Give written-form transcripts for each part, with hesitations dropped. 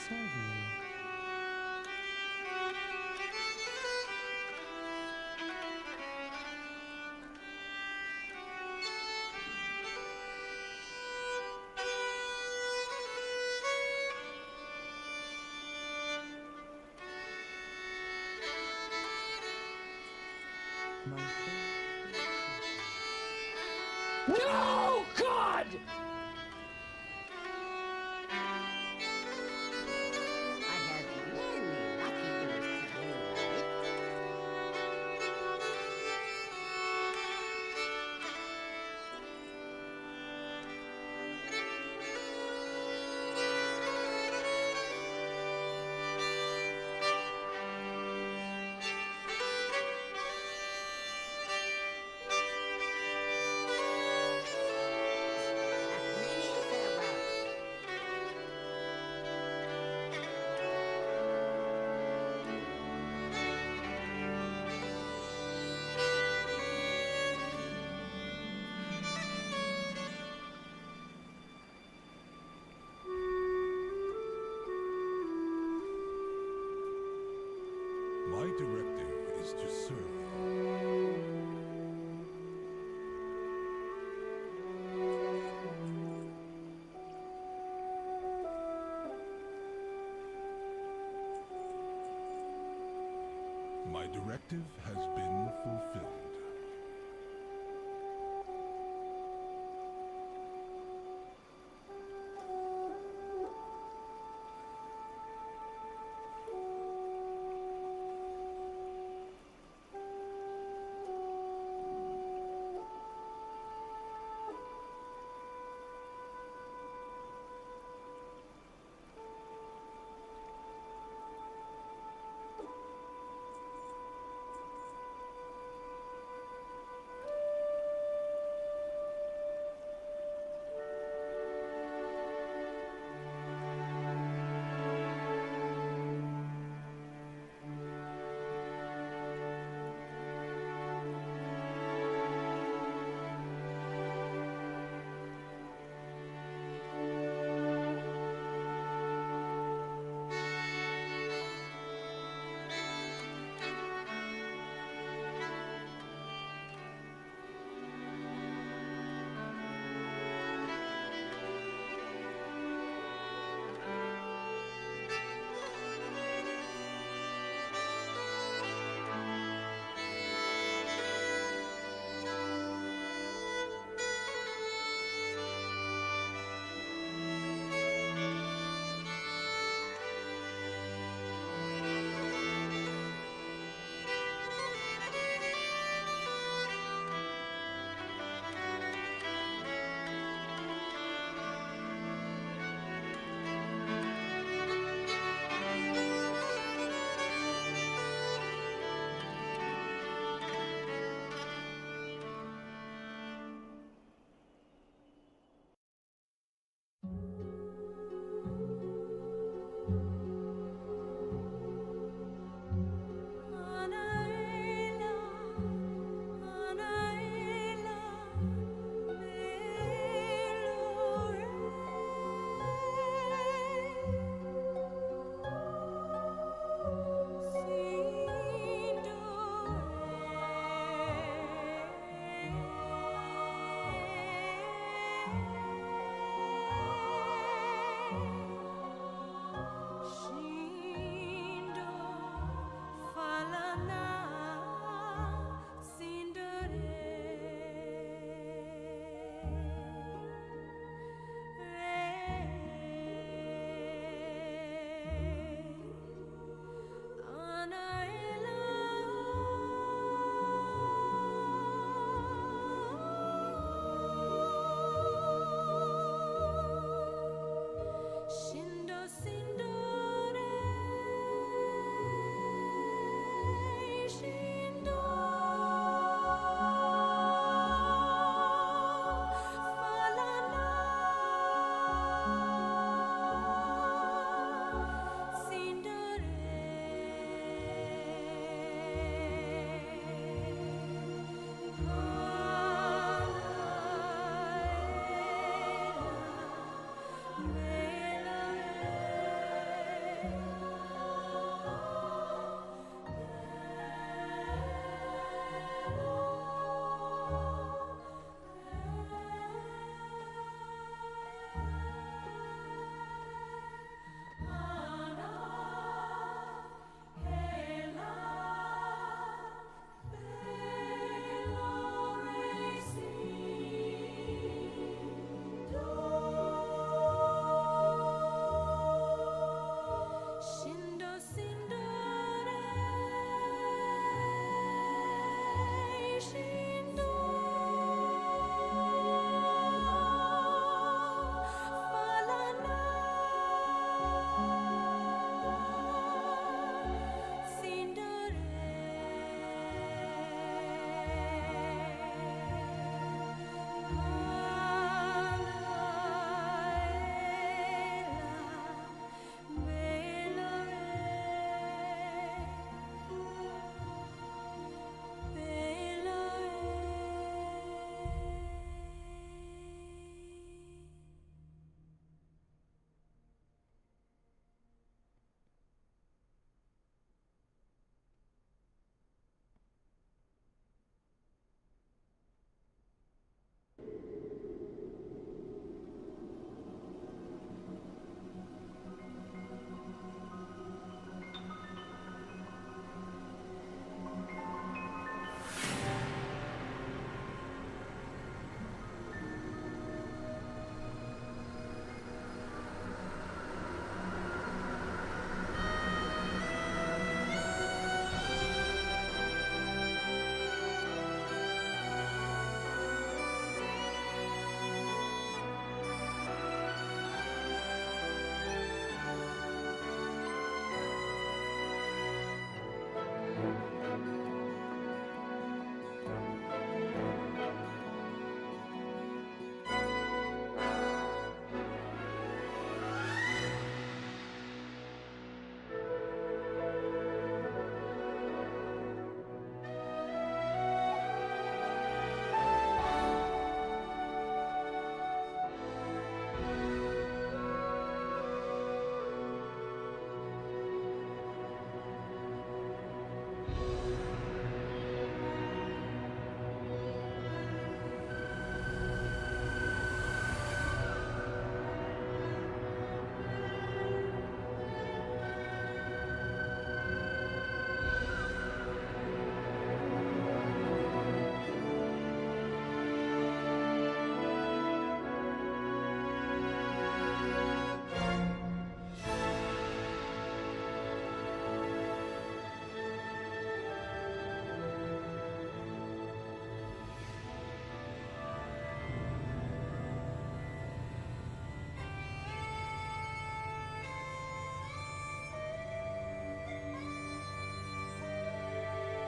serve me. My No, God! I have really lucky those to you, right? Many farewells. My directive is to serve you. My directive has been fulfilled.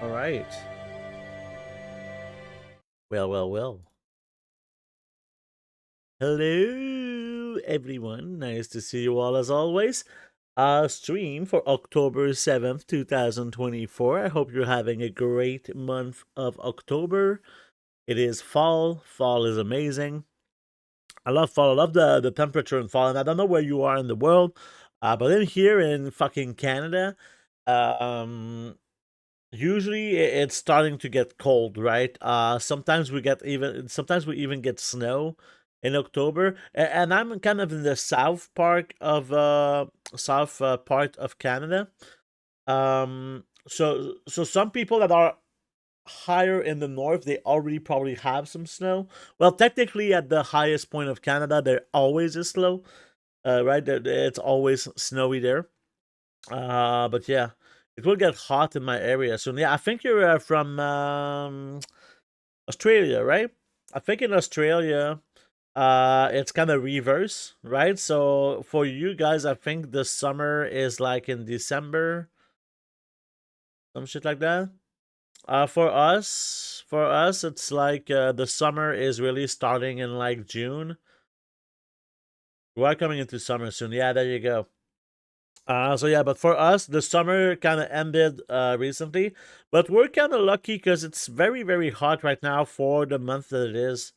All right. Well, well, well. Hello, everyone. Nice to see you all as always. Stream for October 7th, 2024. I hope you're having a great month of October. It is fall. Fall is amazing. I love fall. I love the temperature in fall. And I don't know where you are in the world, but in here in fucking Canada, um, usually it's starting to get cold, right? Sometimes we even get snow in October, and I'm kind of in the south part of Canada. So some people that are higher in the north, they already probably have some snow. Well, technically, at the highest point of Canada, there always is snow, right? It's always snowy there. But yeah, it will get hot in my area soon. Yeah, I think you're from Australia, right? I think in Australia, it's kind of reverse, right? So for you guys, I think the summer is like in December, some shit like that. For us, it's like the summer is really starting in like June. We are coming into summer soon. Yeah, there you go. So yeah, but for us, the summer kind of ended recently, but we're kind of lucky because it's very very hot right now for the month that it is.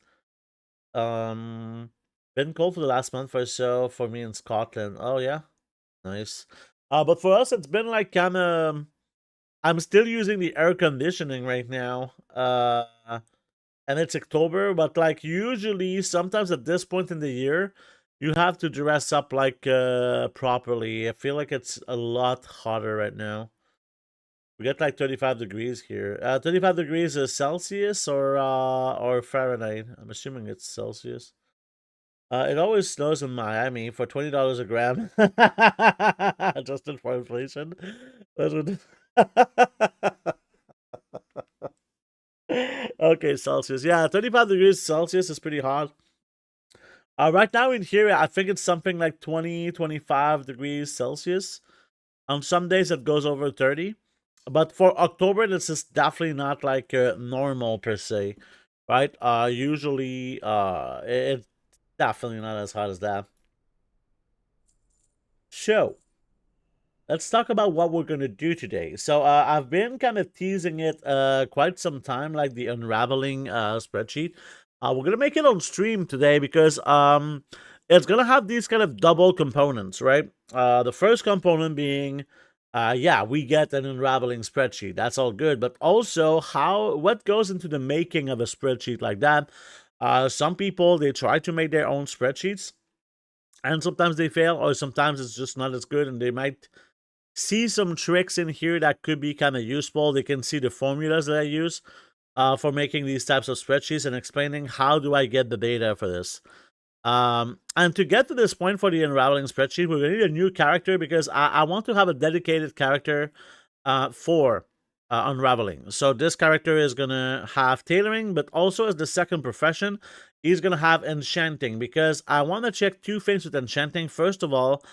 Um, been cold for the last month or so for me in Scotland. Oh yeah, nice. But for us, it's been like kind of. I'm still using the air conditioning right now. And it's October, but like usually, sometimes at this point in the year, you have to dress up like properly. I feel like it's a lot hotter right now. We get like 35 degrees here. 35 degrees is Celsius or Fahrenheit. I'm assuming it's Celsius. It always snows in Miami for $20 a gram, adjusted for inflation. That's what- Okay, Celsius. Yeah, 35 degrees Celsius is pretty hot. Right now in here, I think it's something like 20, 25 degrees Celsius. On some days, it goes over 30. But for October, this is definitely not like normal per se, right? Usually, it's definitely not as hot as that. So, let's talk about what we're gonna do today. So I've been kind of teasing it quite some time, like the unraveling spreadsheet. We're gonna make it on stream today because it's gonna have these kind of double components, right? The first component being yeah, we get an unraveling spreadsheet. That's all good, but also what goes into the making of a spreadsheet like that. Some people they try to make their own spreadsheets, and sometimes they fail, or sometimes it's just not as good, and they might see some tricks in here that could be kind of useful. They can see the formulas that I use for making these types of spreadsheets and explaining how do I get the data for this. And to get to this point for the unraveling spreadsheet, we're going to need a new character because I want to have a dedicated character for unraveling. So this character is going to have tailoring, but also as the second profession, he's going to have enchanting because I want to check two things with enchanting. First of all,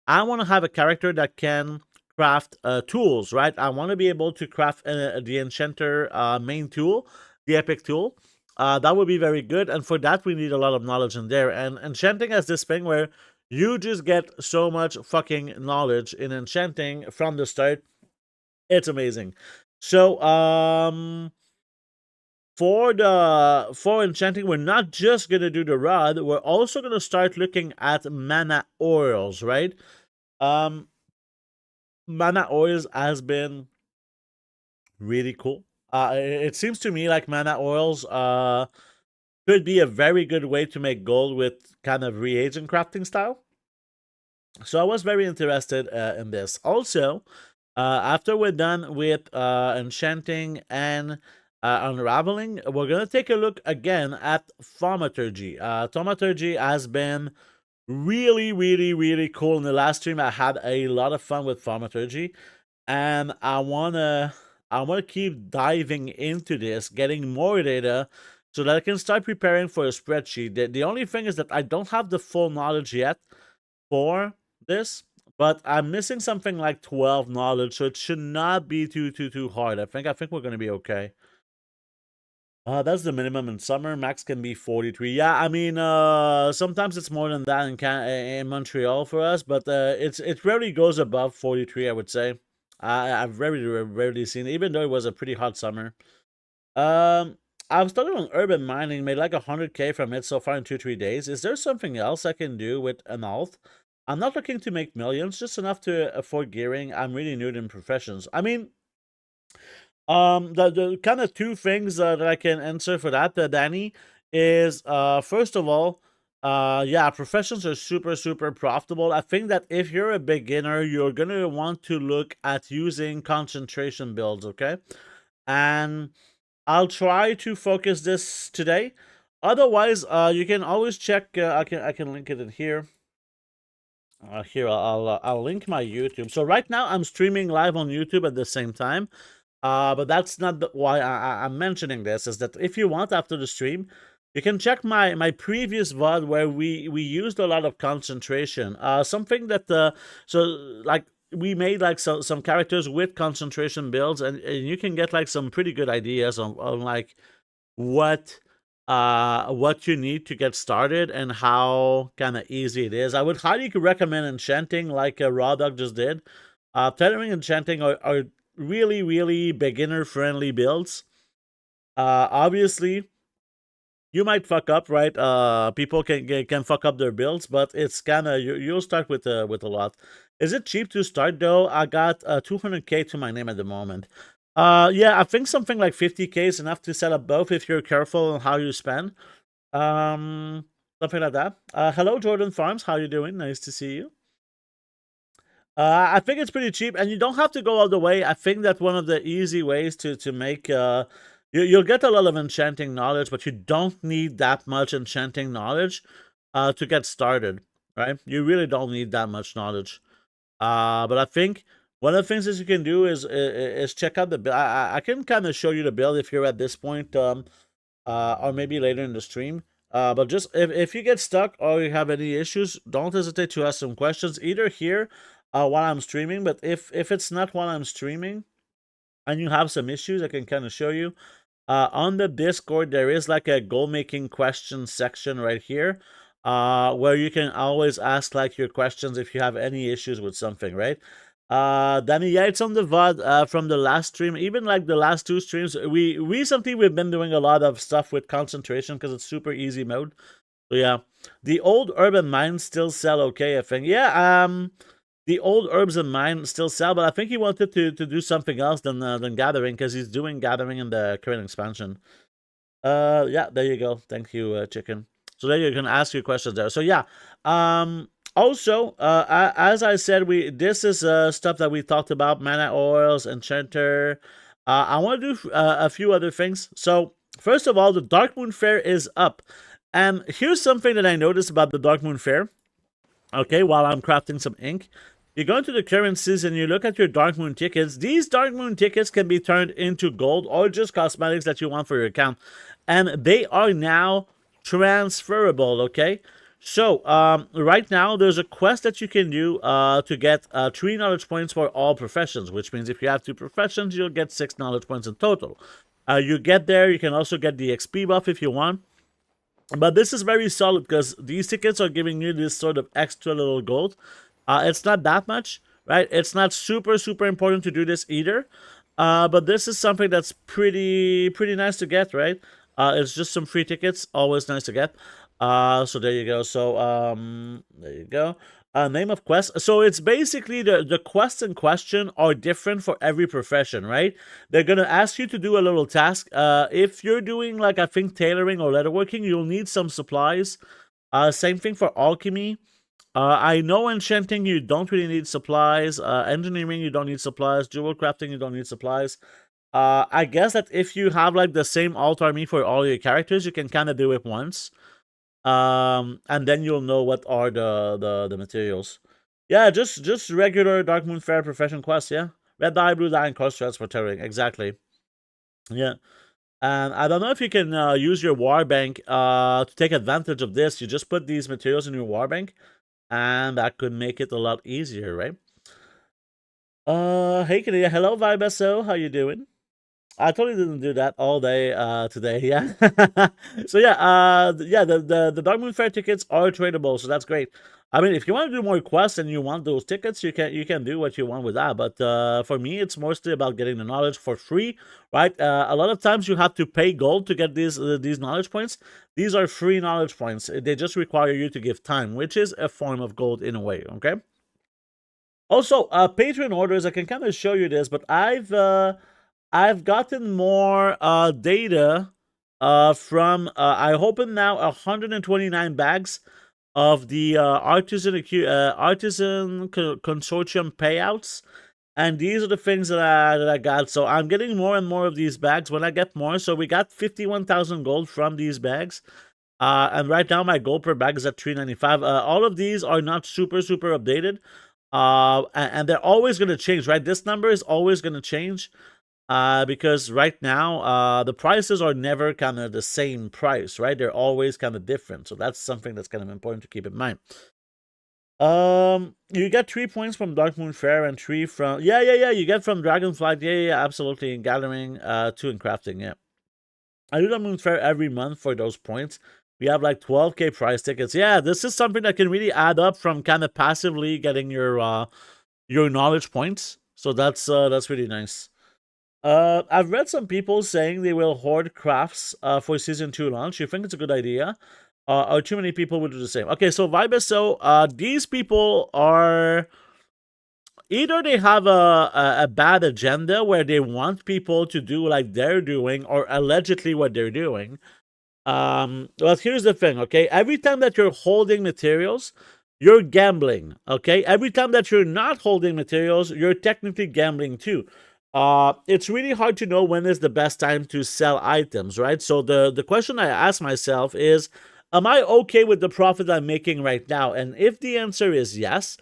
I want to have a character that can craft tools, right? I want to be able to craft the enchanter main tool, the epic tool. That would be very good, and for that we need a lot of knowledge in there. And enchanting has this thing where you just get so much fucking knowledge in enchanting from the start. It's amazing. So for enchanting, we're not just gonna do the rod. We're also gonna start looking at mana oils, right? Um, mana oils has been really cool. It seems to me like mana oils could be a very good way to make gold with kind of reagent crafting style. So I was very interested in this. Also, after we're done with enchanting and unraveling, we're gonna take a look again at thaumaturgy. Thaumaturgy has been really, really, really cool. In the last stream, I had a lot of fun with thaumaturgy, and I wanna keep diving into this, getting more data, so that I can start preparing for a spreadsheet. The only thing is that I don't have the full knowledge yet for this, but I'm missing something like 12 knowledge, so it should not be too hard. I think we're gonna be okay. That's the minimum in summer. Max can be 43. Yeah, I mean, sometimes it's more than that in Montreal for us, but it rarely goes above 43. I would say. I've very rarely seen it, even though it was a pretty hot summer. Um, I've started on urban mining, made like 100K from it so far in 2 3 days. Is there something else I can do with an alt? I'm not looking to make millions, just enough to afford gearing. I'm really new in professions. I mean, the kind of two things that I can answer for that, Danny, is first of all, yeah, professions are super profitable. I think that if you're a beginner, you're gonna want to look at using concentration builds, okay? And I'll try to focus this today. Otherwise, you can always check. I can link it in here. Here I'll link my YouTube. So right now I'm streaming live on YouTube at the same time. But that's not why I'm mentioning this. Is that if you want after the stream, you can check my previous VOD where we used a lot of concentration. Something that so like we made like some characters with concentration builds, and you can get like some pretty good ideas on like what what you need to get started and how kind of easy it is. I would highly recommend Enchanting like Raw Dog just did. Tailoring and Enchanting are really beginner friendly builds. Obviously you might fuck up, right? People can fuck up their builds, but it's kind of you'll start with a lot. Is it cheap to start though? I got 200K to my name at the moment. Yeah, I think something like 50K is enough to set up both if you're careful on how you spend. Something like that. Hello, Jordan Farms. How you doing? Nice to see you. I think it's pretty cheap, and you don't have to go all the way. I think that one of the easy ways to make you'll get a lot of enchanting knowledge, but you don't need that much enchanting knowledge to get started, right? You really don't need that much knowledge. But I think one of the things that you can do is check out the build. I can kind of show you the build if you're at this point, or maybe later in the stream. But just if you get stuck or you have any issues, don't hesitate to ask some questions either here while I'm streaming. But if it's not while I'm streaming and you have some issues, I can kind of show you. On the Discord, there is like a goal making question section right here, where you can always ask like your questions if you have any issues with something, right? Danny, yeah, it's on the VOD from the last stream. Even like the last two streams, we've been doing a lot of stuff with concentration because it's super easy mode. So yeah, the old urban mines still sell okay, I think. Yeah, the old herbs and mine still sell, but I think he wanted to do something else than gathering because he's doing gathering in the current expansion. Yeah, there you go. Thank you, chicken. So there you can ask your questions there. So yeah, also, as I said, this is stuff that we talked about: mana oils, enchanter. I want to do a few other things. So first of all, the Darkmoon Fair is up, and here's something that I noticed about the Darkmoon Fair. Okay, while I'm crafting some ink, you go into the currencies and you look at your Darkmoon tickets. These Darkmoon tickets can be turned into gold or just cosmetics that you want for your account. And they are now transferable, okay? So, right now, there's a quest that you can do to get 3 knowledge points for all professions, which means if you have 2 professions, you'll get 6 knowledge points in total. You get there, you can also get the XP buff if you want. But this is very solid because these tickets are giving you this sort of extra little gold. It's not that much, right? It's not super important to do this either. But this is something that's pretty nice to get, right? It's just some free tickets, always nice to get. So there you go. So there you go. Name of quest. So it's basically the quests in question are different for every profession, right? They're gonna ask you to do a little task. If you're doing like I think tailoring or leatherworking, you'll need some supplies. Same thing for alchemy. I know enchanting you don't really need supplies. Engineering you don't need supplies. Jewel crafting you don't need supplies. I guess that if you have like the same alt army for all your characters, you can kind of do it once. And then you'll know what are the materials. Yeah, just regular Darkmoon Fair profession quests. Yeah, red dye, blue dye, and cross threads for tailoring. Exactly. Yeah. And I don't know if you can use your war bank to take advantage of this. You just put these materials in your war bank. and that could make it a lot easier, right? Hey, Kadia. Hello, Vibesso. How you doing? I totally didn't do that all day today. Yeah. So yeah, yeah, the Darkmoon Fair tickets are tradable, so that's great. I mean, if you want to do more quests and you want those tickets, you can do what you want with that. But for me, it's mostly about getting the knowledge for free, right? A lot of times you have to pay gold to get these knowledge points. These are free knowledge points. They just require you to give time, which is a form of gold in a way. Okay. Also, Patreon orders. I can kind of show you this, but I've gotten more data from I opened now 129 bags of the artisan consortium payouts, and these are the things that I got. So I'm getting more and more of these bags when I get more. So we got 51,000 gold from these bags. And right now my gold per bag is at 395. All of these are not super updated. And they're always going to change, right? This number is always going to change. Because right now, the prices are never kind of the same price, right? They're always kind of different. So that's something that's kind of important to keep in mind. You get 3 points from Darkmoon Fair and 3 from yeah. You get from Dragonflight, yeah, absolutely. In gathering, 2 in crafting, yeah. I do Darkmoon Fair every month for those points. We have like 12k prize tickets. Yeah, this is something that can really add up from kind of passively getting your knowledge points. So that's really nice. I've read some people saying they will hoard crafts for season 2 launch. You think it's a good idea? Or too many people will do the same? Okay, so Vibe, these people are either they have a bad agenda where they want people to do like they're doing, or allegedly what they're doing. Well, here's the thing, okay? Every time that you're holding materials, you're gambling, okay? Every time that you're not holding materials, you're technically gambling too. It's really hard to know when is the best time to sell items, right? So the question I ask myself is, am I okay with the profit I'm making right now? And if the answer is yes,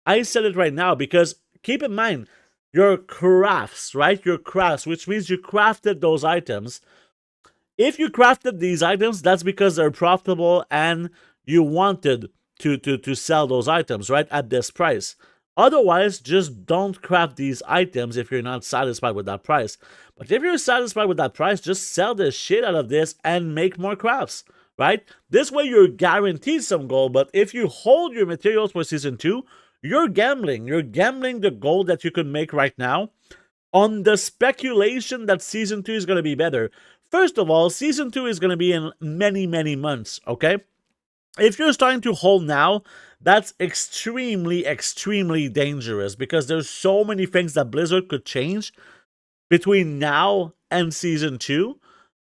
I sell it right now, because keep in mind, your crafts, right? Your crafts, which means you crafted those items. If you crafted these items, that's because they're profitable and you wanted to sell those items, right, at this price. Otherwise, just don't craft these items if you're not satisfied with that price. But if you're satisfied with that price, just sell the shit out of this and make more crafts, right? This way you're guaranteed some gold, but if you hold your materials for season 2, you're gambling. You're gambling the gold that you can make right now on the speculation that season 2 is going to be better. First of all, season 2 is going to be in many months, okay? If you're starting to hold now, that's extremely dangerous, because there's so many things that Blizzard could change between now and season 2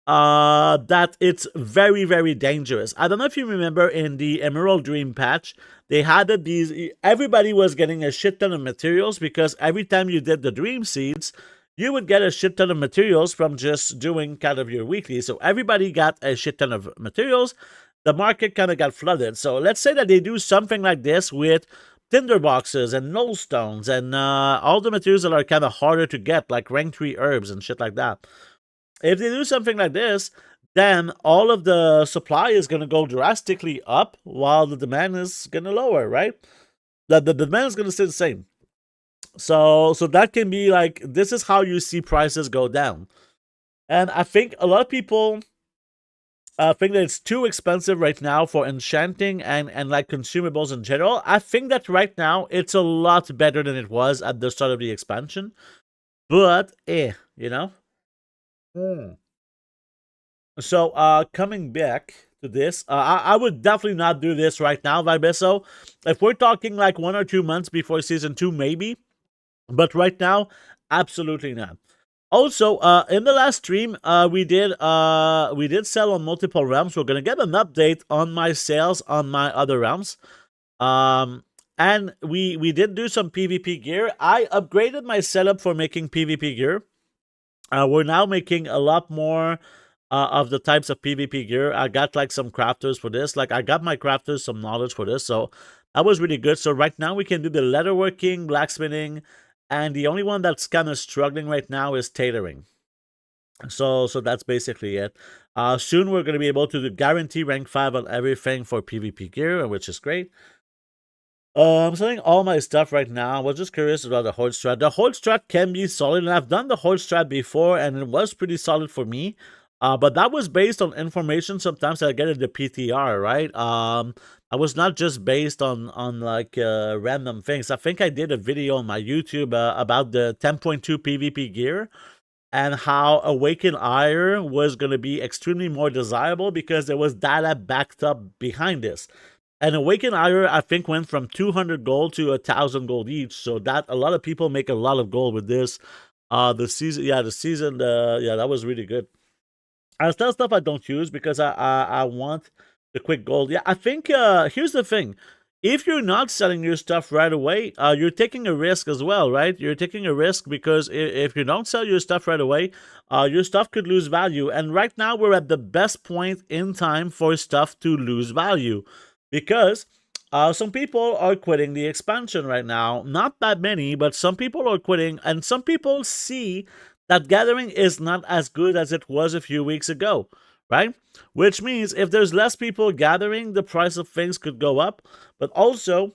that it's very dangerous. I don't know if you remember in the Emerald Dream patch, they had everybody was getting a shit ton of materials, because every time you did the Dream Seeds, you would get a shit ton of materials from just doing kind of your weekly. So everybody got a shit ton of materials. The market kind of got flooded. So let's say that they do something like this with tinder boxes and null stones and all the materials that are kind of harder to get, like rank 3 herbs and shit like that. If they do something like this, then all of the supply is going to go drastically up while the demand is going to lower, right? The demand is going to stay the same. So that can be like, this is how you see prices go down. And I think a lot of people think that it's too expensive right now for enchanting and like consumables in general. I think that right now it's a lot better than it was at the start of the expansion. But, you know? So, coming back to this, I would definitely not do this right now, Vibesso. If we're talking like 1 or 2 months before season 2, maybe. But right now, absolutely not. Also, in the last stream, we did sell on multiple realms. We're gonna get an update on my sales on my other realms. And we did do some PvP gear. I upgraded my setup for making PvP gear. We're now making a lot more of the types of PvP gear. I got like some crafters for this. Like I got my crafters some knowledge for this. So that was really good. So right now we can do the leatherworking, blacksmithing, and the only one that's kind of struggling right now is tailoring. So that's basically it. Soon we're going to be able to guarantee rank 5 on everything for PvP gear, which is great. I'm selling all my stuff right now. I was just curious about the hold strat. The hold strat can be solid, and I've done the hold strat before, and it was pretty solid for me. But that was based on information sometimes that I get in the PTR, right? I was not just based on like random things. I think I did a video on my YouTube about the 10.2 PvP gear and how Awakened Ire was going to be extremely more desirable because there was data backed up behind this. And Awakened Ire, I think, went from 200 gold to 1,000 gold each. So that a lot of people make a lot of gold with this. The season, yeah, that was really good. That's stuff I don't use because I want the quick gold. Yeah, I think here's the thing. If you're not selling your stuff right away, you're taking a risk as well, right? You're taking a risk because if you don't sell your stuff right away, your stuff could lose value. And right now, we're at the best point in time for stuff to lose value because some people are quitting the expansion right now. Not that many, but some people are quitting, and some people see that gathering is not as good as it was a few weeks ago, right? Which means if there's less people gathering, the price of things could go up. But also,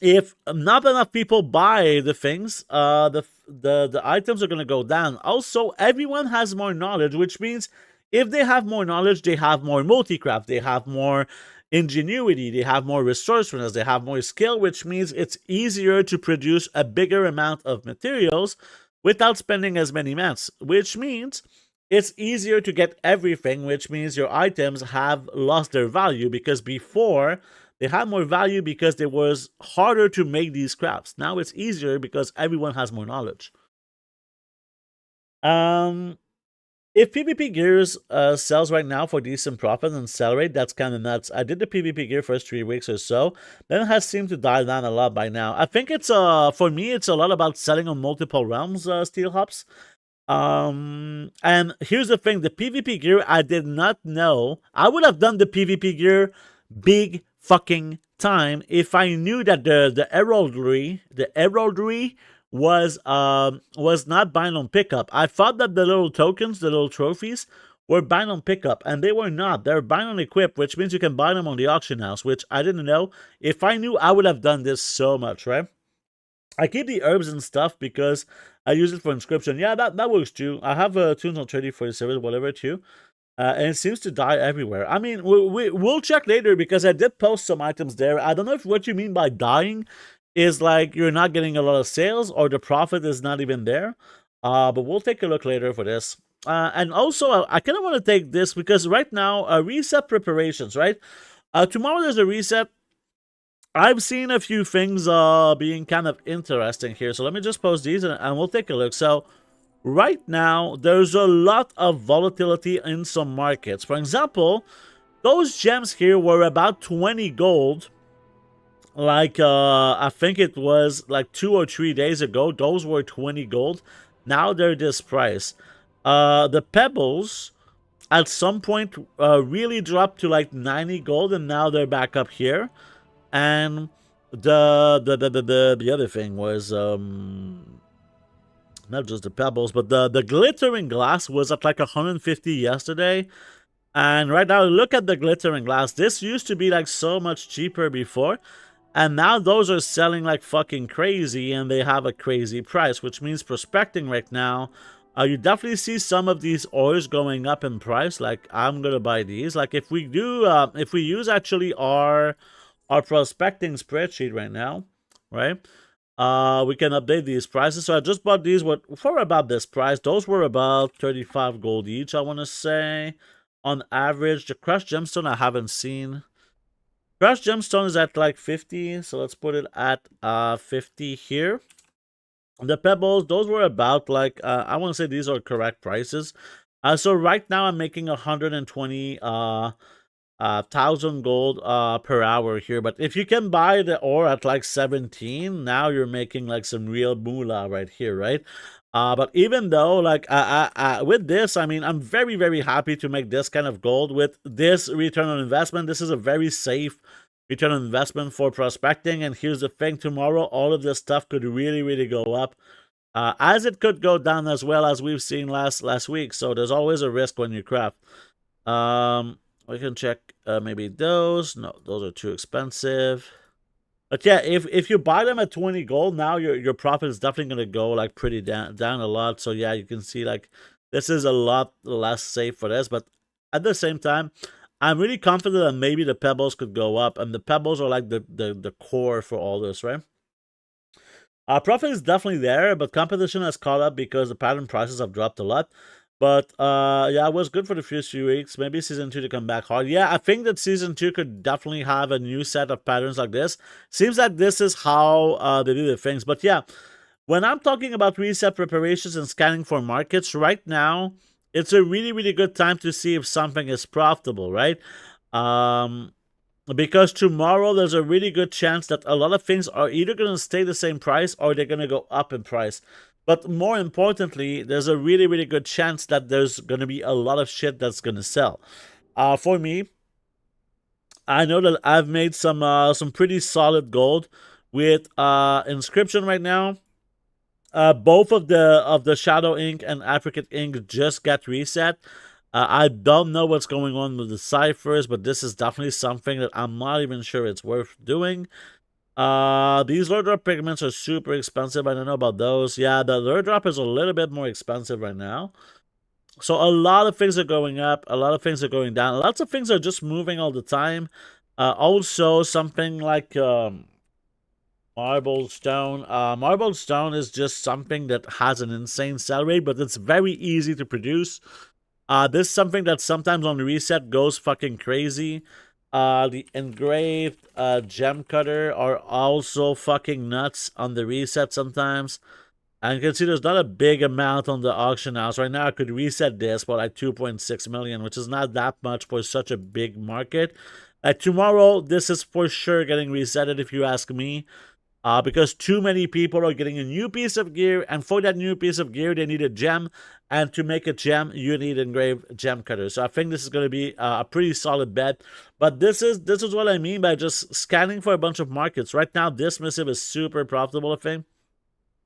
if not enough people buy the things, the items are going to go down. Also, everyone has more knowledge, which means if they have more knowledge, they have more multi-craft, they have more ingenuity, they have more resourcefulness, they have more skill, which means it's easier to produce a bigger amount of materials without spending as many mats, which means it's easier to get everything, which means your items have lost their value because before they had more value because it was harder to make these crafts. Now it's easier because everyone has more knowledge. If PvP gears sells right now for decent profit and sell rate, that's kind of nuts. I did the PvP gear first 3 weeks or so, then it has seemed to die down a lot by now. I think it's for me it's a lot about selling on multiple realms, Steel Hops. And here's the thing: the PvP gear I did not know. I would have done the PvP gear big fucking time if I knew that the heraldry was not bind on pickup. I thought that the little tokens, the little trophies, were bind on pickup, and they were not. They're bind on equip, which means you can buy them on the auction house, which I didn't know. If I knew, I would have done this so much, right? I keep the herbs and stuff because I use it for inscription. Yeah, that works too. I have tunes on 30 for the service, whatever too. And it seems to die everywhere. I mean, we'll check later because I did post some items there. I don't know if what you mean by dying is like you're not getting a lot of sales or the profit is not even there. But we'll take a look later for this. And also, I kind of want to take this because right now, reset preparations, right? Tomorrow there's a reset. I've seen a few things being kind of interesting here. So let me just post these and we'll take a look. So right now, there's a lot of volatility in some markets. For example, those gems here were about 20 gold. Like, I think it was like 2 or 3 days ago. Those were 20 gold. Now they're this price. The pebbles at some point really dropped to like 90 gold, and now they're back up here. And the other thing was not just the pebbles, but the glittering glass was at like 150 yesterday. And right now, look at the glittering glass. This used to be like so much cheaper before. And now those are selling like fucking crazy, and they have a crazy price, which means prospecting right now, you definitely see some of these ores going up in price. Like, I'm gonna buy these. Like, if we do, if we use actually our prospecting spreadsheet right now, right? We can update these prices. So I just bought these for about this price. Those were about 35 gold each, I want to say, on average. The crushed gemstone I haven't seen. Crushed gemstone is at like 50, so let's put it at 50 here. The pebbles, those were about like, I want to say these are correct prices. So right now I'm making 120 1,000 gold per hour here. But if you can buy the ore at like 17, now you're making like some real moolah right here, right? But even though, like, with this, I mean, I'm very, very happy to make this kind of gold with this return on investment. This is a very safe return on investment for prospecting. And here's the thing, tomorrow, all of this stuff could really, really go up. As it could go down as well, as we've seen last week. So there's always a risk when you craft. We can check maybe those. No, those are too expensive. But yeah, if you buy them at 20 gold now, your profit is definitely gonna go like pretty down a lot. So yeah, you can see like this is a lot less safe for this, but at the same time, I'm really confident that maybe the pebbles could go up, and the pebbles are like the core for all this, right? Profit is definitely there, but competition has caught up because the pattern prices have dropped a lot. But yeah, it was good for the first few weeks. Maybe season 2 to come back hard. Yeah, I think that season 2 could definitely have a new set of patterns like this. Seems like this is how they do the things. But yeah, when I'm talking about reset preparations and scanning for markets right now, it's a really, really good time to see if something is profitable, right? Um, because tomorrow there's a really good chance that a lot of things are either going to stay the same price or they're going to go up in price. But more importantly, there's a really, really good chance that there's going to be a lot of shit that's going to sell. For me, I know that I've made some pretty solid gold with inscription right now. Both of the Shadow Ink and African Ink just got reset. I don't know what's going on with the ciphers, but this is definitely something that I'm not even sure it's worth doing. These lure drop pigments are super expensive. I don't know about those. Yeah, the lure drop is a little bit more expensive right now. So a lot of things are going up, a lot of things are going down. Lots of things are just moving all the time. Also, something like marble stone. Marble stone is just something that has an insane sell rate, but it's very easy to produce. This is something that sometimes on reset goes fucking crazy. The engraved gem cutter are also fucking nuts on the reset sometimes. And you can see there's not a big amount on the auction house. Right now I could reset this for like 2.6 million, which is not that much for such a big market. Tomorrow, this is for sure getting resetted if you ask me. Because too many people are getting a new piece of gear, and for that new piece of gear, they need a gem, and to make a gem, you need engraved gem cutters. So I think this is going to be a pretty solid bet. But this is what I mean by just scanning for a bunch of markets. Right now, this missive is super profitable, I think.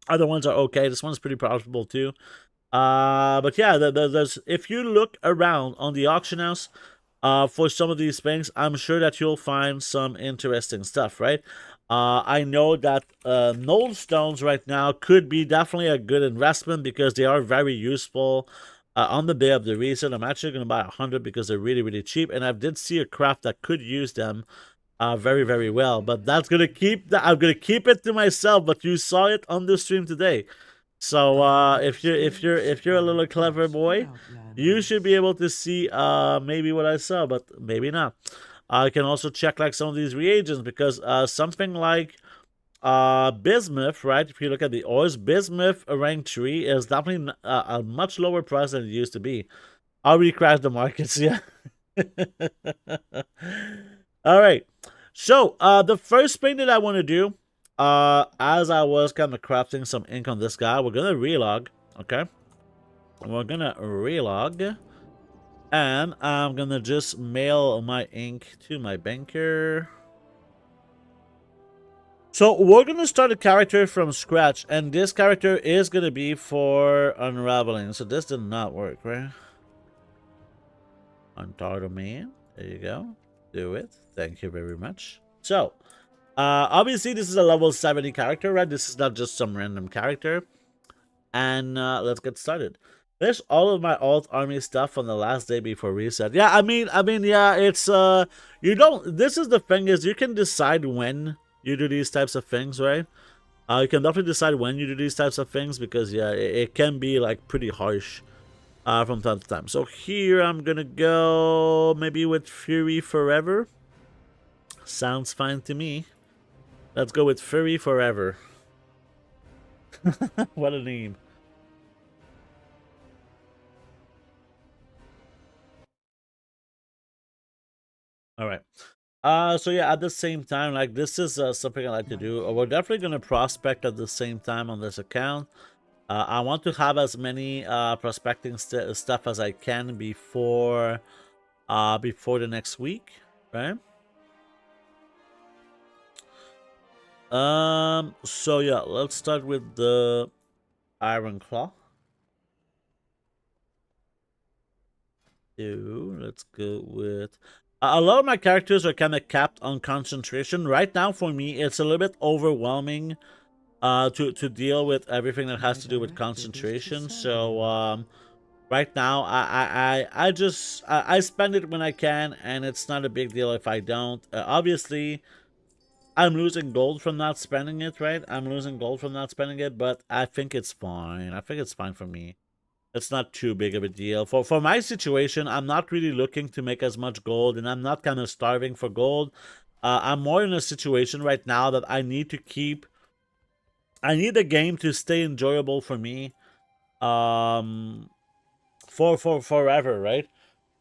Other ones are okay. This one's pretty profitable too. But yeah, there's if you look around on the auction house, for some of these things, I'm sure that you'll find some interesting stuff, right? I know that Knoll stones right now could be definitely a good investment because they are very useful. On the day of the reset, I'm actually going to buy 100 because they're really, really cheap. And I did see a craft that could use them very, very well. But that's going to keep that. I'm going to keep it to myself. But you saw it on the stream today. So if you're a little clever boy, you should be able to see maybe what I saw, but maybe not. I can also check like some of these reagents because something like bismuth, right? If you look at the ores, bismuth rank 3 is definitely a much lower price than it used to be. I'll recrash the markets, yeah. All right. So the first thing that I want to do, as I was kind of crafting some ink on this guy, we're gonna relog, okay? We're gonna relog, and I'm gonna just mail my ink to my banker. So we're gonna start a character from scratch, and this character is gonna be for Unravelling. So this did not work, right? Untardo, there you go. Do it. Thank you very much. So, obviously this is a level 70 character, right? This is not just some random character. And let's get started. There's all of my alt army stuff on the last day before reset. Yeah, I mean, yeah, it's you don't. This is the thing is you can decide when you do these types of things, right? You can definitely decide when you do these types of things because yeah, it can be like pretty harsh from time to time. So here I'm gonna go maybe with Fury Forever. Sounds fine to me. Let's go with Fury Forever. What a name. All right. So yeah, at the same time, like this is something I like to do. We're definitely gonna prospect at the same time on this account. I want to have as many prospecting stuff as I can before the next week, right? So yeah, let's start with the Iron Claw. Let's go with A lot of my characters are kind of capped on concentration. Right now, for me, it's a little bit overwhelming to deal with everything that has to do with concentration. So right now, I spend it when I can, and it's not a big deal if I don't. Obviously, I'm losing gold from not spending it, right? I'm losing gold from not spending it, but I think it's fine. I think it's fine for me. It's not too big of a deal. For my situation, I'm not really looking to make as much gold, and I'm not kind of starving for gold. I'm more in a situation right now that I need to keep. I need the game to stay enjoyable for me, for forever, right?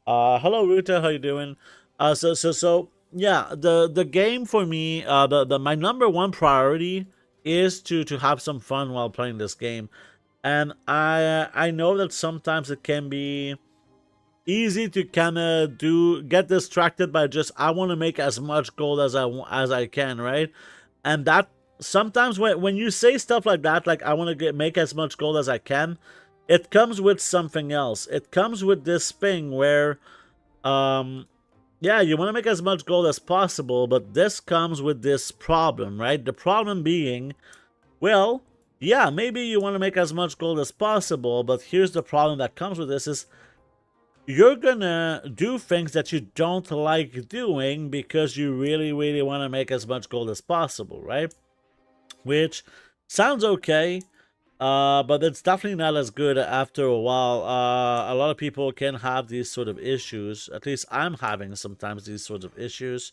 Hello Ruta, how you doing? So yeah, the game for me, the my number one priority is to have some fun while playing this game. And I know that sometimes it can be easy to kind of get distracted by just I want to make as much gold as I can, right? And that sometimes when you say stuff like that, like I want to make as much gold as I can, it comes with something else. It comes with this thing where yeah, you want to make as much gold as possible, but this comes with this problem, right? The problem being, well, yeah, maybe you want to make as much gold as possible, but here's the problem that comes with this is you're gonna do things that you don't like doing because you really, really want to make as much gold as possible, right? Which sounds okay, but it's definitely not as good after a while. A lot of people can have these sort of issues. At least I'm having sometimes these sorts of issues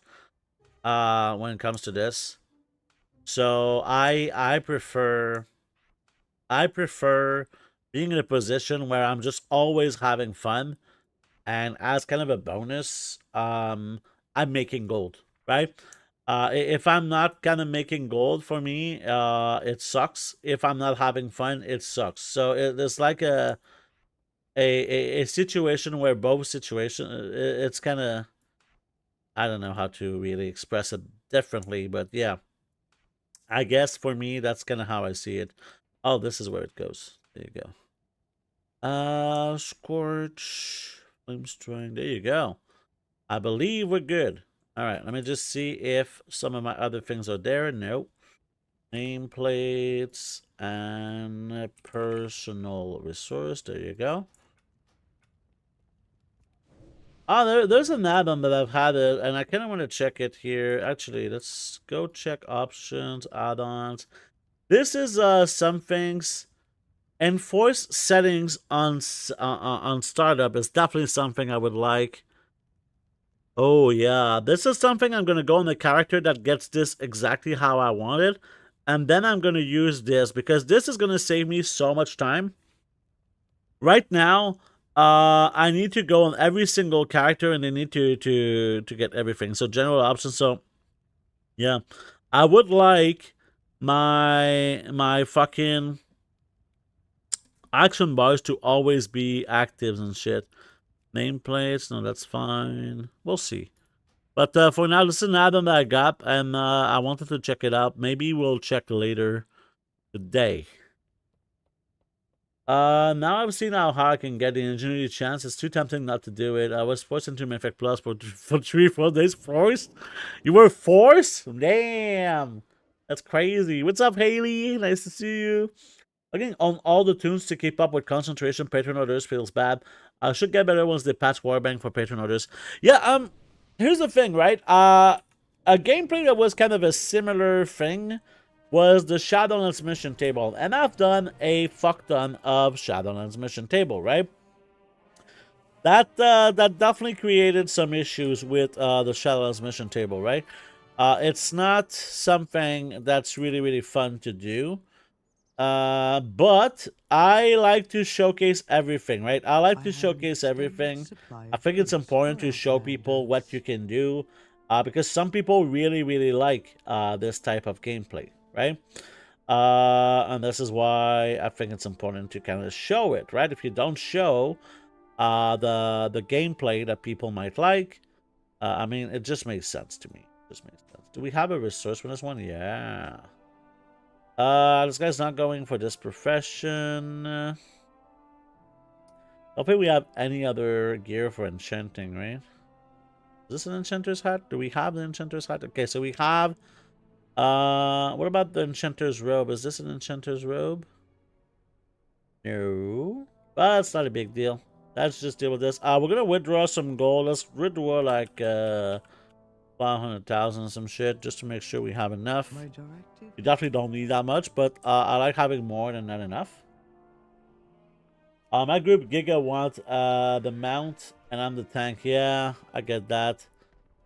when it comes to this. So I prefer being in a position where I'm just always having fun, and as kind of a bonus, I'm making gold, right? If I'm not kind of making gold, for me, it sucks. If I'm not having fun, it sucks. So it's like a situation where both situation, it's kind of, I don't know how to really express it differently, but yeah, I guess for me that's kind of how I see it. Oh, this is where it goes. There you go. Scorch, flame string. There you go. I believe we're good. All right, let me just see if some of my other things are there. Nope. Nameplates and personal resource. There you go. Oh, there's an add-on that I've had it, and I kind of want to check it here. Actually, let's go check options, add-ons. This is some things. Enforce settings on startup is definitely something I would like. Oh yeah, this is something I'm gonna go on the character that gets this exactly how I want it, and then I'm gonna use this because this is gonna save me so much time. Right now, I need to go on every single character and they need to get everything. So general options. So yeah, I would like my fucking action bars to always be actives and shit. Nameplates, no, that's fine. We'll see. But for now, this is an add-on that I got, and I wanted to check it out. Maybe we'll check later today. Now I've seen how hard I can get the ingenuity chance. It's too tempting not to do it. I was forced into Mythic Plus for 3-4 days. Forced? You were forced? Damn. That's crazy. What's up, Haley? Nice to see you. Looking on all the tunes to keep up with concentration, patron orders feels bad. I should get better once they patch Warbank for patron orders. Yeah, here's the thing, right? A gameplay that was kind of a similar thing was the Shadowlands mission table. And I've done a fuck ton of Shadowlands mission table, right? That definitely created some issues with the Shadowlands mission table, right? It's not something that's really, really fun to do. But I like to showcase everything, right? I like to showcase everything. I think it's important to show people what you can do, because some people really, really like this type of gameplay, right? And this is why I think it's important to kind of show it, right? If you don't show the gameplay that people might like, I mean, it just makes sense to me. It just makes sense. Do we have a resource for this one? Yeah. This guy's not going for this profession. I don't think we have any other gear for enchanting, right? this an enchanter's hat? Do we have the enchanter's hat? Okay, so we have what about the enchanter's robe? Is this an enchanter's robe? No. But it's not a big deal. Let's just deal with this. We're gonna withdraw some gold. Let's withdraw like 500,000 some shit just to make sure we have enough. We definitely don't need that much, but I like having more than not enough. My group Giga wants the mount, and I'm the tank. Yeah, I get that.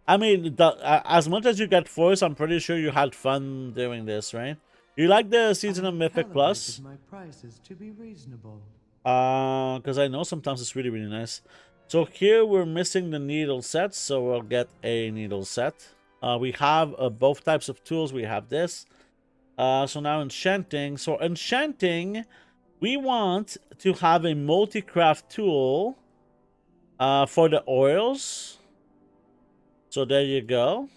I mean, as much as you get force, I'm pretty sure you had fun doing this, right? You like the season of Mythic Plus? My prices to be reasonable. Because I know sometimes it's really, really nice. So here we're missing the needle set, so we'll get a needle set. We have both types of tools. We have this. So now enchanting. So enchanting, we want to have a multi-craft tool for the oils. So there you go.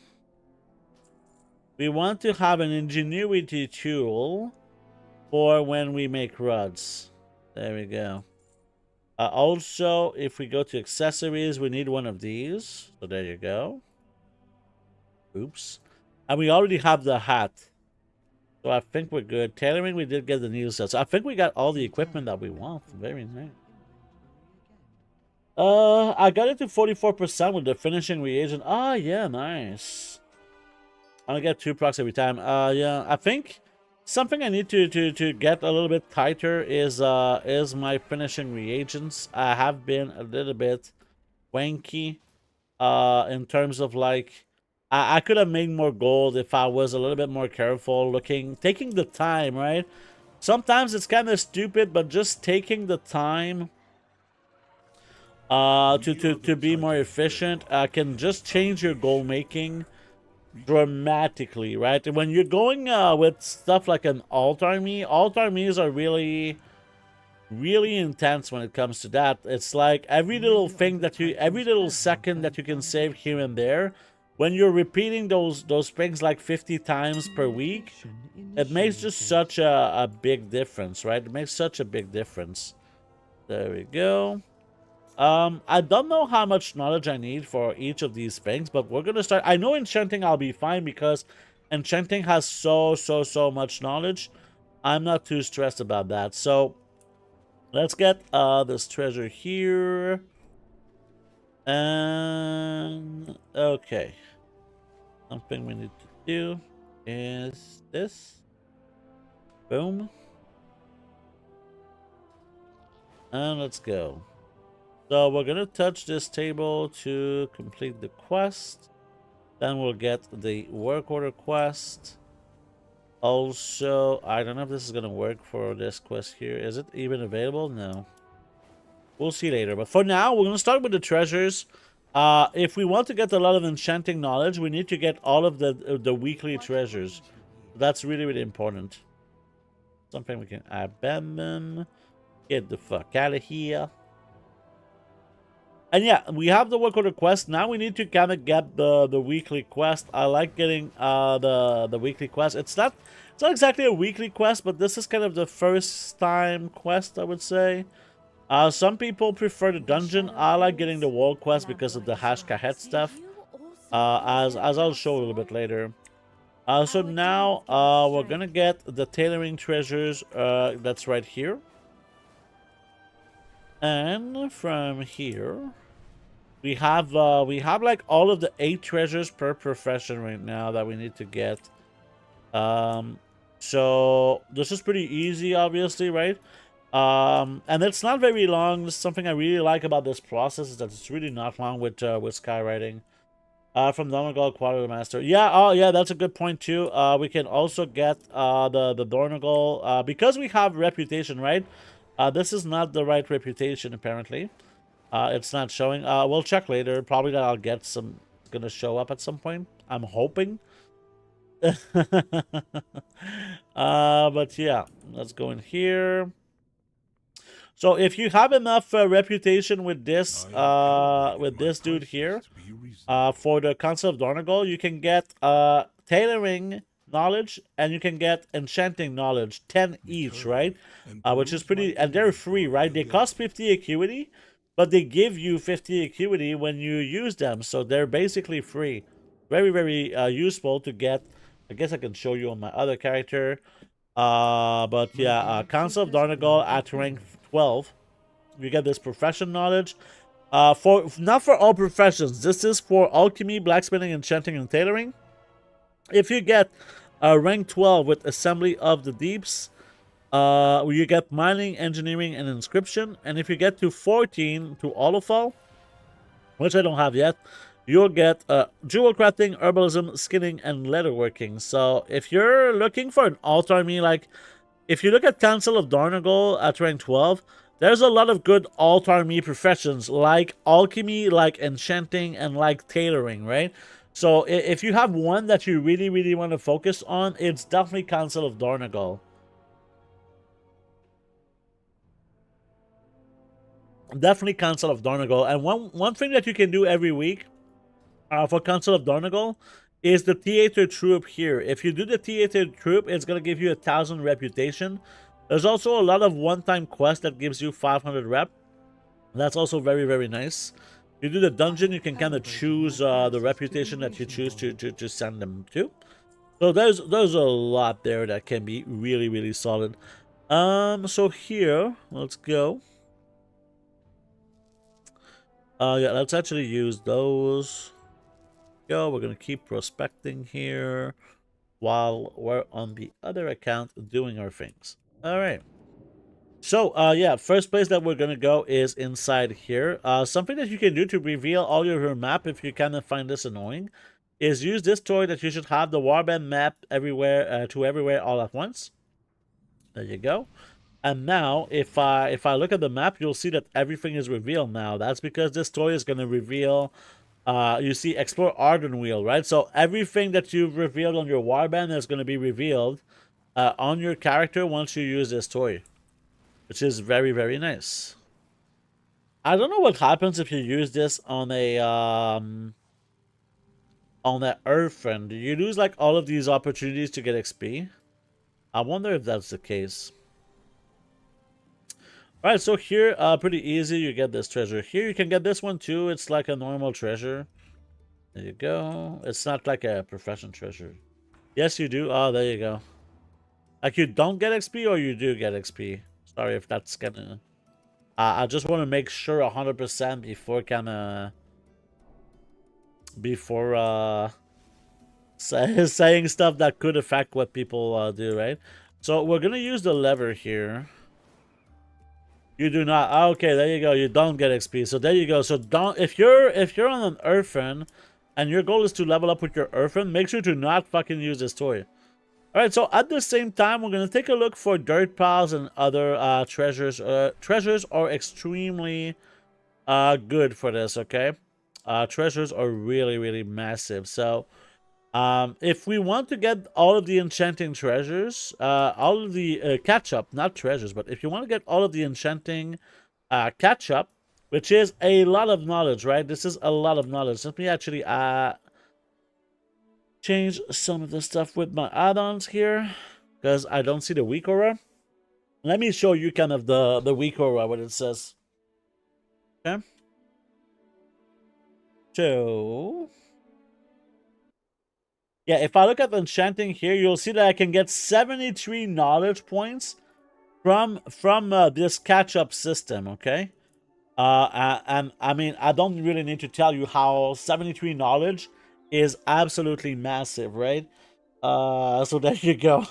We want to have an ingenuity tool for when we make rods. There we go. Also, if we go to accessories, we need one of these. So there you go. Oops. And we already have the hat. So I think we're good. Tailoring, we did get the needle set. So I think we got all the equipment that we want. Very nice. I got it to 44% with the finishing reagent. Ah, yeah, nice. I'm gonna get 2 procs every time. Yeah, I think something I need to get a little bit tighter is my finishing reagents. I have been a little bit wanky in terms of like I could have made more gold if I was a little bit more careful taking the time, right? Sometimes it's kind of stupid, but just taking the time to be more efficient can just change your goal making dramatically, right? When you're going with stuff like an alt armies are really intense when it comes to that. It's like every little thing every little second that you can save here and there, when you're repeating those things like 50 times per week, it makes just such a big difference, right? It makes such a big difference. There we go. I don't know how much knowledge I need for each of these things, but we're gonna start. I know enchanting I'll be fine because enchanting has so much knowledge. I'm not too stressed about that. So let's get this treasure here. And okay. Something we need to do is this. Boom. And let's go. So we're going to touch this table to complete the quest. Then we'll get the work order quest. Also, I don't know if this is going to work for this quest here. Is it even available? No. We'll see later. But for now, we're going to start with the treasures. If we want to get a lot of enchanting knowledge, we need to get all of the weekly treasures. That's really, really important. Something we can abandon. Get the fuck out of here. And yeah, we have the work order quest. Now we need to kind of get the weekly quest. I like getting the weekly quest. It's not exactly a weekly quest, but this is kind of the first time quest, I would say. Some people prefer the dungeon. I like getting the world quest because of the hash kahet stuff. As I'll show a little bit later. So now we're gonna get the tailoring treasures. That's right here. And from here, we have like all of the 8 treasures per profession right now that we need to get. So this is pretty easy, obviously, right? And it's not very long. This is something I really like about this process is that it's really not long with skywriting. From Donegal Quartermaster. Yeah, oh yeah, that's a good point too. We can also get the Donegal because we have reputation, right? This is not the right reputation, apparently. It's not showing. We'll check later. Probably that I'll get some. It's gonna show up at some point. I'm hoping. But yeah, let's go in here. So if you have enough reputation with this dude here, for the Council of Donegal, you can get tailoring knowledge and you can get enchanting knowledge, 10 each, right? Which is pretty, and they're free, right? They cost 50 acuity, but they give you 50 acuity when you use them, so they're basically free. Very, very useful to get. I guess I can show you on my other character. But yeah, Council of Darnagal at rank 12. You get this profession knowledge. For not for all professions. This is for alchemy, blacksmithing, enchanting, and tailoring. If you get rank 12 with Assembly of the Deeps, you get mining, engineering, and inscription. And if you get to 14 to Olafal, which I don't have yet, you'll get jewel crafting, herbalism, skinning, and leatherworking. So if you're looking for an alt army, like if you look at Council of Darnagal at rank 12, there's a lot of good alt army professions like alchemy, like enchanting, and like tailoring, right? So if you have one that you really, really want to focus on, it's definitely Council of Darnagal. Definitely Council of Darnagal. And one thing that you can do every week for Council of Darnagal is the Theater Troop here. If you do the Theater Troop, it's going to give you 1,000 reputation. There's also a lot of one-time quests that gives you 500 rep. That's also very, very nice. You do the dungeon, you can kind of choose the reputation that you choose to send them to. So there's a lot there that can be really, really solid. So here, let's go. Yeah, let's actually use those. Go, we're gonna keep prospecting here while we're on the other account doing our things. All right. So, yeah, first place that we're going to go is inside here. Something that you can do to reveal all your map if you kind of find this annoying is use this toy that you should have the warband map everywhere to everywhere all at once. There you go. And now, if I look at the map, you'll see that everything is revealed now. That's because this toy is going to reveal, you see, Explore Ardenweald, right? So everything that you've revealed on your warband is going to be revealed on your character once you use this toy, which is very, very nice. I don't know what happens if you use this on a Earthfriend. Do you lose like all of these opportunities to get XP? I wonder if that's the case. All right, so here, pretty easy. You get this treasure here. You can get this one too. It's like a normal treasure. There you go. It's not like a profession treasure. Yes, you do. Oh, there you go. Like you don't get XP or you do get XP. Sorry if that's gonna... I just want to make sure 100% before kind of... Before saying stuff that could affect what people do, right? So we're gonna use the lever here. You do not. Okay, there you go. You don't get XP. So there you go. So don't... If you're on an Earthfriend and your goal is to level up with your Earthfriend, make sure to not fucking use this toy. Alright, so at the same time, we're going to take a look for dirt piles and other treasures. Treasures are extremely good for this, okay? Treasures are really, really massive. So, if we want to get all of the enchanting treasures, all of the catchup, not treasures, but if you want to get all of the enchanting catchup, which is a lot of knowledge, right? This is a lot of knowledge. Let me actually... change some of the stuff with my add-ons here because I don't see the weak aura. Let me show you kind of the weak aura, what it says. Okay. So, yeah, if I look at enchanting here, you'll see that I can get 73 knowledge points from this catch-up system, okay? And I mean, I don't really need to tell you how 73 knowledge is absolutely massive, right? So there you go.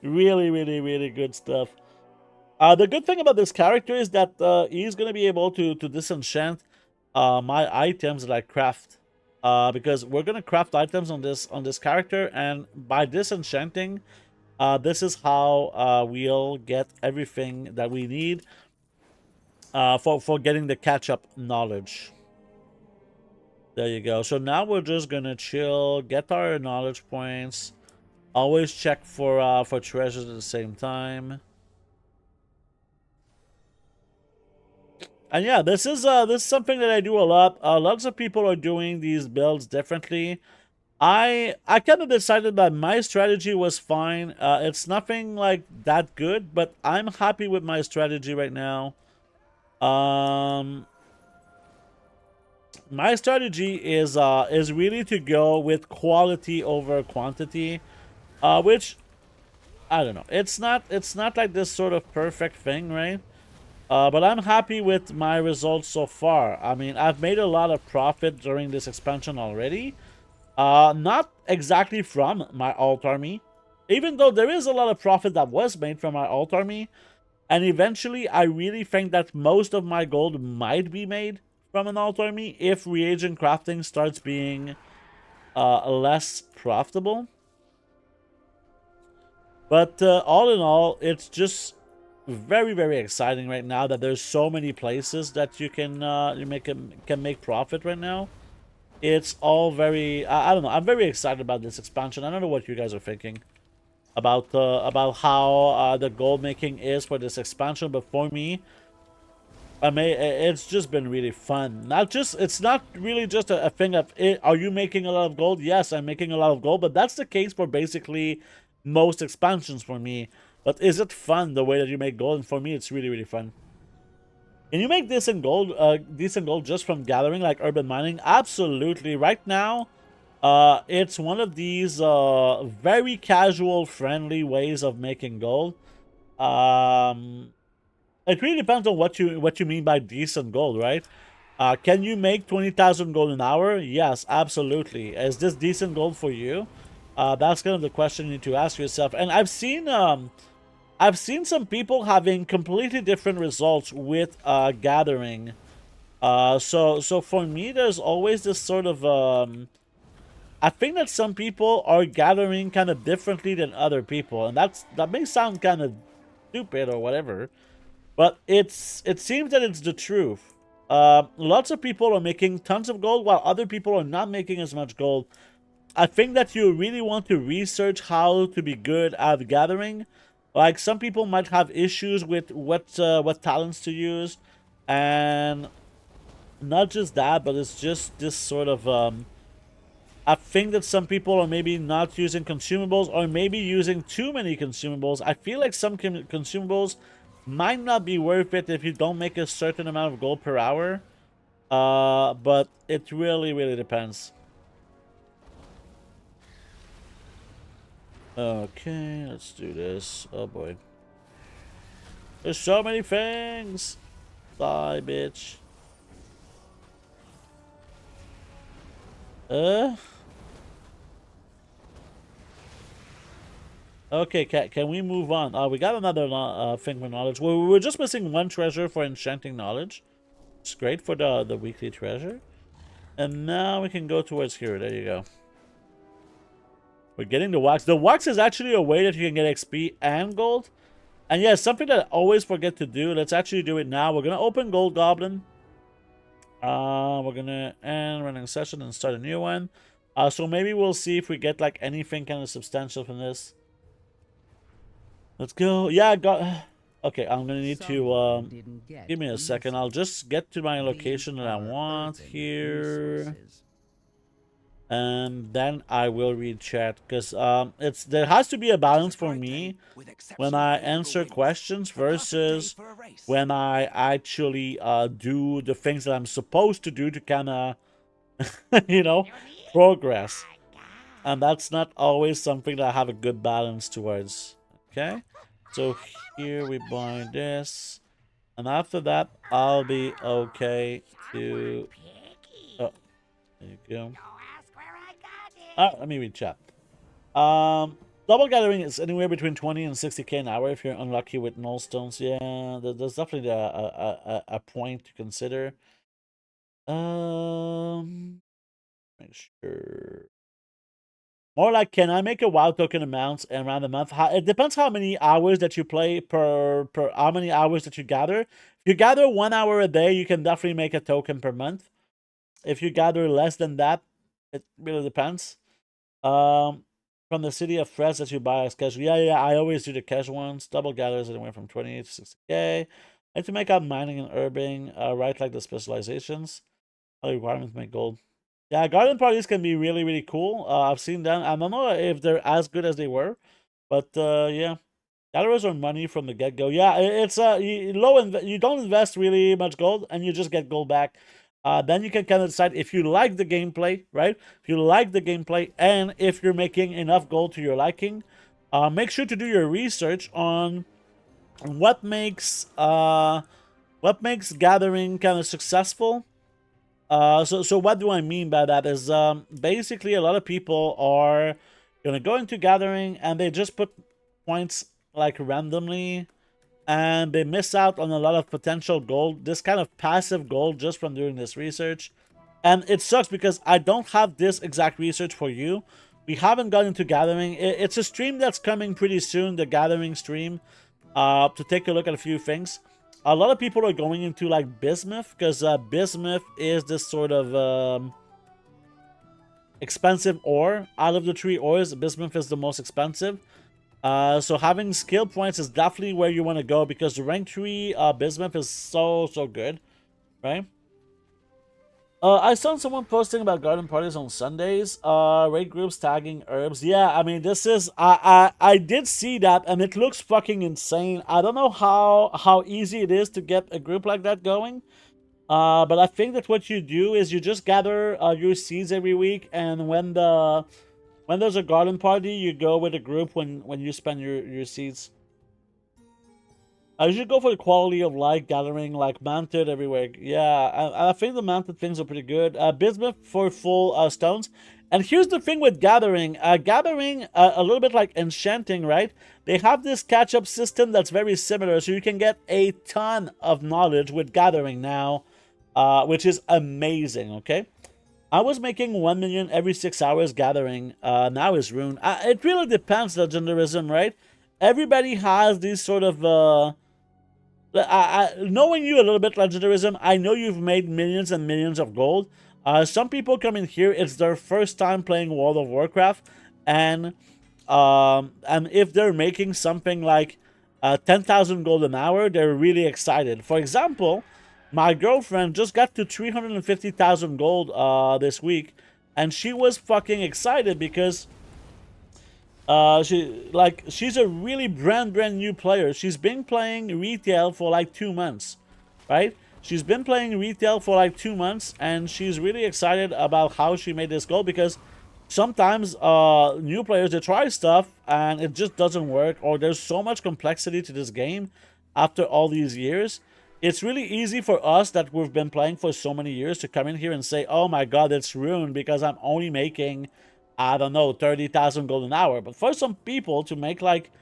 Really, really, really good stuff. The good thing about this character is that he's gonna be able to disenchant my items that I craft. Because we're gonna craft items on this character, and by disenchanting, this is how we'll get everything that we need for getting the catch-up knowledge. There you go. So now we're just gonna chill, get our knowledge points. Always check for treasures at the same time. And yeah, this is something that I do a lot. Lots of people are doing these builds differently. I kind of decided that my strategy was fine. It's nothing like that good, but I'm happy with my strategy right now. My strategy is really to go with quality over quantity, which I don't know. It's not like this sort of perfect thing, right? But I'm happy with my results so far. I mean, I've made a lot of profit during this expansion already. Not exactly from my alt army, even though there is a lot of profit that was made from my alt army. And eventually, I really think that most of my gold might be made from an alt army if reagent crafting starts being less profitable. But all in all, it's just very, very exciting right now that there's so many places that you can can make profit right now. It's all very I don't know. I'm very excited about this expansion. I don't know what you guys are thinking about how the gold making is for this expansion, but for me, I mean, it's just been really fun. It's not really just a thing of are you making a lot of gold? Yes, I'm making a lot of gold, but that's the case for basically most expansions for me. But is it fun the way that you make gold? And for me, it's really, really fun. Can you make decent gold just from gathering like urban mining? Absolutely. Right now, it's one of these very casual, friendly ways of making gold. It really depends on what you mean by decent gold, right? Can you make 20,000 gold an hour? Yes, absolutely. Is this decent gold for you? That's kind of the question you need to ask yourself. And I've seen some people having completely different results with gathering. So for me, there's always this sort of I think that some people are gathering kind of differently than other people, and that may sound kind of stupid or whatever, but it seems that it's the truth. Lots of people are making tons of gold while other people are not making as much gold. I think that you really want to research how to be good at gathering. Like some people might have issues with what talents to use, and not just that, but it's just this sort of I think that some people are maybe not using consumables or maybe using too many consumables. I feel like some consumables might not be worth it if you don't make a certain amount of gold per hour. But it really, really depends. Okay, let's do this. Oh boy. There's so many things. Die, bitch. Okay, can we move on? We got another thing for knowledge. We're just missing one treasure for enchanting knowledge. It's great for the weekly treasure. And now we can go towards here. There you go. We're getting the wax. The wax is actually a way that you can get XP and gold. And yeah, something that I always forget to do. Let's actually do it now. We're going to open Gold Goblin. We're going to end running session and start a new one. So maybe we'll see if we get like anything kind of substantial from this. Let's go. Yeah, I got... Okay, I'm gonna need to, give me a second. I'll just get to my location that I want here. And then I will read chat. Because, there has to be a balance for me when I answer questions versus when I actually, do the things that I'm supposed to do to kind of, you know, progress. And that's not always something that I have a good balance towards. Okay? So here we buy this. And after that, I'll be okay to... Oh, there you go. Alright, let me read chat. Double gathering is anywhere between 20 and 60k an hour if you're unlucky with null stones. Yeah, there's definitely a point to consider. Make sure... More like, can I make a WoW token amounts around the month? It depends how many hours that you play per how many hours that you gather. If you gather 1 hour a day, you can definitely make a token per month. If you gather less than that, it really depends. From the city of Fres that you buy as cash. Yeah, I always do the cash ones. Double gathers anywhere from 28 to 60k. And to make out mining and herbing, right like the specializations. All requirements make gold. Yeah, garden parties can be really, really cool. I've seen them. I don't know if they're as good as they were, but yeah. Gatherers earn money from the get-go. Yeah, it's you don't invest really much gold, and you just get gold back. Then you can kind of decide if you like the gameplay, right? If you like the gameplay, and if you're making enough gold to your liking, make sure to do your research on what makes gathering kind of successful. So what do I mean by that is basically a lot of people are gonna go into gathering and they just put points like randomly, and they miss out on a lot of potential gold, this kind of passive gold, just from doing this research. And it sucks because I don't have this exact research for you. We haven't gotten into gathering. It's a stream that's coming pretty soon, the gathering stream, to take a look at a few things. A lot of people are going into like bismuth, because bismuth is this sort of expensive ore. Out of the 3 ores, bismuth is the most expensive. So having skill points is definitely where you want to go, because the rank 3 bismuth is so good, right? I saw someone posting about garden parties on Sundays. Raid groups tagging herbs. Yeah, I mean, this is I did see that, and it looks fucking insane. I don't know how easy it is to get a group like that going. But I think that what you do is you just gather your seeds every week, and when there's a garden party, you go with a group when you spend your seeds. I should go for the quality of light gathering, like mounted everywhere. Yeah, I think the mounted things are pretty good. Bismuth for full stones. And here's the thing with gathering. Gathering, a little bit like Enchanting, right? They have this catch-up system that's very similar, so you can get a ton of knowledge with gathering now, which is amazing, okay? I was making 1 million every 6 hours gathering. Now is ruined. It really depends, legendarism, right? Everybody has these sort of... knowing you a little bit, legendarism, I know you've made millions and millions of gold. Some people come in here, it's their first time playing World of Warcraft, and if they're making something like 10,000 gold an hour, they're really excited. For example, my girlfriend just got to 350,000 gold this week, and she was fucking excited because she's a really brand new player. She's been playing retail for like 2 months, right? She's been playing retail for like 2 months, and she's really excited about how she made this goal, because sometimes new players, they try stuff and it just doesn't work, or there's so much complexity to this game after all these years. It's really easy for us that we've been playing for so many years to come in here and say, oh my god, it's ruined because I'm only making, I don't know, 30,000 gold an hour. But for some people to make like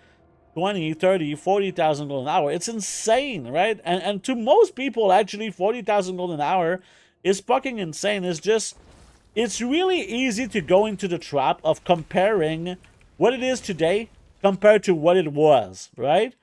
20, 30, 40,000 gold an hour, it's insane, right? And to most people, actually, 40,000 gold an hour is fucking insane. It's really easy to go into the trap of comparing what it is today compared to what it was, right?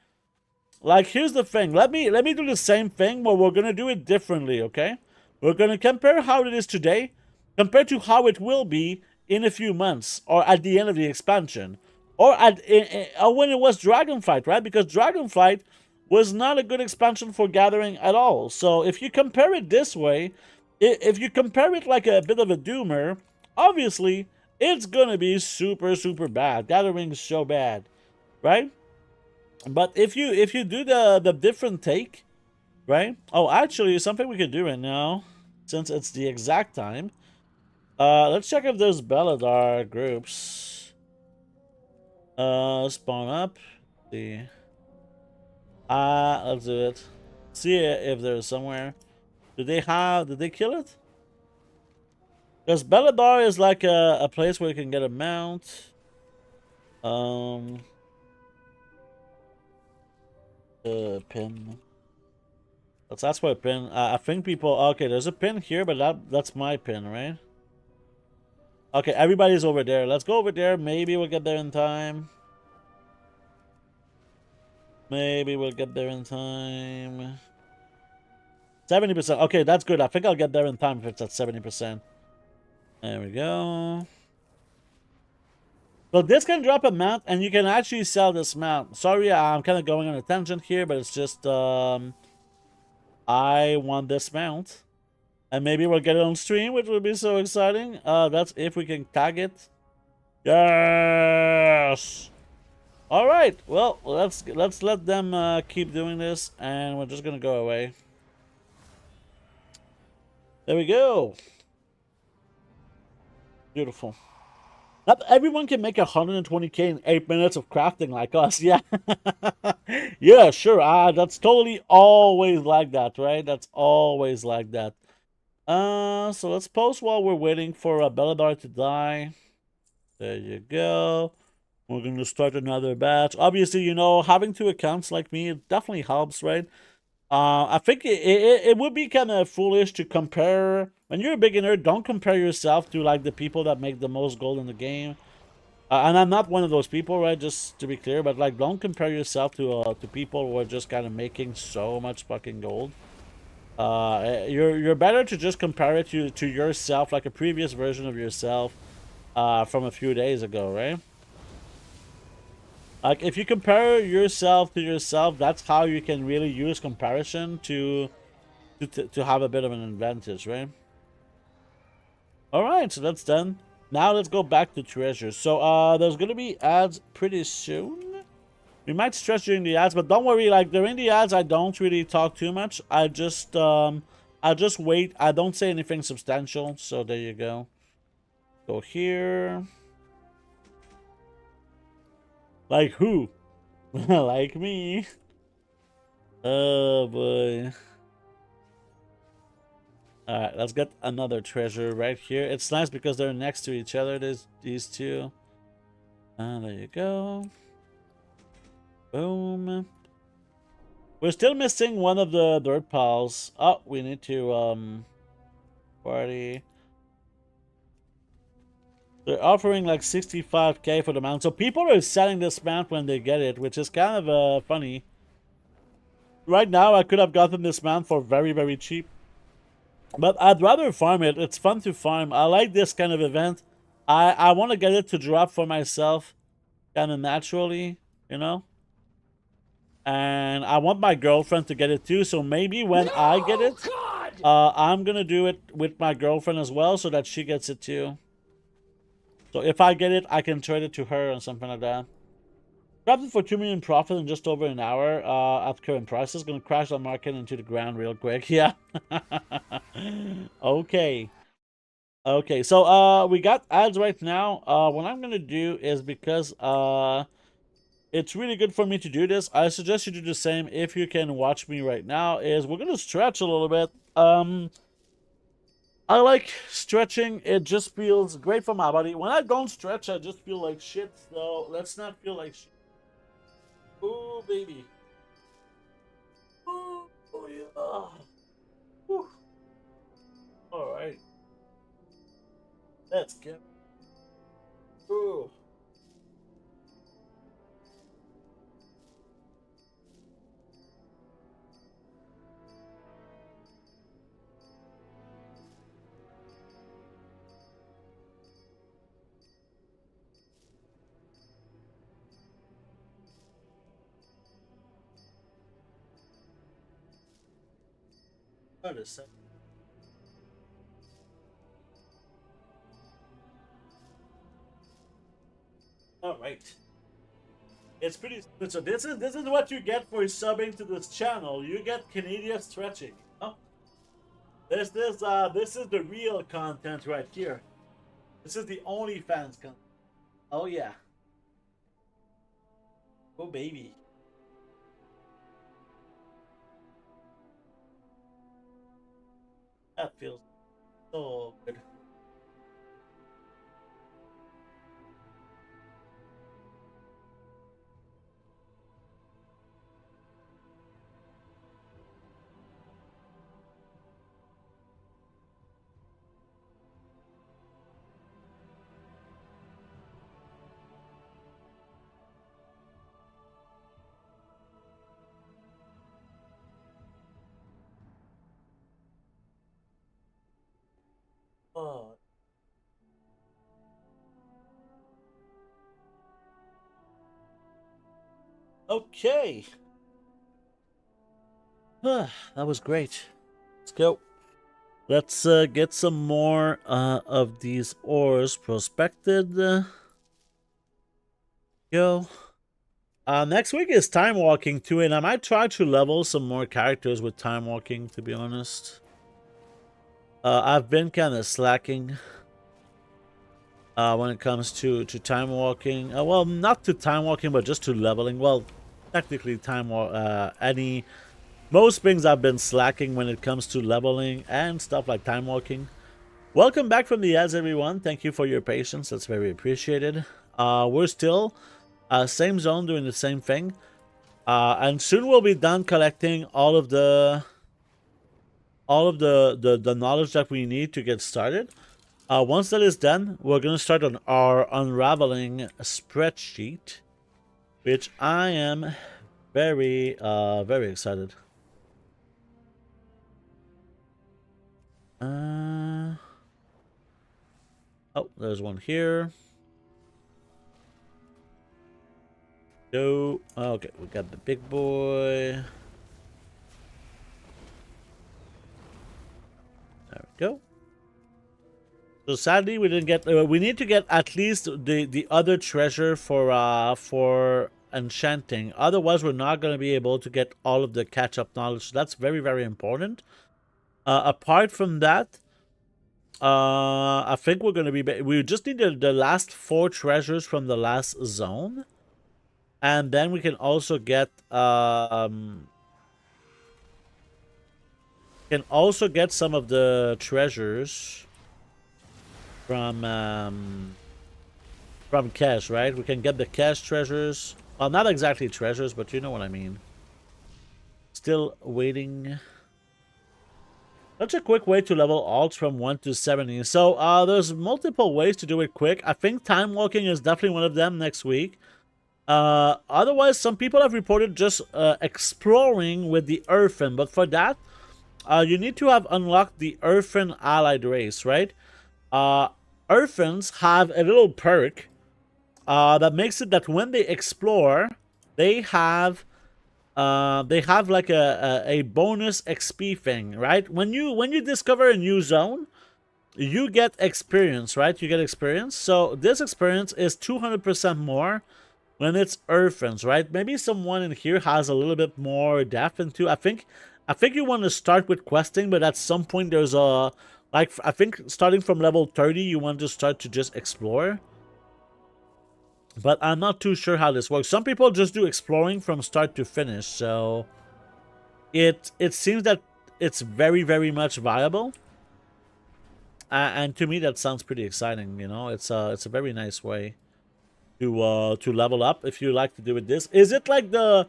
Like, here's the thing. Let me do the same thing, but we're going to do it differently, okay? We're going to compare how it is today compared to how it will be in a few months, or at the end of the expansion, or when it was Dragonflight, right? Because Dragonflight was not a good expansion for gathering at all. So if you compare it this way, if you compare it like a bit of a doomer, obviously it's gonna be super bad. Gathering's so bad, right? But if you do the different take, right? Oh, actually, something we could do right now, since it's the exact time. Let's check if there's Belladar groups. Spawn up. See. Let's do it. See if there's somewhere. Did they kill it? Because Belladar is like a place where you can get a mount. Pin. That's where a pin. I think people. Okay, there's a pin here, but that's my pin, right? Okay, everybody's over there. Let's go over there. Maybe we'll get there in time. Maybe we'll get there in time. 70%. Okay, that's good. I think I'll get there in time if it's at 70%. There we go. So this can drop a mount, and you can actually sell this mount. Sorry, I'm kind of going on a tangent here, but it's just I want this mount. And maybe we'll get it on stream, which would be so exciting. That's if we can tag it. Yes! All right. Well, let's let them keep doing this, and we're just gonna go away. There we go. Beautiful. Not everyone can make 120k in 8 minutes of crafting like us. Yeah. Yeah, sure. That's totally always like that, right? That's always like that. So let's pause while we're waiting for Belladar to die. There you go. We're going to start another batch. Obviously, you know, having two accounts like me, it definitely helps, right? I think it would be kind of foolish to compare. When you're a beginner, don't compare yourself to, like, the people that make the most gold in the game. And I'm not one of those people, right? Just to be clear, but, like, don't compare yourself to people who are just kind of making so much fucking gold. You're better to just compare it to yourself, like a previous version of yourself, from a few days ago, right? Like, if you compare yourself to yourself, that's how you can really use comparison to have a bit of an advantage, right? All right, so that's done. Now let's go back to treasures. So there's gonna be ads pretty soon. We might stretch during the ads, but don't worry. Like, during the ads, I don't really talk too much. I just wait. I don't say anything substantial. So there you go. Go here. Like who? Like me. Oh boy. Alright, let's get another treasure right here. It's nice because they're next to each other, these two. There you go. Boom. We're still missing one of the dirt piles. Oh, we need to, party. They're offering like 65k for the mount. So people are selling this mount when they get it, which is kind of, funny. Right now, I could have gotten this mount for very, very cheap. But I'd rather farm it. It's fun to farm. I like this kind of event. I want to get it to drop for myself kind of naturally, you know? And I want my girlfriend to get it too. So maybe when I get it, God! I'm going to do it with my girlfriend as well so that she gets it too. So if I get it, I can trade it to her or something like that. Dropped it for 2 million profit in just over an hour at current prices. Gonna crash the market into the ground real quick. Yeah. Okay. Okay, so we got ads right now. What I'm gonna do is, because it's really good for me to do this, I suggest you do the same if you can watch me right now, is we're gonna stretch a little bit. I like stretching. It just feels great for my body. When I don't stretch, I just feel like shit. So let's not feel like shit. Ooh, baby. Ooh, oh, yeah. Whew. All right. Let's get. Ooh. What a second. All right. It's pretty good. So this is what you get for subbing to this channel. You get Canadian stretching. Oh, this is the real content right here. This is the OnlyFans content. Oh yeah. Oh baby. That feels so good. Oh. Okay. That was great. Let's go. Let's get some more of these ores prospected. Go. Next week is time walking too, and I might try to level some more characters with time walking, to be honest. I've been kind of slacking when it comes to time walking. Well, not to time walking, but just to leveling. Well, technically most things I've been slacking when it comes to leveling and stuff like time walking. Welcome back from the ads, everyone. Thank you for your patience. That's very appreciated. We're still same zone doing the same thing. And soon we'll be done collecting all of the knowledge that we need to get started. Once that is done, we're going to start on our unraveling spreadsheet, which I am very excited. Oh, there's one here. Go. Okay, we got the big boy. There we go. So sadly, we didn't get. We need to get at least the other treasure for enchanting. Otherwise, we're not going to be able to get all of the catch-up knowledge. So that's very important. Apart from that, I think we're going to be. We just need the last 4 treasures from the last zone, and then we can also get some of the treasures from cache, right? We can get the cache treasures. Well, not exactly treasures, but you know what I mean. Still waiting. Such a quick way to level alts from 1 to 70. So there's multiple ways to do it quick. I think time walking is definitely one of them next week. Otherwise, some people have reported just exploring with the Earthen, but for that, you need to have unlocked the Earthen allied race, right? Earthens have a little perk that makes it that when they explore, they have like a bonus XP thing, right? When you discover a new zone, you get experience, right? You get experience. So this experience is 200% more when it's Earthens, right? Maybe someone in here has a little bit more depth into. I think you want to start with questing, but at some point there's a I think starting from level 30, you want to start to just explore. But I'm not too sure how this works. Some people just do exploring from start to finish, so it seems that it's very much viable. And to me, that sounds pretty exciting. You know, it's a very nice way to level up if you like to do it. This is it like the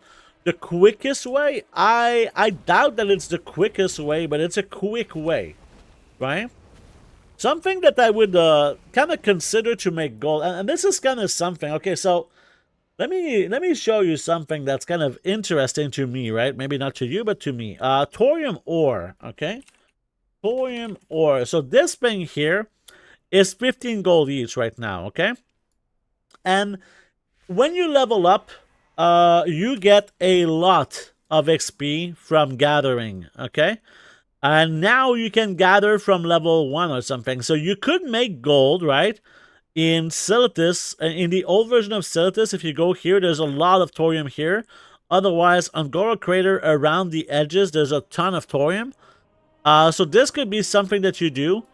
quickest way? I doubt that it's the quickest way, but it's a quick way, right? Something that I would kind of consider to make gold, and this is kind of something. Okay, so let me show you something that's kind of interesting to me, right? Maybe not to you, but to me. Thorium ore, okay? Thorium ore. So this thing here is 15 gold each right now, okay? And when you level up, you get a lot of XP from gathering, okay? And now you can gather from level 1 or something. So you could make gold, right? In Silitus, in the old version of Silitus, if you go here, there's a lot of thorium here. Otherwise, on Goro Crater, around the edges, there's a ton of thorium. So this could be something that you do.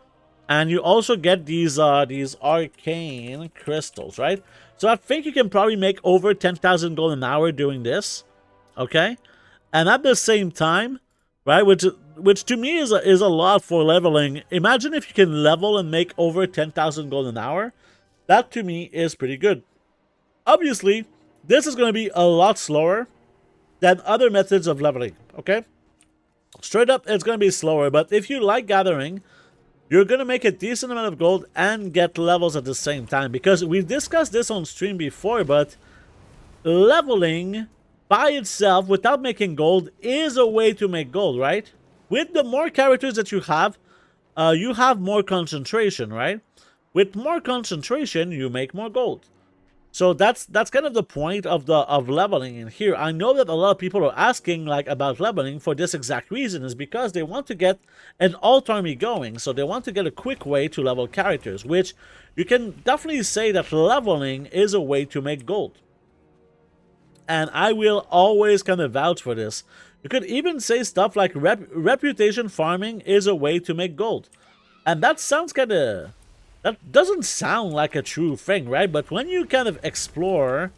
And you also get these arcane crystals, right? So I think you can probably make over 10,000 gold an hour doing this. Okay? And at the same time, right, which to me is a lot for leveling. Imagine if you can level and make over 10,000 gold an hour. That to me is pretty good. Obviously, this is going to be a lot slower than other methods of leveling, okay? Straight up, it's going to be slower, but if you like gathering, you're going to make a decent amount of gold and get levels at the same time. Because we've discussed this on stream before, but leveling by itself without making gold is a way to make gold, right? With the more characters that you have more concentration, right? With more concentration, you make more gold. So that's kind of the point of leveling in here. I know that a lot of people are asking like about leveling for this exact reason, is because they want to get an alt army going. So they want to get a quick way to level characters, which you can definitely say that leveling is a way to make gold. and I will always kind of vouch for this. You could even say stuff like reputation farming is a way to make gold. And that sounds kind of... That doesn't sound like a true thing, right? But when you kind of explore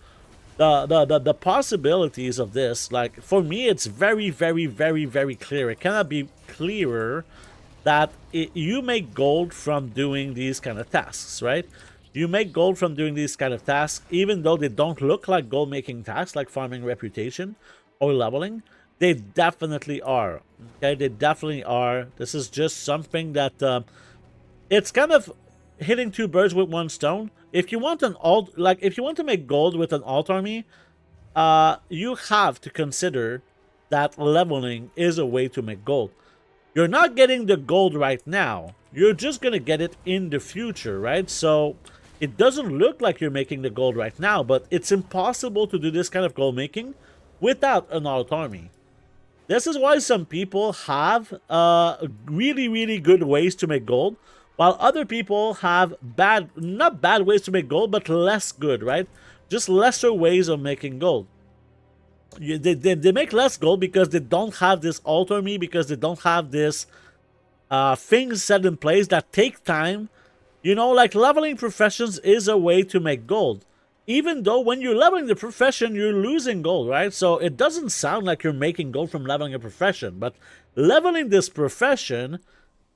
the possibilities of this, like, for me, it's very, very, very, very clear. It cannot be clearer that you make gold from doing these kind of tasks, right? You make gold from doing these kind of tasks, even though they don't look like gold-making tasks, like farming reputation or leveling. They definitely are. Okay, they definitely are. This is just something that it's kind of hitting two birds with one stone. If you want an alt, like if you want to make gold with an alt army, you have to consider that leveling is a way to make gold. You're not getting the gold right now. You're just gonna get it in the future, right? So it doesn't look like you're making the gold right now, but it's impossible to do this kind of gold making without an alt army. This is why some people have really, really good ways to make gold, while other people have not bad ways to make gold, but less good, right? Just lesser ways of making gold. They make less gold because they don't have this alt army, because they don't have this things set in place that take time. You know, like leveling professions is a way to make gold. Even though when you're leveling the profession, you're losing gold, right? So it doesn't sound like you're making gold from leveling a profession. But leveling this profession,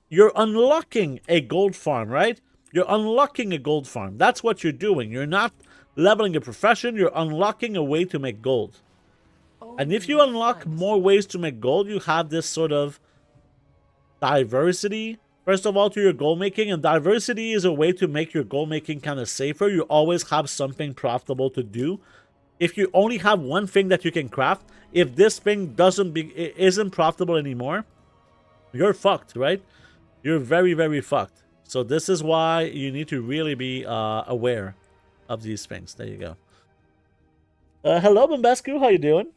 you're unlocking a gold farm, right? You're unlocking a gold farm. That's what you're doing. You're not leveling a profession. You're unlocking a way to make gold. And if you unlock more ways to make gold, you have this sort of diversity, first of all, to your gold making. And diversity is a way to make your gold making kind of safer. You always have something profitable to do. If you only have one thing that you can craft, if this thing isn't profitable anymore, you're fucked, right? You're very, very fucked. So this is why you need to really be aware of these things. There you go. Hello, Bombescu. How you doing?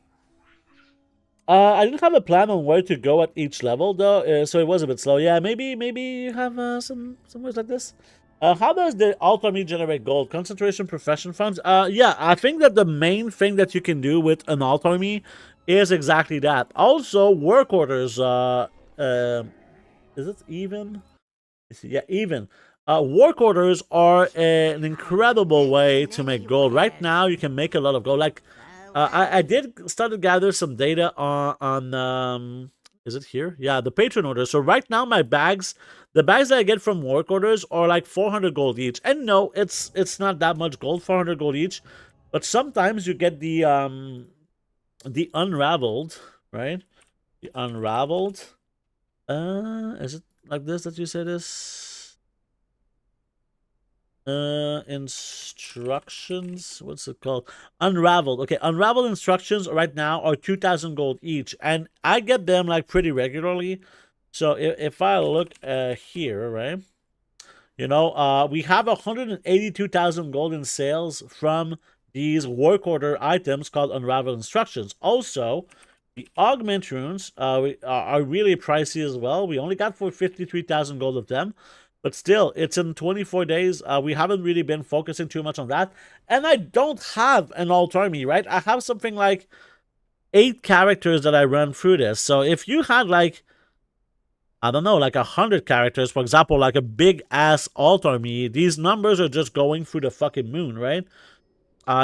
I didn't have a plan on where to go at each level, though, so it was a bit slow. Yeah, maybe you have some ways like this. How does the alt army generate gold? Concentration, profession farms? Yeah, I think that the main thing that you can do with an alt army is exactly that. Also, work orders. Is it even? Yeah, even. Work orders are an incredible way to make gold. Right now, you can make a lot of gold. Like, I did start to gather some data on is it here? Yeah, the patron orders. So right now, the bags that I get from work orders are like 400 gold each. And no, it's not that much gold, 400 gold each. But sometimes you get the unraveled, right? The unraveled. Is it like this that you say this? Instructions, what's it called? Unraveled. Okay, unraveled instructions right now are 2,000 gold each, and I get them like pretty regularly. So if I look here, right, you know, we have 182,000 gold in sales from these work order items called unraveled instructions. Also, the augment runes are really pricey as well. We only got for 53,000 gold of them. But still, it's in 24 days. We haven't really been focusing too much on that. And I don't have an alt army, right? I have something like 8 characters that I run through this. So if you had like, I don't know, like 100 characters, for example, like a big-ass alt army, these numbers are just going through the fucking moon, right?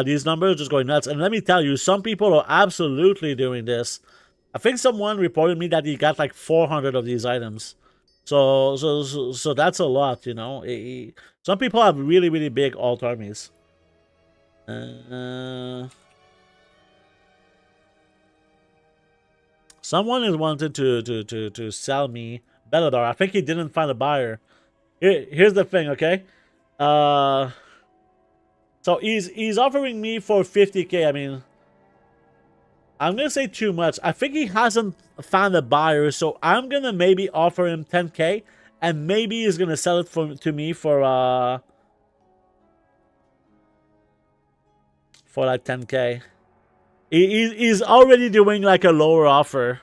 These numbers are just going nuts. And let me tell you, some people are absolutely doing this. I think someone reported me that he got like 400 of these items. So that's a lot, you know. Some people have really, really big alt armies. Someone is wanting to sell me Beladar. I think he didn't find a buyer. Here's the thing, okay? So he's offering me for 50k. I mean, I'm gonna say too much. I think he hasn't found a buyer, so I'm gonna maybe offer him 10k, and maybe he's gonna sell it to me for like 10k. He's already doing like a lower offer.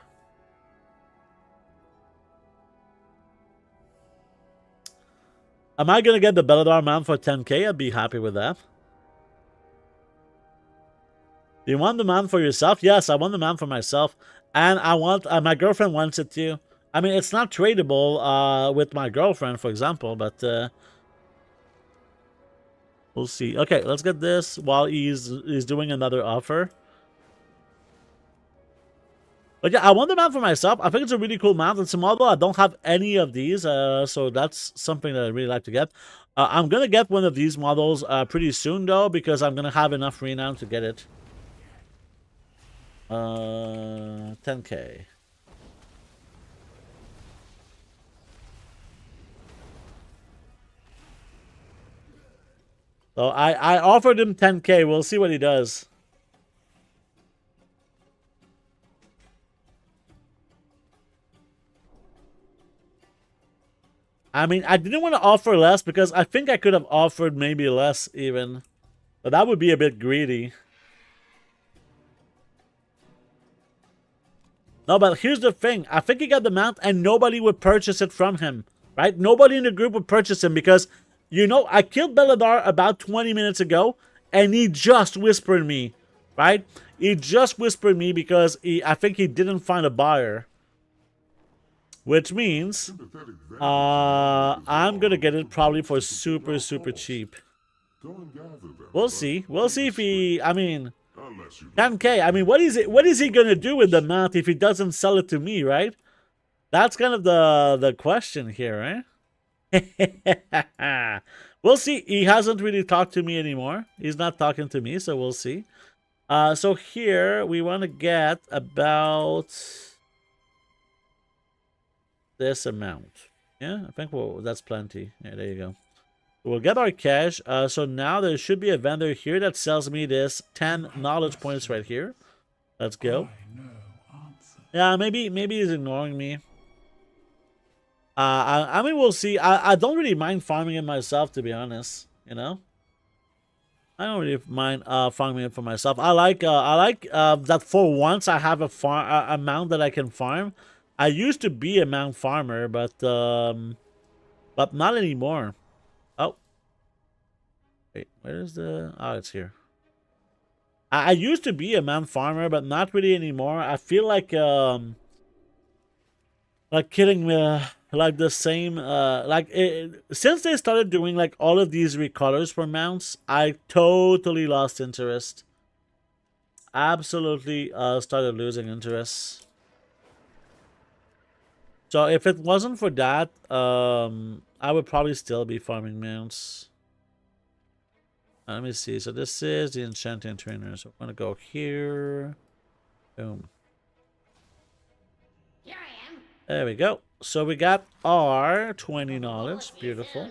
Am I gonna get the Beladar mount for 10k? I'd be happy with that. You want the mount for yourself? Yes, I want the mount for myself. And I want, my girlfriend wants it too. I mean, it's not tradable with my girlfriend, for example, but we'll see. Okay, let's get this while he's doing another offer. But yeah, I want the mount for myself. I think it's a really cool mount. It's a model. I don't have any of these, so that's something that I really like to get. I'm going to get one of these models pretty soon, though, because I'm going to have enough renown to get it. 10k. So I offered him 10k. We'll see what he does. I mean, I didn't want to offer less because I think I could have offered maybe less even. But that would be a bit greedy. No, but here's the thing. I think he got the mount and nobody would purchase it from him. Right? Nobody in the group would purchase him because, you know, I killed Beladar about 20 minutes ago and he just whispered me. Right? He just whispered me because I think he didn't find a buyer. Which means I'm gonna get it probably for super cheap. We'll see. We'll see if he, I mean, 10k. I mean, what is he gonna do with the mount if he doesn't sell it to me, right? That's kind of the question here, right? We'll see. He hasn't really talked to me anymore. He's not talking to me, so we'll see. So here we want to get about this amount. Yeah, I think that's plenty. Yeah, there you go. We'll get our cash. So now there should be a vendor here that sells me this 10 knowledge points right here. Let's go. Yeah, maybe he's ignoring me. I mean, we'll see. I don't really mind farming it myself, to be honest. You know, I don't really mind farming it for myself. I like that for once I have a mount that I can farm. I used to be a mount farmer, but not anymore. Oh, wait, where is the? Oh, it's here. I used to be a mount farmer, but not really anymore. I feel like killing like the same since they started doing like all of these recolors for mounts, I totally lost interest. Absolutely started losing interest. So if it wasn't for that, I would probably still be farming mounts. Let me see. So this is the Enchanting trainer. So I'm gonna go here. Boom. Here I am. There we go. So we got our 20 knowledge. Beautiful.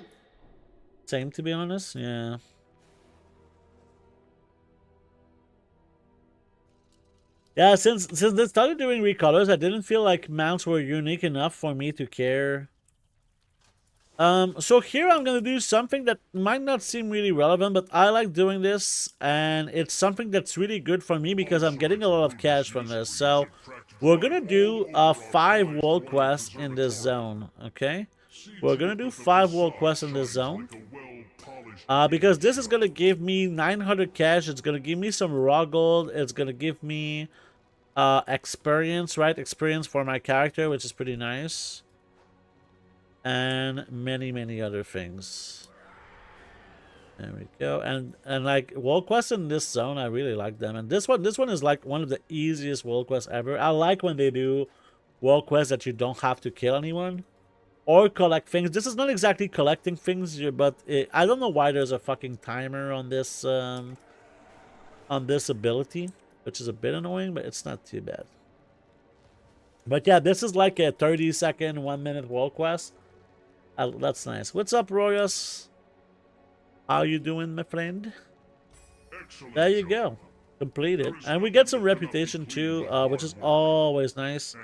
Same, to be honest. Yeah. Yeah, since they started doing recolors, I didn't feel like mounts were unique enough for me to care. So here I'm gonna do something that might not seem really relevant, but I like doing this, and it's something that's really good for me because I'm getting a lot of cash from this. So we're gonna do 5 world quests in this zone, okay? We're gonna do 5 world quests in this zone. Because this is gonna give me 900 cash, it's gonna give me some raw gold, it's gonna give me experience, right? Experience for my character, which is pretty nice. And many other things. There we go. And like world quests in this zone, I really like them. And this one is like one of the easiest world quests ever. I like when they do world quests that you don't have to kill anyone or collect things. This is not exactly collecting things, but I don't know why there's a fucking timer on this ability, which is a bit annoying, but it's not too bad. But yeah, this is like a 30-second, 1-minute world quest. That's nice. What's up, Royas? How you doing, my friend? There you go. Completed. And we get some reputation too, which is always nice.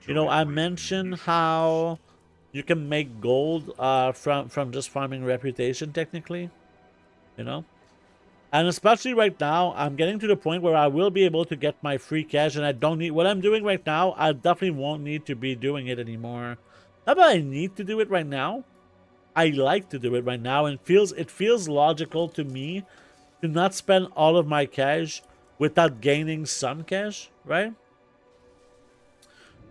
You know, I mentioned how you can make gold from just farming reputation, technically. You know? And especially right now, I'm getting to the point where I will be able to get my free cash, and I don't need... What I'm doing right now, I definitely won't need to be doing it anymore. Not that I need to do it right now. I like to do it right now, and it feels logical to me to not spend all of my cash without gaining some cash, right?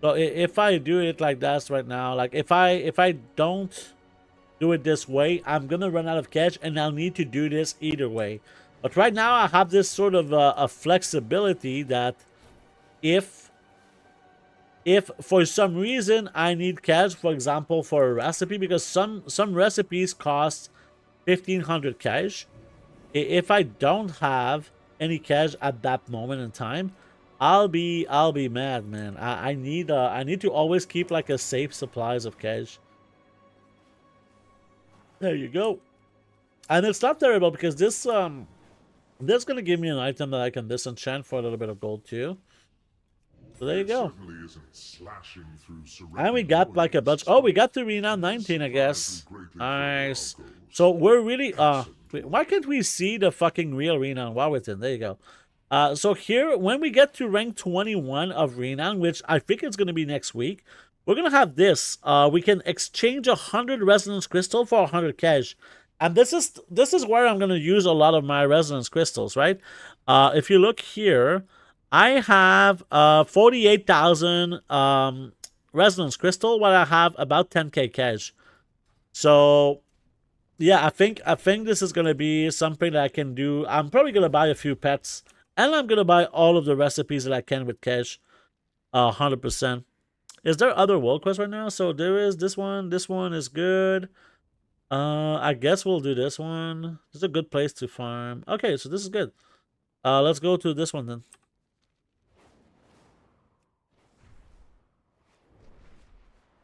So if I do it like that right now, like if I don't do it this way, I'm gonna run out of cash, and I'll need to do this either way. But right now, I have this sort of a flexibility that if for some reason I need cash, for example, for a recipe, because some recipes cost 1500 cash. If I don't have any cash at that moment in time, I'll be mad, man. I need to always keep like a safe supplies of cash. There you go. And it's not terrible because this gonna give me an item that I can disenchant for a little bit of gold too. So there you go. And we got like a bunch. Oh, we got to renown 19, I guess. Nice. So we're really why can't we see the fucking real renown while we're in? There you go. So here, when we get to rank 21 of renown, which I think it's gonna be next week, we're gonna have this. We can exchange 100 resonance crystal for 100 cash. And this is where I'm gonna use a lot of my resonance crystals, right? If you look here, I have 48,000 resonance crystal, while I have about 10k cash. So yeah, I think this is gonna be something that I can do. I'm probably gonna buy a few pets, and I'm gonna buy all of the recipes that I can with cash, 100%. Is there other world quests right now? So there is this one. This one is good. I guess we'll do this one. This is a good place to farm. Okay, so this is good. Let's go to this one then.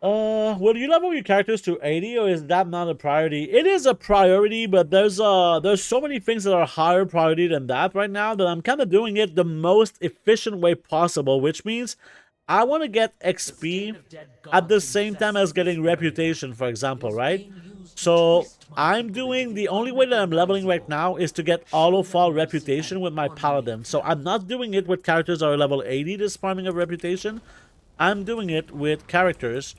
Will you level your characters to 80, or is that not a priority? It is a priority, but there's so many things that are higher priority than that right now that I'm kind of doing it the most efficient way possible, which means I want to get XP at the same time as getting reputation, for example, right? So I'm doing, the only way that I'm leveling right now is to get auto fall reputation with my paladin. So I'm not doing it with characters that are level 80, this farming of reputation. I'm doing it with characters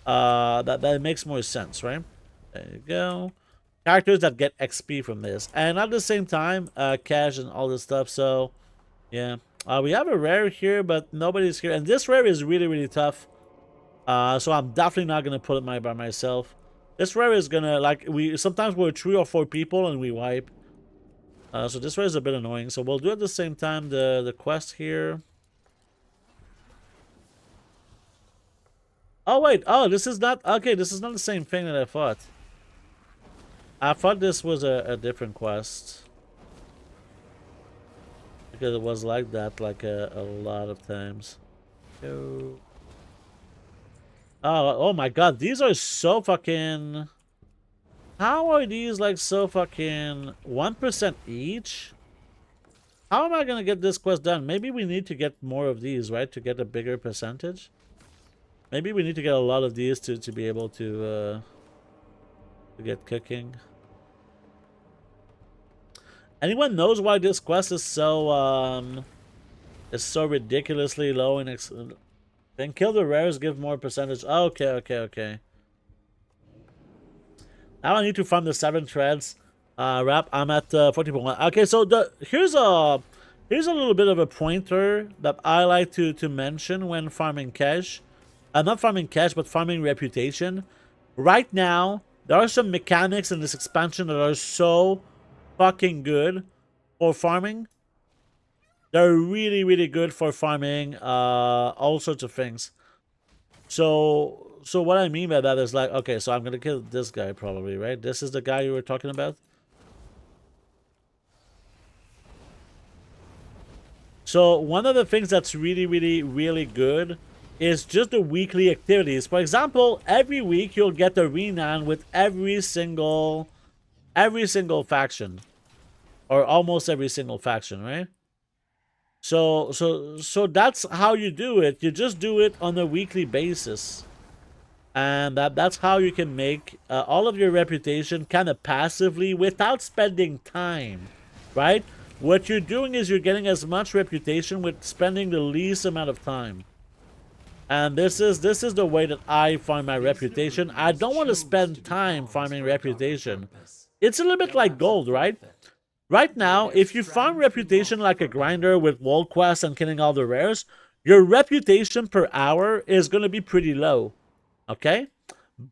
that makes more sense, right? There you go. Characters that get XP from this, and at the same time, cash and all this stuff. So yeah, we have a rare here, but nobody's here, and this rare is really, really tough. So I'm definitely not gonna put it by myself. This rare is gonna, like, sometimes we're 3 or 4 people and we wipe. So this rare is a bit annoying. So we'll do at the same time the quest here. Oh wait, oh, this is not, okay, this is not the same thing that I thought. I thought this was a different quest. Because it was like that, like a lot of times. Oh, oh my god, these are so fucking... How are these like so fucking 1% each? How am I gonna get this quest done? Maybe we need to get more of these, right? To get a bigger percentage? Maybe we need to get a lot of these to be able to get cooking. Anyone knows why this quest is so ridiculously low in then kill the rares, give more percentage. Okay, okay, okay. Now I need to farm the 7 threads. Wrap. I'm at 40.1. Okay, so here's a little bit of a pointer that I like to mention when farming cash. Not farming cash, but farming reputation. Right now, there are some mechanics in this expansion that are so fucking good for farming. They're really, really good for farming all sorts of things. So what I mean by that is, like, okay, so I'm gonna kill this guy probably, right? This is the guy you were talking about. So one of the things that's really, really, really good is just the weekly activities. For example, every week you'll get a renown with every single faction, or almost every single faction, right? So that's how you do it. You just do it on a weekly basis, and that's how you can make all of your reputation kind of passively without spending time, right? What you're doing is you're getting as much reputation with spending the least amount of time. And this is the way that I farm my reputation. I don't want to spend time farming reputation. It's a little bit like gold, right? Right now, if you farm reputation like a grinder with world quests and killing all the rares, your reputation per hour is going to be pretty low. Okay?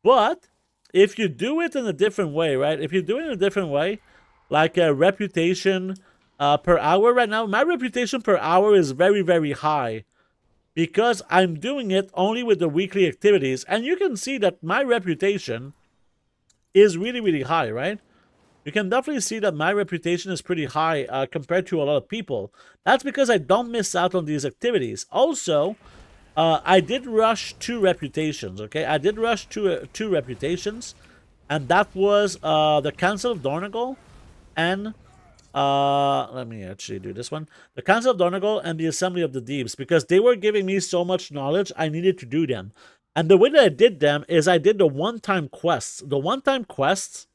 But if you do it in a different way, right? If you do it in a different way, like a reputation per hour right now, my reputation per hour is very, very high because I'm doing it only with the weekly activities. And you can see that my reputation is really, really high, right? You can definitely see that my reputation is pretty high compared to a lot of people. That's because I don't miss out on these activities. Also, I did rush 2 reputations, okay? I did rush two reputations, and that was the Council of Dornagal and let me actually do this one. The Council of Dornagal and the Assembly of the Deeps, because they were giving me so much knowledge, I needed to do them. And the way that I did them is I did the one-time quests. The one-time quests,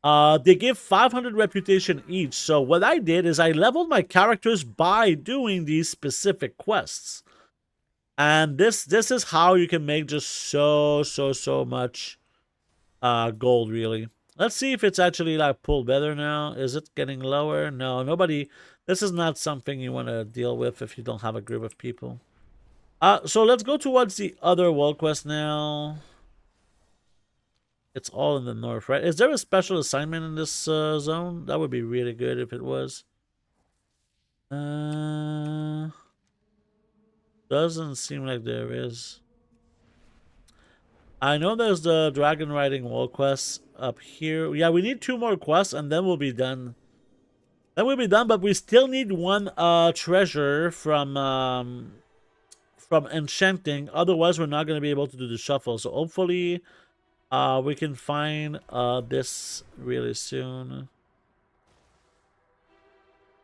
they give 500 reputation each. So what I did is I leveled my characters by doing these specific quests. And this is how you can make just so much gold, really. Let's see if it's actually like pulled better now. Is it getting lower? No, nobody. This is not something you want to deal with if you don't have a group of people. So let's go towards the other world quest now. It's all in the north, right? Is there a special assignment in this zone? That would be really good if it was. Doesn't seem like there is. I know there's the dragon riding world quest up here. Yeah, we need 2 more quests and then we'll be done. Then we'll be done, but we still need 1 treasure from Enchanting. Otherwise, we're not going to be able to do the shuffle. So hopefully we can find this really soon.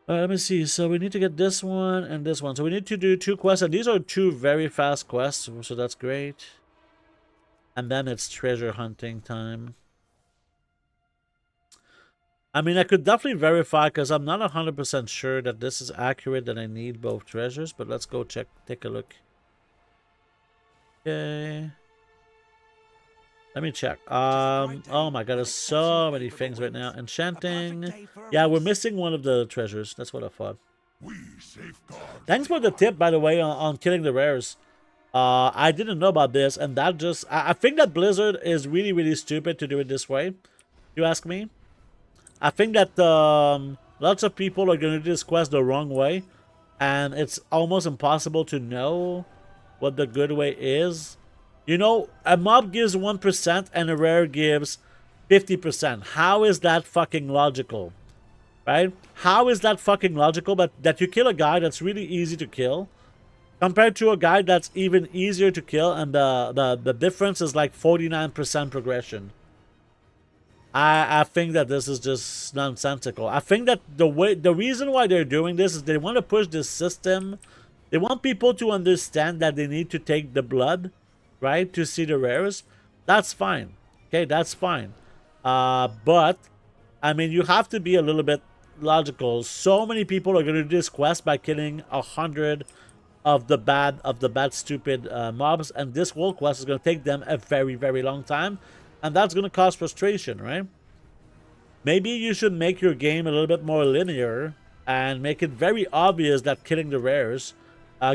Let me see. So we need to get this one and this one. So we need to do 2 quests. And these are 2 very fast quests. So that's great. And then it's treasure hunting time. I mean, I could definitely verify because I'm not 100% sure that this is accurate, that I need both treasures. But let's go take a look. Okay. Let me check. Oh my god, there's so many things right now. Enchanting. Yeah, we're missing one of the treasures. That's what I thought. Thanks for the tip, by the way, on killing the rares. I didn't know about this, and that just... I think that Blizzard is really, really stupid to do it this way. You ask me? I think that lots of people are going to do this quest the wrong way, and it's almost impossible to know what the good way is. You know, a mob gives 1% and a rare gives 50%. How is that fucking logical? Right? How is that fucking logical that you kill a guy that's really easy to kill compared to a guy that's even easier to kill, and the difference is like 49% progression? I think that this is just nonsensical. I think that the reason why they're doing this is they want to push this system. They want people to understand that they need to take the blood, right, to see the rares. That's fine. Okay, that's fine. But I mean, you have to be a little bit logical. So many people are going to do this quest by killing 100 of the bad stupid mobs, and this world quest is going to take them a very, very long time, and that's going to cause frustration, right? Maybe you should make your game a little bit more linear and make it very obvious that killing the rares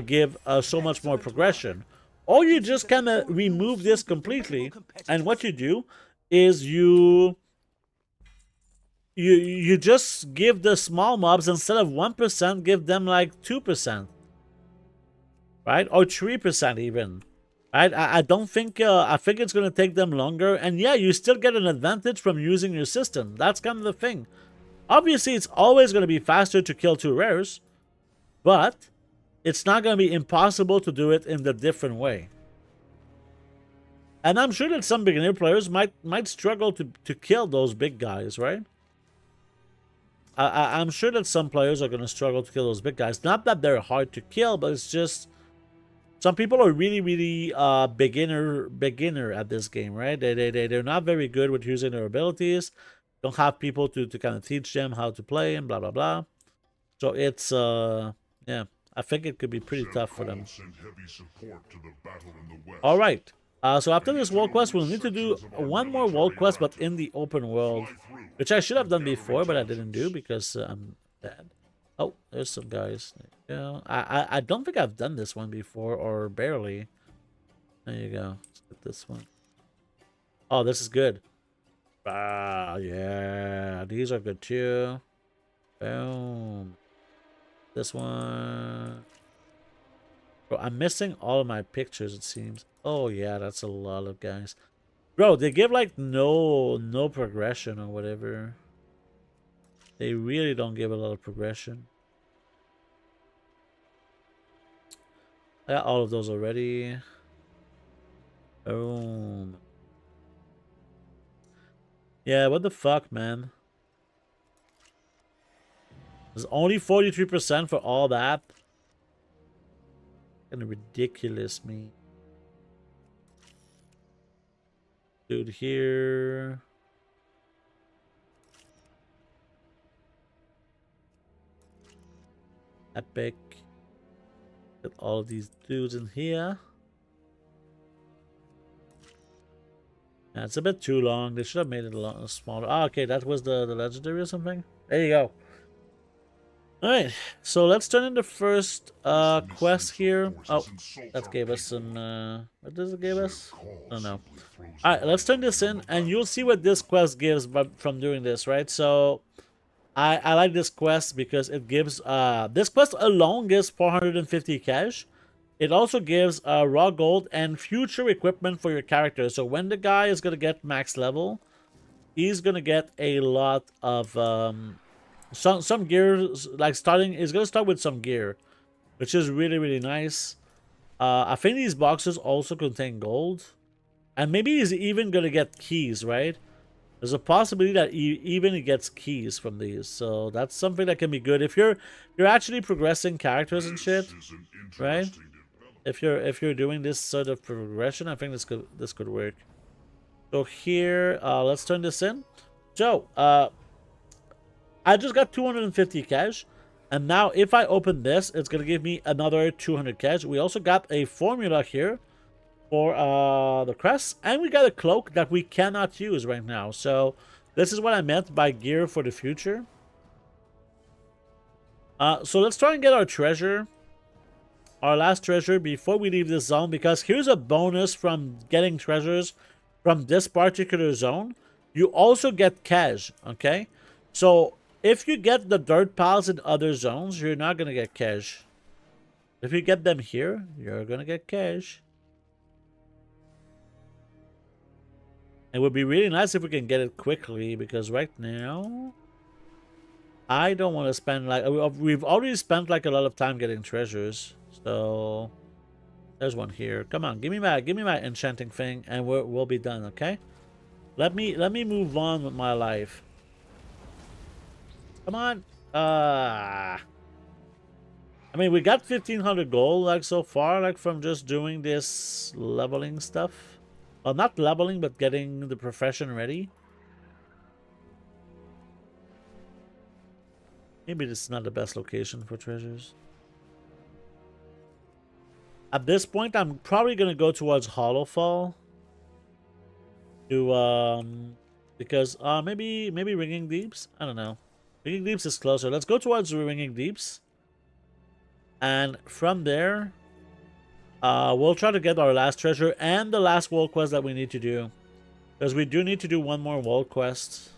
give so much more progression. Or you just kind of remove this completely, and what you do is you just give the small mobs, instead of 1%, give them like 2%, right? Or 3% even, right? I don't think I think it's gonna take them longer, and yeah, you still get an advantage from using your system. That's kind of the thing. Obviously, it's always gonna be faster to kill 2 rares, but it's not going to be impossible to do it in the different way. And I'm sure that some beginner players might struggle to kill those big guys, right? I'm sure that some players are going to struggle to kill those big guys. Not that they're hard to kill, but it's just... some people are really, really beginner at this game, right? They're not very good with using their abilities. Don't have people to kind of teach them how to play and blah, blah, blah. So it's... yeah. I think it could be pretty tough for them. All right. So after this world quest, we'll need to do one more world quest, but in the open world, which I should have done before, but I didn't do because I'm bad. Oh, there's some guys. There you go. I don't think I've done this one before, or barely. There you go. Let's get this one. Oh, this is good. Ah, yeah. These are good too. Boom. This one. Bro, I'm missing all of my pictures, it seems. Oh, yeah, that's a lot of guys. Bro, they give, like, no progression or whatever. They really don't give a lot of progression. I got all of those already. Boom. Yeah, what the fuck, man? There's only 43% for all that. Kinda ridiculous, me. Dude, here. Epic. Get all of these dudes in here. Yeah, it's a bit too long. They should have made it a lot smaller. Ah, okay, that was the legendary or something. There you go. Alright, so let's turn in the first quest here. Oh, that gave us some, what does it give us? I don't know. Alright, let's turn this in, and you'll see what this quest gives from doing this, right? So, I like this quest because it gives, this quest alone gives 450 cash. It also gives raw gold and future equipment for your character. So when the guy is going to get max level, he's going to get a lot of, some gear, like he's going to start with some gear, which is really, really nice. I think these boxes also contain gold. And maybe he's even going to get keys, right? There's a possibility that he gets keys from these. So that's something that can be good. If you're actually progressing characters and shit, right? If you're doing this sort of progression, I think this could work. So here, let's turn this in. So, I just got 250 cash, and now if I open this, it's gonna give me another 200 cash. We also got a formula here for the crest, and we got a cloak that we cannot use right now. So this is what I meant by gear for the future. So let's try and get our treasure, our last treasure, before we leave this zone, because here's a bonus from getting treasures from this particular zone. You also get cash, okay? So if you get the dirt piles in other zones, you're not gonna get cash. If you get them here, you're gonna get cash. It would be really nice if we can get it quickly, because right now I don't want to spend, like, we've already spent like a lot of time getting treasures. So there's one here. Come on, give me my enchanting thing, and we'll be done. Okay, let me move on with my life. Come on. I mean, we got 1,500 gold like so far, like from just doing this leveling stuff. Well, not leveling, but getting the profession ready. Maybe this is not the best location for treasures. At this point, I'm probably gonna go towards Hollowfall. Because maybe Ringing Deeps. I don't know. Ringing Deeps is closer. Let's go towards Ringing Deeps, and from there, we'll try to get our last treasure and the last world quest that we need to do, because we do need to do one more world quest.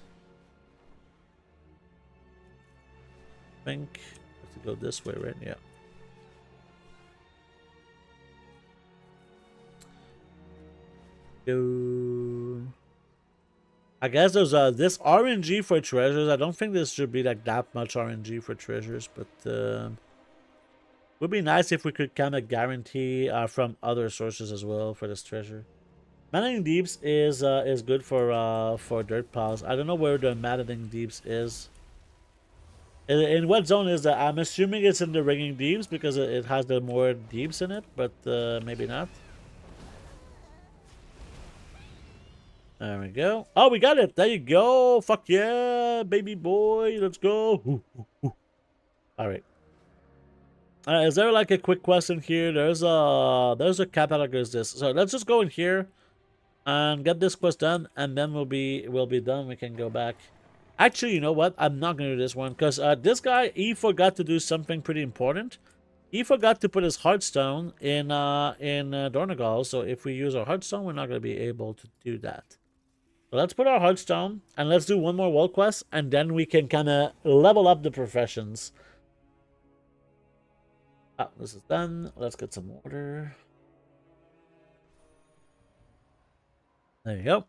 I think we have to go this way, right? Yeah. Go. I guess there's this RNG for treasures. I don't think this should be like that much RNG for treasures, but would be nice if we could kind of guarantee from other sources as well for this treasure. Maddening Deeps is good for dirt piles. I don't know where the Maddening Deeps is. In what zone is that? I'm assuming it's in the Ringing Deeps because it has the more deeps in it, but maybe not. There we go. Oh, we got it. There you go. Fuck yeah, baby boy. Let's go. Ooh, ooh, ooh. All right. Is there like a quick question here? There's a catalog is this. So let's just go in here. and get this quest done, and then we'll be done. We can go back. Actually, you know what? I'm not gonna do this one because this guy, he forgot to do something pretty important. He forgot to put his heartstone in Dornagal. So if we use our heartstone, we're not gonna be able to do that. So let's put our heartstone and let's do one more world quest, and then we can kind of level up the professions. Ah, this is done. Let's get some water. There you go.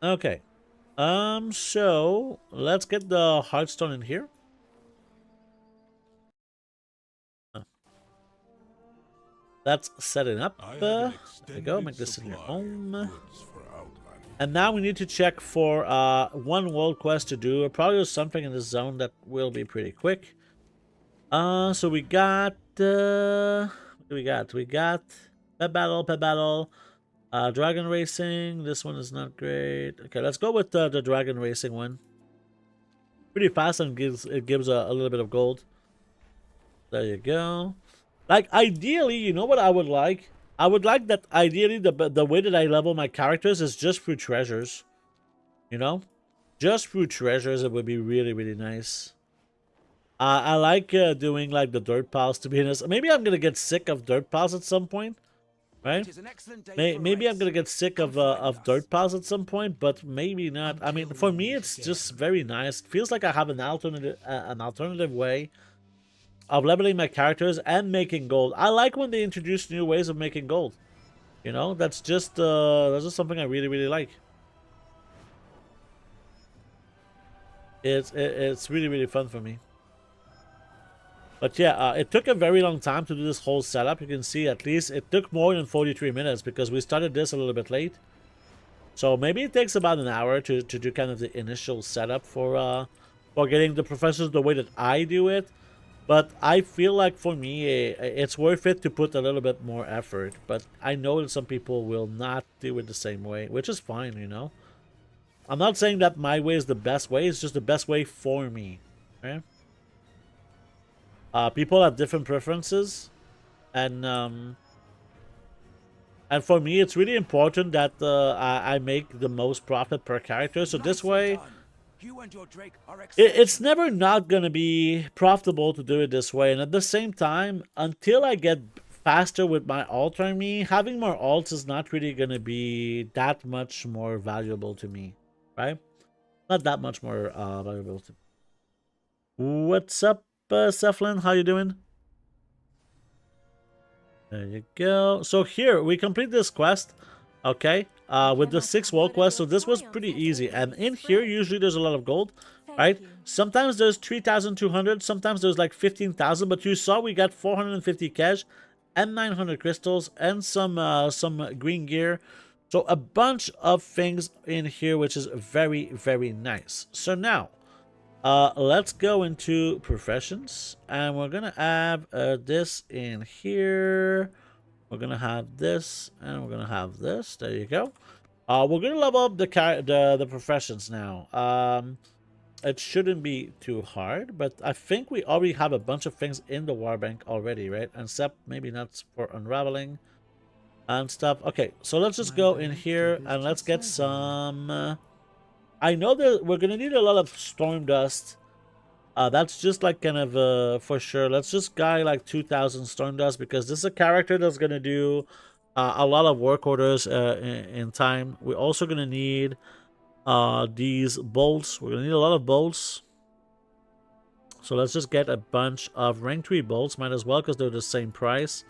Okay. So let's get the heartstone in here. Let's set it up. There you go. Make this in your home. And now we need to check for one world quest to do. Probably there's something in this zone that will be pretty quick. So we got what do we got? We got pet battle, dragon racing. This one is not great. Okay, let's go with the dragon racing one. Pretty fast and gives a little bit of gold. There you go. Like ideally, you know what I would like? I would like that ideally the way that I level my characters is just through treasures. You know? Just through treasures, it would be really, really nice. I like doing like the dirt piles, to be honest. Maybe I'm gonna get sick of dirt piles at some point, right? Maybe I'm gonna get sick of dirt piles at some point, but maybe not. I mean, for me, it's just very nice. It feels like I have an alternative way of leveling my characters and making gold. I like when they introduce new ways of making gold. You know, that's just something I really, really like. It's really, really fun for me. But yeah, it took a very long time to do this whole setup. You can see at least it took more than 43 minutes because we started this a little bit late. So maybe it takes about an hour to do kind of the initial setup for getting the professors the way that I do it. But I feel like for me, it's worth it to put a little bit more effort. But I know that some people will not do it the same way, which is fine, you know. I'm not saying that my way is the best way. It's just the best way for me. Okay? People have different preferences. And for me, it's really important that I make the most profit per character. So this way... It's never not going to be profitable to do it this way. And at the same time, until I get faster with my alt army, having more alts is not really going to be that much more valuable to me. Right? Not that much more valuable to me. What's up, Cephalin? How you doing? There you go. So here, we complete this quest. Okay, with the 6 wall quest, so this was pretty easy. And in here, usually there's a lot of gold, right? Sometimes there's 3,200, sometimes there's like 15,000, but you saw we got 450 cash and 900 crystals and some green gear. So a bunch of things in here, which is very, very nice. So now, let's go into professions, and we're gonna have this in here. We're gonna have this, and we're gonna have this. There you go. We're gonna level up the professions now. It shouldn't be too hard, but I think we already have a bunch of things in the warbank already, right? Except maybe not for unraveling and stuff. Okay, so let's just go in here and let's get some. I know that we're gonna need a lot of storm dust. That's just like kind of for sure. Let's just guy like 2,000 storm dust because this is a character that's gonna do a lot of work orders in time. We're also gonna need these bolts. We're gonna need a lot of bolts. So let's just get a bunch of rank 3 bolts. Might as well because they're the same price.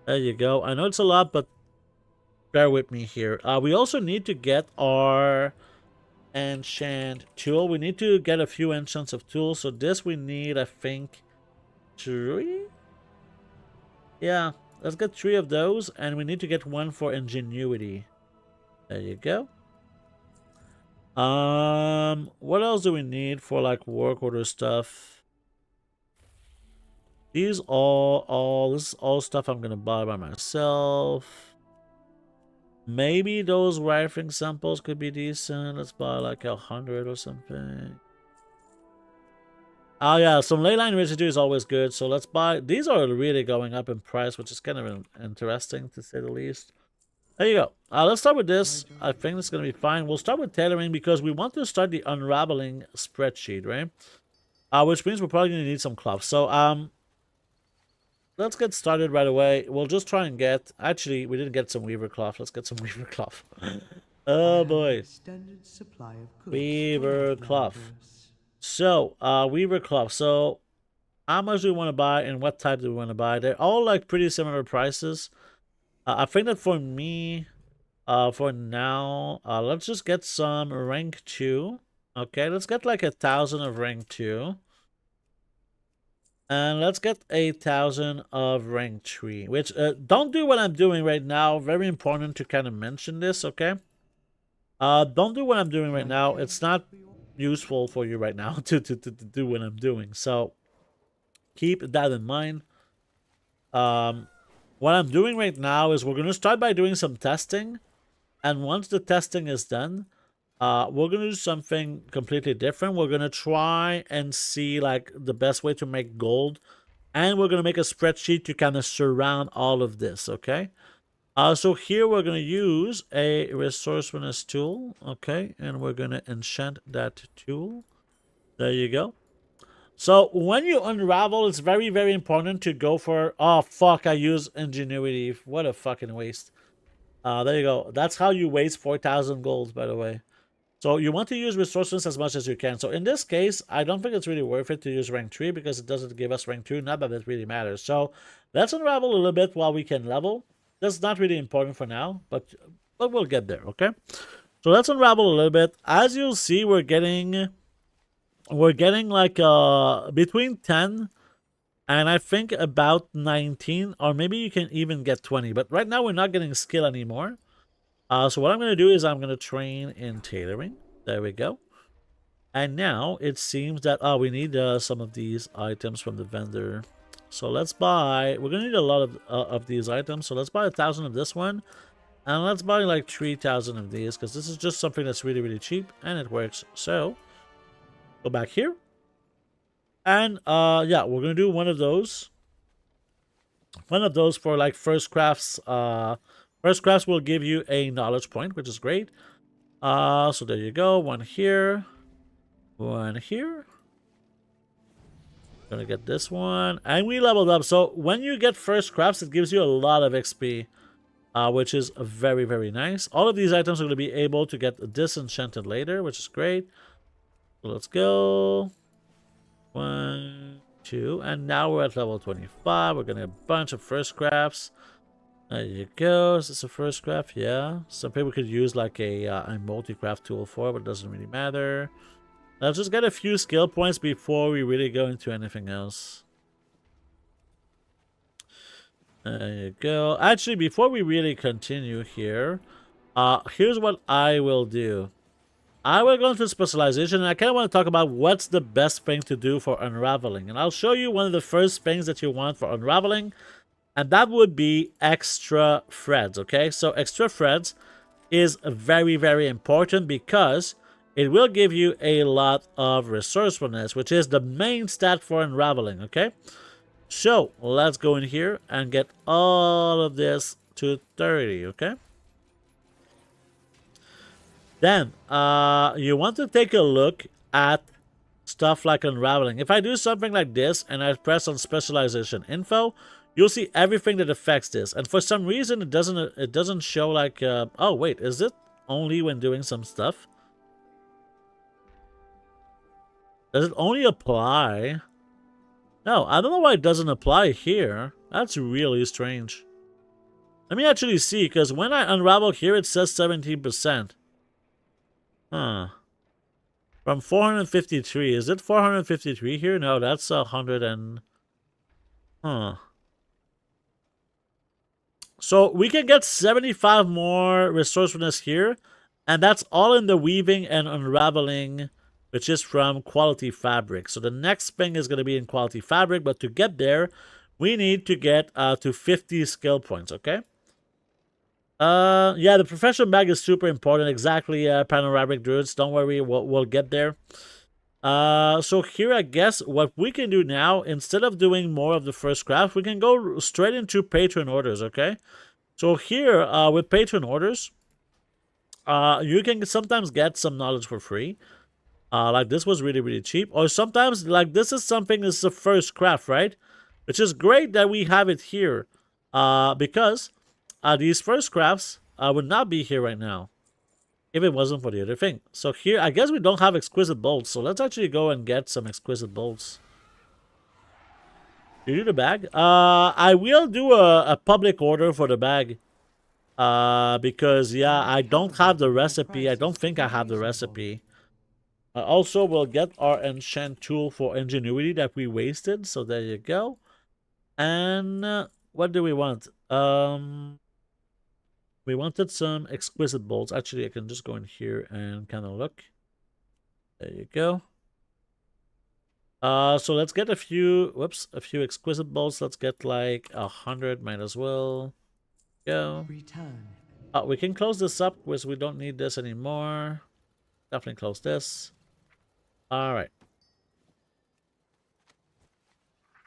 There you go. I know it's a lot, but bear with me here. We also need to get our enchant tool. We need to get a few enchants of tools. So this we need, I think, 3. Yeah, let's get 3 of those, and we need to get 1 for ingenuity. There you go. What else do we need for like work order stuff? These this is all stuff I'm gonna buy by myself. Maybe those rifling samples could be decent. Let's buy like 100 or something. Oh yeah, some ley line residue is always good. So let's buy. These are really going up in price, which is kind of interesting to say the least. There you go. Let's start with this. I think it's going to be fine. We'll start with tailoring because we want to start the unraveling spreadsheet, right? Which means we're probably going to need some cloth. So let's get started right away. We'll just try and get. Actually, we didn't get some weaver cloth. Let's get some weaver cloth. Oh boy, Extended supply of goods weaver for cloth. members. So weaver cloth. So how much do we want to buy and what type do we want to buy? They're all like pretty similar prices. I think that for me, for now, let's just get some rank 2. Okay, let's get like 1,000 of rank 2. And let's get 1,000 of rank 3. Which, don't do what I'm doing right now. Very important to kind of mention this, okay? Don't do what I'm doing right now. It's not useful for you right now to do what I'm doing. So, keep that in mind. What I'm doing right now is we're going to start by doing some testing. And once the testing is done, we're going to do something completely different. We're going to try and see like the best way to make gold. And we're going to make a spreadsheet to kind of surround all of this, okay? So here we're going to use a resourcefulness tool, okay? And we're going to enchant that tool. There you go. So when you unravel, it's very, very important to go for... Oh, fuck, I use ingenuity. What a fucking waste. There you go. That's how you waste 4,000 gold, by the way. So you want to use resources as much as you can. So in this case, I don't think it's really worth it to use rank 3 because it doesn't give us rank 2. Not that it really matters. So let's unravel a little bit while we can level. That's not really important for now, but we'll get there, okay? So let's unravel a little bit. As you'll see, we're getting like between 10 and I think about 19, or maybe you can even get 20. But right now we're not getting skill anymore. So what I'm going to do is I'm going to train in tailoring. There we go. And now it seems that, we need some of these items from the vendor. So let's buy, we're going to need a lot of these items. So let's buy 1,000 of this one. And let's buy like 3,000 of these because this is just something that's really, really cheap and it works. So go back here. And yeah, we're going to do one of those. One of those for like first crafts. First crafts will give you a knowledge point, which is great. So there you go. One here. One here. Gonna get this one. And we leveled up. So when you get first crafts, it gives you a lot of XP. Which is very, very nice. All of these items are going to be able to get disenchanted later, which is great. So let's go. 1, 2. And now we're at level 25. We're going to get a bunch of first crafts. There you go. Is this a first craft? Yeah. Some people could use like a multi-craft tool for it, but it doesn't really matter. Let's just get a few skill points before we really go into anything else. There you go. Actually, before we really continue here, here's what I will do. I will go into specialization, and I kind of want to talk about what's the best thing to do for unraveling. And I'll show you one of the first things that you want for unraveling, and that would be extra threads, okay? So extra threads is very, very important because it will give you a lot of resourcefulness, which is the main stat for unraveling, okay? So let's go in here and get all of this to 30, okay? Then you want to take a look at stuff like unraveling. If I do something like this and I press on specialization info, you'll see everything that affects this. And for some reason, it doesn't show like. Oh wait, is it only when doing some stuff? Does it only apply? No, I don't know why it doesn't apply here. That's really strange. Let me actually see, because when I unravel here, it says 17%. Huh. From 453. Is it 453 here? No, that's 100 and... Huh. So we can get 75 more resourcefulness here. And that's all in the weaving and unraveling, which is from quality fabric. So the next thing is going to be in quality fabric. But to get there, we need to get to 50 skill points, okay? Yeah, the professional bag is super important. Exactly, panoramic druids. Don't worry, we'll get there. So here, I guess what we can do now, instead of doing more of the first craft, we can go straight into patron orders, okay? So here, with patron orders, you can sometimes get some knowledge for free. Like this was really, really cheap. Or sometimes, like this is something, this is the first craft, right? Which is great that we have it here. Because these first crafts would not be here right now if it wasn't for the other thing. So here, I guess we don't have exquisite bolts. So let's actually go and get some exquisite bolts. You do the bag? I will do a public order for the bag. Because, yeah, I don't have the recipe. I don't think I have the recipe. Also, we'll get our enchant tool for ingenuity that we wasted. So there you go. And what do we want? We wanted some exquisite bolts. Actually, I can just go in here and kind of look. There you go. So let's get a few exquisite bolts. Let's get like 100, might as well. Go. Return. We can close this up because we don't need this anymore. Definitely close this. All right.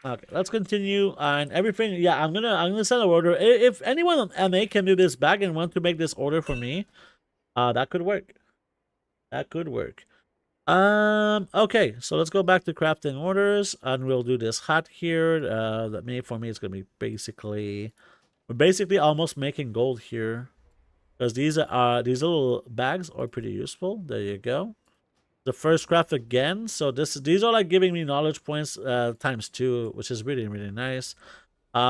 Okay, let's continue and everything. Yeah, I'm gonna send an order. If anyone on MA can do this bag and want to make this order for me, that could work. That could work. Okay, so let's go back to crafting orders and we'll do this hat here. That for me it's gonna be basically, we're basically almost making gold here. Because these little bags are pretty useful. There you go. The first craft again. So these are like giving me knowledge points times 2, which is really, really nice.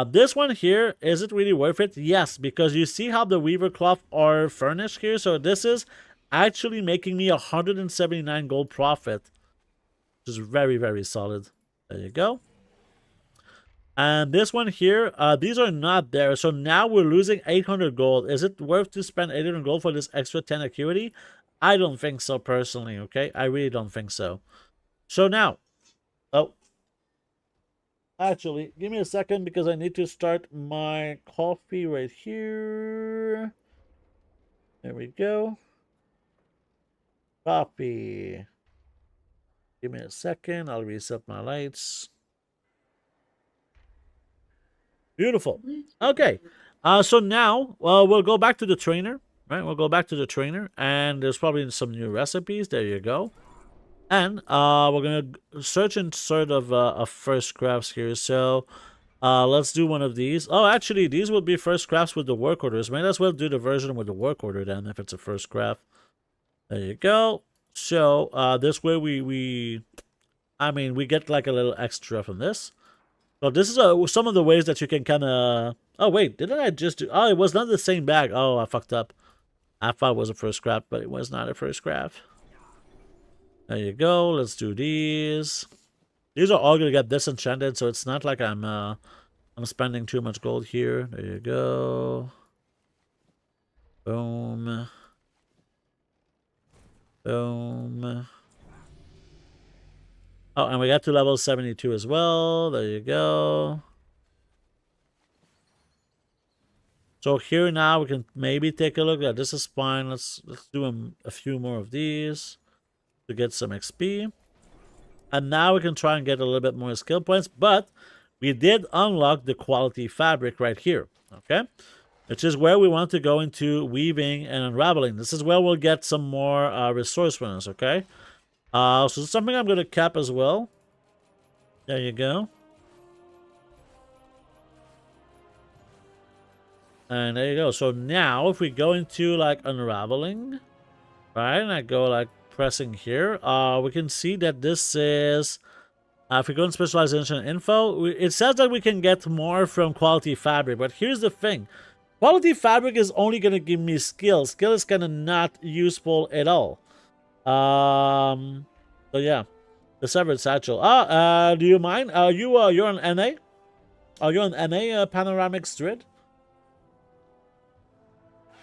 This one here, is it really worth it? Yes, because you see how the weaver cloth are furnished here. So this is actually making me 179 gold profit, which is very, very solid. There you go. And this one here, these are not there. So now we're losing 800 gold. Is it worth to spend 800 gold for this extra 10 acuity? I don't think so personally, okay? I really don't think so. So now, actually, give me a second because I need to start my coffee right here. There we go. Coffee. Give me a second. I'll reset my lights. Beautiful. Okay. So now, we'll go back to the trainer. Right, we'll go back to the trainer, and there's probably some new recipes. There you go. And we're gonna search in sort of first crafts here. So let's do one of these. Oh, actually, these would be first crafts with the work orders. Might as well do the version with the work order then, if it's a first craft. There you go. So this way we get like a little extra from this. So this is some of the ways that you can kind of. Oh wait, didn't I just do? Oh, it was not the same bag. Oh, I fucked up. I thought it was a first craft, but it was not a first craft. There you go. Let's do these. These are all gonna get disenchanted, so it's not like I'm spending too much gold here. There you go. Boom. Boom. Oh, and we got to level 72 as well. There you go. So here now we can maybe take a look at this is fine. Let's do a few more of these to get some XP. And now we can try and get a little bit more skill points, but we did unlock the quality fabric right here, okay? Which is where we want to go into weaving and unraveling. This is where we'll get some more resourcefulness, okay? So it's something I'm going to cap as well. There you go. And there you go. So now if we go into like unraveling, right, and I go like pressing here, we can see that this is, if we go in specialization info, it says that we can get more from quality fabric. But here's the thing. Quality fabric is only going to give me skill. Skill is kind of not useful at all. So yeah. The severed satchel. Do you mind? You're on NA? Are you on NA panoramic strid?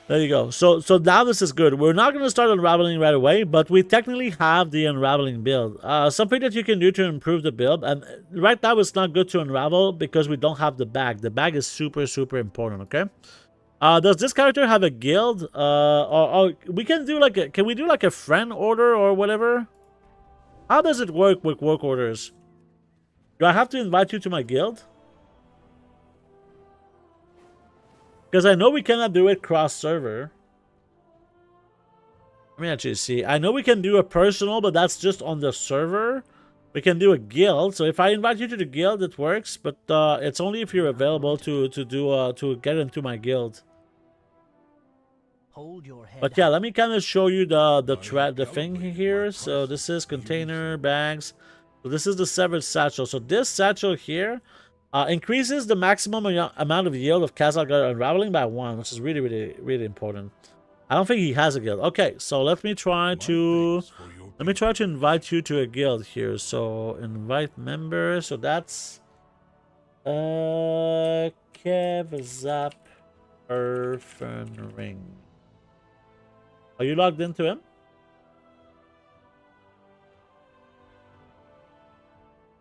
There you go. So now this is good. We're not going to start unraveling right away, but we technically have the unraveling build. Something that you can do to improve the build, and right now it's not good to unravel because we don't have the bag. The bag is super, super important, okay? Does this character have a guild? Or we can do like can we do like a friend order or whatever? How does it work with work orders? Do I have to invite you to my guild? Because I know we cannot do it cross-server. Let me actually see. I know we can do a personal, but that's just on the server. We can do a guild. So if I invite you to the guild, it works. But it's only if you're available to get into my guild. Hold your head. But yeah, let me kind of show you the thing here. So this is container bags. So this is the severed satchel. So this satchel here increases the maximum amount of yield of Kazakh Unravelling by 1, which is really, really, really important. I don't think he has a guild. Okay, so let me try to invite you to a guild here. So invite members. So that's Kevzap Earthen Ring. Are you logged into him?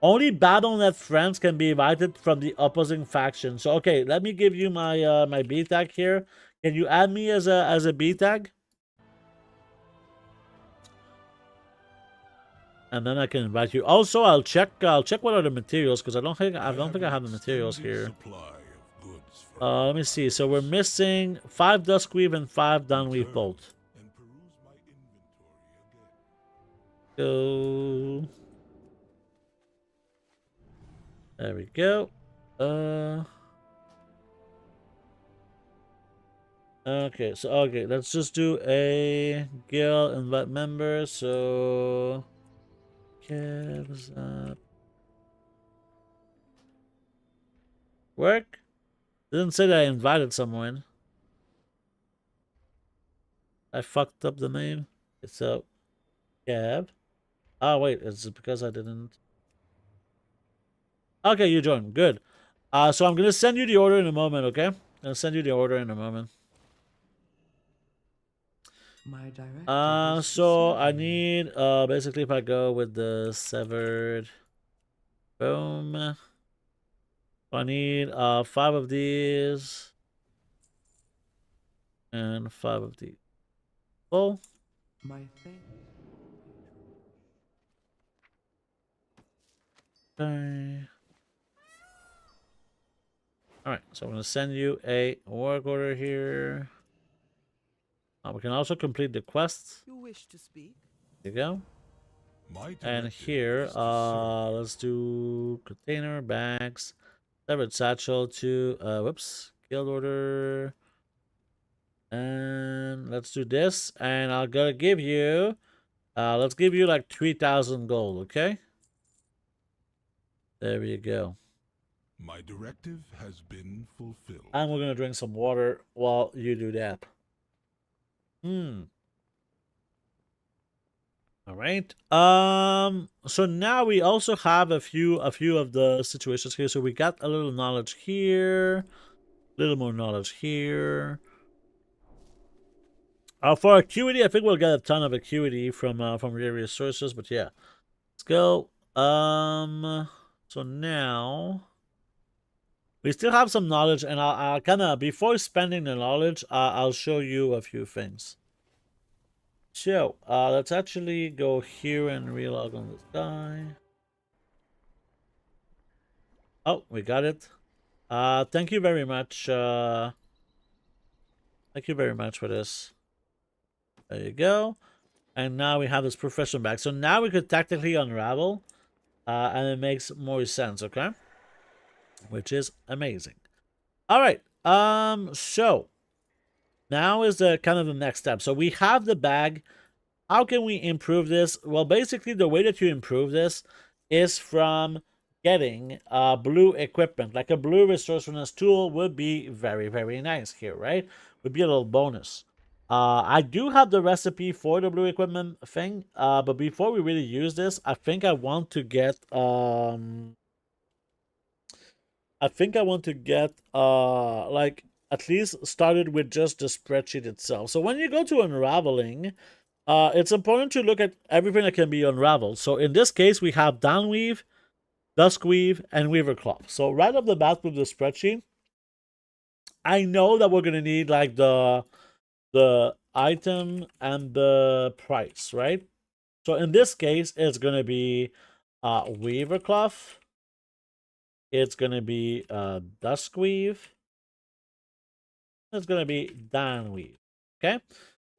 Only Battle.net friends can be invited from the opposing faction. So okay, let me give you my my B tag here. Can you add me as a B tag? And then I can invite you. Also, I'll check what are the materials because I don't think I have the materials here. Let me see. So we're missing 5 Duskweave and 5 Downweave Bolt. Go. There we go. Okay, so okay, let's just do a guild invite members. So Kev's up. Work? Didn't say that I invited someone. I fucked up the name. So Kev. Oh wait, it's because I didn't. Okay, you joined. Good. So I'm gonna send you the order in a moment, okay? I'm gonna send you the order in a moment. My director So I need basically if I go with the severed boom. I need 5 of these and 5 of these. Oh. my thing. Okay. Alright, so I'm gonna send you a work order here. We can also complete the quests. You wish to speak? There you go. And here, let's do container, bags, severed satchel to, whoops, guild order. And let's do this. And I'll go give you, let's give you like 3,000 gold, okay? There you go. My directive has been fulfilled. And we're gonna drink some water while you do that. All right. So now we also have a few of the situations here. So we got a little knowledge here, a little more knowledge here. For acuity, I think we'll get a ton of acuity from various sources. But yeah, let's go. So now we still have some knowledge, and I'll kind of before spending the knowledge, I'll show you a few things. So, let's actually go here and relog on this guy. Oh, we got it. Thank you very much. Thank you very much for this. There you go. And now we have this profession back. So now we could technically unravel. And it makes more sense, okay? Which is amazing. All right. So now is the kind of the next step. So we have the bag. How can we improve this? Well, basically the way that you improve this is from getting blue equipment. Like a blue resourcefulness tool would be very, very nice here, right? Would be a little bonus. I do have the recipe for the blue equipment thing, but before we really use this, I think I want to get like at least started with just the spreadsheet itself. So when you go to Unravelling, it's important to look at everything that can be unraveled. So in this case, we have Downweave, Duskweave, and Weaver Cloth. So right off the bat with the spreadsheet, I know that we're gonna need like the item and the price, right? So in this case, it's going to be weaver cloth. It's going to be dusk weave. It's going to be down weave. Okay.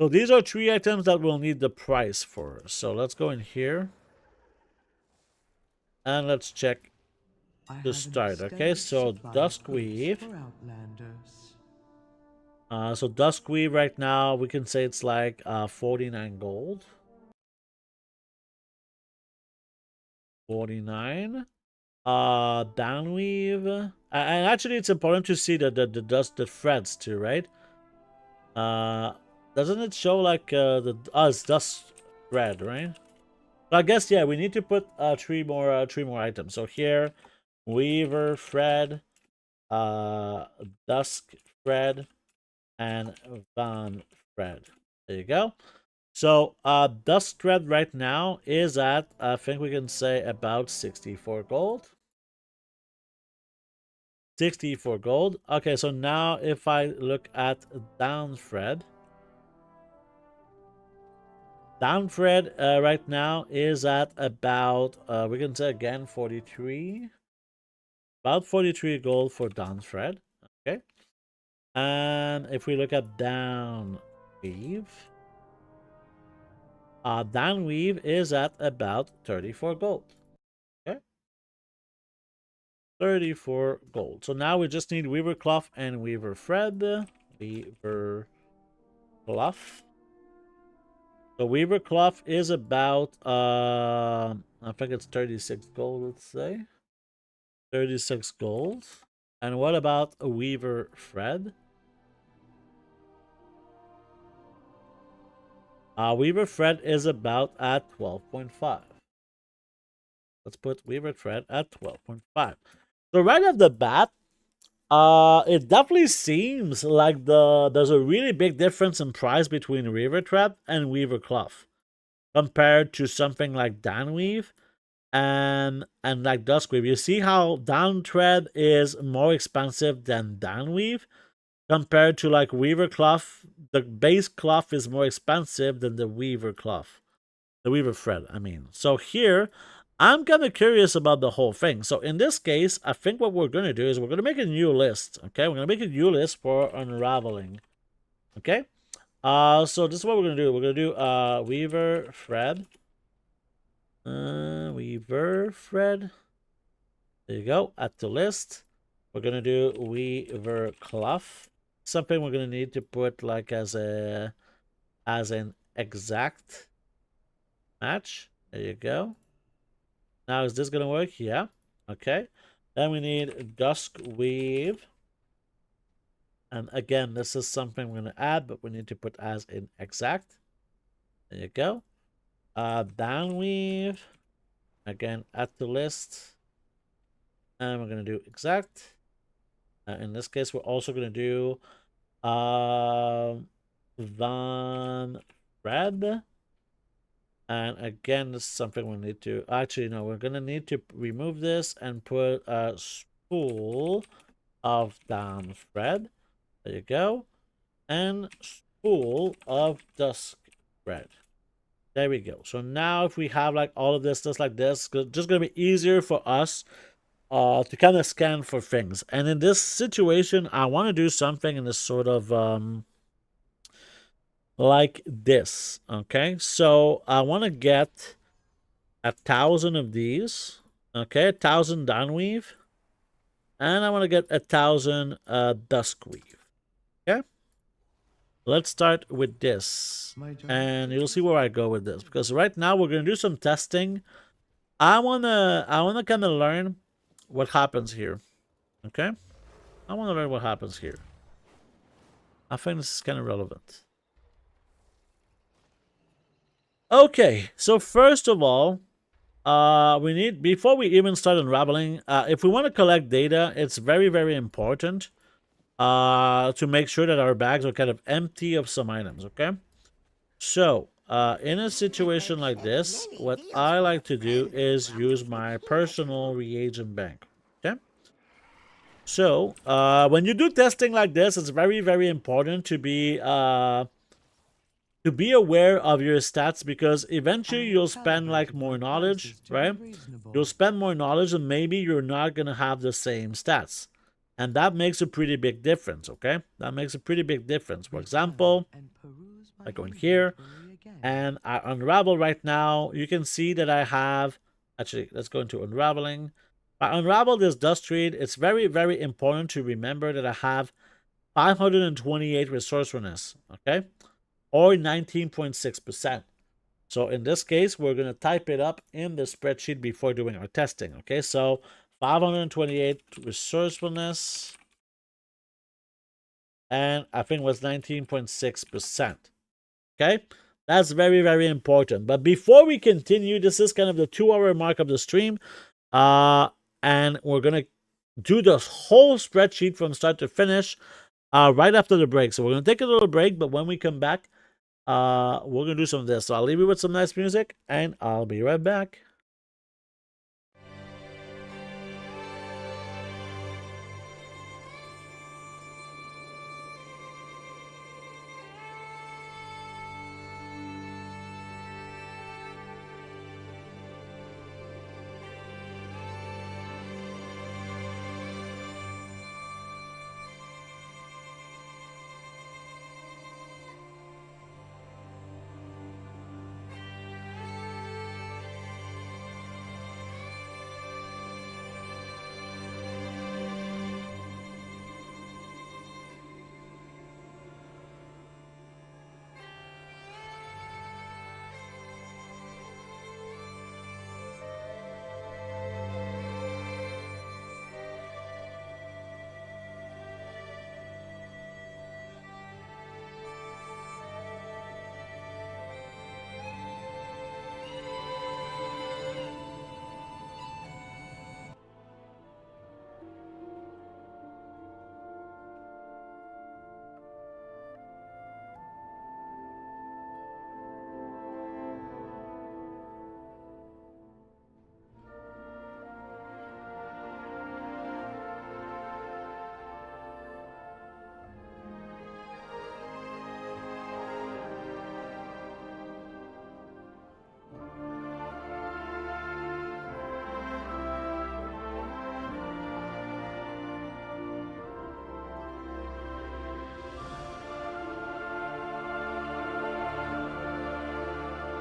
So these are 3 items that we'll need the price for. So let's go in here. And let's check I to have an start. Okay, extended so supply of dusk goods weave. for outlanders. So dusk weave right now, we can say it's like 49 gold. 49. Downweave. And actually, it's important to see the threads too, right? Doesn't it show like it's dust thread, right? So I guess yeah, we need to put 3 more items. So here, weaver thread, dusk thread, and van thread. There you go. So dusk thread right now is at, I think we can say, about 64 gold. 64 gold. Okay, so now if I look at down thread right now is at about we can say again 43, about 43 gold for down thread. Okay, and if we look at down weave is at about 34 gold. Okay, 34 gold. So now we just need weaver cloth and weaver thread. Weaver cloth. So weaver cloth is about I think it's 36 gold, let's say. 36 gold. And what about a weaver thread? Weaver thread is about at 12.5. Let's put weaver thread at 12.5. So right off the bat, it definitely seems like there's a really big difference in price between weaver thread and weaver cloth compared to something like downweave and like duskweave. You see how down thread is more expensive than downweave compared to like weaver cloth. The base cloth is more expensive than the weaver cloth, the weaver thread, I mean. So here I'm kind of curious about the whole thing. So in this case, I think what we're going to do is we're going to make a new list. Okay, we're going to make a new list for unraveling. Okay, so this is what we're going to do. We're going to do weaver thread. Weaver thread. There you go. Add to list. We're gonna do weaver cloth. Something we're gonna need to put like as an exact match. There you go. Now is this gonna work? Yeah. Okay. Then we need dusk weave. And again, this is something we're gonna add, but we need to put as in exact. There you go. Down weave. Again, add to list. And we're going to do exact. In this case, we're also going to do van thread. And again, this is something we need to... Actually, no, we're going to need to remove this and put a spool of down thread. There you go. And spool of dusk thread. There we go. So now if we have like all of this just like this, it's just going to be easier for us to kind of scan for things. And in this situation, I want to do something in this sort of like this. Okay, so I want to get 1,000 of these. Okay, 1,000 downweave, and I want to get 1,000 dusk weave. Okay, let's start with this, and you'll see where I go with this, because right now we're gonna do some testing. I wanna kind of learn what happens here. Okay, I want to learn what happens here. I think this is kind of relevant. Okay, so first of all, we need, before we even start unraveling, if we want to collect data, it's very, very important to make sure that our bags are kind of empty of some items, okay? So, in a situation like this, what I like to do is use my personal reagent bank, okay? So, when you do testing like this, it's very, very important to be to be aware of your stats, because eventually I you'll spend calibrated like more my knowledge, prices to be right? reasonable. You'll spend more knowledge and maybe you're not going to have the same stats. And that makes a pretty big difference, okay? That makes a pretty big difference. For Return example, and peruse my I go in here inventory again. and I unravel right now. You can see that I have, actually, let's go into unraveling. I unravel this dust trade. It's very, very important to remember that I have 528 resourcefulness, okay? Or 19.6%. So in this case, we're going to type it up in the spreadsheet before doing our testing, okay? So 528 resourcefulness, and I think it was 19.6%, okay? That's very, very important. But before we continue, this is kind of the 2-hour mark of the stream, and we're going to do the whole spreadsheet from start to finish right after the break. So we're going to take a little break, but when we come back, we're going to do some of this. So I'll leave you with some nice music, and I'll be right back.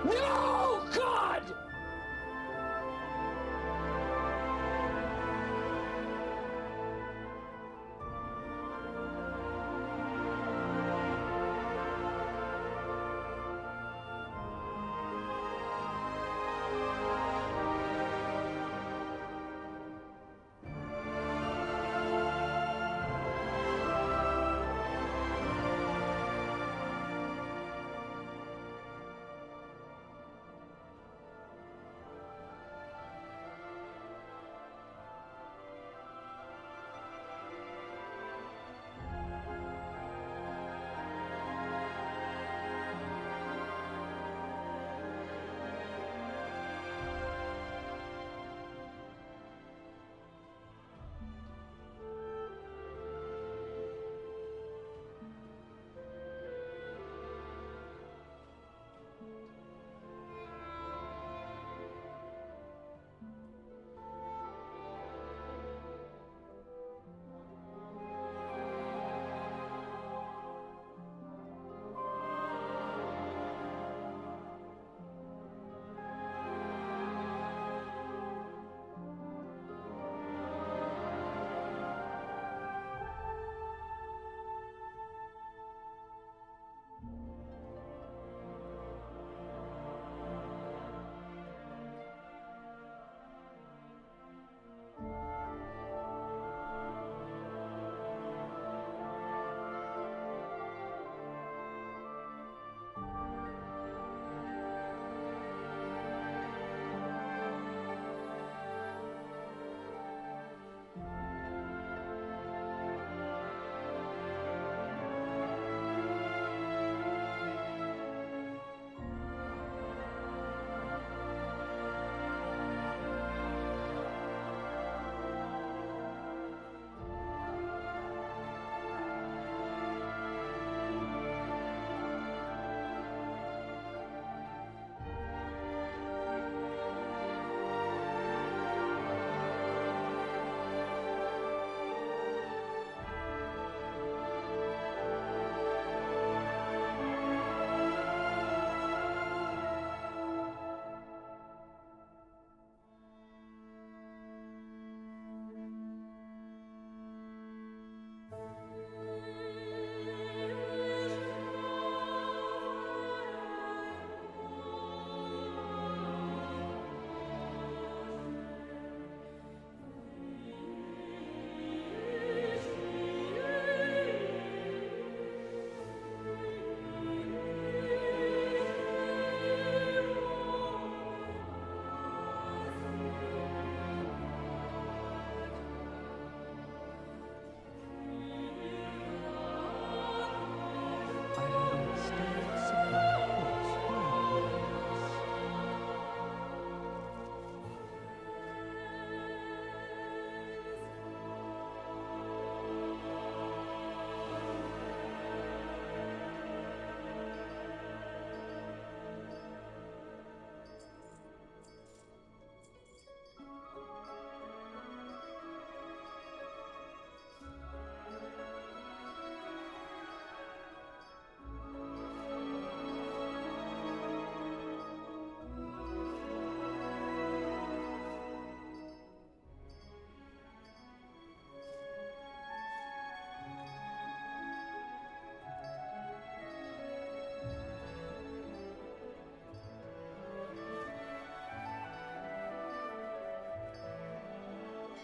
No, God!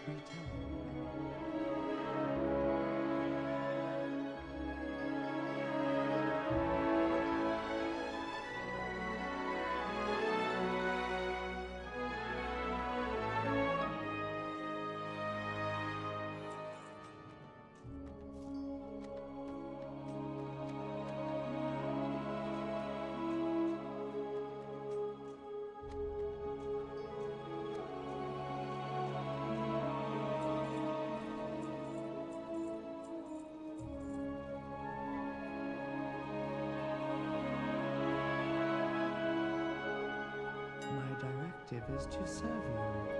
My directive is to serve you.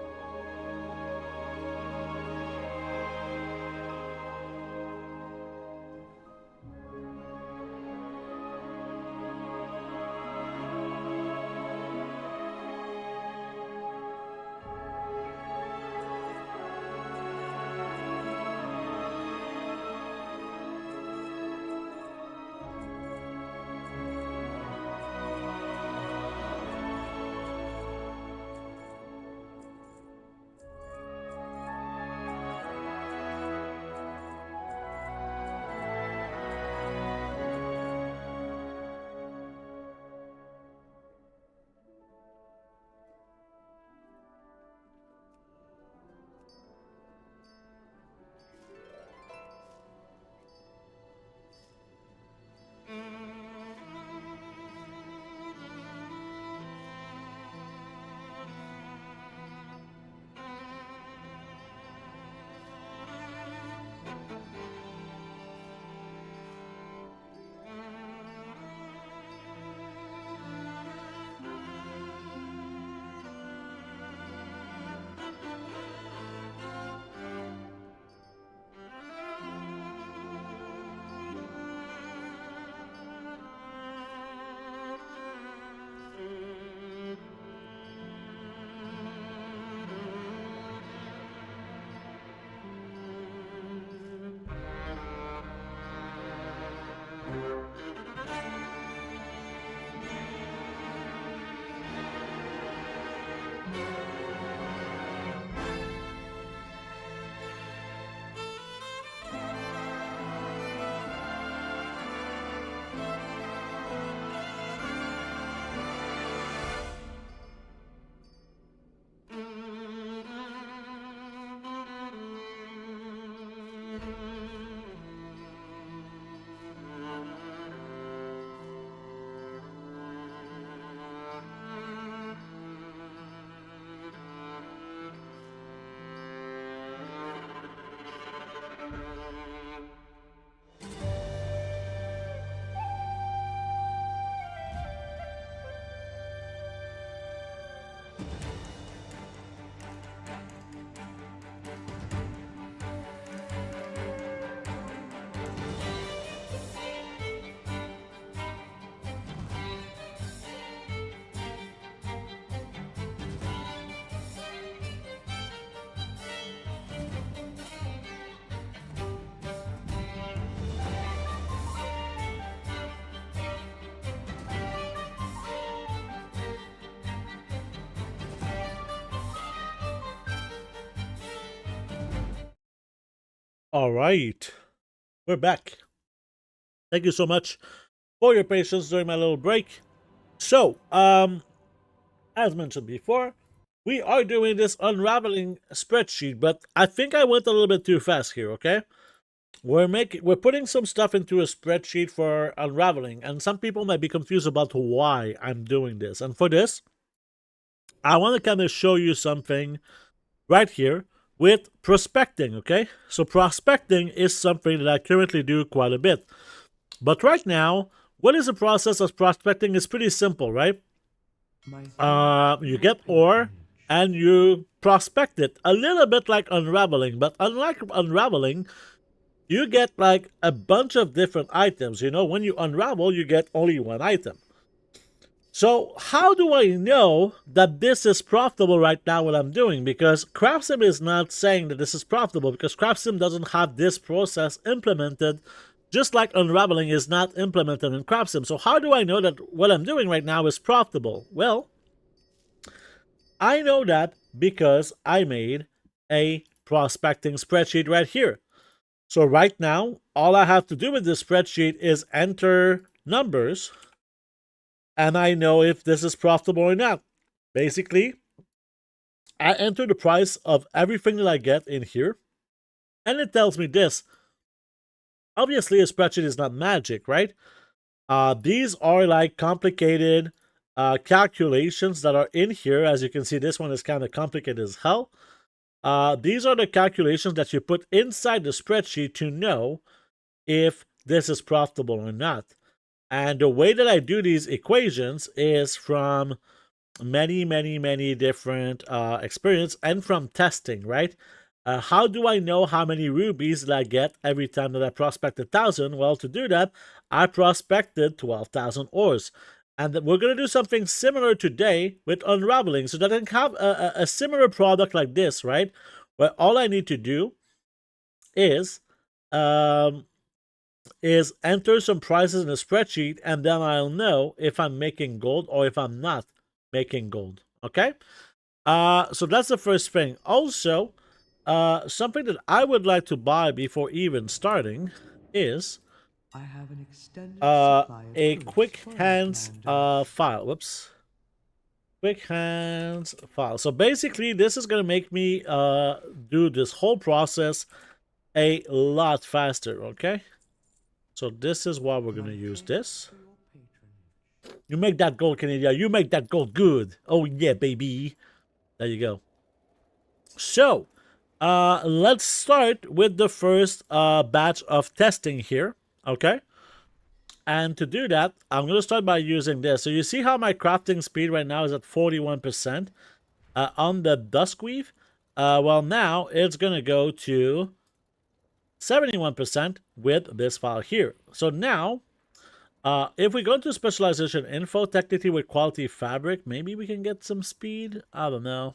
All right, we're back. Thank you so much for your patience during my little break. So, as mentioned before, we are doing this unraveling spreadsheet, but I think I went a little bit too fast here, okay? We're putting some stuff into a spreadsheet for unraveling, and some people might be confused about why I'm doing this. And for this, I want to kind of show you something right here with prospecting, okay? So prospecting is something that I currently do quite a bit. But right now, what is the process of prospecting? It's pretty simple, right? You get ore and you prospect it. A little bit like unraveling, but unlike unraveling, you get like a bunch of different items. You know, when you unravel, you get only one item. So how do I know that this is profitable right now, what I'm doing? Because CraftSim is not saying that this is profitable, because CraftSim doesn't have this process implemented, just like unraveling is not implemented in CraftSim. So how do I know that what I'm doing right now is profitable? Well, I know that because I made a prospecting spreadsheet right here. So right now, all I have to do with this spreadsheet is enter numbers, and I know if this is profitable or not. Basically, I enter the price of everything that I get in here, and it tells me this. Obviously, a spreadsheet is not magic, right? These are like complicated calculations that are in here. As you can see, this one is kind of complicated as hell. These are the calculations that you put inside the spreadsheet to know if this is profitable or not. And the way that I do these equations is from many different experience and from testing, right? How do I know how many rubies that I get every time that I prospect 1,000? Well, to do that, I prospected 12,000 ores. And we're going to do something similar today with Unravelling so that I can have a similar product like this, right? Where all I need to do is enter some prices in a spreadsheet, and then I'll know if I'm making gold or if I'm not making gold, okay? So that's the first thing. Also, something that I would like to buy before even starting is I have an extended supply of a fruits quick for hands Outlanders. file. Whoops. Quick hands file. So basically, this is going to make me do this whole process a lot faster, okay? So this is why we're going to use this. You make that gold, Canada. You make that gold good. Oh, yeah, baby. There you go. So, let's start with the first batch of testing here, okay? And to do that, I'm going to start by using this. So you see how my crafting speed right now is at 41% on the Duskweave? Well, now it's going to go to 71% with this file here. So now, if we go into specialization info, technically with quality fabric, maybe we can get some speed. I don't know.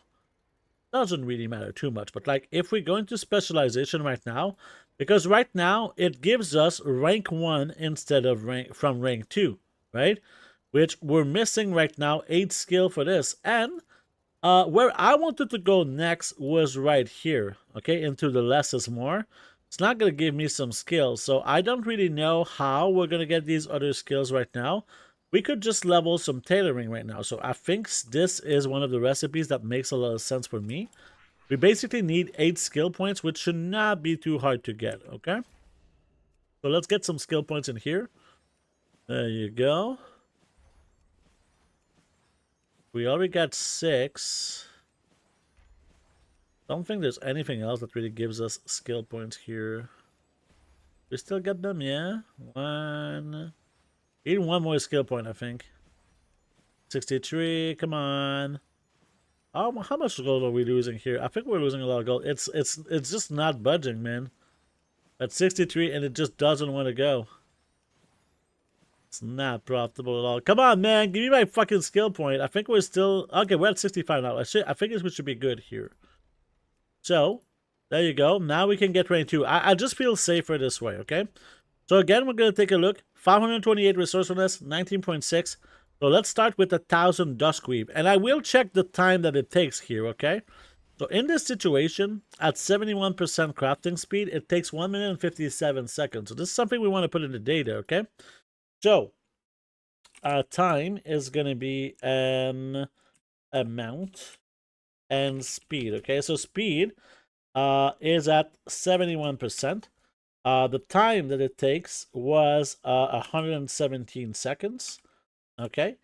Doesn't really matter too much. But like if we go into specialization right now, because right now it gives us rank 1 instead of rank 2, right? Which we're missing right now 8 skill for this. And where I wanted to go next was right here, okay, into the less is more. It's not going to give me some skills, so I don't really know how we're going to get these other skills right now. We could just level some tailoring right now, so I think this is one of the recipes that makes a lot of sense for me. We basically need 8 skill points, which should not be too hard to get, okay? So let's get some skill points in here. There you go. We already got 6. Don't think there's anything else that really gives us skill points here. We still get them, yeah? 1. Need 1 more skill point, I think. 63, come on. How much gold are we losing here? I think we're losing a lot of gold. It's just not budging, man. At 63, and it just doesn't want to go. It's not profitable at all. Come on, man. Give me my fucking skill point. I think we're still... Okay, we're at 65 now. I think we should be good here. So, there you go. Now we can get rank 2. I just feel safer this way, okay? So again, we're going to take a look. 528 resourcefulness, 19.6. So let's start with 1,000 Duskweave. And I will check the time that it takes here, okay? So in this situation, at 71% crafting speed, it takes 1 minute and 57 seconds. So this is something we want to put in the data, okay? So, time is going to be amount and speed, okay? So speed is at 71%. The time that it takes was 117 seconds, okay?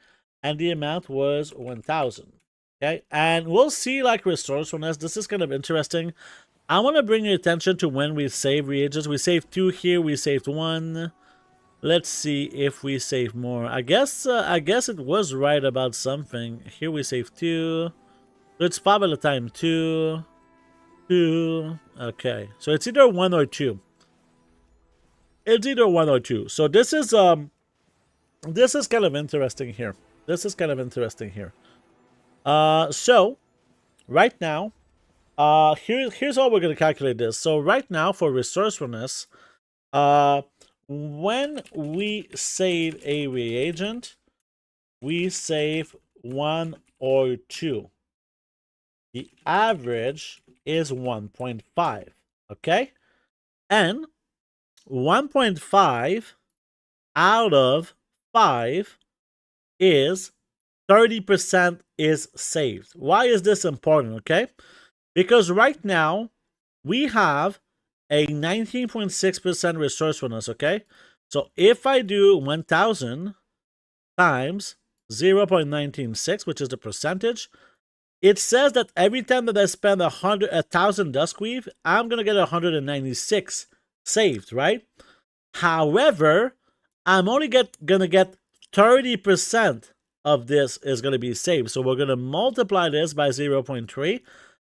And the amount was 1,000, okay? And we'll see, like, resourcefulness. This is kind of interesting. I want to bring your attention to when we save reagents. We saved 2 here. We saved 1. Let's see if we save more. I guess it was right about something. Here we saved 2. So it's 5 at a time. 2. 2. Okay. So it's either 1 or 2. It's either 1 or 2. So this is kind of interesting here. So right now, here's how we're gonna calculate this. So right now for resourcefulness, when we save a reagent, we save 1 or 2. The average is 1.5, okay? And 1.5 out of 5 is 30% is saved. Why is this important, okay? Because right now, we have a 19.6% resourcefulness, okay? So if I do 1,000 times 0.196, which is the percentage, it says that every time that I spend 1,000 Duskweave, I'm going to get 196 saved, right? However, I'm only going to get 30% of this is going to be saved. So we're going to multiply this by 0.3.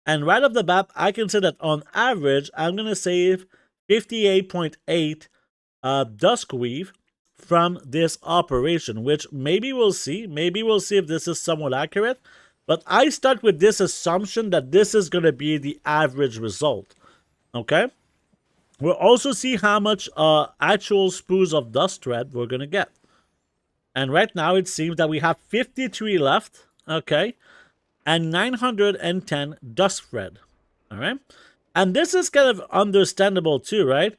And right off the bat, I can say that on average, I'm going to save 58.8 Duskweave from this operation, which maybe we'll see. Maybe we'll see if this is somewhat accurate. But I start with this assumption that this is going to be the average result. Okay? We'll also see how much actual spools of dust thread we're going to get. And right now it seems that we have 53 left. Okay? And 910 dust thread. Alright? And this is kind of understandable too, right?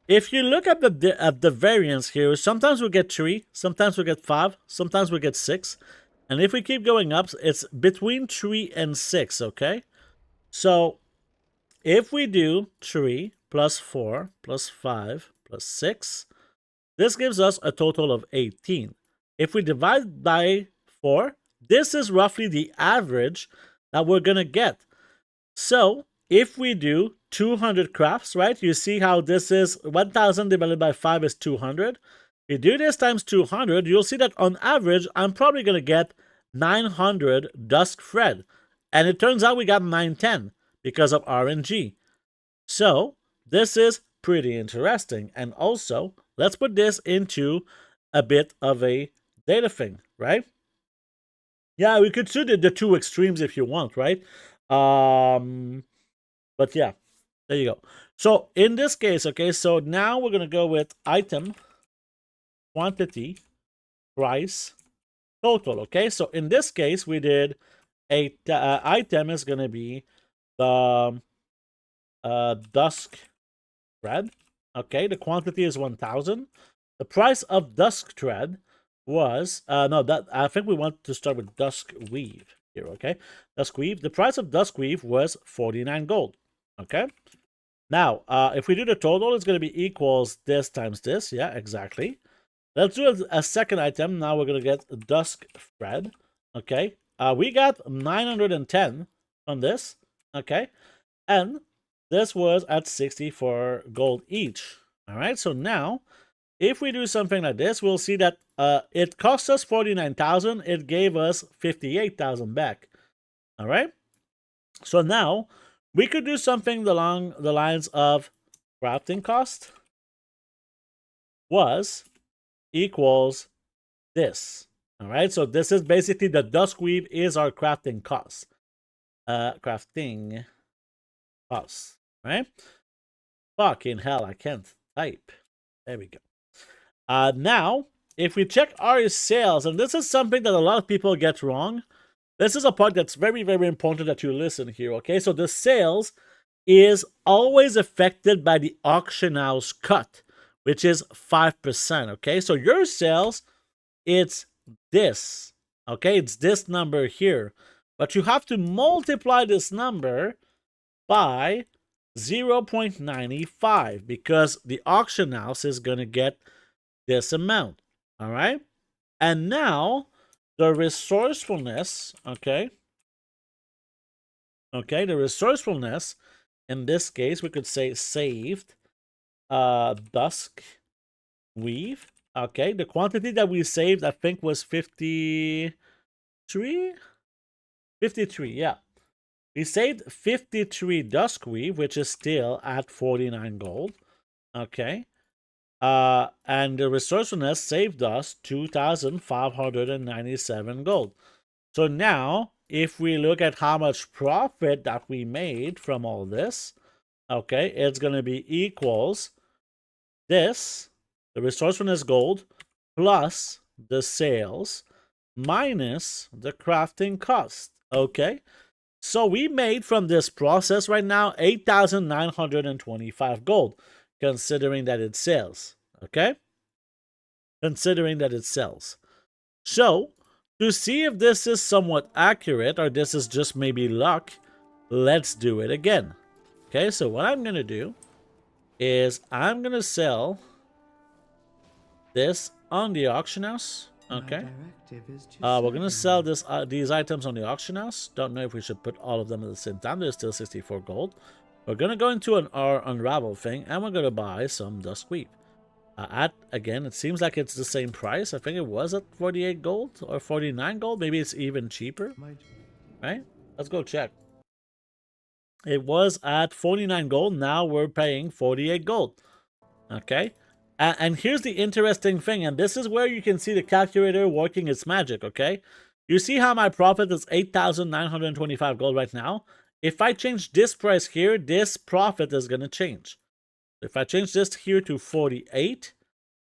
If you look at the variance here, sometimes we get 3, sometimes we get 5, sometimes we get 6. And if we keep going up, it's between 3 and 6, okay? So if we do 3 plus 4 plus 5 plus 6, this gives us a total of 18. If we divide by 4, this is roughly the average that we're going to get. So if we do 200 crafts, right? You see how this is 1,000 divided by 5 is 200. If you do this times 200, you'll see that on average, I'm probably going to get 900 dusk thread. And it turns out we got 910 because of RNG. So this is pretty interesting. And also, let's put this into a bit of a data thing, right? Yeah, we could do the two extremes if you want, right? But yeah, there you go. So in this case, okay, so now we're going to go with item, quantity, price, total, okay? So in this case, we did a item is going to be the dusk thread, okay? The quantity is 1,000. The price of dusk thread was, no, that I think we want to start with dusk weave here, okay? Dusk weave. The price of dusk weave was 49 gold, okay? Now, if we do the total, it's going to be equals this times this. Yeah, exactly. Let's do a second item. Now we're going to get dusk thread. Okay. We got 910 on this. Okay. And this was at 64 gold each. All right. So now, if we do something like this, we'll see that it cost us 49,000. It gave us 58,000 back. All right. So now, we could do something along the lines of crafting cost was equals this. All right, so this is basically the dusk weave is our crafting cost. Crafting cost, right? Fucking hell, I can't type. There we go. Now, if we check our sales, and this is something that a lot of people get wrong. This is a part that's very, very important that you listen here, okay? So the sales is always affected by the auction house cut, which is 5%, okay? So your sales, it's this, okay? It's this number here. But you have to multiply this number by 0.95 because the auction house is going to get this amount, all right? And now, the resourcefulness, okay, the resourcefulness, in this case, we could say saved dusk weave, okay, the quantity that we saved, I think, was 53? 53, yeah. We saved 53 dusk weave, which is still at 49 gold, okay. And the resourcefulness saved us 2,597 gold. So now, if we look at how much profit that we made from all this, okay, it's going to be equals this, the resourcefulness gold, plus the sales, minus the crafting cost, okay? So we made from this process right now 8,925 gold, considering that it sells. Okay? Considering that it sells. So, to see if this is somewhat accurate or this is just maybe luck, let's do it again. Okay, so what I'm going to do is I'm going to sell this on the auction house. Okay. We're going to sell these items on the auction house. Don't know if we should put all of them at the same time. There's still 64 gold. We're going to go into our Unravel thing and we're going to buy some Duskweave. Again, it seems like it's the same price. I think it was at 48 gold or 49 gold. Maybe it's even cheaper. Right? Let's go check. It was at 49 gold. Now we're paying 48 gold. Okay? And here's the interesting thing. And this is where you can see the calculator working its magic. Okay? You see how my profit is 8,925 gold right now? If I change this price here, this profit is going to change. If I change this here to 48,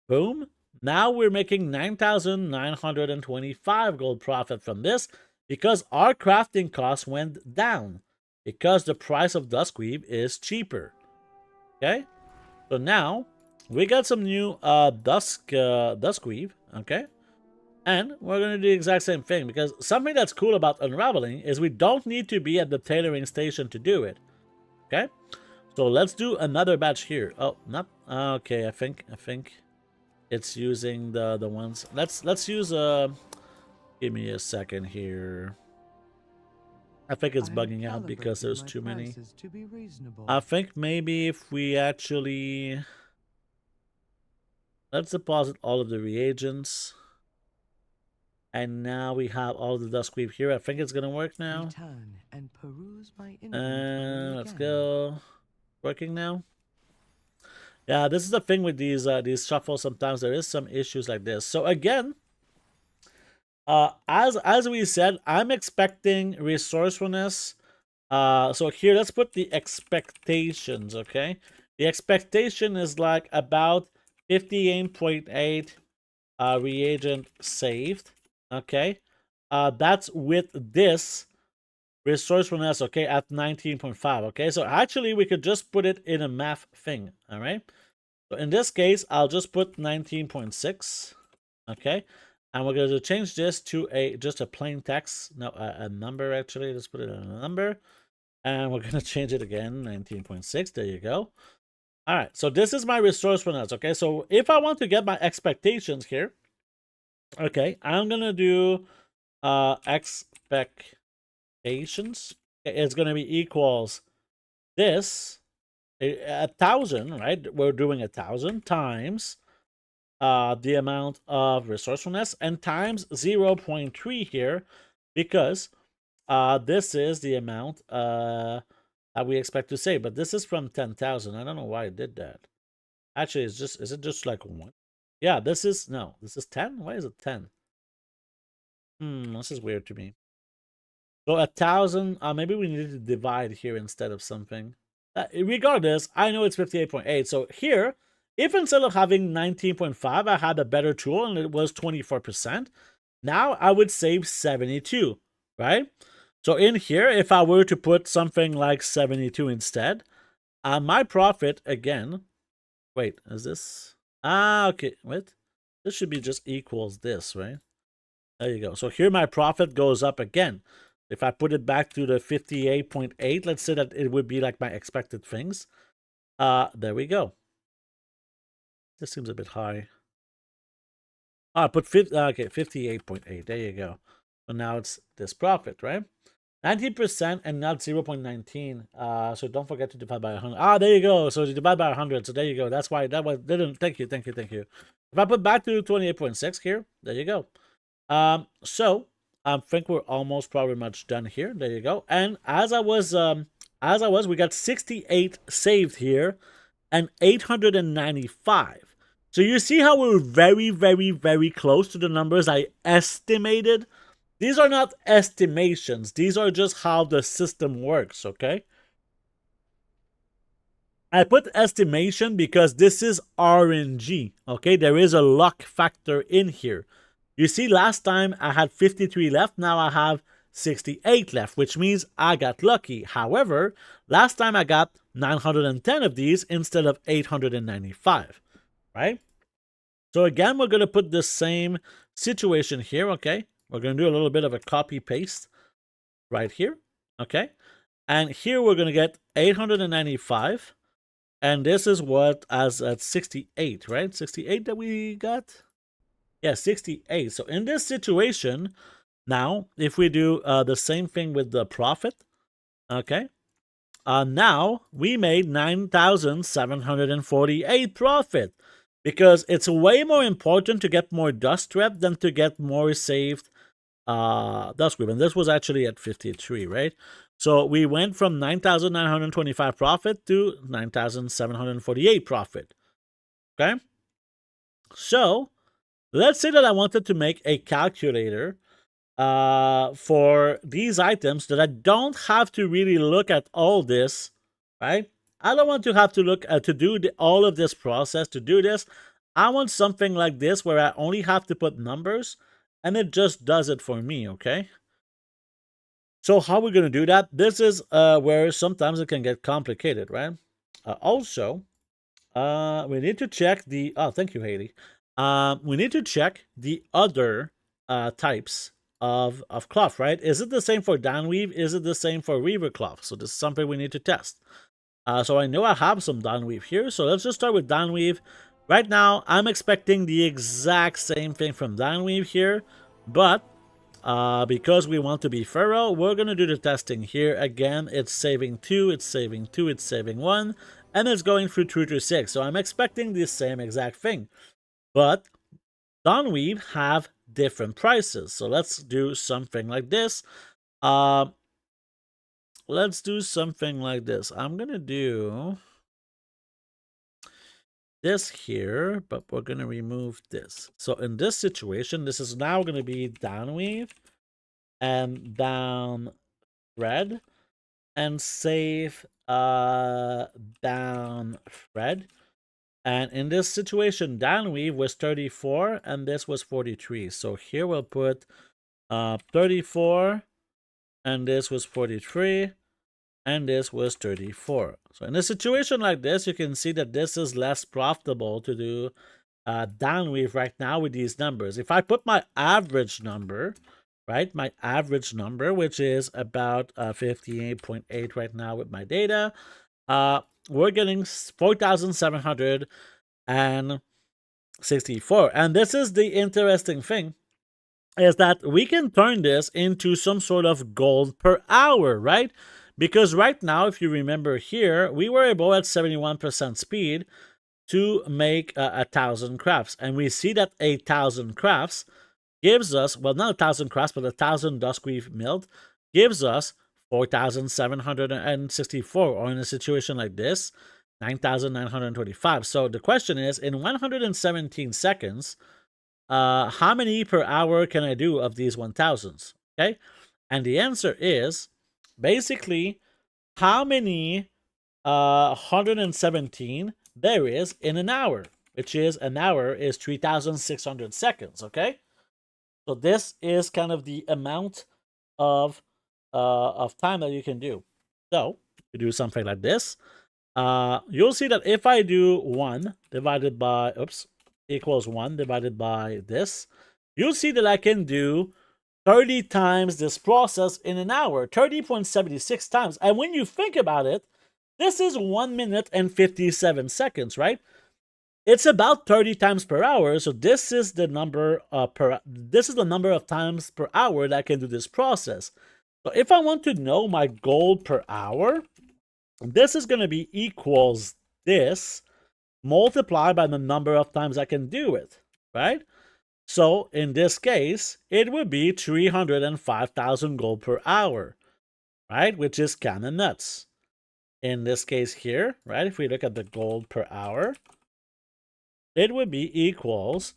boom. Now we're making 9,925 gold profit from this because our crafting cost went down because the price of Duskweave is cheaper. Okay? So now we got some new Duskweave. Okay? And we're going to do the exact same thing because something that's cool about Unraveling is we don't need to be at the tailoring station to do it. Okay? So let's do another batch here. Oh, not okay. I think it's using the ones. Let's use give me a second here. I think it's bugging out because there's too many. I think maybe if we actually let's deposit all of the reagents. And now we have all the Duskweave here. I think it's gonna work now. Let's go. Working now. Yeah, this is the thing with these shuffles. Sometimes there is some issues like this. So again, as we said, I'm expecting resourcefulness. So here let's put the expectations. Okay, the expectation is like about 58.8 reagent saved. Okay, that's with this resourcefulness, okay, at 19.5. Okay, so actually we could just put it in a math thing. All right, so in this case I'll just put 19.6. Okay, and we're going to change this to just a plain text. No, a number. Actually, let's put it in a number, and we're going to change it again. 19.6. There you go. All right, so this is my resourcefulness. Okay, so if I want to get my expectations here, okay, I'm gonna do expectations. It's gonna be equals this 1,000, right? We're doing 1,000 times the amount of resourcefulness and times 0.3 here because this is the amount that we expect to save. But this is from 10,000. I don't know why it did that. Actually, is it just like one? Yeah, this is 10. Why is it 10? This is weird to me. So 1,000. Maybe we need to divide here instead of something. Regardless, I know it's 58.8. So here, if instead of having 19.5, I had a better tool and it was 24%, now I would save 72, right? So in here, if I were to put something like 72 instead, my profit again. Wait, is this? Okay. Wait. This should be just equals this, right? There you go. So here my profit goes up again. If I put it back to the 58.8, let's say that it would be like my expected things. There we go. This seems a bit high. I put 58.8. There you go. So now it's this profit, right? 19% and not 0.19. So don't forget to divide by 100. There you go. So you divide by 100. So there you go. That's why that was didn't. Thank you. If I put back to 28.6 here, there you go. So I think we're almost probably much done here. There you go. And as I was, we got 68 saved here, and 895. So you see how we're very, very, very close to the numbers I estimated. These are not estimations. These are just how the system works, okay? I put estimation because this is RNG, okay? There is a luck factor in here. You see, last time I had 53 left. Now I have 68 left, which means I got lucky. However, last time I got 910 of these instead of 895, right? So again, we're going to put the same situation here, okay? We're going to do a little bit of a copy paste right here, okay? And here we're going to get 895. And this is what as at 68, right? 68 that we got? Yeah, 68. So in this situation, now, if we do the same thing with the profit, okay? Now, we made 9,748 profit. Because it's way more important to get more dust rep than to get more saved dust group. And this was actually at 53, right? So we went from 9,925 profit to 9,748 profit. Okay? So let's say that I wanted to make a calculator for these items that I don't have to really look at all this, right? I don't want to have to look to do all of this process to do this. I want something like this where I only have to put numbers and it just does it for me, okay? So how we're going to do that? This is where sometimes it can get complicated, right? Also, we need to check the... Oh, thank you, Haley. We need to check the other types of cloth, right? Is it the same for downweave? Is it the same for weaver cloth? So this is something we need to test. So I know I have some downweave here. So let's just start with downweave. Right now, I'm expecting the exact same thing from downweave here. But because we want to be thorough, we're going to do the testing here. Again, it's saving 2, it's saving 2, it's saving 1. And it's going through 2 to 6. So I'm expecting the same exact thing. But downweave have different prices. So let's do something like this. Let's do something like this. I'm going to do this here, but we're going to remove this. So in this situation, this is now going to be downweave and down thread and save down thread. And in this situation, downweave was 34 and this was 43. So here we'll put 34 and this was 43 and this was 34. So in a situation like this, you can see that this is less profitable to do downweave right now with these numbers. If I put my average number, right, my average number, which is about 58.8 right now with my data, we're getting 4,764. And this is the interesting thing, is that we can turn this into some sort of gold per hour, right? Because right now, if you remember here, we were able at 71% speed to make 1,000 crafts. And we see that 1,000 crafts gives us, well, not 1,000 crafts, but 1,000 duskweave milled gives us 4,764, or in a situation like this, 9,925. So the question is, in 117 seconds, how many per hour can I do of these 1,000s? Okay, and the answer is basically how many 117 there is in an hour, which is an hour is 3,600 seconds. Okay, so this is kind of the amount of time that you can do. So you do something like this. You'll see that if I do 1 divided by equals 1 divided by this, you'll see that I can do 30 times this process in an hour, 30.76 times. And when you think about it, this is 1 minute and 57 seconds, right? It's about 30 times per hour. So this is the number of times per hour that I can do this process. So if I want to know my gold per hour, this is going to be equals this multiplied by the number of times I can do it, right? So in this case, it would be 305,000 gold per hour, right? Which is kind of nuts. In this case here, right? If we look at the gold per hour, it would be equals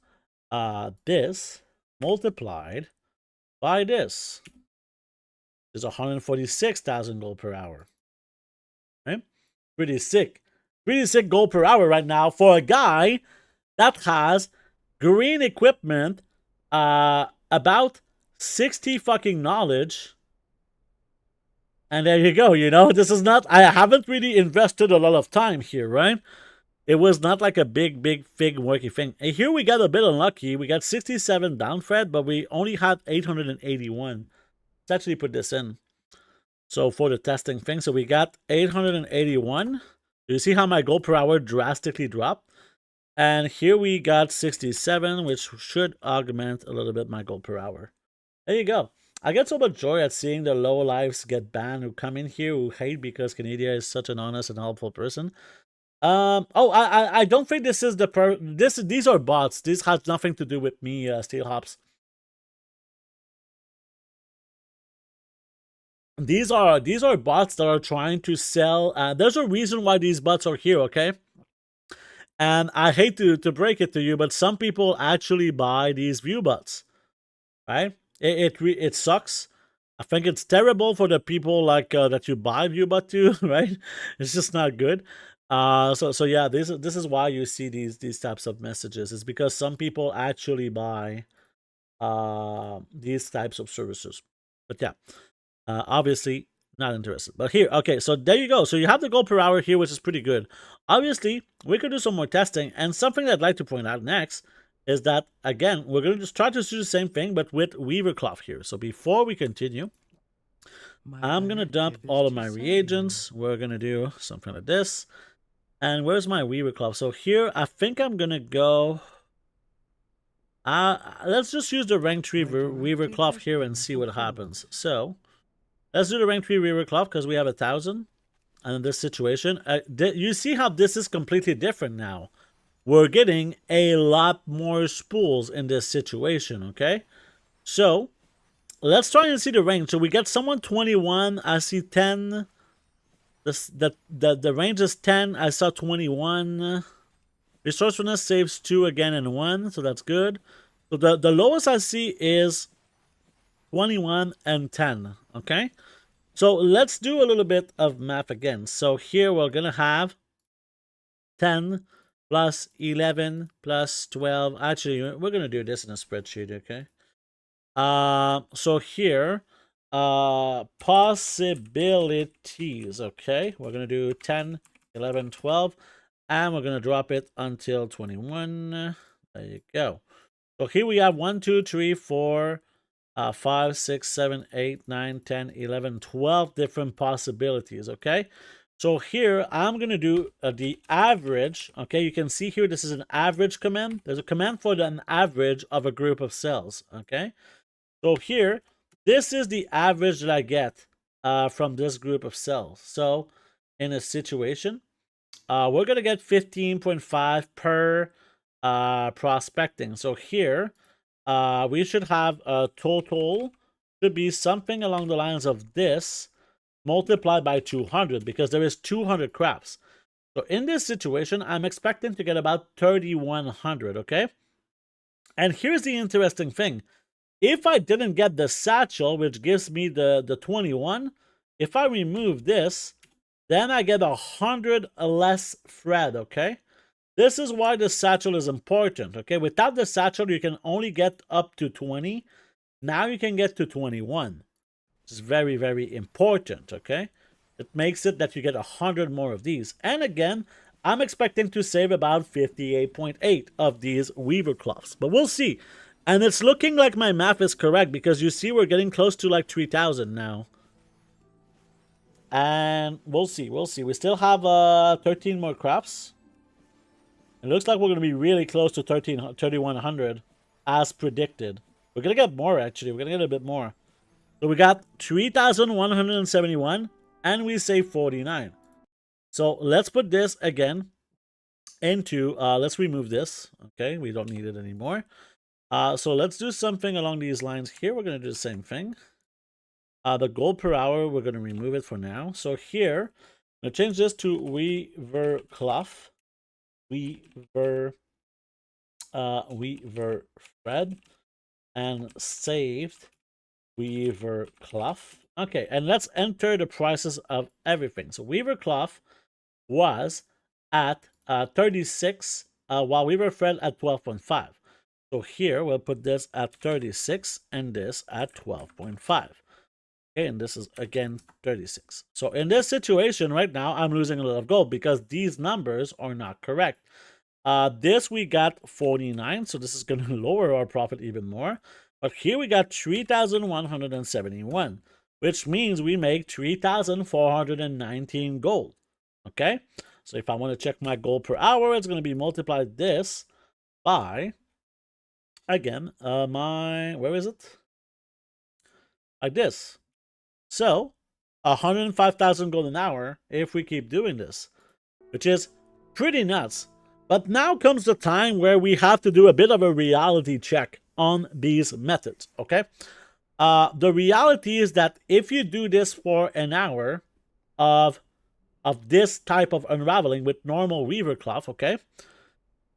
this multiplied by this. Is 146,000 gold per hour. Right? Pretty sick. Pretty sick gold per hour right now for a guy that has green equipment, about 60 fucking knowledge, And there you go, you know, this is not, I haven't really invested a lot of time here, right? It was not like a big fig worky thing. And here we got a bit unlucky. We got 67 down Fred, but we only had 881. Let's actually put this in. So for the testing thing, so we got 881. You see how my gold per hour drastically dropped? And here we got 67, which should augment a little bit my gold per hour. There you go. I get so much joy at seeing the low lives get banned who come in here who hate because Canada is such an honest and helpful person. I don't think this is these are bots. This has nothing to do with me, Steel Hops. These are bots that are trying to sell. There's a reason why these bots are here, okay? And I hate to break it to you, but some people actually buy these view bots, right? It sucks. I think it's terrible for the people like that you buy viewbot to, right? It's just not good. So yeah, this is why you see these types of messages. It's because some people actually buy these types of services. But yeah, obviously not interested. But here, okay, so there you go. So you have the gold per hour here, which is pretty good. Obviously, we could do some more testing. And something that I'd like to point out next is that, again, we're going to just try to do the same thing, but with weaver cloth here. So before we continue, I'm going to dump all of my reagents. We're going to do something like this. And where's my weaver cloth? So here, I think I'm going to go... let's just use the rank 3 weaver cloth here and see what happens. So, let's do the rank 3 weaver cloth because we have 1,000. And in this situation, you see how this is completely different now. We're getting a lot more spools in this situation, okay? So, let's try and see the range. So we get someone 21. I see 10. The range is 10. I saw 21. Resourcefulness saves 2 again and 1. So that's good. So the lowest I see is 21 and 10. Okay? So let's do a little bit of math again. So here we're going to have 10 plus 11 plus 12. Actually, we're going to do this in a spreadsheet, okay? So here, possibilities, okay? We're going to do 10, 11, 12, and we're going to drop it until 21. There you go. So here we have 1, 2, 3, 4, 5, 6, 7, 8, 9, 10, 11, 12 different possibilities, okay? So here, I'm going to do the average, okay? You can see here, this is an average command. There's a command for an average of a group of cells, okay? So here, this is the average that I get from this group of cells. So in a situation, we're going to get 15.5 per prospecting. So here, we should have a total, should be something along the lines of this, multiplied by 200, because there is 200 crafts. So in this situation, I'm expecting to get about 3,100, okay? And here's the interesting thing. If I didn't get the satchel, which gives me the 21, if I remove this, then I get 100 less thread, okay? This is why the satchel is important, okay? Without the satchel, you can only get up to 20. Now you can get to 21. It's very, very important, okay? It makes it that you get 100 more of these. And again, I'm expecting to save about 58.8 of these weaver cloths, but we'll see. And it's looking like my math is correct because you see we're getting close to like 3,000 now. And we'll see, we'll see. We still have 13 more crafts. It looks like we're going to be really close to 3,100 as predicted. We're going to get more actually. We're going to get a bit more. So we got 3,171 and we save 49. So let's put this again into, let's remove this. Okay, we don't need it anymore. So let's do something along these lines here. We're going to do the same thing. The gold per hour, we're going to remove it for now. So here, I'm going to change this to weaver cloth. Weaver thread. And saved weaver cloth. Okay, and let's enter the prices of everything. So weaver cloth was at 36, while weaver thread at 12.5. So here we'll put this at 36 and this at 12.5. Okay, and this is again 36. So in this situation right now, I'm losing a lot of gold because these numbers are not correct. This we got 49, so this is going to lower our profit even more. But here we got 3,171, which means we make 3,419 gold. Okay, so if I want to check my gold per hour, it's going to be multiplied this by, again, where is it? Like this. So 105,000 gold an hour if we keep doing this, which is pretty nuts. But now comes the time where we have to do a bit of a reality check on these methods, okay? The reality is that if you do this for an hour of this type of unraveling with normal weaver cloth, okay,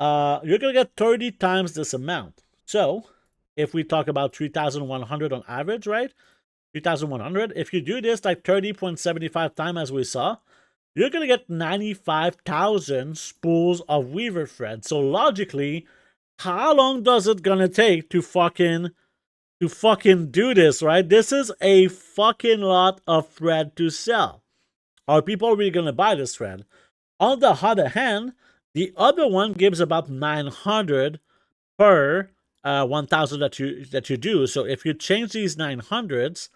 you're going to get 30 times this amount. So if we talk about 3,100 on average, right? 3,100. If you do this like 30.75 times as we saw, you're going to get 95,000 spools of weaver thread. So logically, how long does it going to take to fucking do this, right? This is a fucking lot of thread to sell. Are people really going to buy this thread? On the other hand, the other one gives about 900 per 1,000 that you do. So if you change these 900s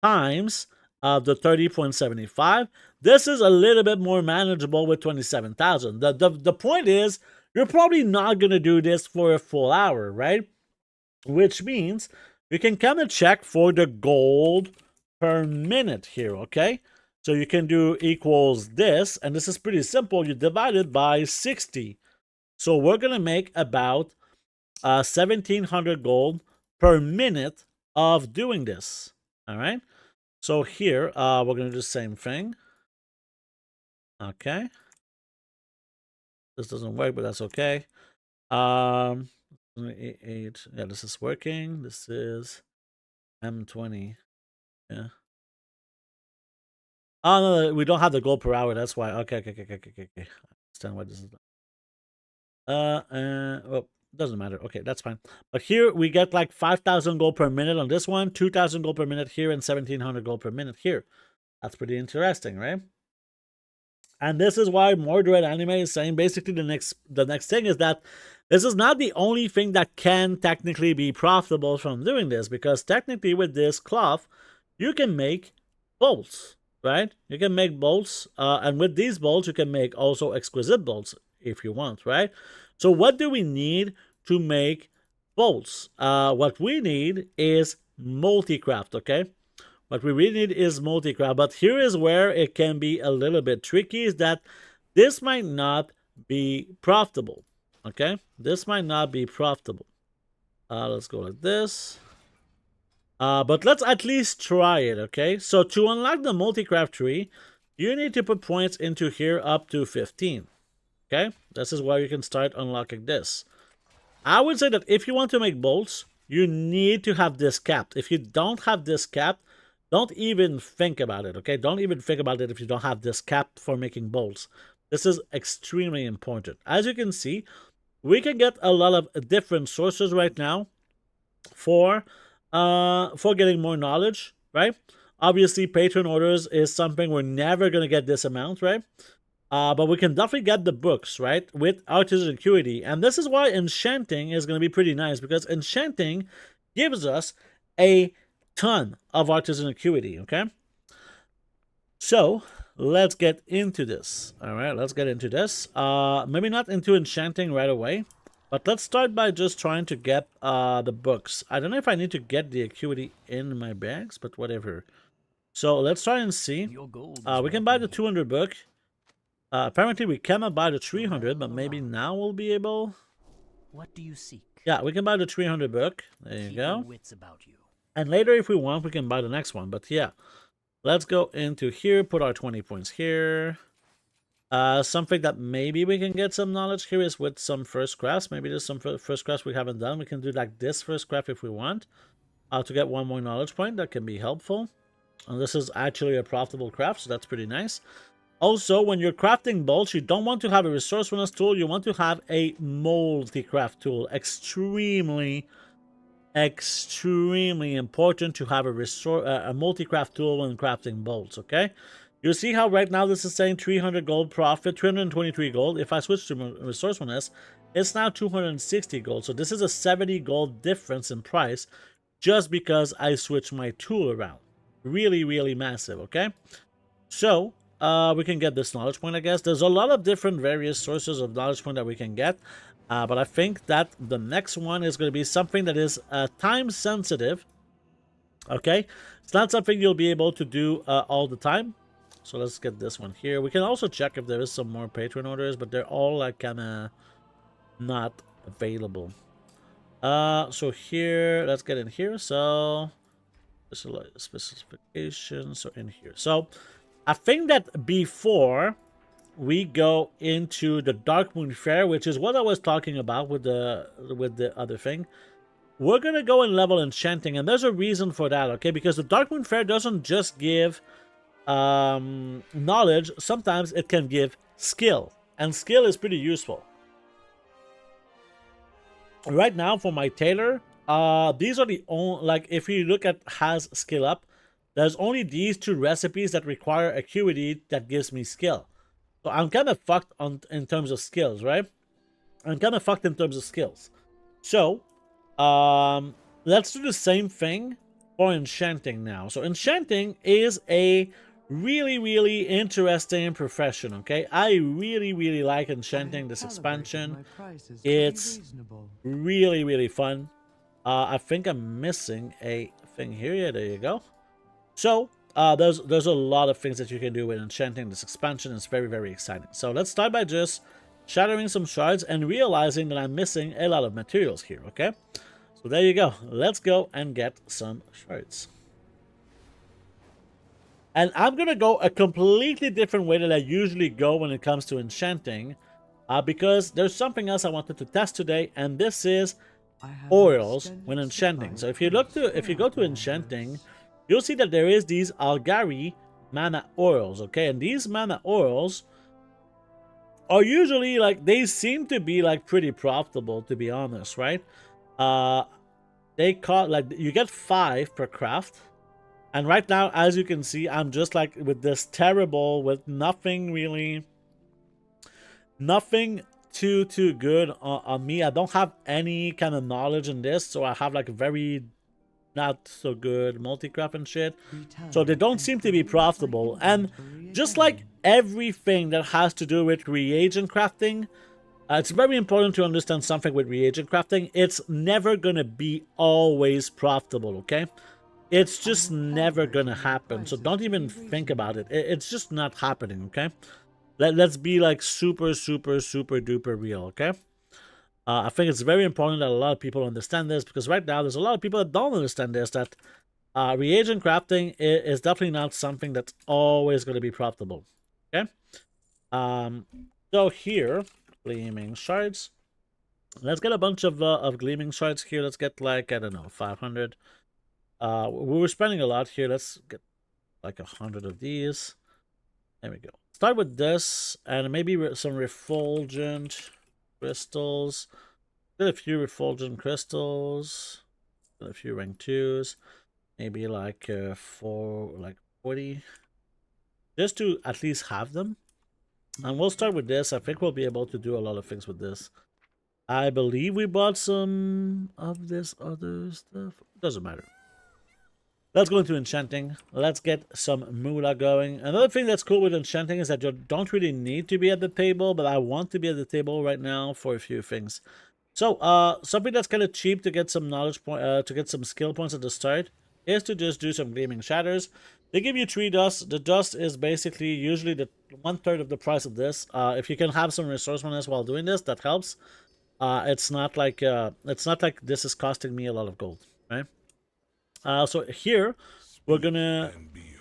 times the 30.75, this is a little bit more manageable with 27,000. The point is, you're probably not going to do this for a full hour, right? Which means you can kind of check for the gold per minute here, okay? So you can do equals this, and this is pretty simple. You divide it by 60. So we're going to make about 1,700 gold per minute of doing this, all right? So here, we're going to do the same thing. Okay. This doesn't work, but that's okay. 8, yeah, this is working. This is M20. Yeah. Oh, no, we don't have the gold per hour. That's why. Okay. I understand why this is. Well, doesn't matter. Okay, that's fine. But here we get like 5,000 gold per minute on this one, 2,000 gold per minute here, and 1,700 gold per minute here. That's pretty interesting, right? And this is why Mordred Anime is saying basically the next thing is that this is not the only thing that can technically be profitable from doing this, because technically with this cloth, you can make bolts, right? You can make bolts, and with these bolts, you can make also exquisite bolts if you want, right? So what do we need to make bolts? What we need is multi-craft, okay? What we really need is multi-craft. But here is where it can be a little bit tricky, is that this might not be profitable, okay? This might not be profitable. Let's go like this. But let's at least try it, okay? So to unlock the multi-craft tree, you need to put points into here up to 15. Okay, this is where you can start unlocking this. I would say that if you want to make bolts, you need to have this capped. If you don't have this capped, don't even think about it, okay? Don't even think about it if you don't have this capped for making bolts. This is extremely important. As you can see, we can get a lot of different sources right now for getting more knowledge, right? Obviously, patron orders is something we're never going to get this amount, right? But we can definitely get the books, right, with artisan acuity. And this is why Enchanting is going to be pretty nice, because Enchanting gives us a ton of artisan acuity, okay? So, let's get into this. All right, let's get into this. Maybe not into Enchanting right away, but let's start by just trying to get the books. I don't know if I need to get the acuity in my bags, but whatever. So, let's try and see. We can buy the 200 book. Apparently we cannot buy the 300, but maybe now we'll be able. What do you seek? Yeah, we can buy the 300 book. There you Keep go. your wits about you. And later, if we want, we can buy the next one. But yeah, let's go into here, put our 20 points here. Something that maybe we can get some knowledge here is with some first crafts. Maybe there's some first crafts we haven't done. We can do like this first craft if we want. To get one more knowledge point, that can be helpful. And this is actually a profitable craft, so that's pretty nice. Also, when you're crafting bolts, you don't want to have a resourcefulness tool. You want to have a multi-craft tool. Extremely extremely important to have a multi-craft tool when crafting bolts, okay? You see how right now this is saying 300 gold profit, 323 gold. If I switch to resourcefulness, it's now 260 gold. So this is a 70 gold difference in price just because I switched my tool around. Really, really massive, okay? So, we can get this knowledge point, I guess. There's a lot of different various sources of knowledge point that we can get. But I think that the next one is going to be something that is time sensitive. Okay? It's not something you'll be able to do all the time. So let's get this one here. We can also check if there is some more patron orders, but they're all like kind of not available. So here, let's get in here. So specifications, so in here. So I think that before we go into the Darkmoon faire, which is what I was talking about with the other thing, we're gonna go and level Enchanting, and there's a reason for that, okay? Because the Darkmoon faire doesn't just give knowledge, sometimes it can give skill, and skill is pretty useful. Right now for my tailor, these are the only, like, if you look at has skill up, there's only these two recipes that require acuity that gives me skill. So I'm kind of fucked in terms of skills, right? I'm kind of fucked in terms of skills. So let's do the same thing for Enchanting now. So Enchanting is a really, really interesting profession, okay? I really, really like Enchanting, this expansion. It's really, really fun. I think I'm missing a thing here. Yeah, there you go. So there's a lot of things that you can do with Enchanting. This expansion is very, very exciting. So let's start by just shattering some shards and realizing that I'm missing a lot of materials here, okay? So there you go. Let's go and get some shards. And I'm going to go a completely different way than I usually go when it comes to Enchanting. Because there's something else I wanted to test today, and this is oils when Enchanting. So if you go to Enchanting, you'll see that there is these Algari mana oils, okay? And these mana oils are usually like, they seem to be like pretty profitable, to be honest, right? They cost like, you get 5 per craft. And right now, as you can see, I'm just like with this terrible, with nothing too good on me. I don't have any kind of knowledge in this, so I have like very not so good multi-craft and shit. So they don't seem to be profitable. And just like everything that has to do with reagent crafting, it's very important to understand something with reagent crafting. It's never gonna be always profitable, okay? It's just never gonna happen. So don't even think about it. It's just not happening, okay? Let's be like super, super, super duper real, okay? I think it's very important that a lot of people understand this, because right now there's a lot of people that don't understand this, that reagent crafting is definitely not something that's always going to be profitable, okay? So here, gleaming shards. Let's get a bunch of gleaming shards here. Let's get like, I don't know, 500. We were spending a lot here. Let's get like 100 of these. There we go. Start with this, and maybe some refulgent crystals. Get a few refulgent crystals. Get a few rank 2s. Maybe like 40. Just to at least have them. And we'll start with this. I think we'll be able to do a lot of things with this. I believe we bought some of this other stuff. Doesn't matter. Let's go into Enchanting. Let's get some moolah going. Another thing that's cool with Enchanting is that you don't really need to be at the table, but I want to be at the table right now for a few things. So, something that's kind of cheap to get some knowledge point, to get some skill points at the start, is to just do some gleaming shatters. They give you 3 dust. The dust is basically usually the 1/3 of the price of this. If you can have some resourcefulness while doing this, that helps. It's not like this is costing me a lot of gold, right? So here, we're gonna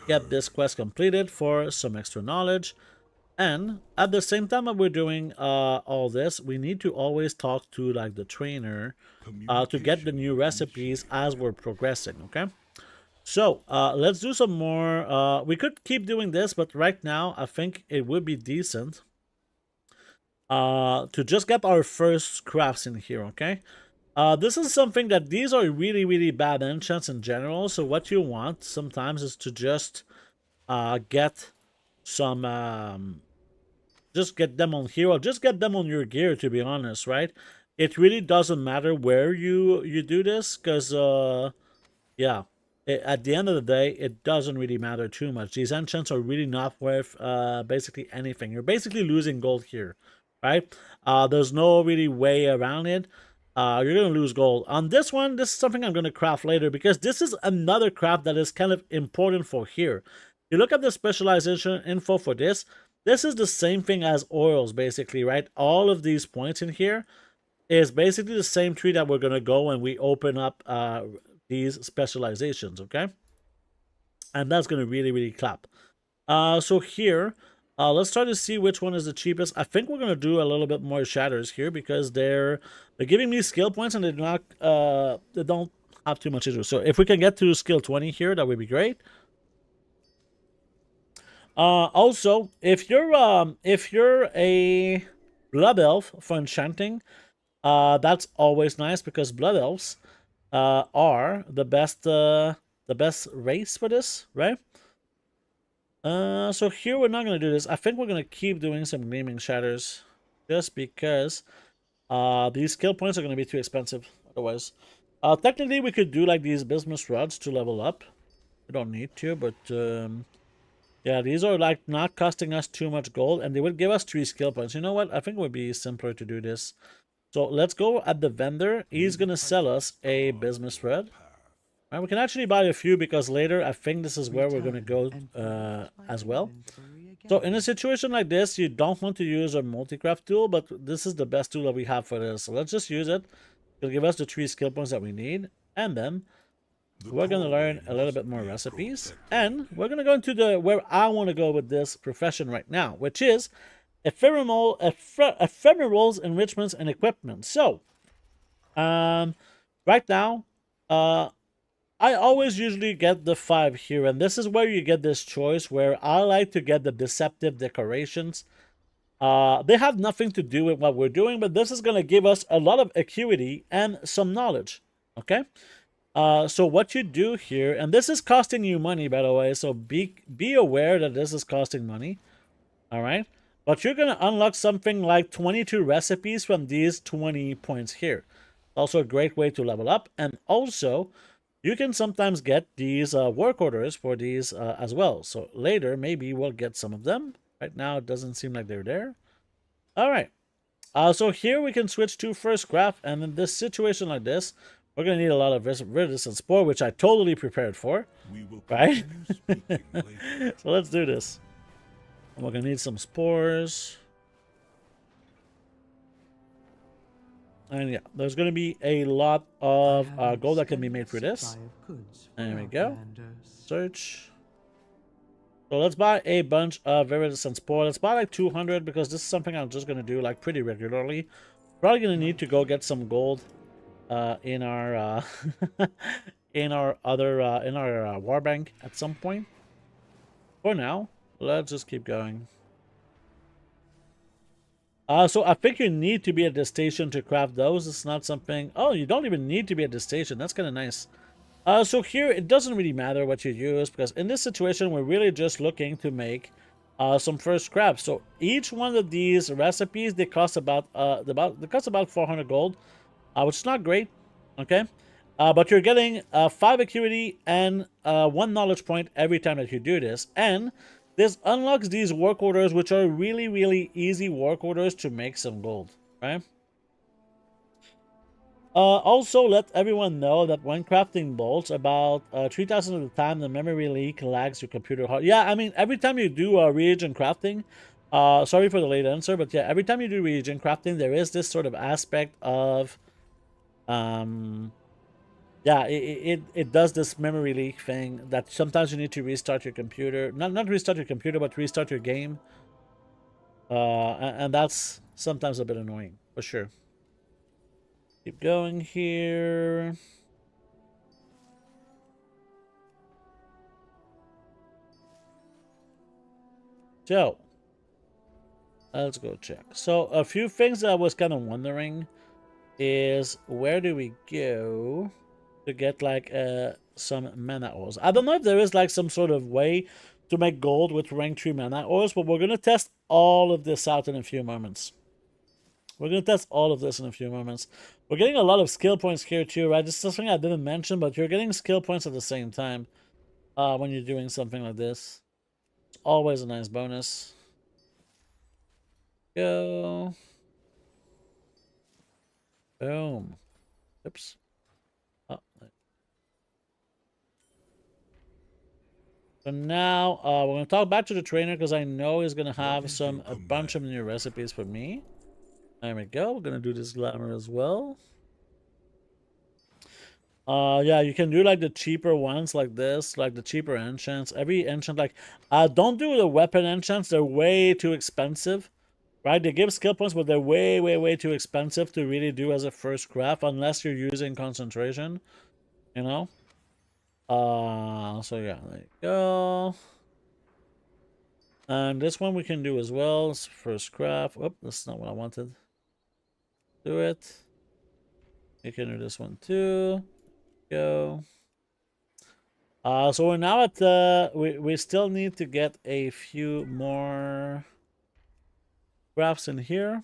get this quest completed for some extra knowledge. And at the same time that we're doing all this, we need to always talk to like the trainer to get the new recipes as we're progressing, okay? So let's do some more. We could keep doing this, but right now I think it would be decent to just get our first crafts in here, okay? This is something that these are really, really bad enchants in general. So what you want sometimes is to just get some, just get them on hero, just get them on your gear, to be honest, right? It really doesn't matter where you do this, because, yeah, at the end of the day, it doesn't really matter too much. These enchants are really not worth basically anything. You're basically losing gold here, right? There's no really way around it. You're going to lose gold. On this one, this is something I'm going to craft later, because this is another craft that is kind of important for here. You look at the specialization info for this. This is the same thing as oils, basically, right? All of these points in here is basically the same tree that we're going to go when we open up these specializations, okay? And that's going to really, really clap. So here, let's try to see which one is the cheapest. I think we're going to do a little bit more shatters here, because they're giving me skill points, and they don't have too much to do. So if we can get to skill 20 here, that would be great. Also, if you're a blood elf for enchanting, that's always nice, because blood elves are the best race for this, right? So here we're not gonna do this. I think we're gonna keep doing some gleaming shatters, just because these skill points are gonna be too expensive otherwise. Technically we could do like these business rods to level up. We don't need to, but yeah, these are like not costing us too much gold, and they would give us 3 skill points. You know what? I think it would be simpler to do this. So let's go at the vendor. He's gonna sell us a business thread. Right, we can actually buy a few, because later I think this is where we're gonna go as well. So in a situation like this, you don't want to use a multi-craft tool, but this is the best tool that we have for this. So let's just use it. It'll give us the 3 skill points that we need, and then we're going to learn a little bit more recipes, and we're going to go into the where I want to go with this profession right now, which is ephemerals, enrichments, and equipment. So, right now, I always usually get the 5 here, and this is where you get this choice, where I like to get the deceptive decorations. They have nothing to do with what we're doing, but this is going to give us a lot of acuity and some knowledge, okay? So what you do here, and this is costing you money, by the way, so be aware that this is costing money, all right? But you're going to unlock something like 22 recipes from these 20 points here. Also a great way to level up, and also you can sometimes get these work orders for these as well. So later, maybe we'll get some of them. Right now, it doesn't seem like they're there. All right. So here we can switch to first craft, and in this situation like this, we're going to need a lot of resistant spore, which I totally prepared for, right? So let's do this. We're going to need some spores. And yeah, there's going to be a lot of gold that can be made for this. There we go. Search. So let's buy a bunch of resistant spore. Let's buy like 200, because this is something I'm just going to do like pretty regularly. Probably going to need to go get some gold in our in our war bank at some point. For now, let's just keep going. So I think you need to be at the station to craft those. It's not something. Oh, you don't even need to be at the station. That's kind of nice. So here it doesn't really matter what you use, because in this situation we're really just looking to make some first scraps. So each one of these recipes, they cost about 400 gold, which is not great. Okay, but you're getting 5 acuity and 1 knowledge point every time that you do this, and this unlocks these work orders, which are really, really easy work orders to make some gold, right? Also, let everyone know that when crafting bolts, about 3,000 of the time, the memory leak lags your computer hard. Yeah, I mean, every time you do reagent crafting, sorry for the late answer, but yeah, every time you do reagent crafting, there is this sort of aspect of, yeah, it does this memory leak thing that sometimes you need to restart your computer. Not restart your computer, but restart your game. And that's sometimes a bit annoying, for sure. Keep going here. So, let's go check. So, a few things that I was kind of wondering. is where do we go to get like some mana ores? I don't know if there is like some sort of way to make gold with rank 3 mana ores, but we're gonna test all of this out in a few moments. We're gonna test all of this in a few moments. We're getting a lot of skill points here too, right? This is something I didn't mention, but you're getting skill points at the same time when you're doing something like this. It's always a nice bonus. Go. Boom. Oops. Oh. So now we're gonna talk back to the trainer because I know he's gonna have a bunch of new recipes for me. There we go. We're gonna do this glamour as well. Yeah, you can do like the cheaper ones like this, like the cheaper enchants. Every enchant, like, don't do the weapon enchants. They're way too expensive, right? They give skill points, but they're way, way, way too expensive to really do as a first craft unless you're using concentration, you know? So yeah, there you go. And this one we can do as well. It's first craft. Oh, that's not what I wanted. Do it. You can do this one too. Go. So we're now at we still need to get a few more graphs in here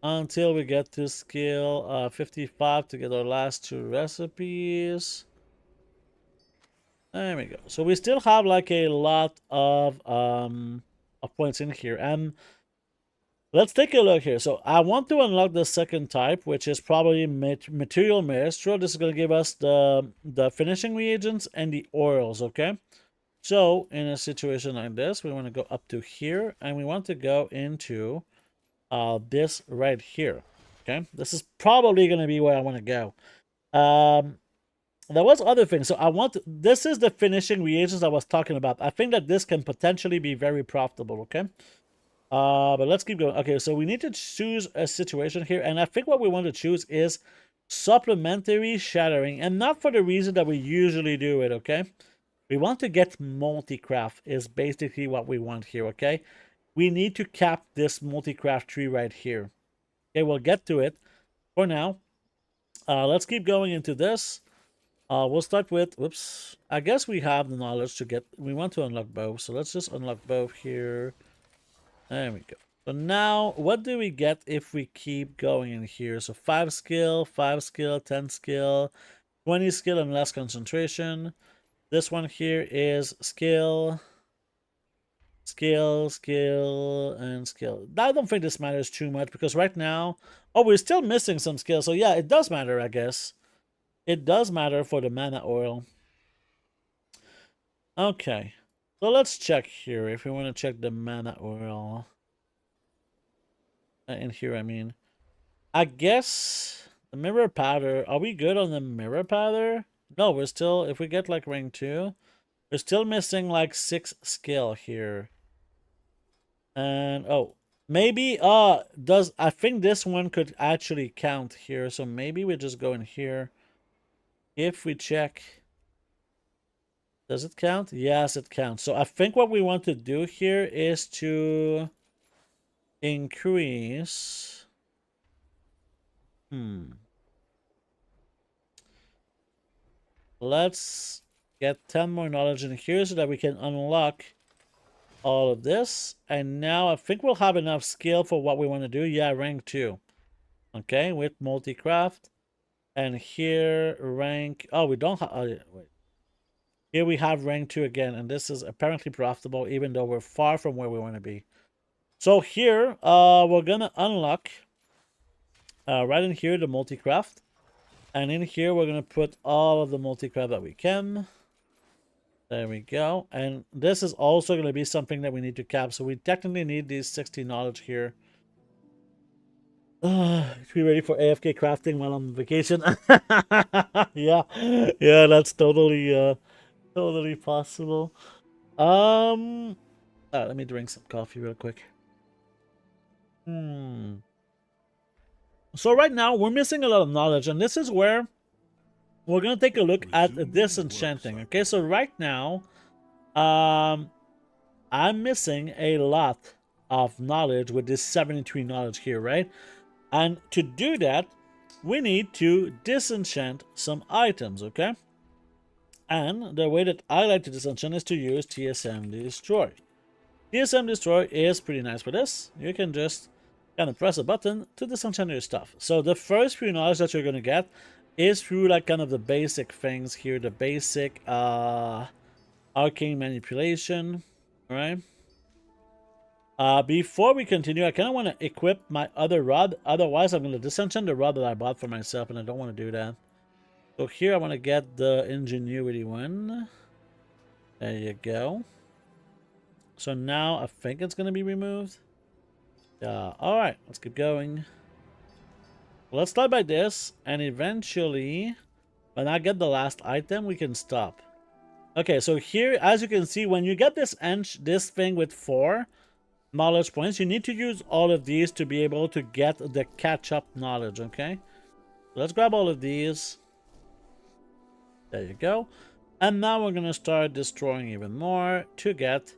until we get to skill 55 to get our last 2 recipes. There we go. So we still have like a lot of points in here, and let's take a look here. So I want to unlock the second type, which is probably material maestro. This is going to give us the finishing reagents and the oils, okay? So in a situation like this, we want to go up to here, and we want to go into this right here, okay? This is probably going to be where I want to go. There was other things. So this is the finishing reagents I was talking about. I think that this can potentially be very profitable, okay? But let's keep going. Okay, so we need to choose a situation here, and I think what we want to choose is supplementary shattering, and not for the reason that we usually do it, okay? We want to get multi-craft is basically what we want here, okay? We need to cap this multi-craft tree right here. Okay, we'll get to it. For now, let's keep going into this. We'll start with, whoops, I guess we have the knowledge to get, we want to unlock both, so let's just unlock both here. There we go. So now, what do we get if we keep going in here? So 5 skill, 10 skill, 20 skill and less concentration. This one here is skill, skill, and skill. I don't think this matters too much because right now, oh, we're still missing some skill. So yeah, it does matter, I guess. It does matter for the mana oil. Okay. So let's check here if we want to check the mana oil. In here, I mean. I guess the mirror powder. Are we good on the mirror powder? No, we're still, if we get like rank 2, we're still missing like 6 skill here. And, oh, maybe, I think this one could actually count here. So maybe we just go in here. If we check, does it count? Yes, it counts. So I think what we want to do here is to increase. Let's get 10 more knowledge in here so that we can unlock all of this. And now I think we'll have enough skill for what we want to do. Yeah, rank 2. Okay, with multi-craft. And here, rank... Oh, we don't have... Oh, yeah, wait. Here we have rank 2 again. And this is apparently profitable, even though we're far from where we want to be. So here, we're going to unlock... right in here, the multi-craft. And in here, we're going to put all of the multi-craft that we can. There we go. And this is also going to be something that we need to cap. So we technically need these 60 knowledge here. To be ready for AFK crafting while I'm on vacation. Yeah. Yeah, that's totally totally possible. Let me drink some coffee real quick. So right now we're missing a lot of knowledge, and this is where we're gonna take a look at this enchanting. Okay, so right now, I'm missing a lot of knowledge with this 73 knowledge here, right? And to do that, we need to disenchant some items, okay? And the way that I like to disenchant is to use TSM Destroy. TSM Destroy is pretty nice for this. You can just kind of press a button to disenchant your stuff. So the first few knowledge that you're going to get is through like kind of the basic things here, the basic arcane manipulation, right? Before we continue, I kind of want to equip my other rod. Otherwise, I'm going to disenchant the rod that I bought for myself, and I don't want to do that. So here, I want to get the ingenuity one. There you go. So now I think it's going to be removed. All right, let's keep going. Let's start by this, and eventually, when I get the last item, we can stop. Okay, so here, as you can see, when you get this thing with 4 knowledge points, you need to use all of these to be able to get the catch-up knowledge, okay? Let's grab all of these. There you go. And now we're going to start destroying even more to get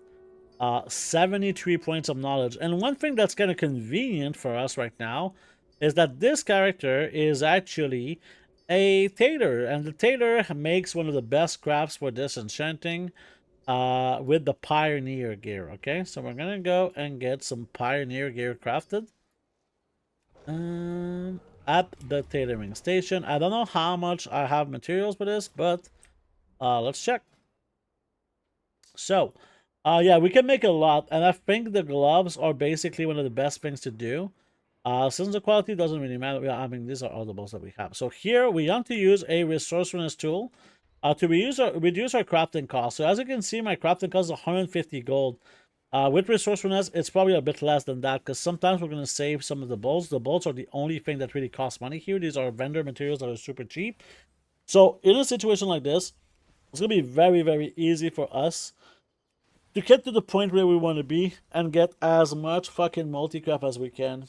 73 points of knowledge. And one thing that's kind of convenient for us right now is that this character is actually a tailor, and the tailor makes one of the best crafts for disenchanting with the pioneer gear. Okay, so we're gonna go and get some pioneer gear crafted at the tailoring station. I don't know how much I have materials for this, but let's check. So yeah, we can make a lot, and I think the gloves are basically one of the best things to do. Since the quality doesn't really matter, I mean, these are all the bolts that we have. So here we want to use a resourcefulness tool to reduce our crafting cost. So as you can see, my crafting cost is 150 gold. With resourcefulness, it's probably a bit less than that, because sometimes we're going to save some of the bolts. The bolts are the only thing that really costs money here. These are vendor materials that are super cheap. So in a situation like this, it's going to be very, very easy for us to get to the point where we want to be and get as much fucking multi-craft as we can.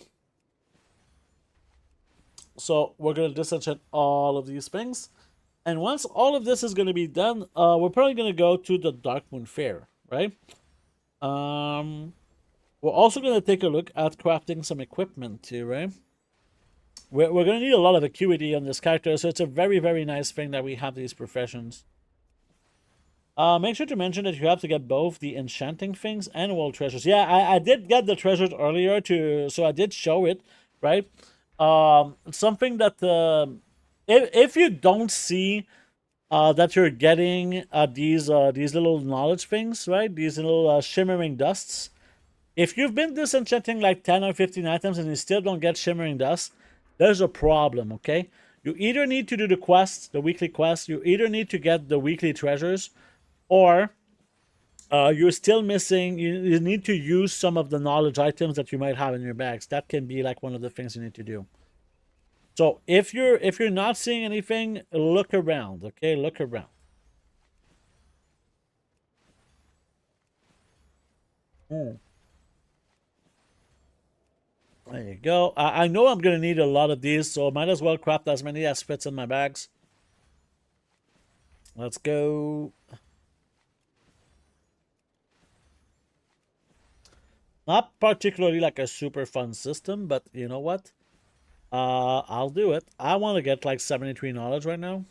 So we're going to disenchant all of these things. And once all of this is going to be done, we're probably going to go to the Darkmoon Faire, right? We're also going to take a look at crafting some equipment too, right? We're going to need a lot of acuity on this character, so it's a very, very nice thing that we have these professions. Make sure to mention that you have to get both the enchanting things and world treasures. Yeah, I did get the treasures earlier so I did show it, right? Something that if you don't see that you're getting these little knowledge things, right? These little shimmering dusts. If you've been disenchanting like 10 or 15 items and you still don't get shimmering dust, there's a problem, okay? You either need to do the quests, the weekly quests, you either need to get the weekly treasures, or you're still missing, you need to use some of the knowledge items that you might have in your bags. That can be like one of the things you need to do. So if you're not seeing anything, look around, okay? Look around. There you go. I know I'm going to need a lot of these, so I might as well craft as many as fits in my bags. Let's go. Not particularly like a super fun system, but you know what? I'll do it. I want to get like 73 knowledge right now.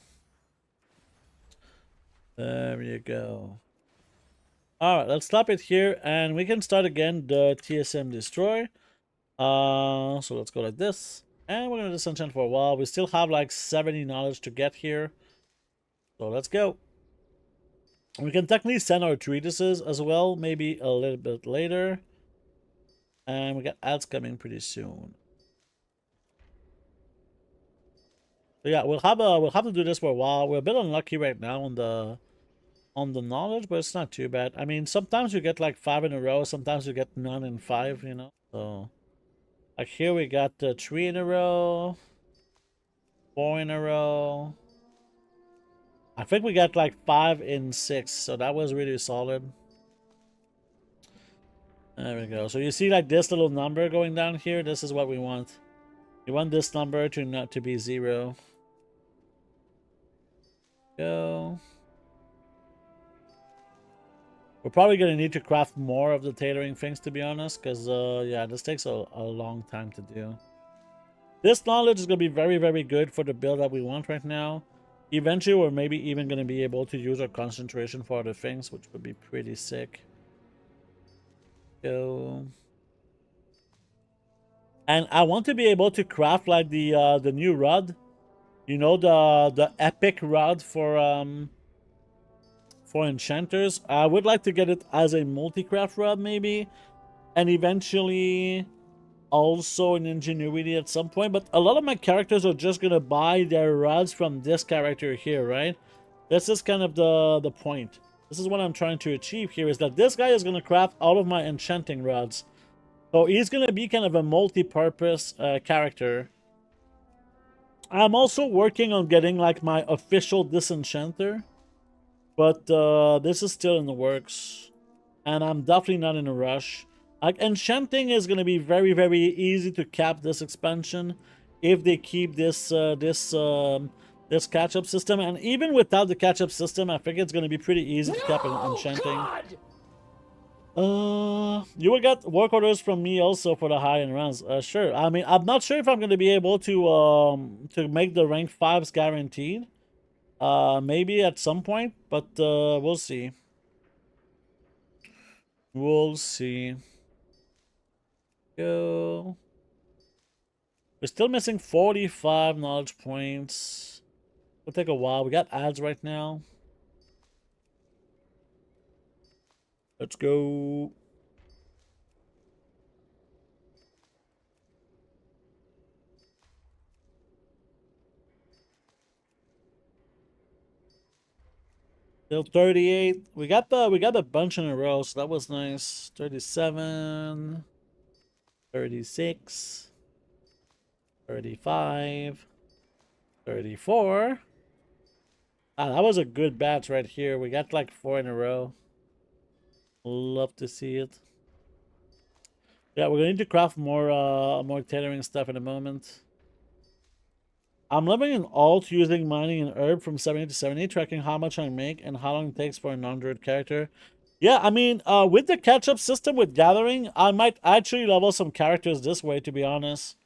There you go. Alright, let's stop it here, and we can start again the TSM Destroy. So let's go like this. And we're going to disenchant for a while. We still have like 70 knowledge to get here. So let's go. We can technically send our treatises as well, maybe a little bit later. And we got ads coming pretty soon. So yeah, we'll have to do this for a while. We're a bit unlucky right now on the knowledge, but it's not too bad. I mean, sometimes you get like 5 in a row, sometimes you get none in 5, you know. So like here we got 3 in a row, 4 in a row. I think we got like 5 in 6, so that was really solid. There we go. So you see like this little number going down here, this is what we want. We want this number to not to be 0. Go. We're probably going to need to craft more of the tailoring things, to be honest, because, yeah, this takes a long time to do. This knowledge is going to be very, very good for the build that we want right now. Eventually, we're maybe even going to be able to use our concentration for other things, which would be pretty sick. Go. And I want to be able to craft like the new rod. You know, the epic rod for enchanters. I would like to get it as a multi-craft rod maybe, and eventually also an ingenuity at some point. But a lot of my characters are just gonna buy their rods from this character here, right? This is kind of the point. This is what I'm trying to achieve here, is that this guy is gonna craft all of my enchanting rods. So he's gonna be kind of a multi-purpose character. I'm also working on getting like my official disenchanter, but this is still in the works, and I'm definitely not in a rush. Like, enchanting is going to be very, very easy to cap this expansion if they keep this this catch-up system, and even without the catch-up system, I think it's going to be pretty easy to cap enchanting. You will get work orders from me also for the high-end runs. Sure. I mean, I'm not sure if I'm going to be able to make the rank 5s guaranteed. Maybe at some point, but we'll see. We'll see. Go. We're still missing 45 knowledge points. It'll take a while. We got ads right now. Let's go. Still 38. We got a bunch in a row, so that was nice. 37, 36, 35, 34. Ah, that was a good batch right here. We got like 4 in a row. Love to see it. Yeah, we're gonna need to craft more tailoring stuff in a moment. I'm living in alt using mining and herb from 70 to 70, tracking how much I make and how long it takes for a non-druid character. Yeah, I mean, with the catch-up system with gathering, I might actually level some characters this way, to be honest.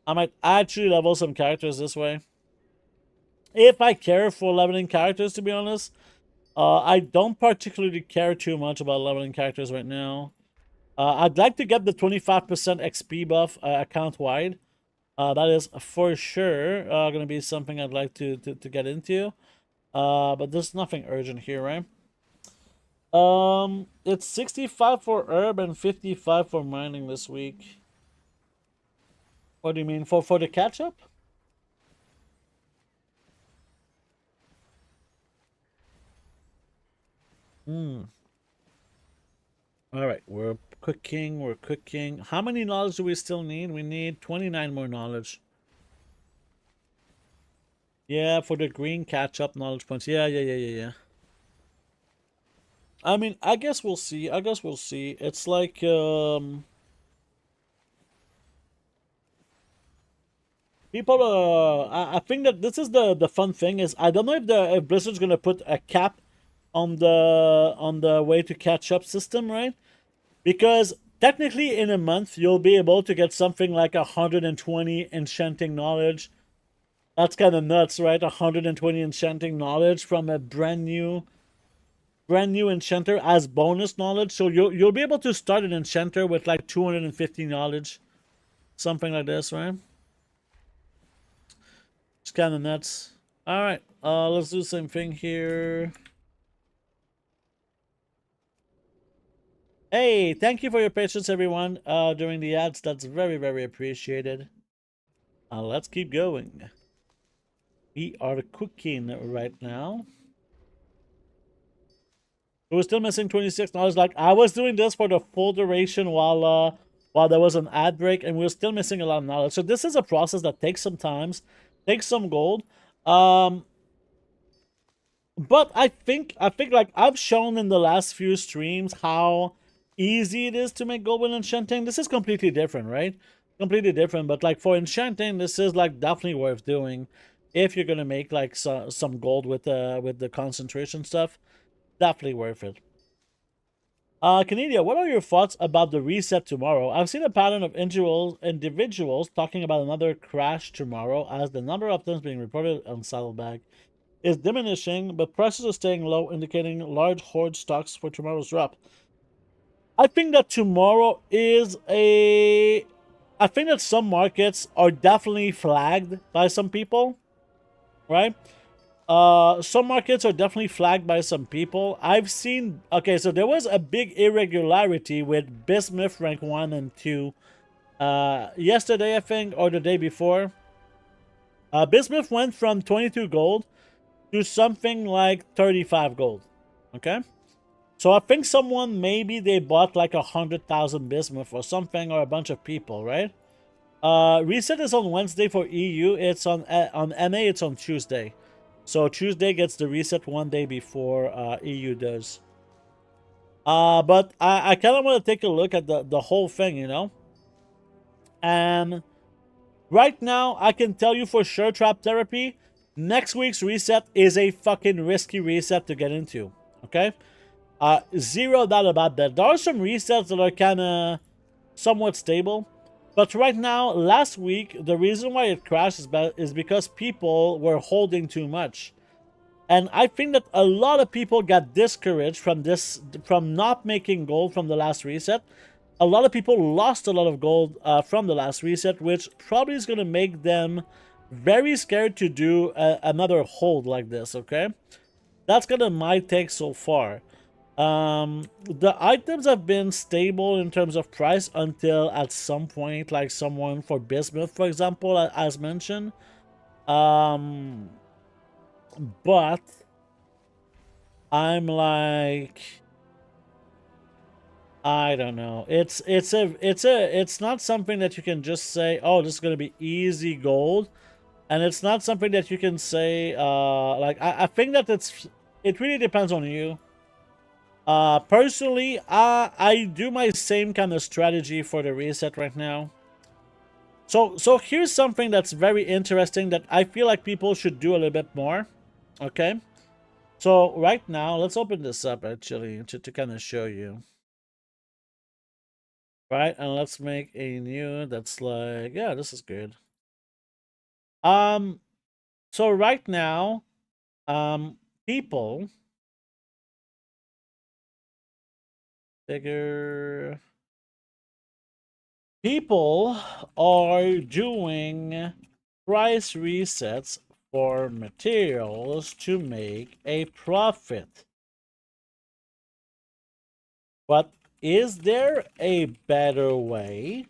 I might actually level some characters this way. If I care for leveling characters, to be honest. I don't particularly care too much about leveling characters right now. I'd like to get the 25% XP buff account-wide. That is for sure going to be something I'd like to get into. But there's nothing urgent here, right? It's 65 for herb and 55 for mining this week. What do you mean? For the catch-up? Alright, we're cooking. How many knowledge do we still need? We need 29 more knowledge. Yeah, for the green catch-up knowledge points. Yeah. I mean, I guess we'll see. It's like, people, I think that this is the fun thing is, I don't know if Blizzard's gonna put a cap on the way to catch up system, right? Because technically in a month you'll be able to get something like 120 enchanting knowledge. That's kind of nuts, right? 120 enchanting knowledge from a brand new enchanter as bonus knowledge. So you'll be able to start an enchanter with like 250 knowledge, something like this, right? It's kind of nuts. All right, let's do the same thing here. Hey, thank you for your patience, everyone, during the ads. That's very, very appreciated. Let's keep going. We are cooking right now. We're still missing 26 knowledge. Like, I was doing this for the full duration while there was an ad break, and we're still missing a lot of knowledge. So this is a process that takes some time, takes some gold. But I think like I've shown in the last few streams how easy it is to make gold with enchanting. This is completely different, right? Completely different. But like for enchanting, this is like definitely worth doing if you're gonna make like some gold with the concentration stuff. Definitely worth it. Canadian, what are your thoughts about the reset tomorrow? I've seen a pattern of individuals talking about another crash tomorrow as the number of things being reported on Saddlebag is diminishing, but prices are staying low, indicating large hoard stocks for tomorrow's drop. I think that tomorrow is a... I think that some markets are definitely flagged by some people, right? Some markets are definitely flagged by some people. I've seen... Okay, so there was a big irregularity with Bismuth rank 1 and 2 yesterday, I think, or the day before. Bismuth went from 22 gold to something like 35 gold. Okay? So I think someone, maybe they bought like 100,000 bismuth or something, or a bunch of people, right? Reset is on Wednesday for EU. It's on NA, it's on Tuesday. So Tuesday gets the reset one day before EU does. But I kind of want to take a look at the whole thing, you know? And right now, I can tell you for sure, Trap Therapy, next week's reset is a fucking risky reset to get into, okay? Zero doubt about that. There are some resets that are kind of somewhat stable. But right now, last week, the reason why it crashed is because people were holding too much. And I think that a lot of people got discouraged from not making gold from the last reset. A lot of people lost a lot of gold from the last reset, which probably is going to make them very scared to do another hold like this, okay? That's kind of my take so far. The items have been stable in terms of price until at some point, like someone for bismuth, for example, as mentioned. But I'm like, I don't know. It's not something that you can just say, oh, this is gonna be easy gold, and it's not something that you can say, like I think that it really depends on you. Personally, I do my same kind of strategy for the reset right now. So here's something that's very interesting that I feel like people should do a little bit more. Okay? So right now, let's open this up actually to kind of show you. Right? And let's make a new that's like, yeah, this is good. So right now, people figure people are doing price resets for materials to make a profit. But is there a better way?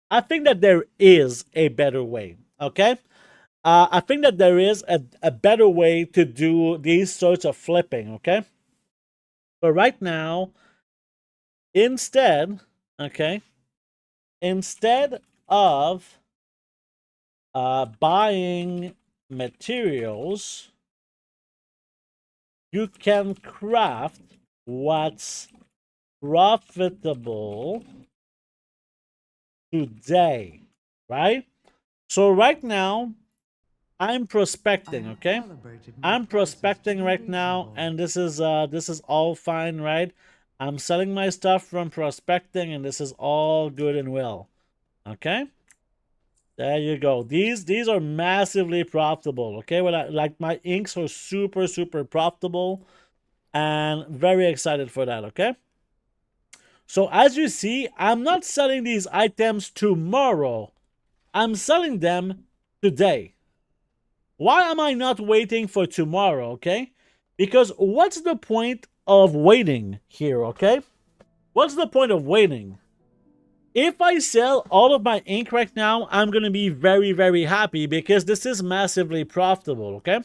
I think that there is a better way, okay? I think that there is a better way to do these sorts of flipping, okay? But right now, instead, okay, instead of buying materials, you can craft what's profitable today, right? So right now, I'm prospecting, okay? I'm prospecting right now, and this is all fine, right? I'm selling my stuff from prospecting, and this is all good and well. Okay? There you go. These are massively profitable, okay? Like my inks are super, super profitable, and very excited for that, okay? So as you see, I'm not selling these items tomorrow. I'm selling them today. Why am I not waiting for tomorrow, okay? Because what's the point of waiting here, okay? What's the point of waiting? If I sell all of my ink right now, I'm going to be very, very happy because this is massively profitable, okay?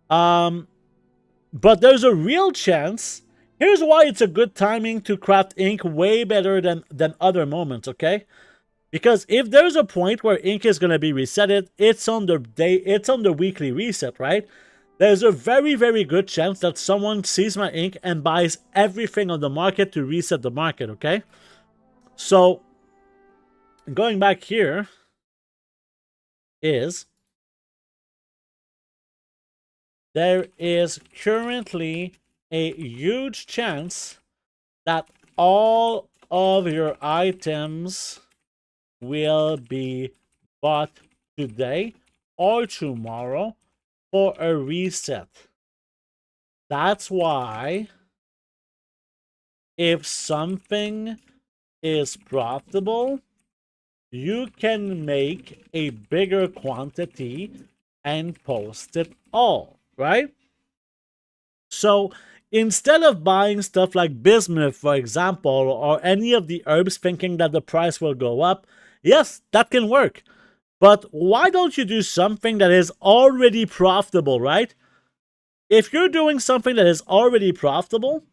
But there's a real chance. Here's why it's a good timing to craft ink way better than other moments, okay? Because if there's a point where ink is going to be resetted, it's on the weekly reset, right? There's a very, very good chance that someone sees my ink and buys everything on the market to reset the market, okay? So, going back here is there is currently a huge chance that all of your items will be bought today or tomorrow for a reset. That's why if something is profitable, you can make a bigger quantity and post it all, right? So instead of buying stuff like bismuth, for example, or any of the herbs thinking that the price will go up, yes, that can work. But why don't you do something that is already profitable, right? If you're doing something that is already profitable,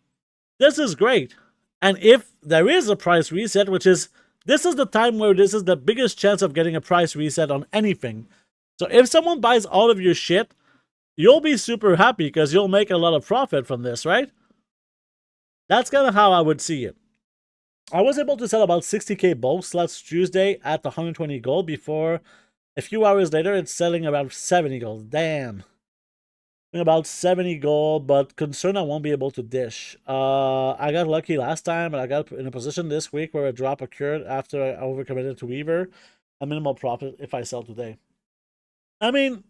this is great. And if there is a price reset, this is the time where this is the biggest chance of getting a price reset on anything. So if someone buys all of your shit, you'll be super happy because you'll make a lot of profit from this, right? That's kind of how I would see it. I was able to sell about 60k bolts last Tuesday at 120 gold before a few hours later it's selling about 70 gold. Damn. About 70 gold, but concerned I won't be able to dish. I got lucky last time, and I got in a position this week where a drop occurred after I overcommitted to Weaver. A minimal profit if I sell today. I mean,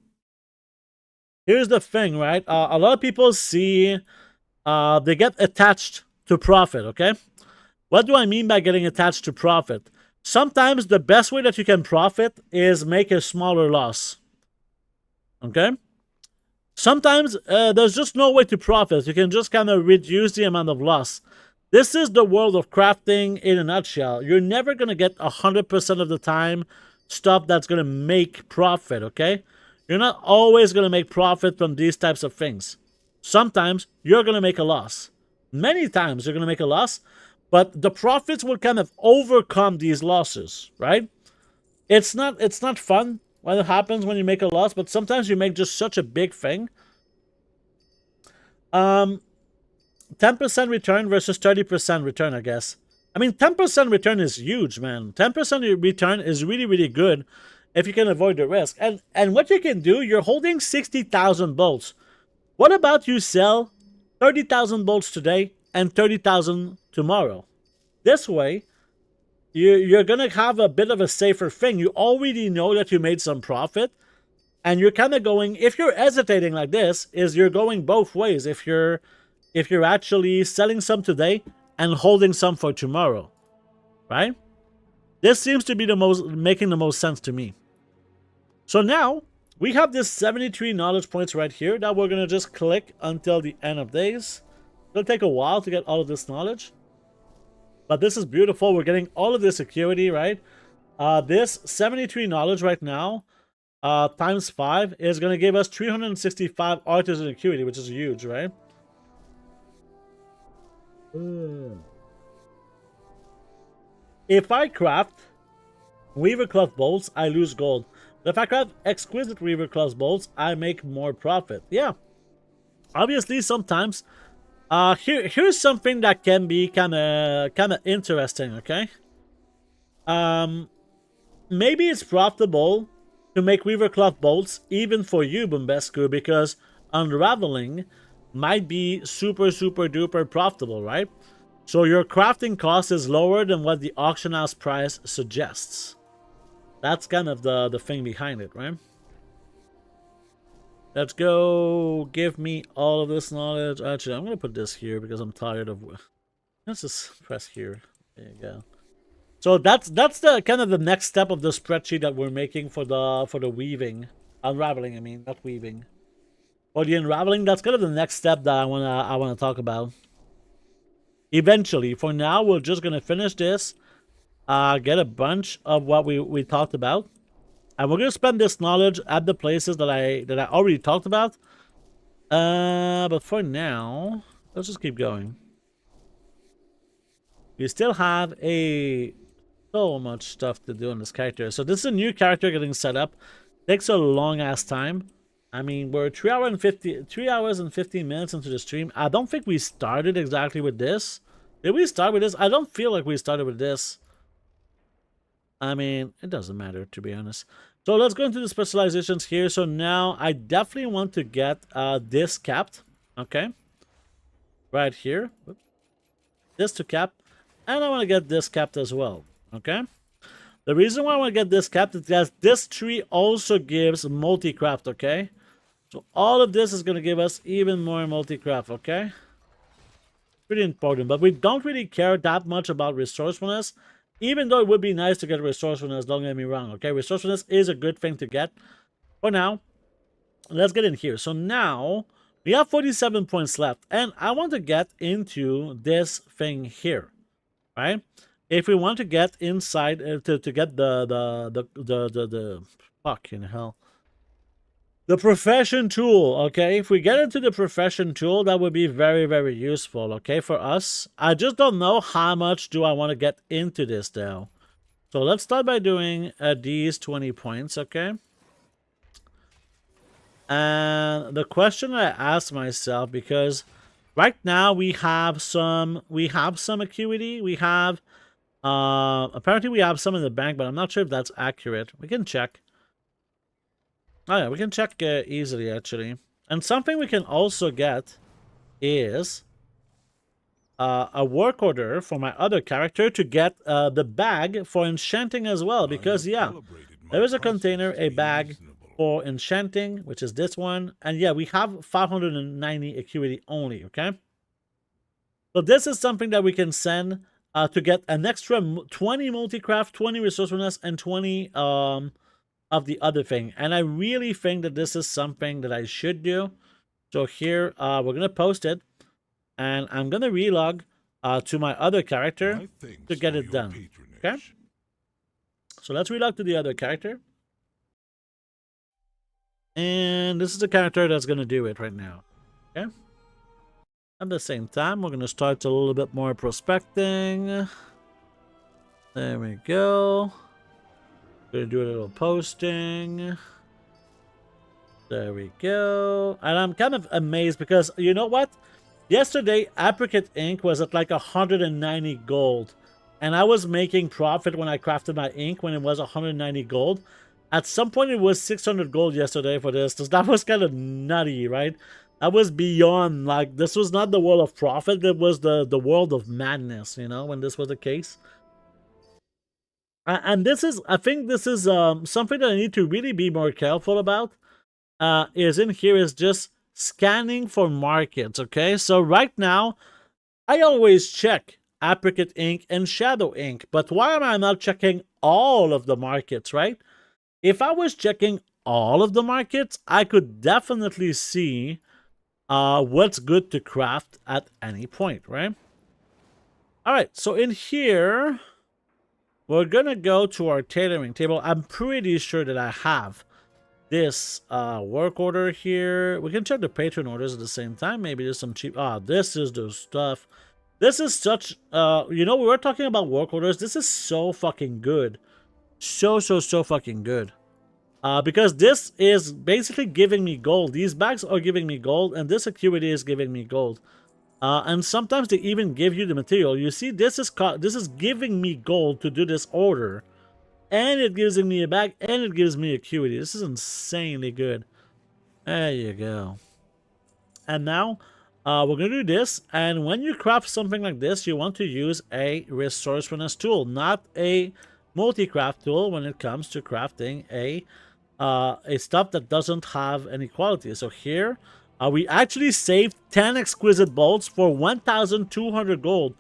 here's the thing, right? A lot of people see they get attached to profit, okay? What do I mean by getting attached to profit? Sometimes the best way that you can profit is make a smaller loss, okay? Sometimes there's just no way to profit. You can just kind of reduce the amount of loss. This is the world of crafting in a nutshell. You're never going to get 100% of the time stuff that's going to make profit, okay? You're not always going to make profit from these types of things. Sometimes you're going to make a loss. Many times you're going to make a loss, but the profits will kind of overcome these losses, right? It's not fun when it happens when you make a loss, but sometimes you make just such a big thing. 10% return versus 30% return, I guess. I mean, 10% return is huge, man. 10% return is really, really good if you can avoid the risk. And what you can do, you're holding 60,000 bolts. What about you sell 30,000 bolts today and 30,000 tomorrow? This way, you're going to have a bit of a safer thing. You already know that you made some profit. And you're kind of going, if you're hesitating like this, is you're going both ways. If you're actually selling some today and holding some for tomorrow, right? This seems to be making the most sense to me. So now we have this 73 knowledge points right here that we're going to just click until the end of days. It'll take a while to get all of this knowledge. But this is beautiful. We're getting all of this security, right? This 73 knowledge right now, times 5 is going to give us 365 artisan acuity, which is huge, right? If I craft Weaver Cloth bolts, I lose gold. But if I craft exquisite Weaver Cloth bolts, I make more profit. Yeah. Obviously, sometimes. Here's something that can be kind of interesting, okay? Maybe it's profitable to make Weaver Cloth bolts even for you, Bumbescu, because Unravelling might be super, super duper profitable, right? So your crafting cost is lower than what the auction house price suggests. That's kind of the thing behind it, right? Let's go. Give me all of this knowledge. Actually, I'm going to put this here because I'm tired of... Let's just press here. There you go. So that's the kind of the next step of the spreadsheet that we're making for the weaving. Unraveling, I mean, not weaving. For the unraveling, that's kind of the next step that I wanna talk about. Eventually. For now, we're just going to finish this. Get a bunch of what we talked about. And we're going to spend this knowledge at the places that I already talked about. But for now, let's just keep going. We still have so much stuff to do on this character. So this is a new character getting set up. Takes a long ass time. I mean, we're 3 hours and 15 minutes into the stream. I don't think we started exactly with this. Did we start with this? I don't feel like we started with this. I mean, it doesn't matter, to be honest. So let's go into the specializations here. So now I definitely want to get this capped. Okay. Right here. Whoops. This to cap. and I want to get this capped as well. Okay. The reason why I want to get this capped is that this tree also gives multi-craft. Okay. So all of this is going to give us even more multi-craft. Okay. Pretty important, but we don't really care that much about resourcefulness, even though it would be nice to get resourcefulness, don't get me wrong, okay? Resourcefulness is a good thing to get. For now, let's get in here. So now, we have 47 points left, and I want to get into this thing here, right? If we want to get inside, to get the fucking hell. The profession tool, okay? If we get into the profession tool, that would be very, very useful, okay, for us. I just don't know how much do I want to get into this, though. So let's start by doing these 20 points, okay? And the question I asked myself, because right now we have some acuity. We have, apparently we have some in the bank, but I'm not sure if that's accurate. We can check. Oh yeah, we can check easily, actually. And something we can also get is a work order for my other character to get the bag for enchanting as well. Because, yeah, there is a container, a bag for enchanting, which is this one. And, yeah, we have 590 acuity only, okay? So this is something that we can send to get an extra 20 multi-craft, 20 resourcefulness, and 20... of the other thing. And I really think that this is something that I should do. So here, we're going to post it. And I'm going to relog to my other character to get it done. Okay? So let's relog to the other character. And this is the character that's going to do it right now. Okay? At the same time, we're going to start a little bit more prospecting. There we go. Gonna do a little posting. There we go. And I'm kind of amazed because, you know what? Yesterday, Apricot ink was at like 190 gold. And I was making profit when I crafted my ink when it was 190 gold. At some point, it was 600 gold yesterday for this. So that was kind of nutty, right? That was beyond, like, this was not the world of profit. It was the world of madness, you know, when this was the case. And this is, I think this is something that I need to really be more careful about. Is in here is just scanning for markets, okay? So right now, I always check Apricot ink and Shadow ink. But why am I not checking all of the markets, right? If I was checking all of the markets, I could definitely see what's good to craft at any point, right? All right, so in here... we're going to go to our tailoring table. I'm pretty sure that I have this work order here. We can check the patron orders at the same time. Maybe there's some cheap... this is the stuff. This is such... you know, we were talking about work orders. This is so fucking good. So fucking good. Because this is basically giving me gold. These bags are giving me gold, and this acuity is giving me gold. And sometimes they even give you the material. You see, this is giving me gold to do this order. And it gives me a bag, and it gives me acuity. This is insanely good. There you go. And now, we're going to do this. And when you craft something like this, you want to use a resourcefulness tool, not a multi-craft tool when it comes to crafting a stuff that doesn't have any quality. So here... we actually saved 10 exquisite bolts for 1,200 gold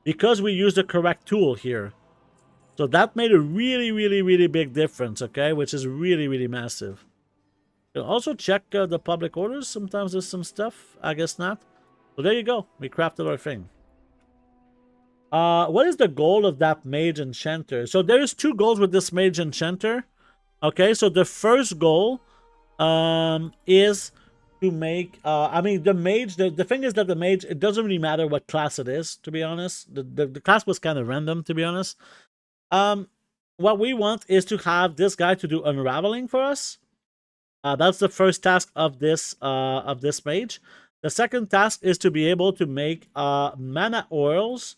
because we used the correct tool here. So that made a really big difference, okay? Which is really massive. You can also check the public orders. Sometimes there's some stuff. I guess not. So there you go. We crafted our thing. What is the goal of that mage enchanter? So there's 2 goals with this mage enchanter. Okay, so the first goal is... to make I mean the mage, the thing is that the mage, it doesn't really matter what class it is, to be honest. The class was kind of random, to be honest. What we want is to have this guy to do unraveling for us. That's the first task of this mage. The second task is to be able to make mana oils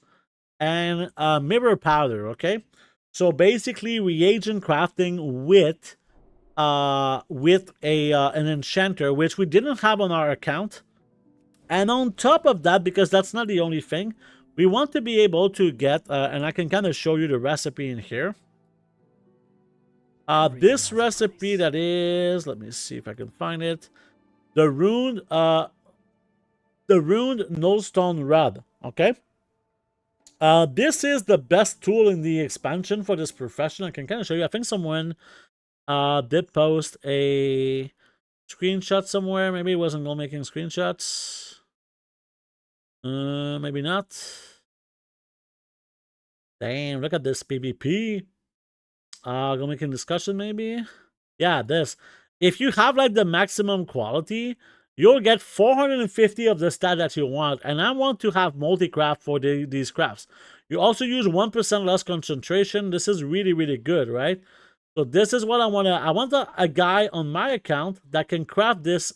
and mirror powder. Okay, so basically reagent crafting with an enchanter, which we didn't have on our account. And on top of that, because that's not the only thing, we want to be able to get, and I can kind of show you the recipe in here. This recipe that is, let me see if I can find it. The ruined nullstone rod. Okay. This is the best tool in the expansion for this profession. I can kind of show you. I think someone did post a screenshot somewhere. Maybe it wasn't goal making screenshots. Maybe not. Damn, look at this PvP. Goal making discussion maybe. Yeah, this. If you have like the maximum quality, you'll get 450 of the stat that you want. And I want to have multi-craft for these crafts. You also use 1% less concentration. This is really, really good, right? So this is what I want to... I want a guy on my account that can craft this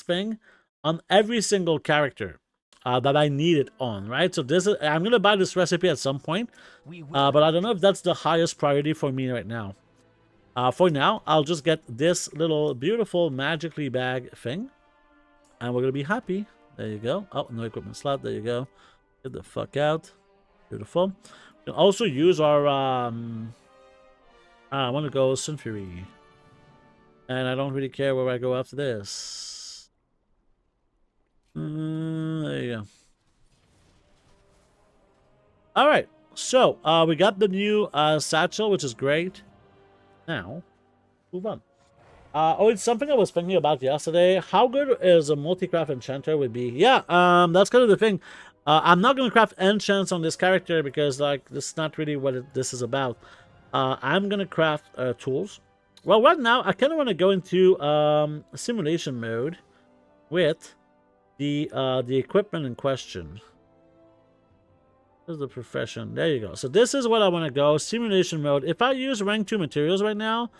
thing on every single character that I need it on, right? So this is... I'm going to buy this recipe at some point. But I don't know if that's the highest priority for me right now. For now, I'll just get this little beautiful magically bag thing. And we're going to be happy. There you go. Oh, no equipment slot. There you go. Get the fuck out. Beautiful. We can also use our... I want to go Sunfury. And I don't really care where I go after this. There you go. Alright. So, we got the new satchel, which is great. Now, move on. Oh, it's something I was thinking about yesterday. How good is a multi-craft enchanter would be? Yeah, that's kind of the thing. I'm not going to craft enchants on this character because, like, this is not really what this is about. I'm going to craft tools. Well, right now, I kind of want to go into simulation mode with the equipment in question. This is the profession. There you go. So this is what I want to go. Simulation mode. If I use rank 2 materials right now,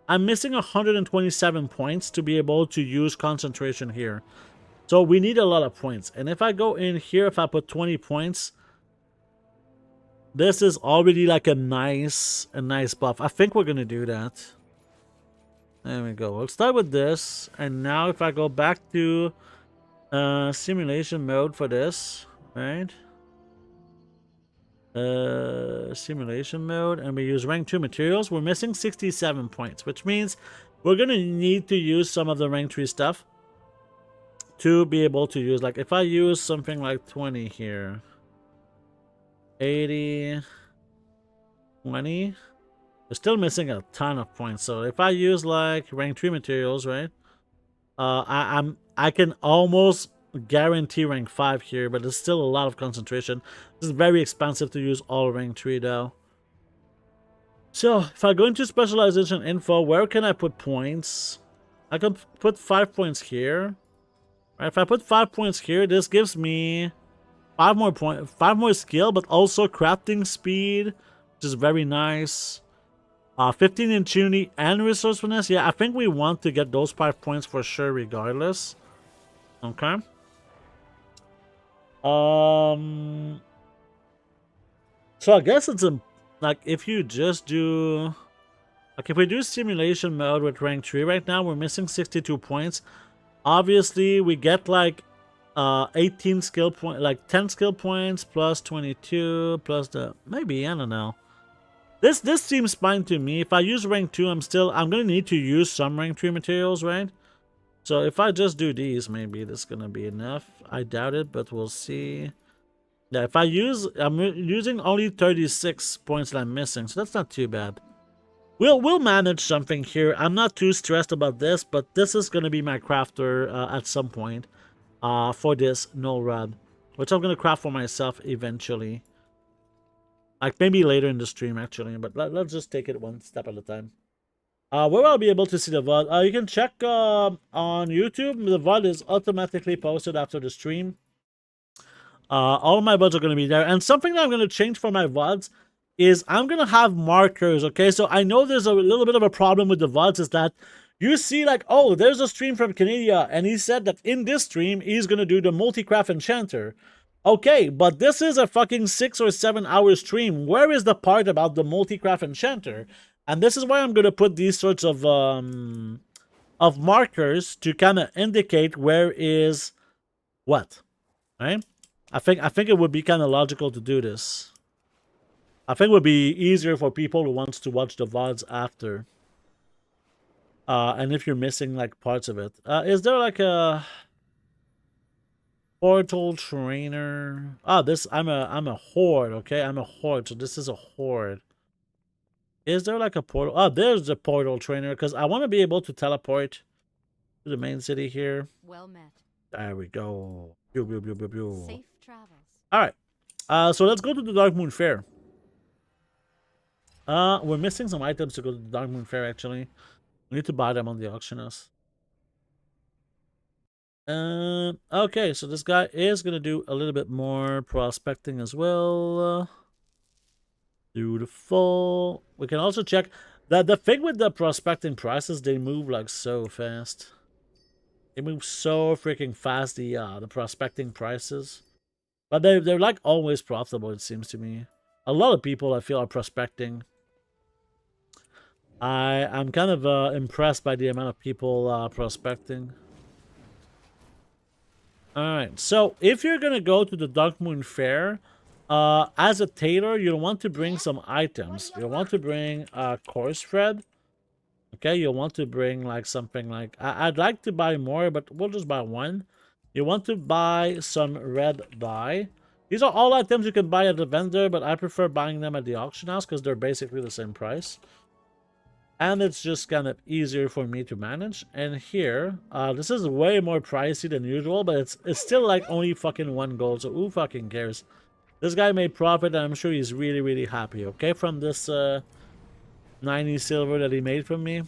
I'm missing 127 points to be able to use concentration here. So we need a lot of points. And if I go in here, if I put 20 points, this is already like a nice buff. I think we're going to do that. There we go. We'll start with this. And now if I go back to simulation mode for this, right? Simulation mode, and we use rank 2 materials, we're missing 67 points, which means we're gonna need to use some of the rank 3 stuff to be able to use, like if I use something like 20 here, 80, 20, we're still missing a ton of points. So if I use like rank 3 materials, right, I can almost guarantee rank 5 here, but it's still a lot of concentration. This is very expensive to use all rank 3 though. So if I go into specialization info, where can I put points? I can put 5 points here. Right, if I put 5 points here, this gives me 5 more skill, but also crafting speed, which is very nice. 15 in tunity and resourcefulness. Yeah, I think we want to get those 5 points for sure regardless. Okay. So I guess it's like if you just do, like if we do simulation mode with rank 3 right now, we're missing 62 points. Obviously, we get like 18 skill point, like 10 skill points plus 22 plus the maybe, I don't know. This seems fine to me. If I use rank 2, I'm gonna need to use some rank 3 materials, right? So if I just do these, maybe this is gonna be enough. I doubt it, but we'll see. Yeah, if I'm using only 36 points that I'm missing, so that's not too bad. We'll manage something here. I'm not too stressed about this, but this is gonna be my crafter at some point for this null rod, which I'm gonna craft for myself eventually. Like maybe later in the stream actually, but let's just take it one step at a time. Where I'll be able to see the VOD. You can check on YouTube. The VOD is automatically posted after the stream. All of my VODs are going to be there. And something that I'm going to change for my VODs is I'm going to have markers, okay? So I know there's a little bit of a problem with the VODs is that you see like, oh, there's a stream from Canada, and he said that in this stream, he's going to do the multi-craft enchanter. Okay, but this is a fucking 6 or 7 hour stream. Where is the part about the multi-craft enchanter? And this is why I'm going to put these sorts of markers to kind of indicate where is what, right? I think it would be kind of logical to do this. I think it would be easier for people who wants to watch the VODs after. And if you're missing like parts of it. Is there like a portal trainer? Oh, this I'm a horde, okay? I'm a horde, so this is a horde. Is there like a portal? Oh, there's the portal trainer, because I want to be able to teleport to the main city here. Well met. There we go. Pew, pew, pew, pew, pew. Safe travels. Alright. So let's go to the Darkmoon Fair. We're missing some items to go to the Darkmoon Fair, actually. We need to buy them on the auction house. Okay, so this guy is gonna do a little bit more prospecting as well. Beautiful. We can also check that the thing with the prospecting prices, they move like so fast. They move so freaking fast, the prospecting prices. But they're like always profitable, it seems to me. A lot of people I feel are prospecting. I'm kind of impressed by the amount of people prospecting. Alright, so if you're gonna go to the Darkmoon Fair, as a tailor, you'll want to bring some items. You'll want to bring coarse thread. Okay, you'll want to bring like something like... I'd like to buy more, but we'll just buy one. You want to buy some red dye. These are all items you can buy at the vendor, but I prefer buying them at the auction house because they're basically the same price. And it's just kind of easier for me to manage. And here, this is way more pricey than usual, but it's still like only fucking 1 gold, so who fucking cares? This guy made profit, and I'm sure he's really, really happy, okay, from this 90 silver that he made from me.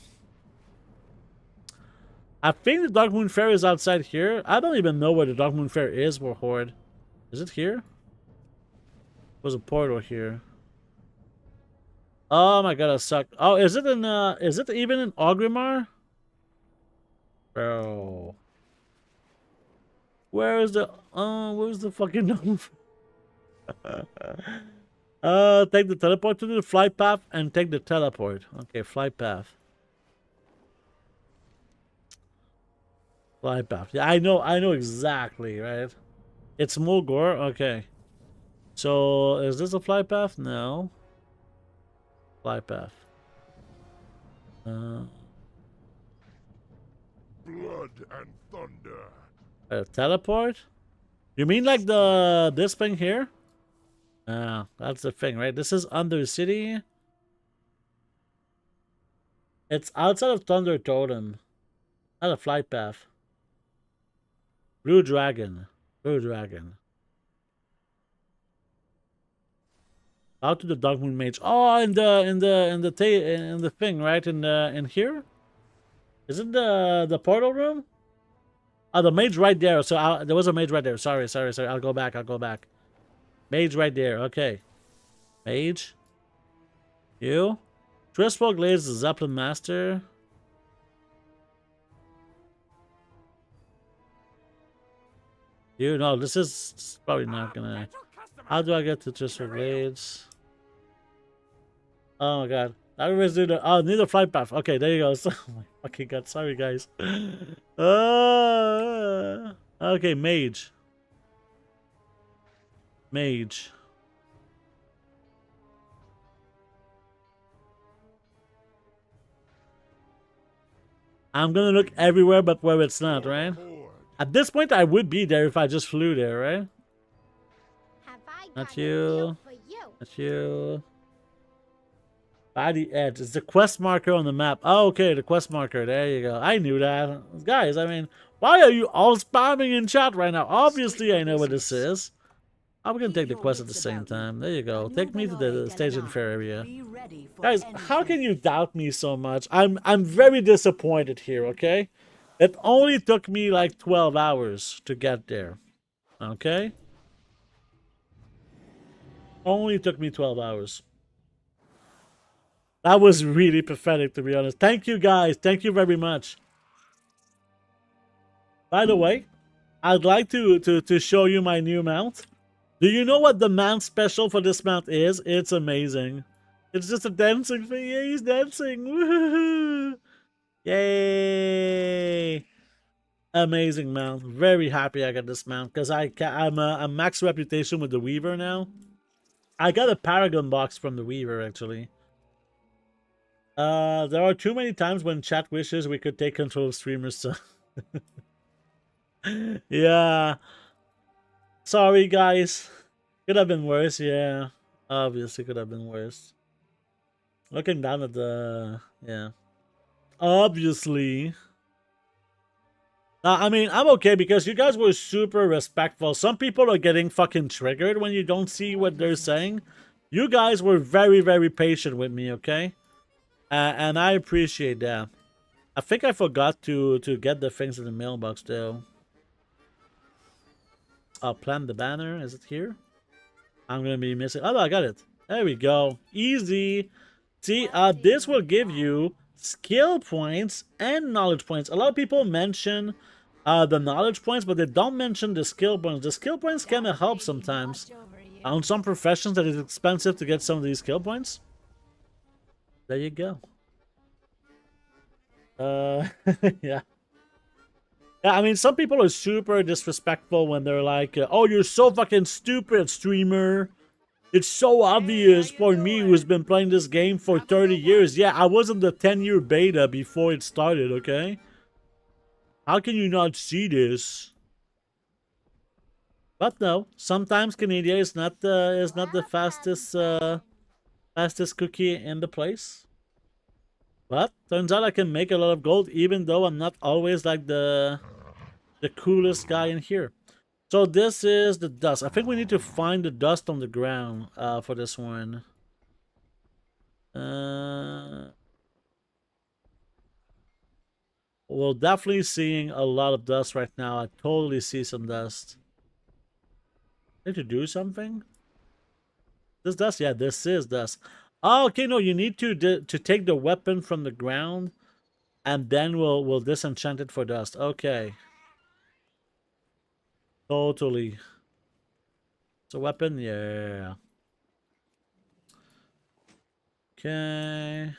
I think the Darkmoon Fair is outside here. I don't even know where the Darkmoon Fair is for Horde. Is it here? There's a portal here. Oh my god, I suck. Oh, is it even in Orgrimmar? Bro. Where's the fucking number? Take the teleport to the flight path and take the teleport. Okay, flight path. Flight path. Yeah, I know exactly, right? It's Mulgore? Okay. So, is this a flight path? No. Flight path. Blood and thunder. Teleport? You mean like this thing here? That's the thing, right? This is under city. It's outside of Thunder Totem. Not a flight path. Blue Dragon. Blue Dragon. Out to the Darkmoon Mage. Oh, in the thing, right? In here? Is it the portal room? Oh, the mage right there. So there was a mage right there. Sorry. I'll go back. Mage right there. Okay. Mage. You. Trispo Glaze, the Zeppelin Master. You know, this is probably not gonna... How do I get to Trispo Glades? Oh my god. I always do the... Oh, need a flight path. Okay, there you go. Oh my fucking god. Sorry, guys. Okay, mage. Mage. I'm gonna look everywhere but where it's not, right? At this point, I would be there if I just flew there, right? Have I Not got a you. deal for you? Not you. By the edge. It's the quest marker on the map. Oh, okay, the quest marker. There you go. I knew that. Guys, I mean, why are you all spamming in chat right now? Obviously, I know what this is. I'm gonna take the quest at the same time. There you go. Take me to the station fair area. Guys, how can you doubt me so much? I'm very disappointed here, okay? It only took me like 12 hours to get there. Okay? Only took me 12 hours. That was really pathetic, to be honest. Thank you, guys. Thank you very much. By the way, I'd like to show you my new mount. Do you know what the mount special for this mount is? It's amazing. It's just a dancing thing. Yeah, he's dancing. Woohoo! Yay! Amazing mount. Very happy I got this mount because I'm a max reputation with the Weaver now. I got a Paragon box from the Weaver actually. There are too many times when chat wishes we could take control of streamers. So yeah, sorry guys. Could have been worse. Yeah, obviously could have been worse. Looking down at the yeah, obviously. I mean, I'm okay because you guys were super respectful. Some people are getting fucking triggered when you don't see what they're saying. You guys were very, very patient with me, okay? And I appreciate that. I think I forgot to get the things in the mailbox, though. I'll plant the banner. Is it here? I'm going to be missing... Oh, no, I got it. There we go. Easy. See, this will give you skill points and knowledge points. A lot of people mention the knowledge points, but they don't mention the skill points. The skill points kind of help sometimes. On some professions that it's expensive to get some of these skill points. There you go. Yeah. Yeah, I mean, some people are super disrespectful when they're like, oh, you're so fucking stupid, streamer. It's so obvious for me who's been playing this game for 30 years. Yeah, I was in the 10-year beta before it started, okay? How can you not see this? But no, sometimes Canada is not the fastest cookie in the place. But turns out I can make a lot of gold even though I'm not always like the coolest guy in here. So this is the dust. I think we need to find the dust on the ground for this one. We're definitely seeing a lot of dust right now. I totally see some dust. Need to do something? This dust? Yeah, this is dust. Oh, okay, no, you need to take the weapon from the ground and then we'll disenchant it for dust. Okay. Totally. It's a weapon? Yeah. Okay.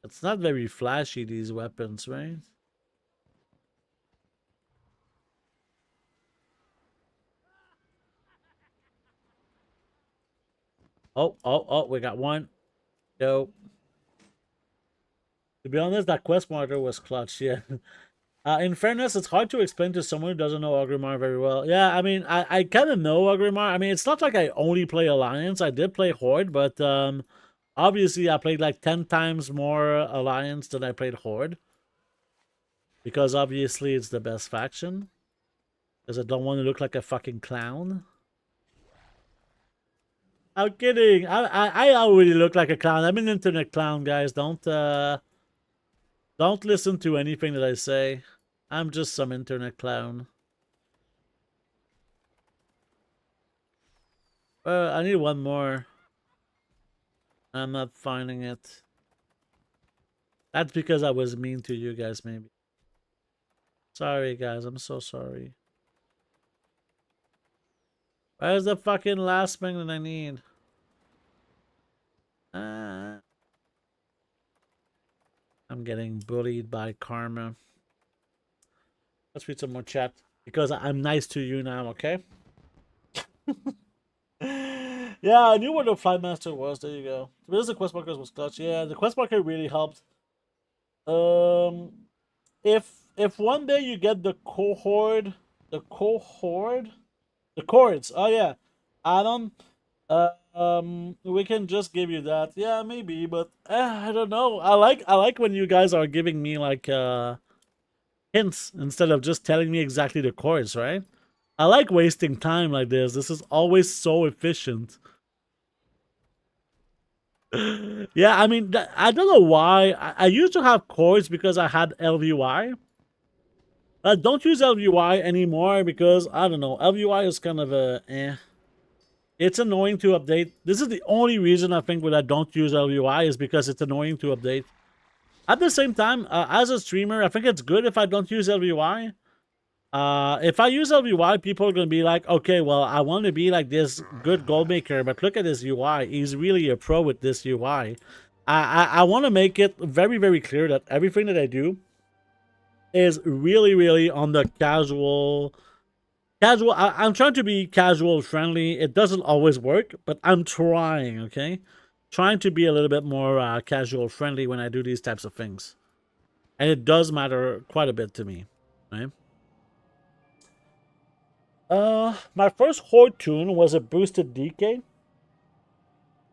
It's not very flashy, these weapons, right? Oh, we got one. Go. To be honest, that quest marker was clutch, yeah. In fairness, it's hard to explain to someone who doesn't know Ogrimmar very well. Yeah, I mean, I kind of know Ogrimmar. I mean, it's not like I only play Alliance. I did play Horde, but obviously I played like 10 times more Alliance than I played Horde. Because obviously it's the best faction. Because I don't want to look like a fucking clown. I'm kidding. I already look like a clown. I'm an internet clown, guys. Don't listen to anything that I say. I'm just some internet clown. I need one more. I'm not finding it. That's because I was mean to you guys, maybe. Sorry, guys. I'm so sorry. Where's the fucking last thing that I need? I'm getting bullied by karma. Let's read some more chat. Because I'm nice to you now, okay? Yeah, I knew where the Flight Master was. There you go. Because the quest markers was clutch. Yeah, the quest marker really helped. If one day you get the cohort, the chords. Oh yeah, Adam. We can just give you that. Yeah, maybe, but I don't know. I like when you guys are giving me like hints instead of just telling me exactly the chords, right? I like wasting time like this. This is always so efficient. Yeah, I mean, I don't know why. I used to have chords because I had LVY. I don't use LVY anymore because, I don't know, LVY is kind of a eh. It's annoying to update. This is the only reason I think that I don't use LVY is because it's annoying to update. At the same time, as a streamer, I think it's good if I don't use LVY. If I use LVY, people are going to be like, okay, well, I want to be like this good gold maker, but look at his UI. He's really a pro with this UI. I want to make it very, very clear that everything that I do is really, really on the casual. I'm trying to be casual friendly. It doesn't always work, but I'm trying, okay? Trying to be a little bit more casual friendly when I do these types of things. And it does matter quite a bit to me, right? My first Horde tune was a boosted DK.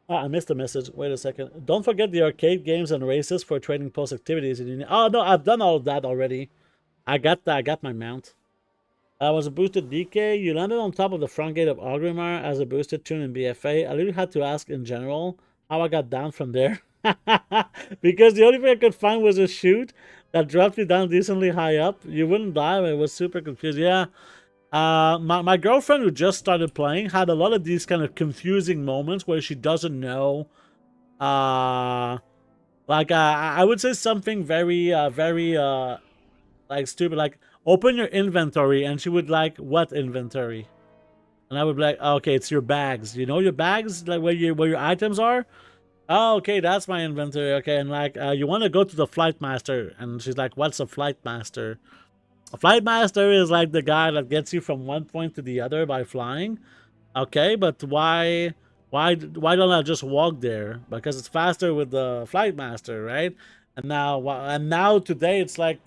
Ah, I missed the message. Wait a second. Don't forget the arcade games and races for trading post activities. Oh, no, I've done all of that already. I got that. I got my mount. Was a boosted DK. You landed on top of the front gate of Ogrimmar as a boosted tune in BFA. I literally had to ask in general how I got down from there. Because the only thing I could find was a chute that dropped me down decently high up. You wouldn't die. I was super confused. Yeah. My girlfriend who just started playing had a lot of these kind of confusing moments where she doesn't know. I would say something very like stupid, like open your inventory, and she would like, what inventory? And I would be like, oh, okay, it's your bags. You know your bags, like where your items are. Oh, okay, that's my inventory. Okay, and like, you want to go to the flight master, and she's like, what's a flight master? A flight master is like the guy that gets you from one point to the other by flying. Okay, but why don't I just walk there? Because it's faster with the flight master, right? And now today it's like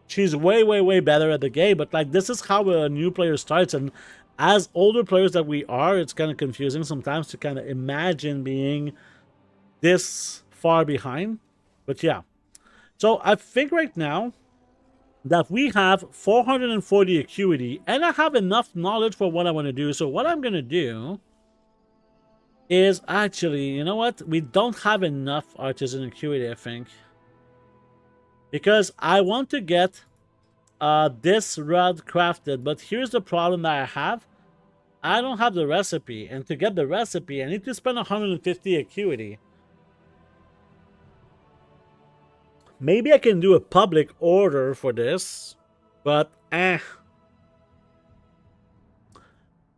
she's way better at the game, but like this is how a new player starts, and as older players that we are, it's kind of confusing sometimes to kind of imagine being this far behind. But yeah, so I think right now that we have 440 acuity, and I have enough knowledge for what I want to do. So what I'm going to do is actually, you know what? We don't have enough artisan acuity, I think. Because I want to get this rod crafted, but here's the problem that I have. I don't have the recipe, and to get the recipe, I need to spend 150 acuity. Maybe I can do a public order for this, but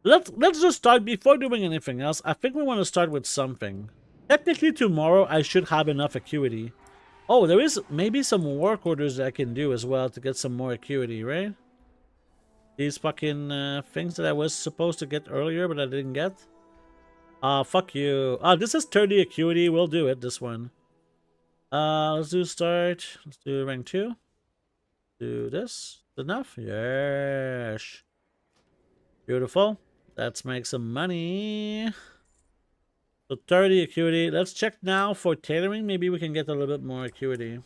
Let's just start before doing anything else. I think we want to start with something. Technically tomorrow I should have enough acuity. Oh, there is maybe some work orders that I can do as well to get some more acuity, right? These fucking things that I was supposed to get earlier but I didn't get. Fuck you. This is 30 acuity. We'll do it, this one. Let's do start. Let's do rank 2. Do this. Enough? Yes. Beautiful. Let's make some money. So 30 acuity. Let's check now for tailoring. Maybe we can get a little bit more acuity.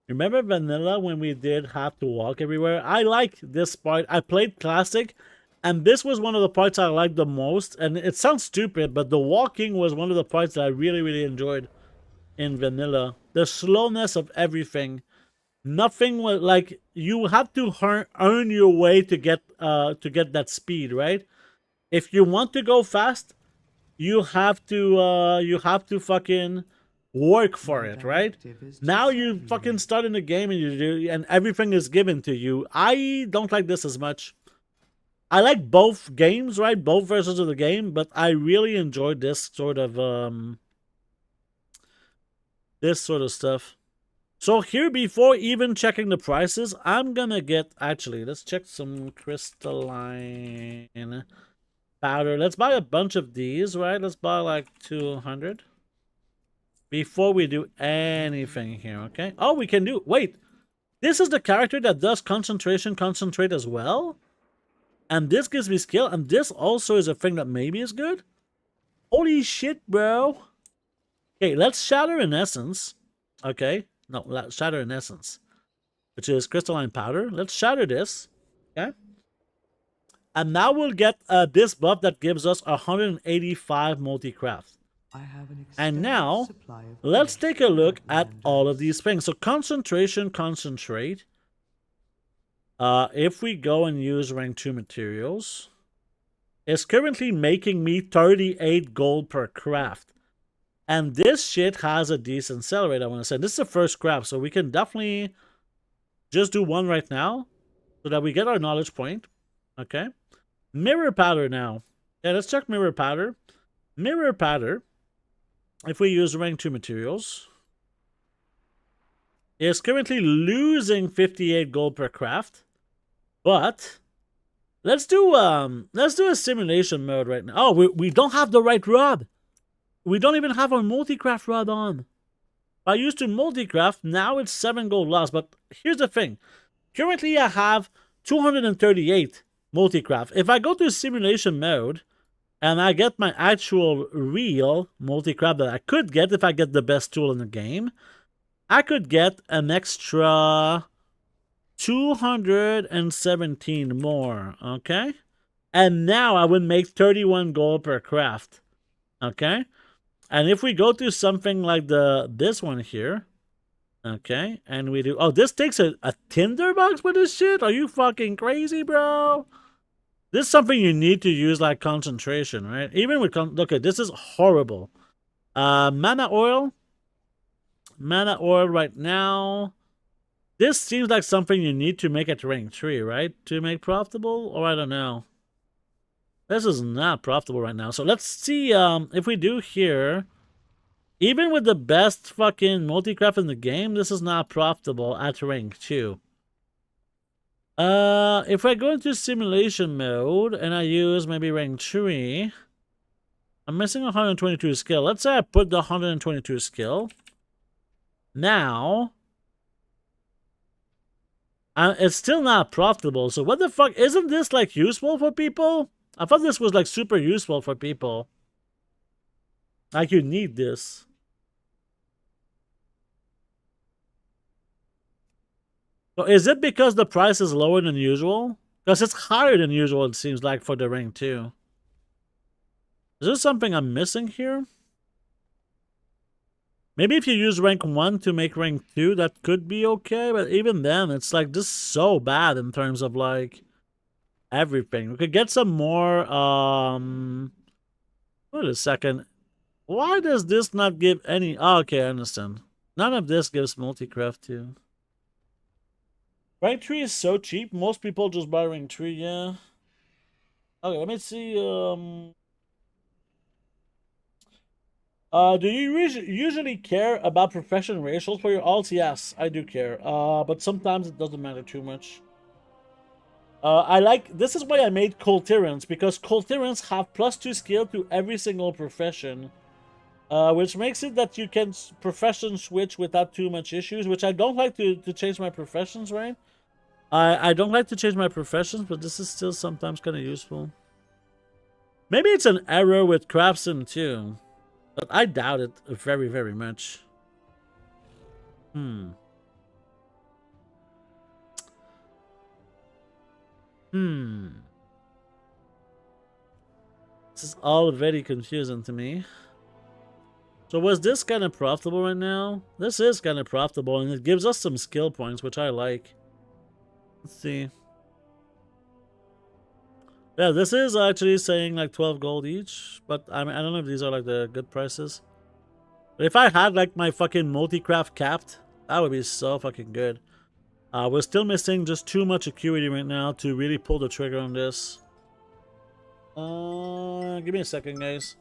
Remember vanilla when we did have to walk everywhere? I like this part. I played classic, and this was one of the parts I liked the most. And it sounds stupid, but the walking was one of the parts that I really enjoyed in vanilla. The slowness of everything. Nothing was like, you have to earn your way to get that speed, right? If you want to go fast, you have to fucking work for it, right? Now you fucking start in the game and everything is given to you. I don't like this as much. I like both games, right? Both versions of the game, but I really enjoyed this sort of stuff. So here, before even checking the prices, I'm gonna get, actually, let's check some crystalline powder. Let's buy a bunch of these, right? Let's buy like 200 before we do anything here, okay? Oh, we can do, wait, this is the character that does concentrate as well? And this gives me skill, and this also is a thing that maybe is good? Holy shit, bro. Okay, let's shatter in essence, okay? No, let's shatter in essence, which is crystalline powder. Let's shatter this, okay? And now we'll get this buff that gives us 185 multi-craft. And now, let's take a look at all of these things. So concentration, concentrate. If we go and use rank 2 materials, it's currently making me 38 gold per craft. And this shit has a decent sell rate, I want to say. This is the first craft, so we can definitely just do one right now so that we get our knowledge point. Okay. Mirror powder now. Yeah, let's check mirror powder. Mirror powder, if we use rank 2 materials, is currently losing 58 gold per craft. But let's do a simulation mode right now. Oh, we don't have the right rod. We don't even have our multi-craft rod on. I used to multi-craft, now it's 7 gold lost. But here's the thing. Currently I have 238 multi-craft. If I go to simulation mode and I get my actual real multi-craft that I could get if I get the best tool in the game, I could get an extra 217 more, okay? And now I would make 31 gold per craft, okay? And if we go to something like this one here, okay, and we do... Oh, this takes a tinderbox with this shit? Are you fucking crazy, bro? This is something you need to use like concentration, right? Even with... Look, this is horrible. Mana oil. Mana oil right now. This seems like something you need to make at rank 3, right? To make profitable? Or I don't know. This is not profitable right now. So let's see if we do here. Even with the best fucking multi-craft in the game, this is not profitable at rank 2. If I go into simulation mode and I use maybe rank 3, I'm missing 122 skill. Let's say I put the 122 skill. Now, it's still not profitable. So what the fuck? Isn't this like useful for people? I thought this was like super useful for people. Like you need this. So is it because the price is lower than usual? Because it's higher than usual, it seems like, for the rank 2. Is there something I'm missing here? Maybe if you use rank 1 to make rank 2, that could be okay. But even then, it's like just so bad in terms of like everything. We could get some more. Wait a second. Why does this not give any? Oh, okay, I understand. None of this gives multi-craft too. Rank 3 is so cheap. Most people just buy rank 3, yeah. Okay, let me see. Do you usually care about profession ratios for your alts? Yes, I do care. But sometimes it doesn't matter too much. This is why I made cultirants, because cultirants have +2 skill to every single profession. Which makes it that you can profession switch without too much issues, which I don't like to change my professions, right? I don't like to change my professions, but this is still sometimes kind of useful. Maybe it's an error with craftsman too. But I doubt it very, very much. This is all very confusing to me. So was this kind of profitable right now? This is kind of profitable, and it gives us some skill points, which I like. Let's see. Yeah, this is actually saying like 12 gold each, but I mean, I don't know if these are like the good prices. But if I had like my fucking multi-craft capped, that would be so fucking good. We're still missing just too much acuity right now to really pull the trigger on this. Give me a second, guys.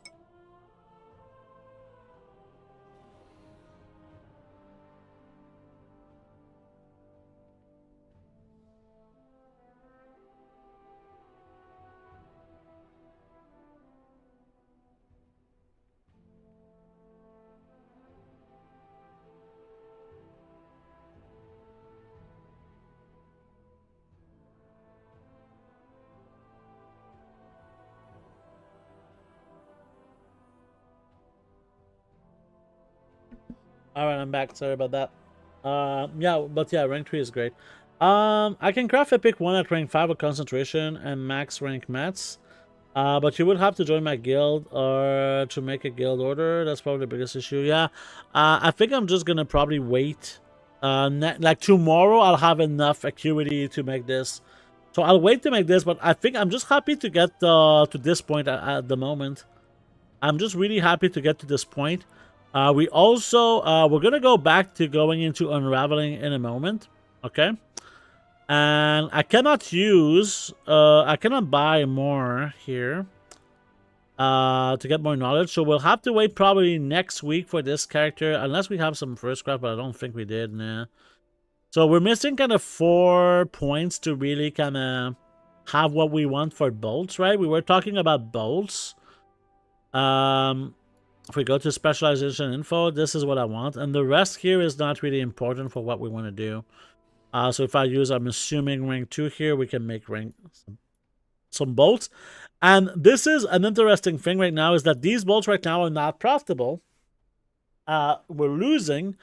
Alright, I'm back. Sorry about that. Yeah, rank 3 is great. I can craft a pick 1 at rank 5 with concentration and max rank mats. But you would have to join my guild or to make a guild order. That's probably the biggest issue. Yeah. I think I'm just gonna probably wait. Like tomorrow I'll have enough acuity to make this. So I'll wait to make this, but I think I'm just happy to get to this point at the moment. I'm just really happy to get to this point. We also, we're going to go back to going into Unravelling in a moment, okay? And I cannot use, I cannot buy more here. to get more knowledge. So we'll have to wait probably next week for this character, unless we have some first craft, but I don't think we did. Nah. So we're missing kind of 4 points to really kind of have what we want for bolts, right? We were talking about bolts. If we go to specialization info, this is what I want. And the rest here is not really important for what we want to do. So if I use, I'm assuming rank 2 here, we can make rank some bolts. And this is an interesting thing right now, is that these bolts right now are not profitable. We're losing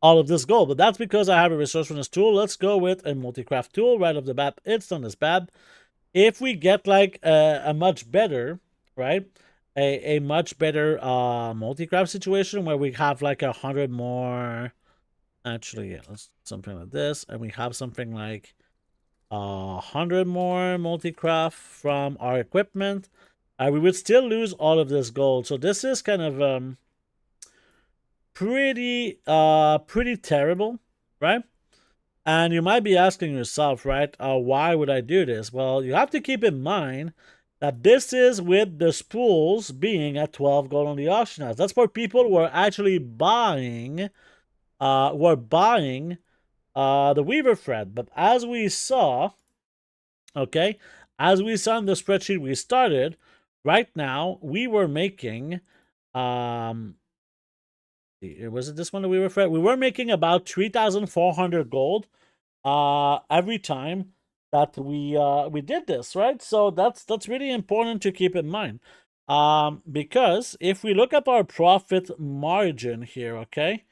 all of this gold, but that's because I have a resourcefulness tool. Let's go with a multi-craft tool right off the bat. It's not as bad. If we get like a much better, right, a much better multi-craft situation where we have like 100 more, actually, yeah, let's something like this, and we have something like 100 more multi-craft from our equipment, we would still lose all of this gold. So this is kind of pretty terrible, right? And you might be asking yourself, right, why would I do this? Well, you have to keep in mind that this is with the spools being at 12 gold on the auction house. That's for people who are actually buying, the Weaver thread. But as we saw, okay, as we saw in the spreadsheet we started, right now we were making, was it this one that we were thread? We were making about 3,400 gold every time that we did this, right? So that's really important to keep in mind, because if we look at our profit margin here, okay,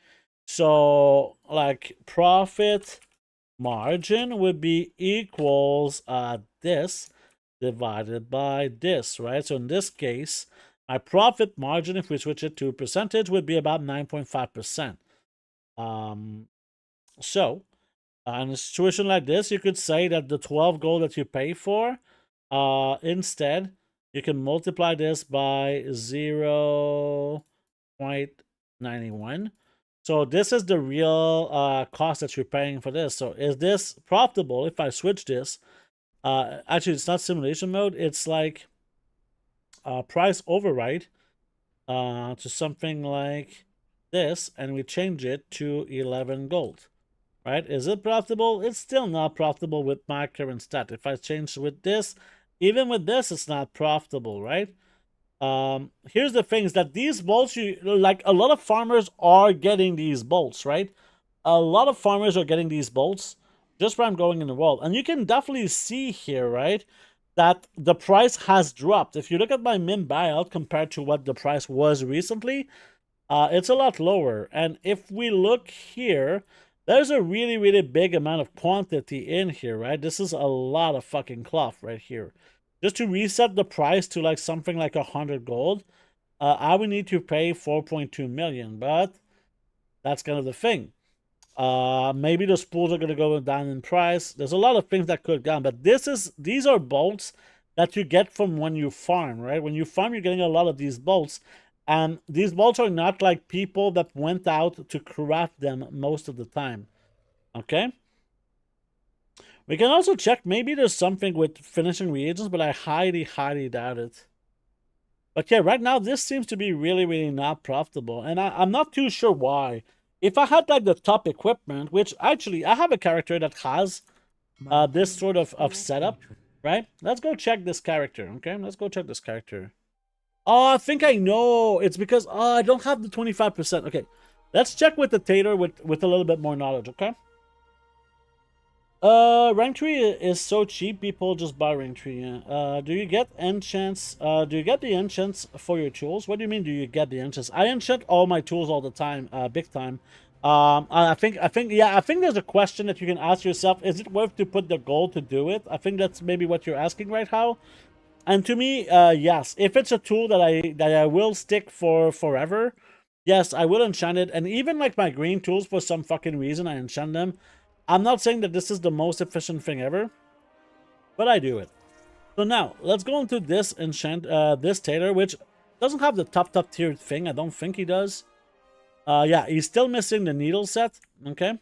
so like profit margin would be equals this divided by this, right? So in this case, my profit margin, if we switch it to percentage, would be about 9.5%. So in a situation like this, you could say that the 12 gold that you pay for, instead, you can multiply this by 0.91. So this is the real cost that you're paying for this. So is this profitable if I switch this? Actually, it's not simulation mode. It's like price override to something like this, and we change it to 11 gold. Right? Is it profitable? It's still not profitable with my current stat. If I change with this, even with this, it's not profitable, right? Here's the thing, is that these bolts, like a lot of farmers are getting these bolts, right? A lot of farmers are getting these bolts just where I'm going in the world. And you can definitely see here, right, that the price has dropped. If you look at my min buyout compared to what the price was recently, it's a lot lower. And if we look here, there's a really big amount of quantity in here, right? This is a lot of fucking cloth right here. Just to reset the price to like something like 100 gold, I would need to pay 4.2 million, but that's kind of the thing. Maybe the spools are going to go down in price. There's a lot of things that could go down, but these are bolts that you get from when you farm, right? When you farm, you're getting a lot of these bolts. And these bolts are not like people that went out to craft them most of the time. Okay? We can also check. Maybe there's something with finishing reagents, but I highly doubt it. But yeah, right now, this seems to be really not profitable. And I'm not too sure why. If I had like the top equipment, which actually, I have a character that has this sort of setup, right? Let's go check this character, okay? Let's go check this character. Oh, I think I know. It's because I don't have the 25%. Okay, let's check with the tailor with a little bit more knowledge, okay? Rank 3 is so cheap, people just buy rank 3. Yeah. Do you get enchants? Do you get the enchants for your tools? What do you mean, do you get the enchants? I enchant all my tools all the time, big time. I think there's a question that you can ask yourself. Is it worth to put the gold to do it? I think that's maybe what you're asking, right, How? And to me, yes. If it's a tool that I will stick for forever, yes, I will enchant it. And even like my green tools, for some fucking reason, I enchant them. I'm not saying that this is the most efficient thing ever, but I do it. So now, let's go into this this tailor, which doesn't have the top tier thing. I don't think he does. Yeah, he's still missing the needle set, okay?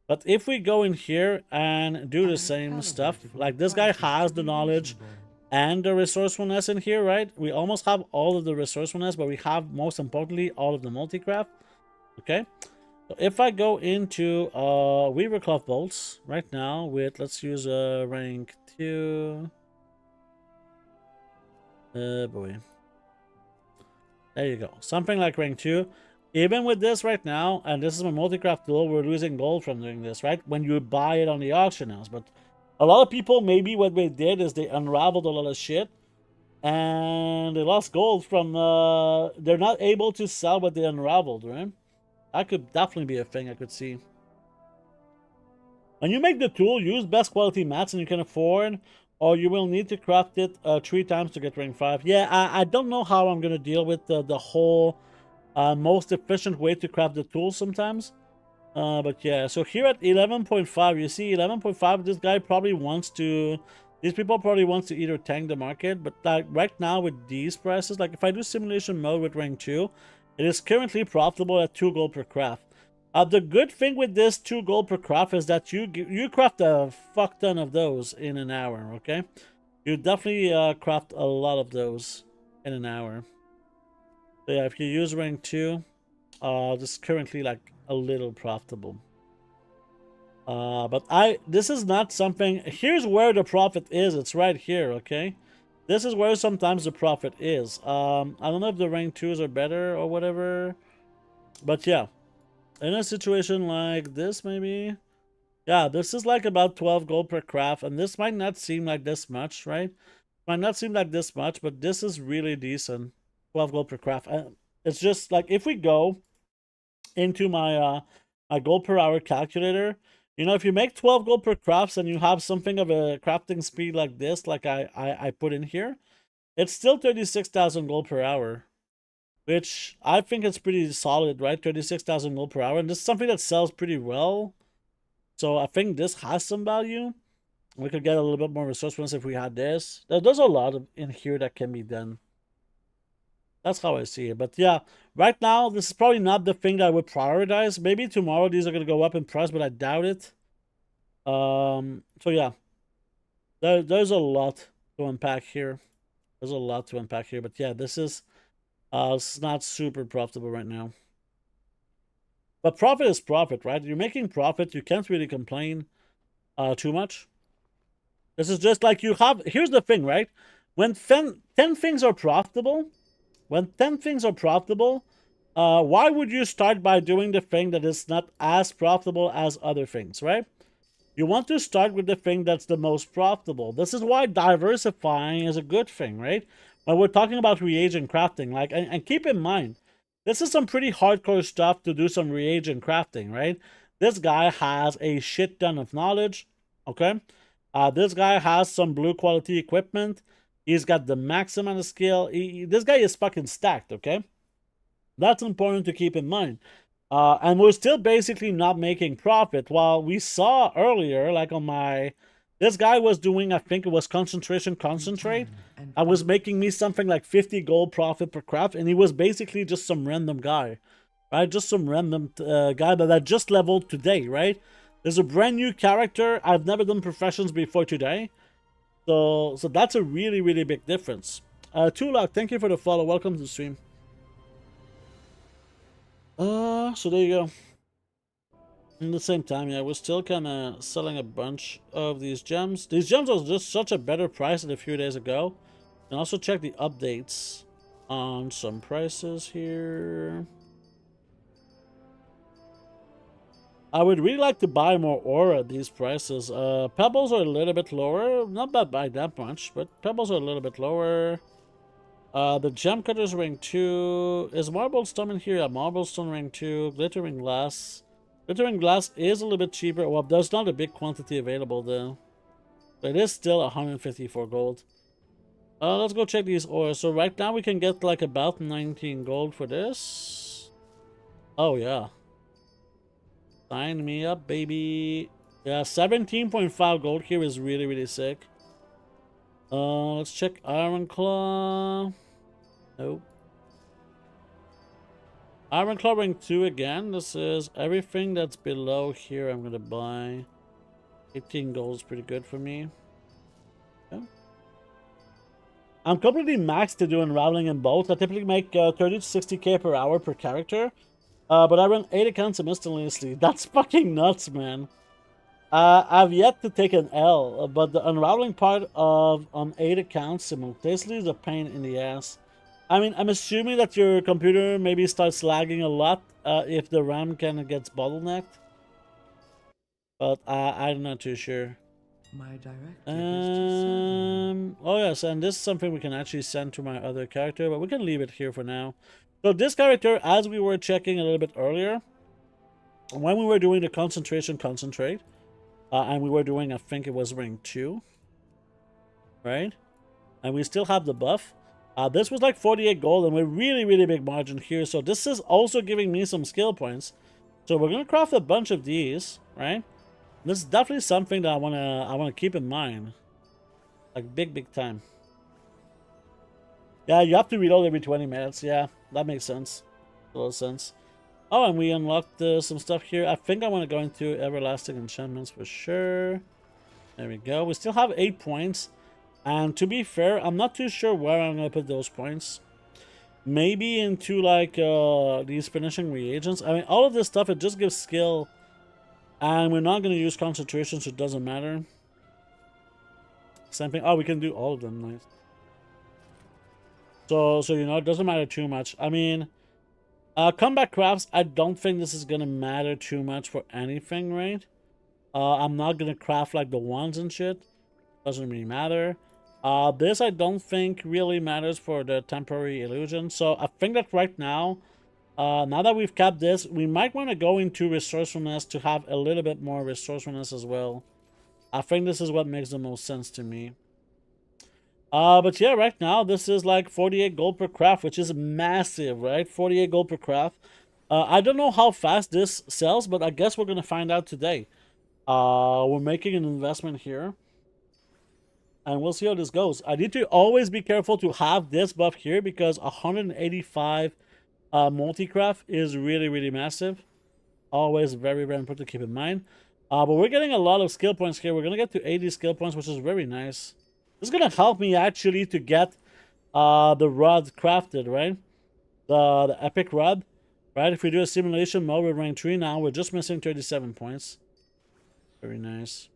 But if we go in here and do the same stuff, like this guy has the knowledge, and the resourcefulness in here, right? We almost have all of the resourcefulness, but we have, most importantly, all of the multi-craft. Okay, so if I go into Weaver Cloth Bolts right now with, let's use rank 2. Boy. There you go. Something like rank 2. Even with this right now, and this is my multi-craft tool, we're losing gold from doing this, right? When you buy it on the auction house. But a lot of people, maybe what they did is they unraveled a lot of shit. And they lost gold from, they're not able to sell what they unraveled, right? That could definitely be a thing I could see. When you make the tool, use best quality mats and you can afford, or you will need to craft it 3 times to get rank 5. Yeah, I don't know how I'm going to deal with the whole most efficient way to craft the tool sometimes. But yeah, so here at 11.5, you see 11.5, this guy probably wants to, these people probably wants to either tank the market, but like right now with these prices, like if I do simulation mode with rank 2, it is currently profitable at 2 gold per craft. The good thing with this 2 gold per craft is that you craft a fuck ton of those in an hour, okay? You definitely craft a lot of those in an hour. So yeah, if you use rank 2, this is currently like a little profitable. But this is not something, here's where the profit is, it's right here, okay? This is where sometimes the profit is. I don't know if the rank 2s are better or whatever, but yeah. In a situation like this, maybe, yeah, this is like about 12 gold per craft, and this might not seem like this much, right? Might not seem like this much, but this is really decent. 12 gold per craft. It's just like if we go into my my gold per hour calculator, you know, if you make 12 gold per crafts and you have something of a crafting speed like this, like I put in here, it's still 36,000 gold per hour. Which I think is pretty solid, right? 36,000 gold per hour. And this is something that sells pretty well. So I think this has some value. We could get a little bit more resourcefulness if we had this. There's a lot in here that can be done. That's how I see it. But yeah, right now, this is probably not the thing that I would prioritize. Maybe tomorrow these are going to go up in price, but I doubt it. So yeah, there's a lot to unpack here. There's a lot to unpack here. But yeah, this is... it's not super profitable right now. But profit is profit, right? You're making profit. You can't really complain too much. This is just like you have... Here's the thing, right? When 10 things are profitable, why would you start by doing the thing that is not as profitable as other things, right? You want to start with the thing that's the most profitable. This is why diversifying is a good thing, right? When we're talking about reagent crafting, like, and keep in mind, this is some pretty hardcore stuff to do some reagent crafting, right? This guy has a shit ton of knowledge, okay? This guy has some blue quality equipment. He's got the max amount of skill. This guy is fucking stacked, okay? That's important to keep in mind. And we're still basically not making profit. While we saw earlier, like on my... This guy was doing, I think it was concentration concentrate. I was making me something like 50 gold profit per craft. And he was basically just some random guy. Right? Just some random guy that I just leveled today, right? There's a brand new character. I've never done professions before today. So that's a really, really big difference. Tulak, thank you for the follow. Welcome to the stream. So there you go. In the same time, yeah, we're still kind of selling a bunch of these gems. These gems are just such a better price than a few days ago. And also check the updates on some prices here. I would really like to buy more ore at these prices. Pebbles are a little bit lower. Not by that much, but pebbles are a little bit lower. The gem cutters rank 2. Is marble stone in here? Yeah, marble stone rank 2. Glittering glass. Glittering glass is a little bit cheaper. Well, there's not a big quantity available though. But it is still 154 gold. Let's go check these ores. So right now we can get like about 19 gold for this. Oh yeah. Sign me up, baby. Yeah, 17.5 gold here is really, really sick. Let's check Iron Claw. Nope. Iron Claw rank 2 again. This is everything that's below here I'm gonna buy. 18 gold is pretty good for me. Okay. I'm completely maxed to do Unravelling in both. I typically make 30 to 60k per hour per character. But I run 8 accounts simultaneously. That's fucking nuts, man. I've yet to take an L, but the unraveling part of on 8 accounts simultaneously is a pain in the ass. I mean, I'm assuming that your computer maybe starts lagging a lot if the RAM kind of gets bottlenecked. But I'm not too sure. My directive is to serve you. Oh yes, and this is something we can actually send to my other character, but we can leave it here for now. So this character, as we were checking a little bit earlier, when we were doing the concentration concentrate, and we were doing, I think it was ring 2, right? And we still have the buff. This was like 48 gold, and we're really big margin here. So this is also giving me some skill points. So we're gonna craft a bunch of these, right? This is definitely something that I wanna keep in mind, like big time. Yeah, you have to reload every 20 minutes. Yeah, that makes sense. A little sense. Oh, and we unlocked some stuff here. I think I want to go into everlasting enchantments for sure. There we go. We still have 8 points. And to be fair, I'm not too sure where I'm going to put those points. Maybe into like these finishing reagents. I mean, all of this stuff, it just gives skill. And we're not going to use concentration, so it doesn't matter. Same thing. Oh, we can do all of them. Nice. So you know, it doesn't matter too much. I mean, combat crafts, I don't think this is going to matter too much for anything, right? I'm not going to craft like the wands and shit. Doesn't really matter. This I don't think really matters for the temporary illusion. So I think that right now, now that we've capped this, we might want to go into resourcefulness to have a little bit more resourcefulness as well. I think this is what makes the most sense to me. But yeah, right now, this is like 48 gold per craft, which is massive, right? 48 gold per craft. I don't know how fast this sells, but I guess we're going to find out today. We're making an investment here. And we'll see how this goes. I need to always be careful to have this buff here because 185 multi-craft is really massive. Always very important to keep in mind. But we're getting a lot of skill points here. We're going to get to 80 skill points, which is very nice. This is going to help me actually to get the rod crafted, right? The epic rod, right? If we do a simulation mode with rank 3 now, we're just missing 37 points. Very nice.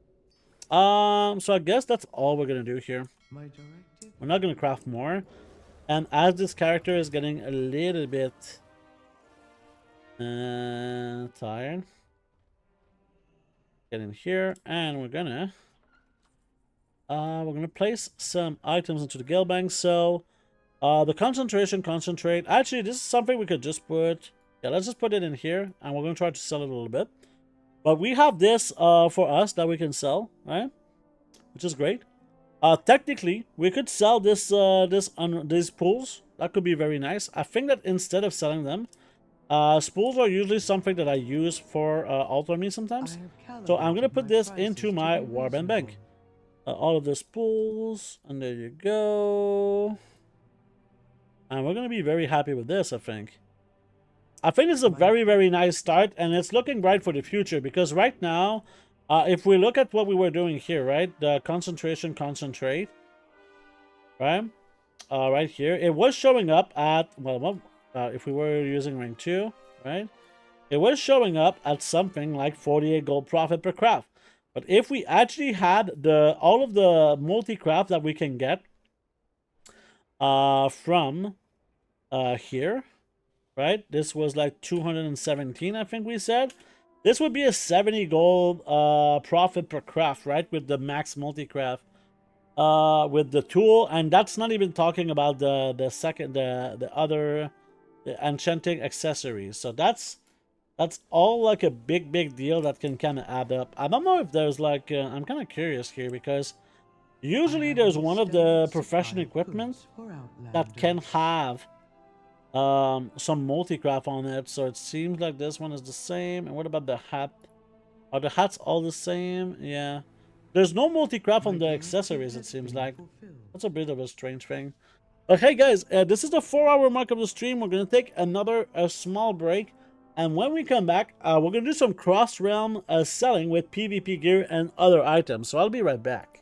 So I guess that's all we're going to do here. My directive. We're not going to craft more. And as this character is getting a little bit tired, get in here, and we're gonna place some items into the guild bank. So the concentration concentrate, actually this is something we could just put, yeah, let's just put it in here, and we're gonna try to sell it a little bit. But we have this for us that we can sell, right? Which is great. Technically we could sell this these pools. That could be very nice. I think that instead of selling them, spools are usually something that I use for alt army sometimes. So I'm gonna put this into my warband bank. All of the spools, and there you go. And we're gonna be very happy with this, I think. I think it's a very nice start, and it's looking bright for the future, because right now, if we look at what we were doing here, right, the concentration concentrate, right, right here, it was showing up at, well, if we were using rank 2, right, it was showing up at something like 48 gold profit per craft. But if we actually had all of the multi-craft that we can get from here, right? This was like 217, I think we said. This would be a 70 gold profit per craft, right? With the max multi-craft, with the tool, and that's not even talking about the other enchanting accessories. So that's all like a big deal that can kind of add up. I don't know if there's like I'm kind of curious here, because usually there's one of the professional equipment that can have some multi-craft on it. So it seems like this one is the same. And what about the hat? Are the hats all the same? Yeah, there's no multi-craft on the accessories, it seems like. That's a bit of a strange thing. But hey guys, this is the 4-hour mark of the stream. We're gonna take another small break. And when we come back, we're going to do some cross-realm selling with PvP gear and other items. So I'll be right back.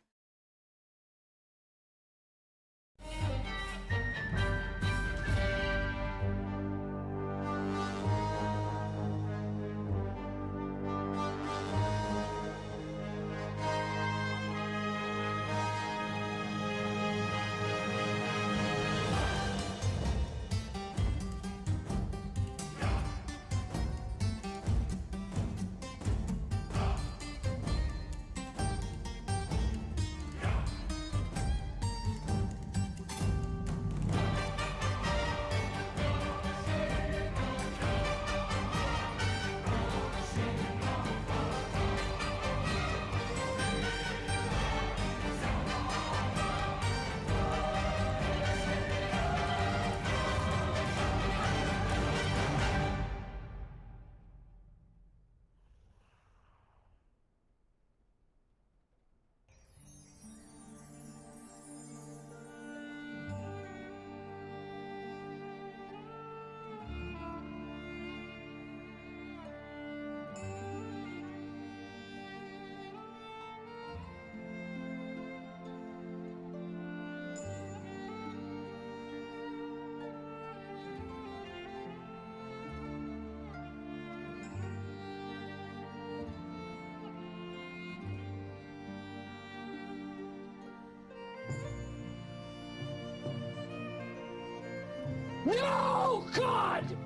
No, God!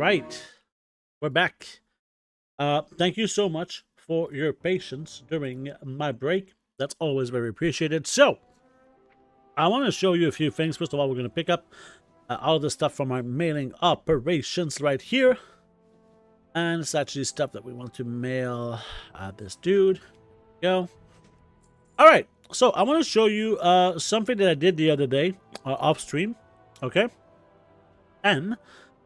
right, we're back. Thank you so much for your patience during my break. That's always very appreciated. So, I want to show you a few things. First of all, we're going to pick up all of the stuff from our mailing operations right here. And it's actually stuff that we want to mail this dude. Go. All right. So, I want to show you something that I did the other day off stream. Okay. And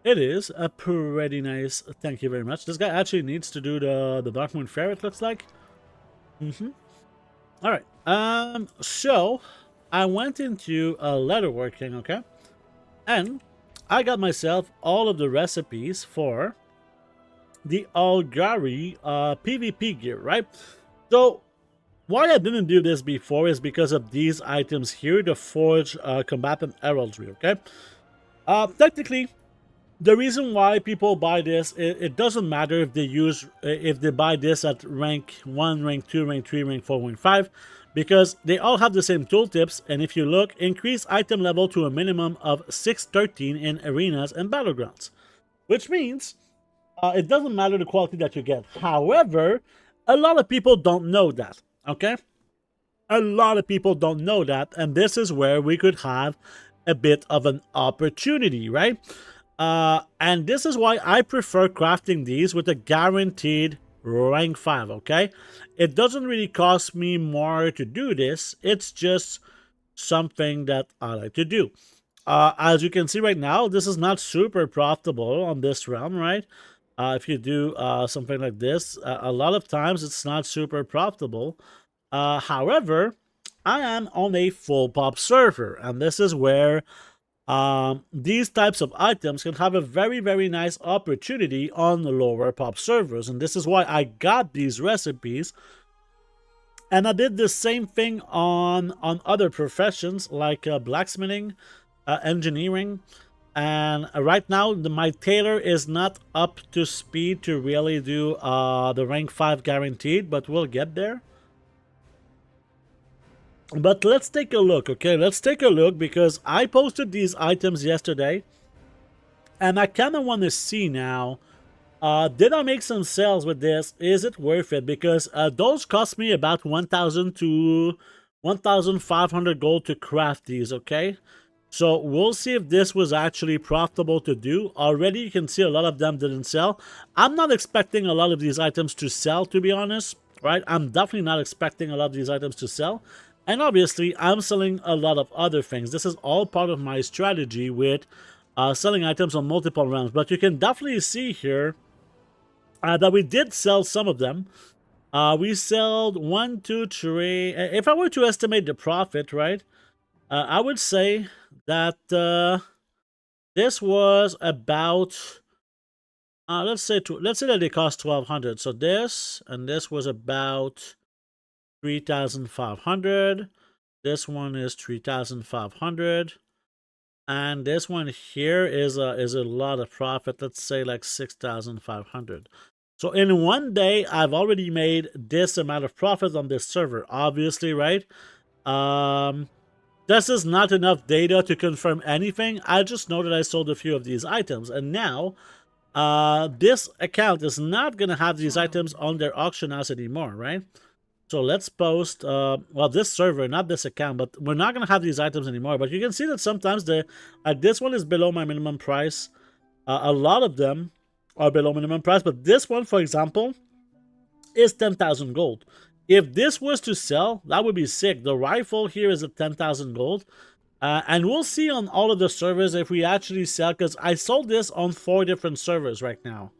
it is a pretty nice. Thank you very much. This guy actually needs to do the Darkmoon faire, it looks like. All right. So I went into leatherworking, okay, and I got myself all of the recipes for the Algari PvP gear, right? So why I didn't do this before is because of these items here, the Forge Combatant Heraldry, okay? Technically, the reason why people buy this, it doesn't matter if they buy this at rank 1, rank 2, rank 3, rank 4, rank 5, because they all have the same tooltips, and if you look, increase item level to a minimum of 613 in arenas and battlegrounds, which means it doesn't matter the quality that you get. However, a lot of people don't know that, okay? A lot of people don't know that, and this is where we could have a bit of an opportunity, right? And this is why I prefer crafting these with a guaranteed rank 5, okay? It doesn't really cost me more to do this. It's just something that I like to do. As you can see right now, this is not super profitable on this realm, right? If you do something like this, a lot of times it's not super profitable. However, I am on a full pop server, and this is where these types of items can have a very, very nice opportunity on the lower pop servers. And this is why I got these recipes. And I did the same thing on other professions like blacksmithing, engineering. And right now, my tailor is not up to speed to really do the rank 5 guaranteed, but we'll get there. But let's take a look, okay? Let's take a look because I posted these items yesterday. And I kind of want to see now, did I make some sales with this? Is it worth it? Because those cost me about 1,000 to 1,500 gold to craft these, okay? So we'll see if this was actually profitable to do. Already you can see a lot of them didn't sell. I'm not expecting a lot of these items to sell, to be honest, right? I'm definitely not expecting a lot of these items to sell. And obviously, I'm selling a lot of other things. This is all part of my strategy with selling items on multiple realms. But you can definitely see here that we did sell some of them. We sold 1, 2, 3. If I were to estimate the profit, right, I would say that this was about, let's say that they cost 1,200. So this and this was about 3,500. This one is 3,500, and this one here is a lot of profit. Let's say like 6,500. So in one day, I've already made this amount of profit on this server. Obviously, right? This is not enough data to confirm anything. I just know that I sold a few of these items, and now this account is not gonna have these items on their auction house anymore, right? So let's post, well, this server, not this account, but we're not going to have these items anymore. But you can see that sometimes this one is below my minimum price. A lot of them are below minimum price. But this one, for example, is 10,000 gold. If this was to sell, that would be sick. The rifle here is at 10,000 gold. And we'll see on all of the servers if we actually sell, because I sold this on 4 different servers right now.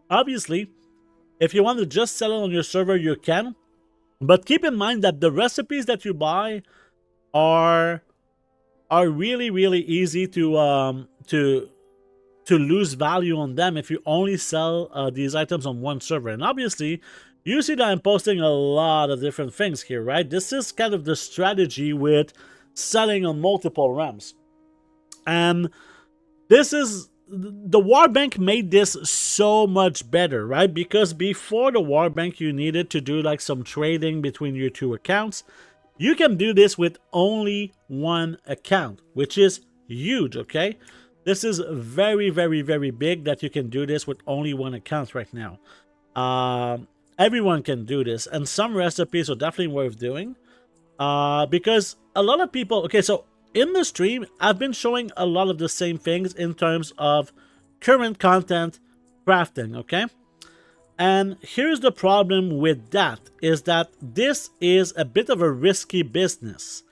Obviously, if you want to just sell it on your server, you can. But keep in mind that the recipes that you buy are really, really easy to lose value on them if you only sell these items on one server. And obviously, you see that I'm posting a lot of different things here, right? This is kind of the strategy with selling on multiple realms. And this is... the Warbank made this so much better, right? Because before the Warbank, you needed to do like some trading between your 2 accounts. You can do this with only 1 account, which is huge, okay? This is very, very, very big that you can do this with only one account right now. Everyone can do this, and some recipes are definitely worth doing. Because a lot of people... Okay, so in the stream, I've been showing a lot of the same things in terms of current content crafting, okay? And here's the problem with that, is that this is a bit of a risky business.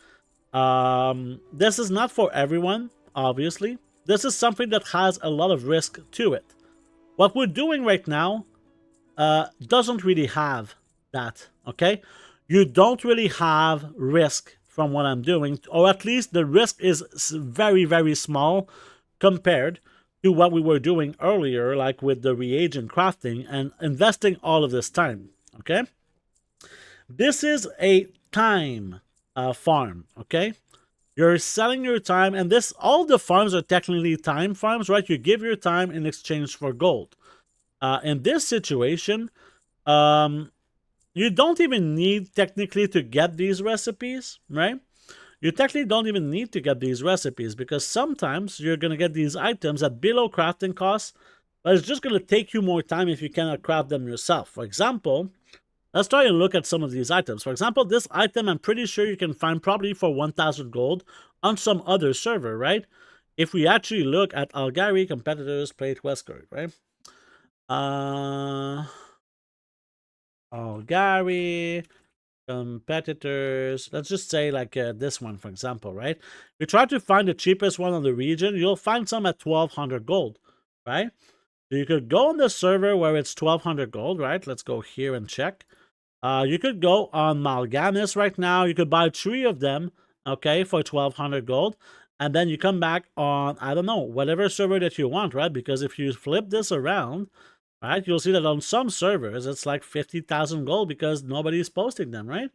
This is not for everyone, obviously. This is something that has a lot of risk to it. What we're doing right now doesn't really have that, okay? You don't really have risk from what I'm doing, or at least the risk is very, very small compared to what we were doing earlier, like with the reagent crafting and investing all of this time, okay? This is a time farm, okay? You're selling your time, and all the farms are technically time farms, right? You give your time in exchange for gold. In this situation, you don't even need technically to get these recipes, right? You technically don't even need to get these recipes because sometimes you're going to get these items at below crafting costs, but it's just going to take you more time if you cannot craft them yourself. For example, let's try and look at some of these items. For example, this item I'm pretty sure you can find probably for 1,000 gold on some other server, right? If we actually look at Algari competitors plate Westgard, right? Algari competitors, let's just say like this one, for example, right? We try to find the cheapest one on the region. You'll find some at 1,200 gold, right? So you could go on the server where it's 1,200 gold, right? Let's go here and check. You could go on Mal'Ganis right now. You could buy 3 of them, okay, for 1,200 gold. And then you come back on, I don't know, whatever server that you want, right? Because if you flip this around, right, you'll see that on some servers, it's like 50,000 gold because nobody's posting them, right?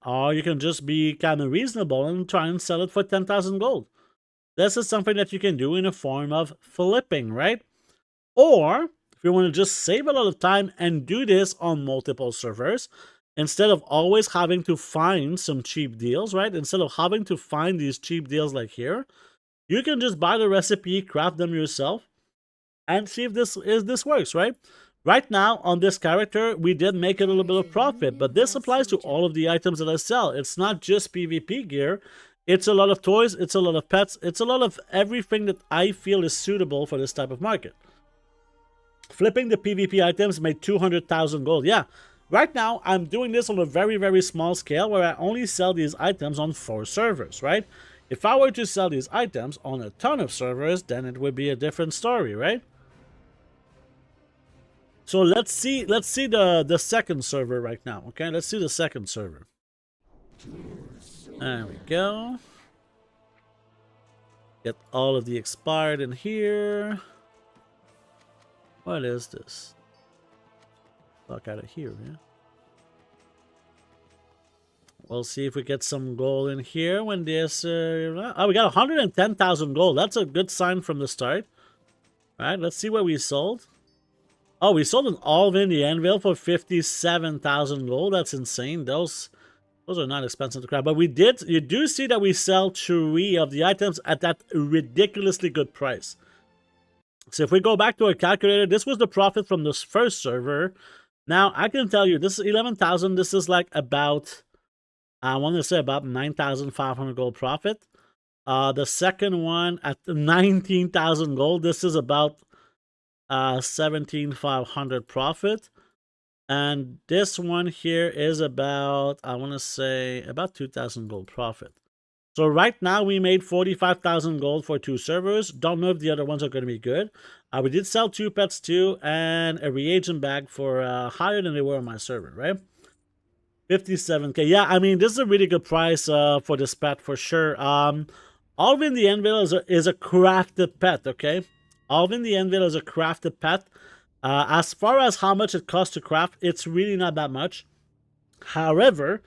Or you can just be kind of reasonable and try and sell it for 10,000 gold. This is something that you can do in a form of flipping, right? Or if you want to just save a lot of time and do this on multiple servers, instead of always having to find some cheap deals, right? Instead of having to find these cheap deals like here, you can just buy the recipe, craft them yourself, and see if this works, right? Right now, on this character, we did make a little bit of profit, but this applies to all of the items that I sell. It's not just PvP gear. It's a lot of toys, it's a lot of pets, it's a lot of everything that I feel is suitable for this type of market. Flipping the PvP items made 200,000 gold. Yeah, right now, I'm doing this on a very, very small scale where I only sell these items on 4 servers, right? If I were to sell these items on a ton of servers, then it would be a different story, right? So let's see the second server right now, okay? Let's see the second server. There we go. Get all of the expired in here. What is this? Fuck out of here, man. We'll see if we get some gold in here when this... oh, we got 110,000 gold. That's a good sign from the start. Alright, let's see what we sold. Oh, we sold an Alvin the Anvil for 57,000 gold. That's insane. Those are not expensive to craft. But you do see that we sell 3 of the items at that ridiculously good price. So if we go back to our calculator, this was the profit from this first server. Now, I can tell you, this is 11,000. This is like about, I want to say about 9,500 gold profit. The second one at 19,000 gold. This is about 17,500 profit. And this one here is about, I want to say, about 2,000 gold profit. So right now we made 45,000 gold for 2 servers. Don't know if the other ones are going to be good. We did sell 2 pets too and a reagent bag for higher than they were on my server, right? 57k. Yeah, I mean, this is a really good price for this pet for sure. Alvin the Anvil is a crafted pet, okay? Alvin the Anvil is a crafted pet. As far as how much it costs to craft, it's really not that much. However,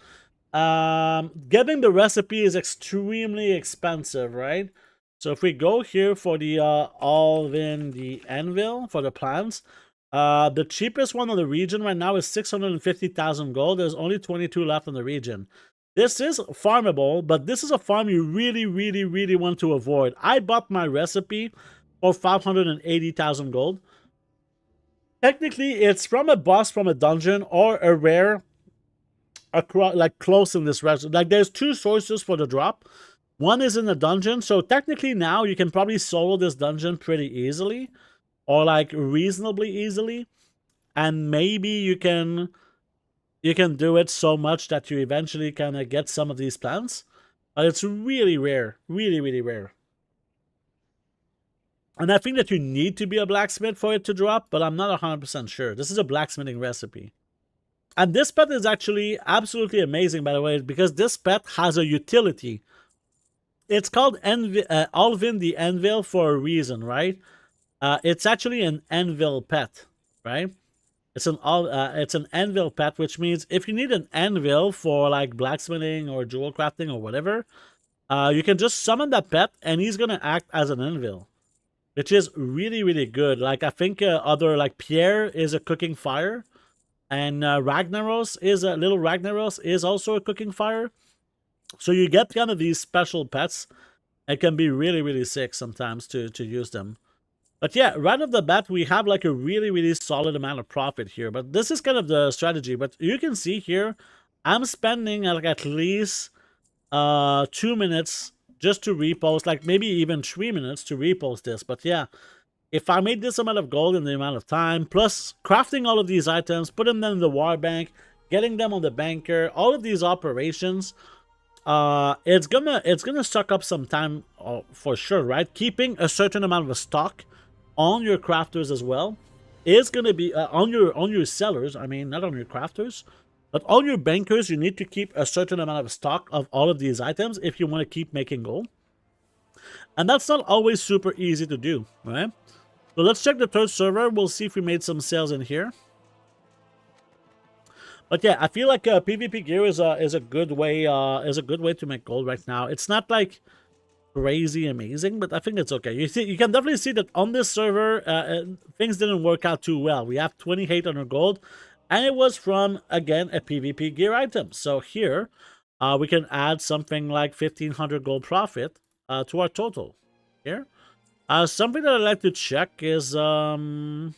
getting the recipe is extremely expensive, right? So if we go here for the Alvin the Anvil for the plants, the cheapest one on the region right now is 650,000 gold. There's only 22 left on the region. This is farmable, but this is a farm you really, really, really want to avoid. I bought my recipe for 580,000 gold. Technically, it's from a boss from a dungeon or a rare like close in this recipe. Like there's two sources for the drop. One is in the dungeon, so technically now you can probably solo this dungeon pretty easily, or like reasonably easily, and maybe you can do it so much that you eventually kind of get some of these plants, but it's really rare, really, really rare. And I think that you need to be a blacksmith for it to drop, but I'm not 100% sure. This is a blacksmithing recipe. And this pet is actually absolutely amazing, by the way, because this pet has a utility. It's called Alvin the Anvil for a reason, right? It's actually an anvil pet, right? It's an anvil pet, which means if you need an anvil for like blacksmithing or jewel crafting or whatever, you can just summon that pet and he's gonna act as an anvil, which is really, really good. Like I think other like Pierre is a cooking fire, and Ragnaros is little Ragnaros is also a cooking fire. So you get kind of these special pets. It can be really, really sick sometimes to use them. But yeah, right off the bat, we have like a really, really solid amount of profit here. But this is kind of the strategy. But you can see here, I'm spending like at least 2 minutes just to repost, like maybe even 3 minutes to repost this. But yeah, if I made this amount of gold in the amount of time, plus crafting all of these items, putting them in the war bank, getting them on the banker, all of these operations, it's gonna suck up some time for sure, right? Keeping a certain amount of stock on your crafters as well is gonna be on your sellers. I mean, not on your crafters, but on your bankers. You need to keep a certain amount of stock of all of these items if you want to keep making gold, and that's not always super easy to do, right? So let's check the third server. We'll see if we made some sales in here. But yeah, I feel like PvP gear is a good way to make gold right now. It's not like crazy amazing, but I think it's okay. You can definitely see that on this server things didn't work out too well. We have 2800 gold, and it was from again a PvP gear item. So here we can add something like 1500 gold profit to our total here. Something that I'd like to check is no,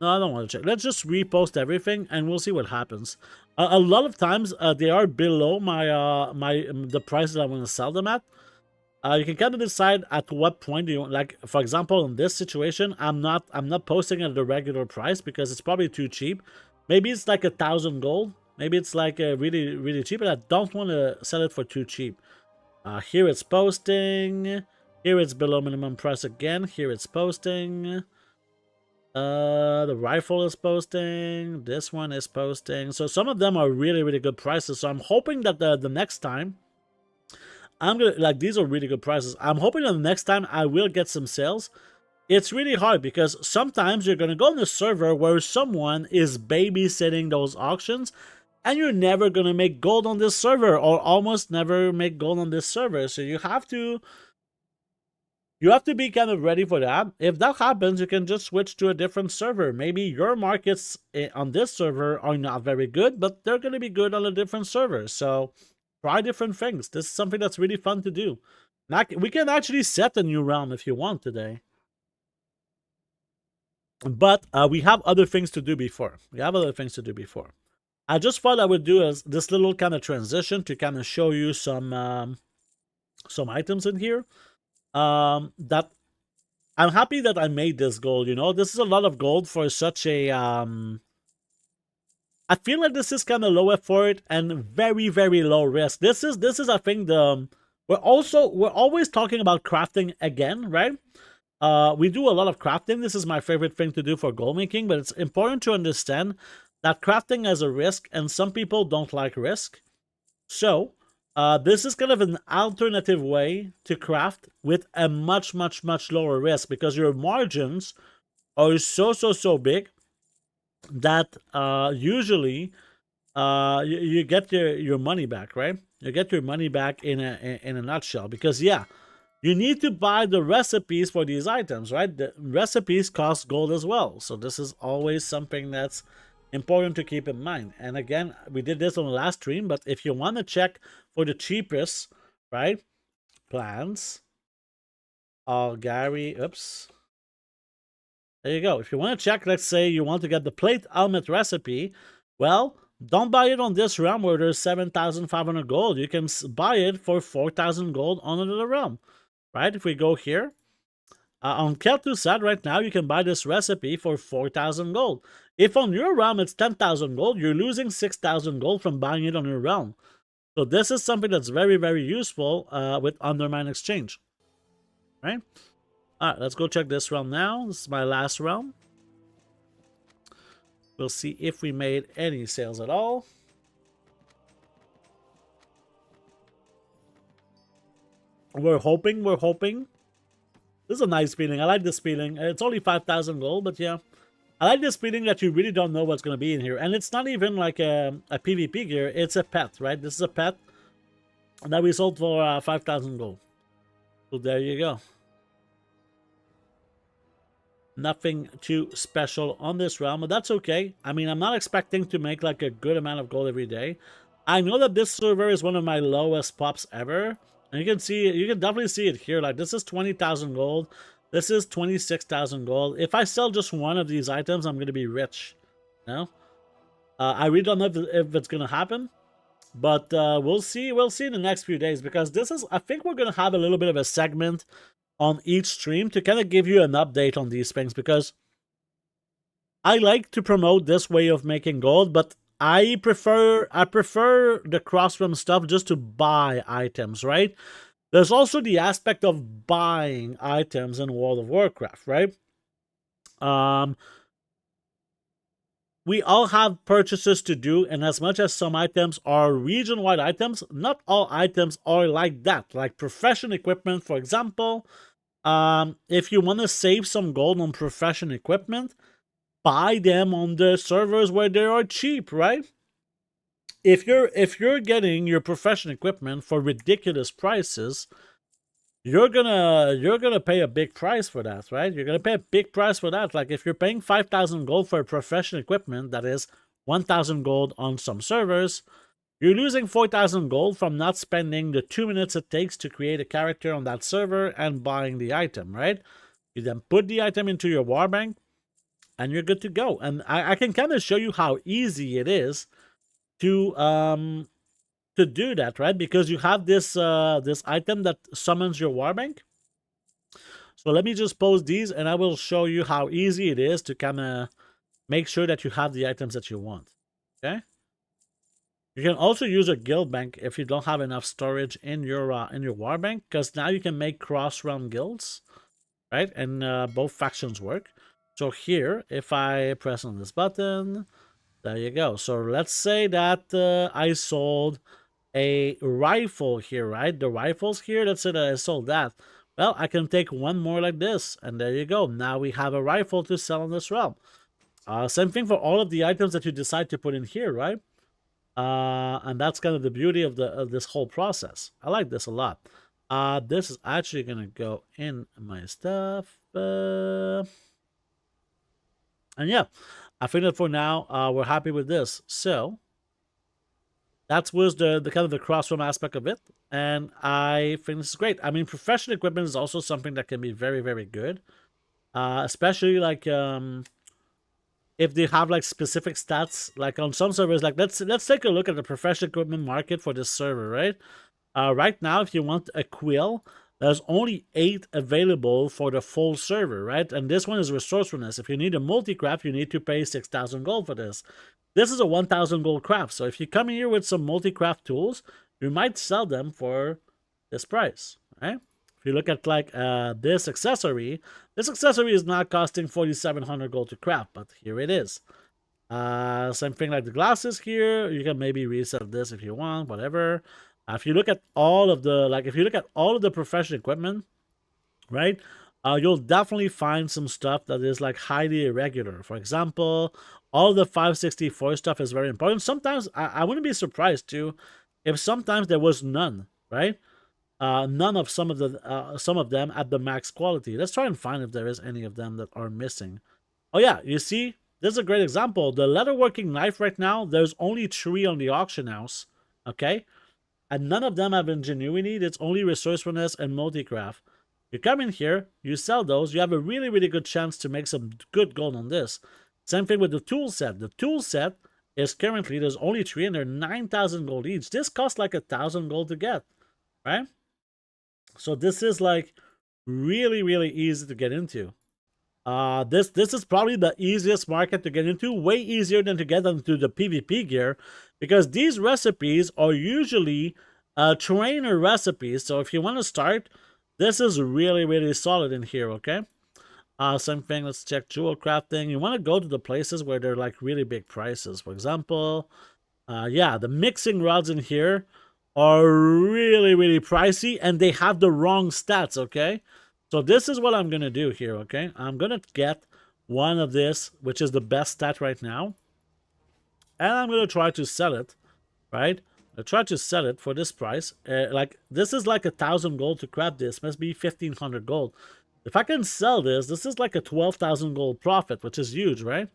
I don't want to check. Let's just repost everything and we'll see what happens. A lot of times they are below my the price that I'm going to sell them at. You can kind of decide at what point do you want. Like for example, in this situation, I'm not posting at the regular price because it's probably too cheap. Maybe it's like 1,000 gold. Maybe it's like really, really cheap, and I don't want to sell it for too cheap. Here it's posting. Here it's below minimum price again. Here it's posting. The rifle is posting. This one is posting. So some of them are really, really good prices. So I'm hoping that the next time I'm gonna, like, these are really good prices. I'm hoping that the next time I will get some sales. It's really hard because sometimes you're gonna go on a server where someone is babysitting those auctions, and you're never gonna make gold on this server, or almost never make gold on this server. So you have to be kind of ready for that. If that happens, you can just switch to a different server. Maybe your markets on this server are not very good, but they're going to be good on a different server. So try different things. This is something that's really fun to do. We can actually set a new realm if you want today. But we have other things to do before. I just thought I would do this little kind of transition to kind of show you some items in here. That I'm happy that I made this gold. You know, this is a lot of gold for such a I feel like this is kind of low effort and very, very low risk. This is I think we're always talking about crafting again, right? We do a lot of crafting. This is my favorite thing to do for gold making, but it's important to understand that crafting has a risk, and some people don't like risk. So this is kind of an alternative way to craft with a much, much, much lower risk, because your margins are so big that usually you get your money back, right? You get your money back in a nutshell, because yeah, you need to buy the recipes for these items, right? The recipes cost gold as well, so this is always something that's important to keep in mind. And again, we did this on the last stream, but if you want to check for the cheapest, right, plans, Gary, oops. There you go. If you want to check, let's say you want to get the plate helmet recipe, well, don't buy it on this realm where there's 7,500 gold. You can buy it for 4,000 gold on another realm, right? If we go here, on Kel'Thuzad right now, you can buy this recipe for 4,000 gold. If on your realm it's 10,000 gold, you're losing 6,000 gold from buying it on your realm. So this is something that's very, very useful with Undermine Exchange, right? All right, let's go check this realm now. This is my last realm. We'll see if we made any sales at all. We're hoping. This is a nice feeling. I like this feeling. It's only 5,000 gold, but yeah. I like this feeling that you really don't know what's going to be in here. And it's not even like a PvP gear. It's a pet, right? This is a pet that we sold for 5,000 gold. So there you go. Nothing too special on this realm, but that's okay. I mean, I'm not expecting to make like a good amount of gold every day. I know that this server is one of my lowest pops ever. And you can see it, you can definitely see it here. Like this is 20,000 gold. This is 26,000 gold. If I sell just one of these items, I'm going to be rich. You know? I really don't know if it's going to happen. But we'll see. We'll see in the next few days. Because this is, I think we're going to have a little bit of a segment on each stream to kind of give you an update on these things. Because I like to promote this way of making gold. But I prefer the cross-realm stuff just to buy items, right? There's also the aspect of buying items in World of Warcraft, right? We all have purchases to do, and as much as some items are region-wide items, not all items are like that. Like profession equipment, for example. If you want to save some gold on profession equipment, buy them on the servers where they are cheap, right? If you're getting your profession equipment for ridiculous prices, you're gonna pay a big price for that, right? You're gonna pay a big price for that. Like if you're paying 5,000 gold for profession equipment, that is 1,000 gold on some servers, you're losing 4,000 gold from not spending the 2 minutes it takes to create a character on that server and buying the item, right? You then put the item into your warbank, and you're good to go. And I can kind of show you how easy it is to do that, right? Because you have this this item that summons your warbank. So let me just post these, and I will show you how easy it is to kind of make sure that you have the items that you want. Okay. You can also use a guild bank if you don't have enough storage in your warbank, because now you can make cross-realm guilds, right? And both factions work. So here, if I press on this button, there you go. So let's say that I sold a rifle here, right? The rifles here, let's say that I sold that. Well, I can take one more like this, and there you go. Now we have a rifle to sell in this realm. Same thing for all of the items that you decide to put in here, right? And that's kind of the beauty of this whole process. I like this a lot. This is actually gonna go in my stuff. And yeah, I think that for now, we're happy with this. So that was the kind of the cross-realm aspect of it, and I think this is great. I mean, professional equipment is also something that can be very, very good, especially like if they have like specific stats, like on some servers. Like let's take a look at the professional equipment market for this server, right? Right now, if you want a quill, there's only 8 available for the full server, right? And this one is resourcefulness. If you need a multi-craft, you need to pay 6,000 gold for this. This is a 1,000 gold craft. So if you come in here with some multi-craft tools, you might sell them for this price, right? If you look at like this accessory is not costing 4,700 gold to craft, but here it is. Same thing like the glasses here. You can maybe resell this if you want, whatever. If you look at all of the professional equipment, right? You'll definitely find some stuff that is like highly irregular. For example, all the 564 stuff is very important. Sometimes I wouldn't be surprised too if sometimes there was none, right? None of some of them at the max quality. Let's try and find if there is any of them that are missing. Oh yeah, you see, this is a great example. The leatherworking knife right now, there's only 3 on the auction house. Okay? And none of them have ingenuity. It's only resourcefulness and multicraft. You come in here, you sell those, you have a really, really good chance to make some good gold on this. Same thing with the tool set. The tool set is currently, there's only 3 and they're 9,000 gold each. This costs like 1,000 gold to get, right? So this is like really, really easy to get into. This is probably the easiest market to get into, way easier than to get into the PvP gear, because these recipes are usually trainer recipes. So if you want to start, this is really, really solid in here, okay? Same thing, let's check jewel crafting. You want to go to the places where they're like really big prices. For example, yeah, the mixing rods in here are really, really pricey, and they have the wrong stats, okay? So this is what I'm going to do here, okay? I'm going to get one of this, which is the best stat right now. And I'm going to try to sell it, right? I try to sell it for this price. Like, this is like 1,000 gold to craft this. Must be 1,500 gold. If I can sell this, this is like a 12,000 gold profit, which is huge, right?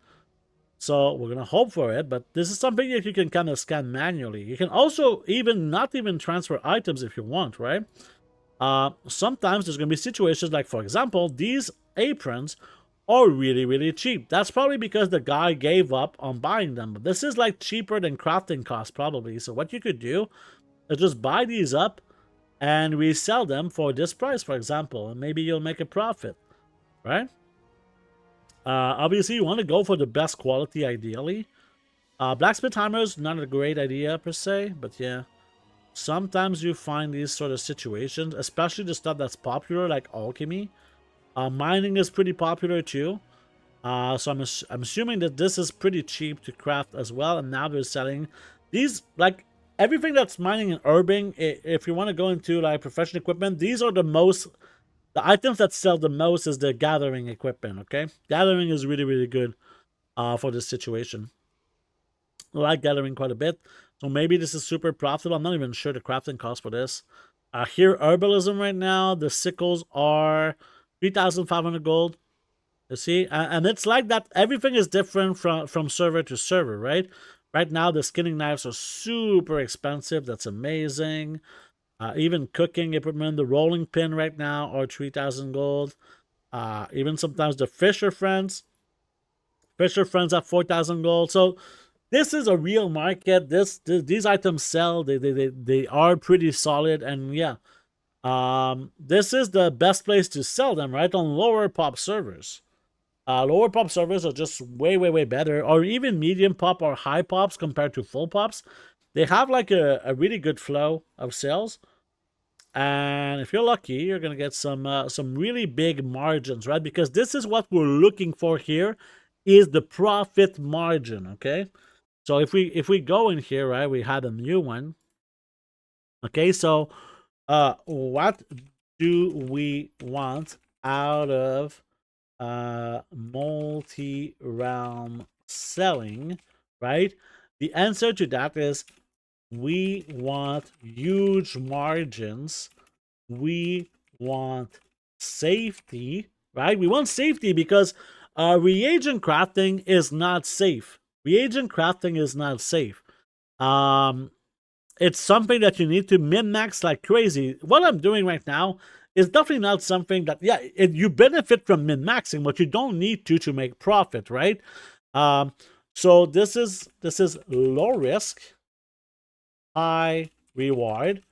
So we're going to hope for it, but this is something that you can kind of scan manually. You can also not even transfer items if you want, right? Sometimes there's going to be situations like, for example, these aprons are really, really cheap. That's probably because the guy gave up on buying them. But this is like cheaper than crafting costs probably. So what you could do is just buy these up and resell them for this price, for example, and maybe you'll make a profit, right? Obviously, you want to go for the best quality, ideally. Blacksmith hammers, not a great idea per se, but yeah. Sometimes you find these sort of situations, especially the stuff that's popular, like alchemy. Mining is pretty popular too. So I'm assuming that this is pretty cheap to craft as well. And now they're selling these, like, everything that's mining and herbing. If you want to go into like professional equipment, these are the items that sell the most is the gathering equipment, okay? Gathering is really, really good for this situation. I like gathering quite a bit. So maybe this is super profitable. I'm not even sure the crafting cost for this. Here, herbalism right now, the sickles are 3,500 gold. You see? And it's like that. Everything is different from server to server, right? Right now, the skinning knives are super expensive. That's amazing. Even cooking equipment, the rolling pin right now are 3,000 gold. Even sometimes the Fisher Friends have 4,000 gold. So this is a real market. These items sell. They are pretty solid, and yeah, this is the best place to sell them, right? On lower pop servers. Lower pop servers are just way better, or even medium pop or high pops compared to full pops. They have like a really good flow of sales, and if you're lucky, you're gonna get some really big margins, right? Because this is what we're looking for here, is the profit margin, okay? So if we go in here, right, we had a new one. Okay, so what do we want out of multi-realm selling, right? The answer to that is we want huge margins. We want safety, right? We want safety because reagent crafting is not safe. Reagent crafting is not safe. It's something that you need to min-max like crazy. What I'm doing right now is definitely not something that, yeah, you benefit from min-maxing, but you don't need to make profit, right? So this is low risk, high reward,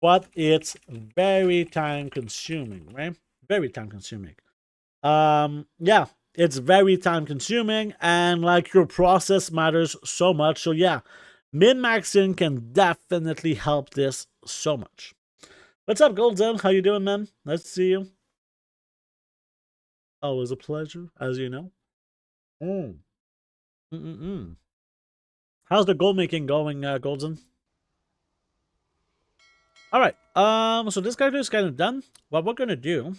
but it's very time consuming, right? Very time consuming. Yeah, it's very time consuming, and like your process matters so much. So yeah, min-maxing can definitely help this so much. What's up, Golden? How you doing, man? Nice to see you. Always a pleasure, as you know. How's the gold making going, Golden? All right. So this character is kind of done. What we're gonna do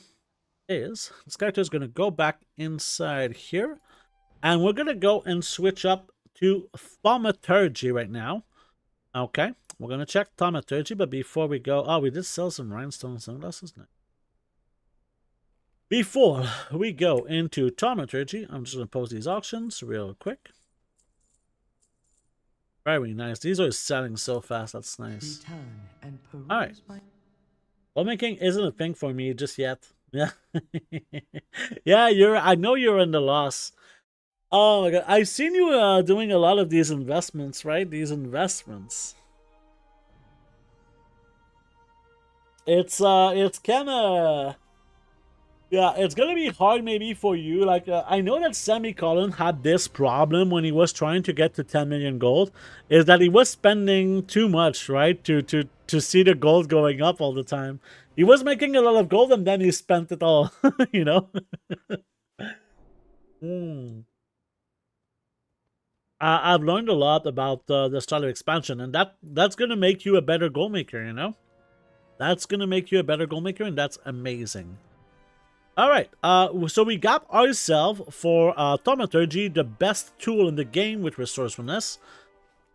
is this character is gonna go back inside here, and we're gonna go and switch up to Thaumaturgy right now. Okay, we're gonna check Thaumaturgy, but before we go, oh, we did sell some rhinestone sunglasses now. Before we go into Thaumaturgy, I'm just going to post these auctions real quick. Very nice. These are selling so fast. That's nice. Return and peruse All right. my Making isn't a thing for me just yet. Yeah. Yeah, I know you're in the loss. Oh my god. I've seen you doing a lot of these investments, right? These investments. It's kinda, yeah, it's gonna be hard maybe for you. Like, I know that Semicolon had this problem when he was trying to get to 10 million gold, is that he was spending too much, right? To see the gold going up all the time. He was making a lot of gold and then he spent it all, you know? Hmm. I've learned a lot about the style of expansion, and that's gonna make you a better goal maker, you know? That's gonna make you a better goal maker, and that's amazing. All right, so we got ourselves for Thaumaturgy, the best tool in the game with resourcefulness.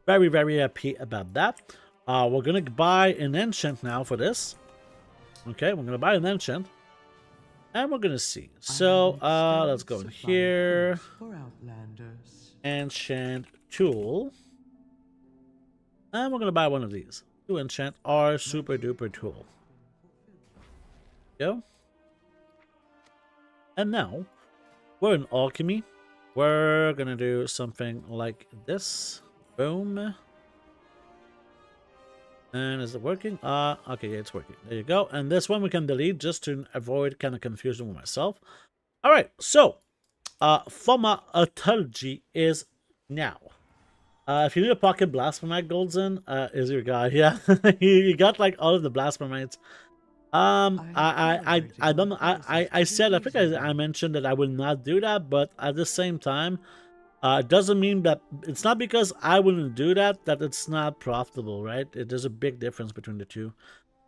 Very, very happy about that. We're gonna buy an enchant now for this. Okay, we're gonna buy an enchant, and we're gonna see. So let's go in here. for outlanders. Enchant tool, and we're gonna buy one of these to enchant our super duper tool. Go. And now, we're in alchemy. We're gonna do something like this. Boom. And is it working? Okay, yeah, it's working. There you go. And this one we can delete just to avoid kind of confusion with myself. All right, so Thaumaturgy is now. If you need a pocket blasphemite golden, is your guy? Yeah, you got like all of the blasphemites. I don't know. I said, I think I mentioned that I will not do that, but at the same time, it doesn't mean that it's not because I wouldn't do that that it's not profitable, right? There's a big difference between the two.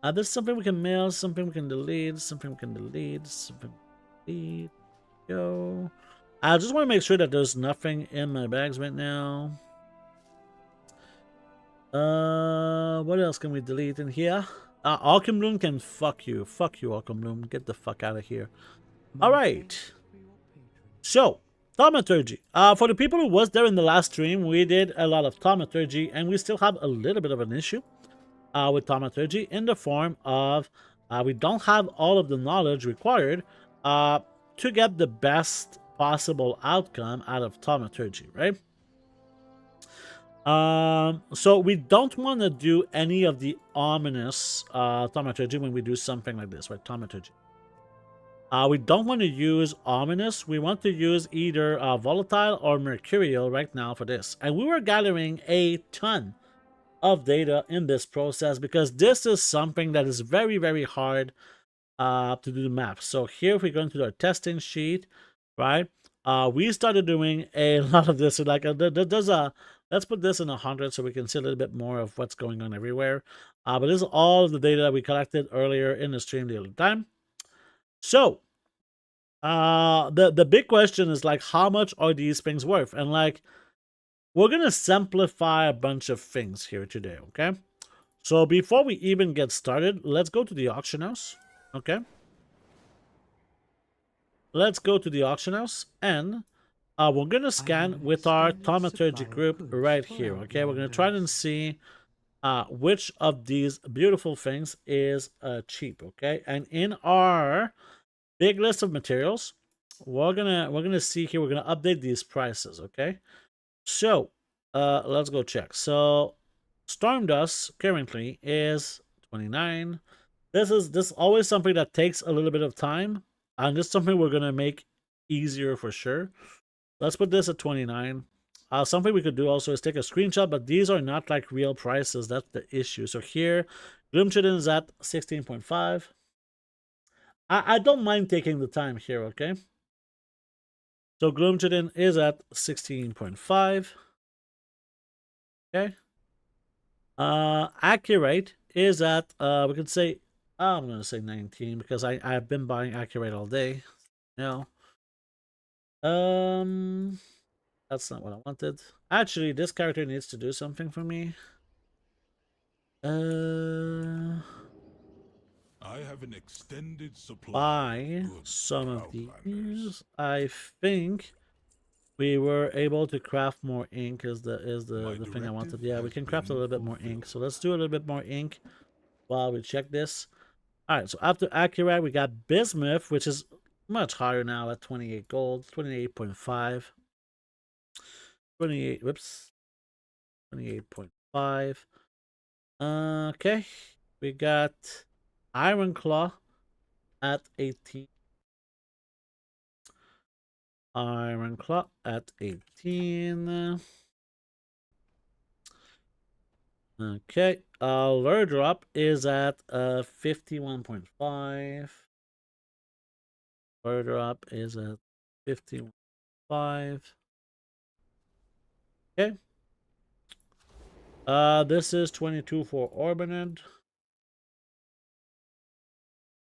There's something we can mail, something we can delete, something we can delete, something we can delete. Go. I just want to make sure that there's nothing in my bags right now. What else can we delete in here? Bloom can fuck you. Fuck you, Bloom. Get the fuck out of here. Alright. So, Thaumaturgy. For the people who was there in the last stream, we did a lot of Thaumaturgy, and we still have a little bit of an issue with Thaumaturgy in the form of we don't have all of the knowledge required to get the best possible outcome out of Thaumaturgy, right? So we don't want to do any of the ominous Thaumaturgy when we do something like this, right? Thaumaturgy. We don't want to use ominous. We want to use either volatile or mercurial right now for this. And we were gathering a ton of data in this process because this is something that is very, very hard to do the math. So here, if we go into our testing sheet, right? We started doing a lot of this. So like there's a, let's put this in 100 so we can see a little bit more of what's going on everywhere. But this is all of the data that we collected earlier in the stream the other time. So the big question is like, how much are these things worth? And like, we're gonna simplify a bunch of things here today, okay? So before we even get started, let's go to the auction house, okay? Let's go to the auction house, and we're gonna scan with our Thaumaturgy group right here, okay? We're gonna try and see which of these beautiful things is cheap, okay? And in our big list of materials, we're gonna see here. We're gonna update these prices, okay? So let's go check. So Storm Dust currently is 29. This is always something that takes a little bit of time, and this is something we're gonna make easier for sure. Let's put this at 29. Something we could do also is take a screenshot, but these are not like real prices. That's the issue. So here, Gloomchidden is at 16.5. I don't mind taking the time here, okay? So Gloomchidden is at 16.5. Okay. Accurate is at we could say I'm gonna say 19 because I've been buying Accurate all day. No. That's not what I wanted. Actually, this character needs to do something for me. I have an extended supply buy of good some of cowplanters. these. I think we were able to craft more ink is the thing I wanted. directive Yeah, we has can craft a been little bit more ink. fulfilled. So let's do a little bit more ink while we check this. All right, so after accurate, we got bismuth, which is much higher now at 28 gold, 28.5. 28, whoops, 28.5. Okay, we got iron claw at 18. Iron claw at 18. Okay, lure drop is at 51.5. Lure drop is at 51.5. Okay. This is 22 for Orbinid.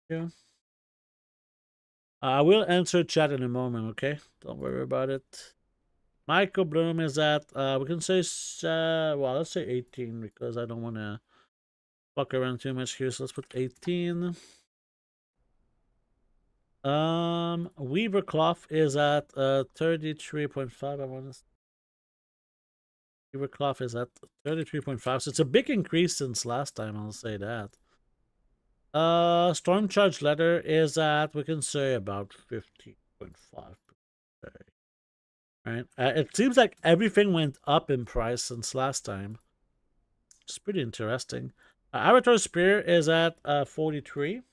Yeah. I will answer chat in a moment, okay? Don't worry about it. Michael Bloom is at, we can say, well, let's say 18 because I don't want to fuck around too much here. So let's put 18. Weaver cloth is at 33.5. I want to. Weaver cloth is at 33.5. So it's a big increase since last time. I'll say that. Storm charge letter is at, we can say, about 15.5. Right. It seems like everything went up in price since last time. It's pretty interesting. Avatar Spear is at 43.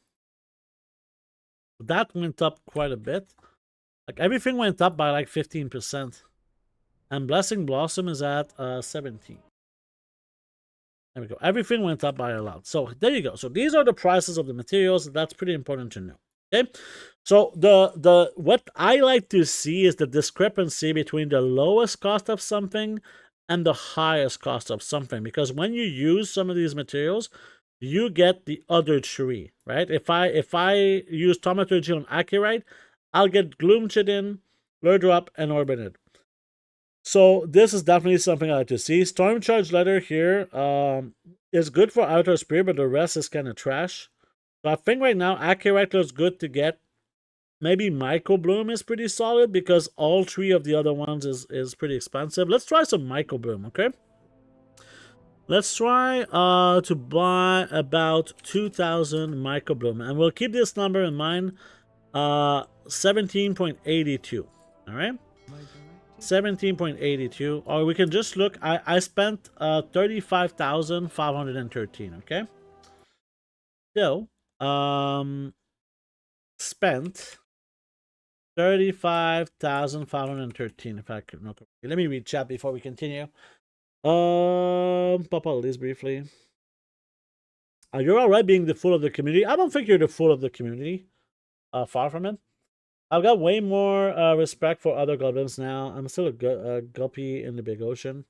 That went up quite a bit. Like everything went up by like 15%. And Blessing Blossom is at 17. There we go. Everything went up by a lot. So there you go. So these are the prices of the materials. That's pretty important to know. Okay. So the what I like to see is the discrepancy between the lowest cost of something and the highest cost of something. Because when you use some of these materials, you get the other tree, right? If I use Thaumaturgy on Akirite, I'll get Gloomchidin, Lurdrop, and Orbinid. So this is definitely something I like to see. Storm Charge Letter here is good for Outer Spear, but the rest is kind of trash. So I think right now Akirite looks good to get. Maybe Michael Bloom is pretty solid because all three of the other ones is pretty expensive. Let's try some Michael Bloom, okay? Let's try to buy about 2,000 Michael Bloom. And we'll keep this number in mind. 17.82. All right? 17.82. Or we can just look. I spent 35,513, okay? So, spent 35,513 if I could not. Let me read chat before we continue. Pop out this briefly. You're alright being the fool of the community. I don't think you're the fool of the community. Far from it. I've got way more respect for other goblins now. I'm still a guppy in the big ocean.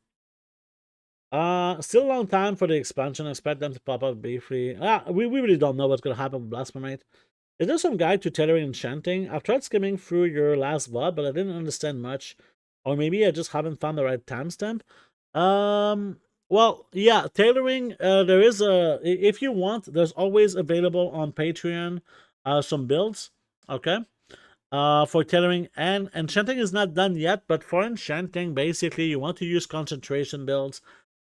Still a long time for the expansion. I expect them to pop out briefly. We really don't know what's gonna happen with Blasphemate. Is there some guide to tailoring Enchanting? I've tried skimming through your last VOD, but I didn't understand much. Or maybe I just haven't found the right timestamp. Well, yeah, tailoring, there is a, if you want, there's always available on Patreon some builds, okay? For tailoring, and Enchanting is not done yet, but for Enchanting, basically, you want to use concentration builds.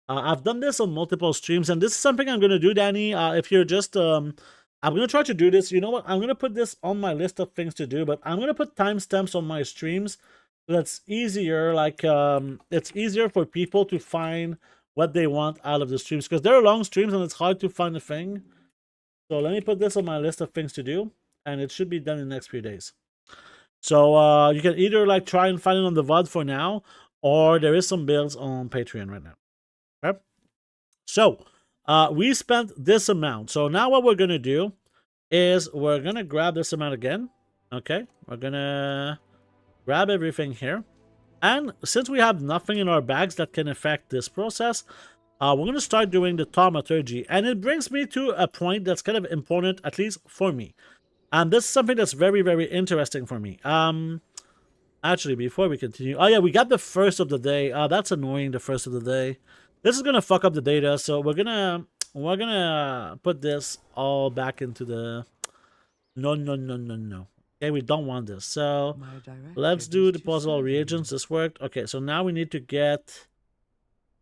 I've done this on multiple streams, and this is something I'm going to do, Danny. If you're just, I'm going to try to do this. You know what? I'm going to put this on my list of things to do, but I'm going to put timestamps on my streams. So that's easier. Like, it's easier for people to find what they want out of the streams, because they're long streams and it's hard to find a thing. So let me put this on my list of things to do, and it should be done in the next few days. So you can either like try and find it on the VOD for now, or there is some builds on Patreon right now. Okay. So we spent this amount. So now what we're gonna do is we're gonna grab this amount again. Okay, we're gonna grab everything here, and since we have nothing in our bags that can affect this process, we're gonna start doing the Thaumaturgy, and it brings me to a point that's kind of important, at least for me. And this is something that's very, very interesting for me. Actually, before we continue, oh yeah, we got the first of the day. That's annoying, the first of the day. This is gonna fuck up the data, so we're gonna we're gonna put this all back into the no. Okay, we don't want this. So My directive let's is do the to puzzle serve reagents. you. This worked. Okay, so now we need to get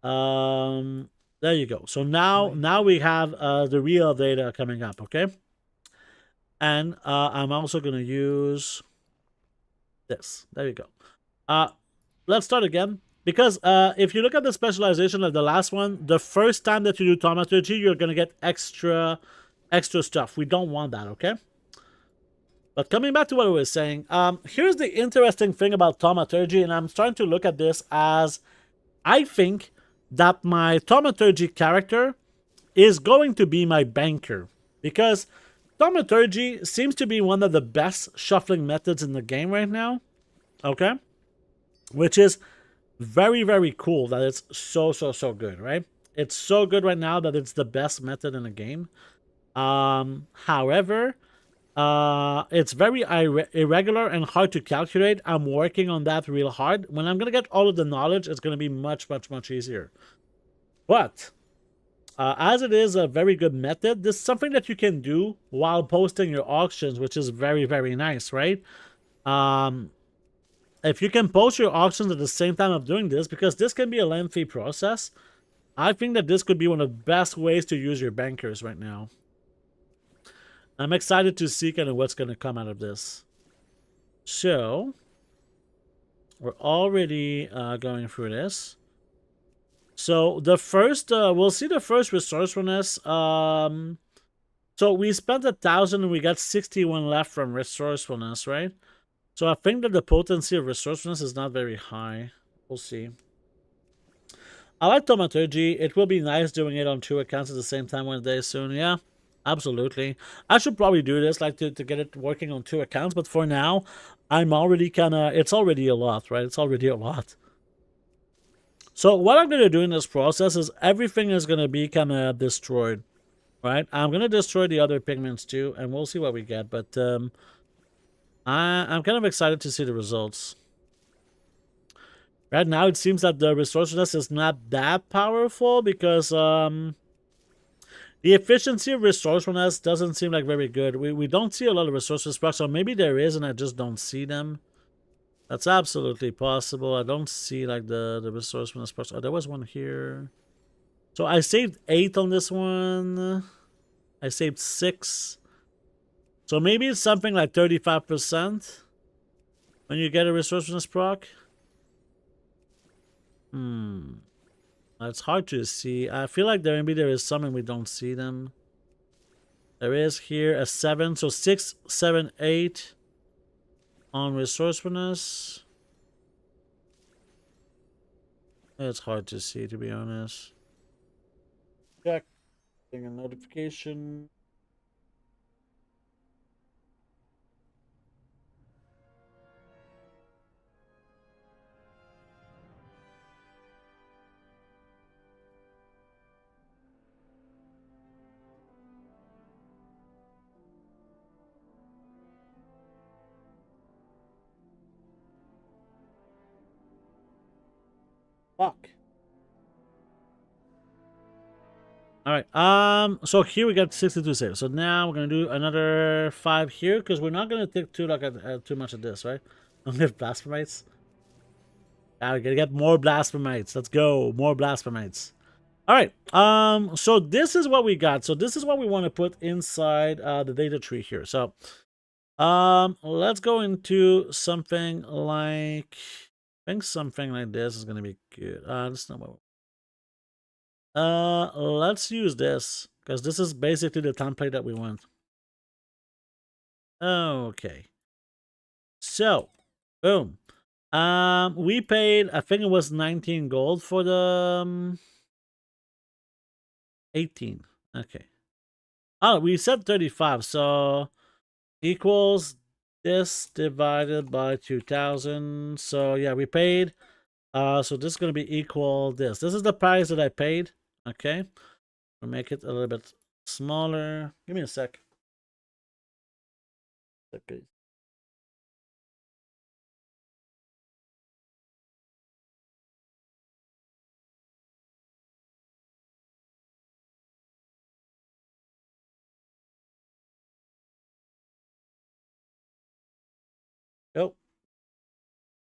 there you go. So now we have the real data coming up, okay? And I'm also gonna use this. There you go. Let's start again. Because if you look at the specialization of the last one, the first time that you do Thaumaturgy, you're gonna get extra stuff. We don't want that, okay? But coming back to what I was saying, here's the interesting thing about Thaumaturgy, and I'm starting to look at this as I think that my Thaumaturgy character is going to be my banker. Because Thaumaturgy seems to be one of the best shuffling methods in the game right now. Okay? Which is very, very cool that it's so good, right? It's so good right now that it's the best method in the game. However, it's very irregular and hard to calculate. I'm working on that real hard. When I'm gonna get all of the knowledge, it's gonna be much easier. But as it is a very good method, this is something that you can do while posting your auctions, which is very nice, right? If you can post your auctions at the same time of doing this, because this can be a lengthy process, I think that this could be one of the best ways to use your bankers right now. I'm excited to see kind of what's going to come out of this. So, we're already going through this. So, the first, we'll see the first resourcefulness. So, we spent 1,000 and we got 61 left from resourcefulness, right? So, I think that the potency of resourcefulness is not very high. We'll see. I like Thaumaturgy. It will be nice doing it on 2 accounts at the same time one day soon. Yeah, absolutely. I should probably do this, like to get it working on 2 accounts. But for now, I'm already it's already a lot, right? It's already a lot. So what I'm going to do in this process is everything is going to be kind of destroyed, right? I'm going to destroy the other pigments too, and we'll see what we get. But I'm kind of excited to see the results. Right now, it seems that the resourcefulness is not that powerful because the efficiency of resourcefulness doesn't seem like very good. We don't see a lot of resourcefulness procs, so maybe there is and I just don't see them. That's absolutely possible. I don't see like the resourcefulness procs. Oh, there was one here. So I saved 8 on this one. I saved 6. So maybe it's something like 35% when you get a resourcefulness proc. It's hard to see. I feel like maybe there is some and we don't see them. There is here a 7. So 6, 7, 8 on resourcefulness. It's hard to see, to be honest. Check. Getting a notification. Fuck. All right. So here we got 62 saves. So now we're gonna do another 5 here because we're not gonna take too much of this, right? I'm gonna have blasphemites. Yeah, we gotta get more blasphemites. Let's go, more blasphemites. All right. So this is what we got. So this is what we want to put inside the data tree here. So, let's go into something like. I think something like this is gonna be good. That's not what. Let's use this because this is basically the template that we want. Okay. So, boom. We paid. I think it was 19 gold for the 18. Okay. Oh, we said 35. So equals this divided by 2,000. So yeah, we paid. So this is gonna be equal this. This is the price that I paid. Okay. We'll make it a little bit smaller. Give me a sec. Okay.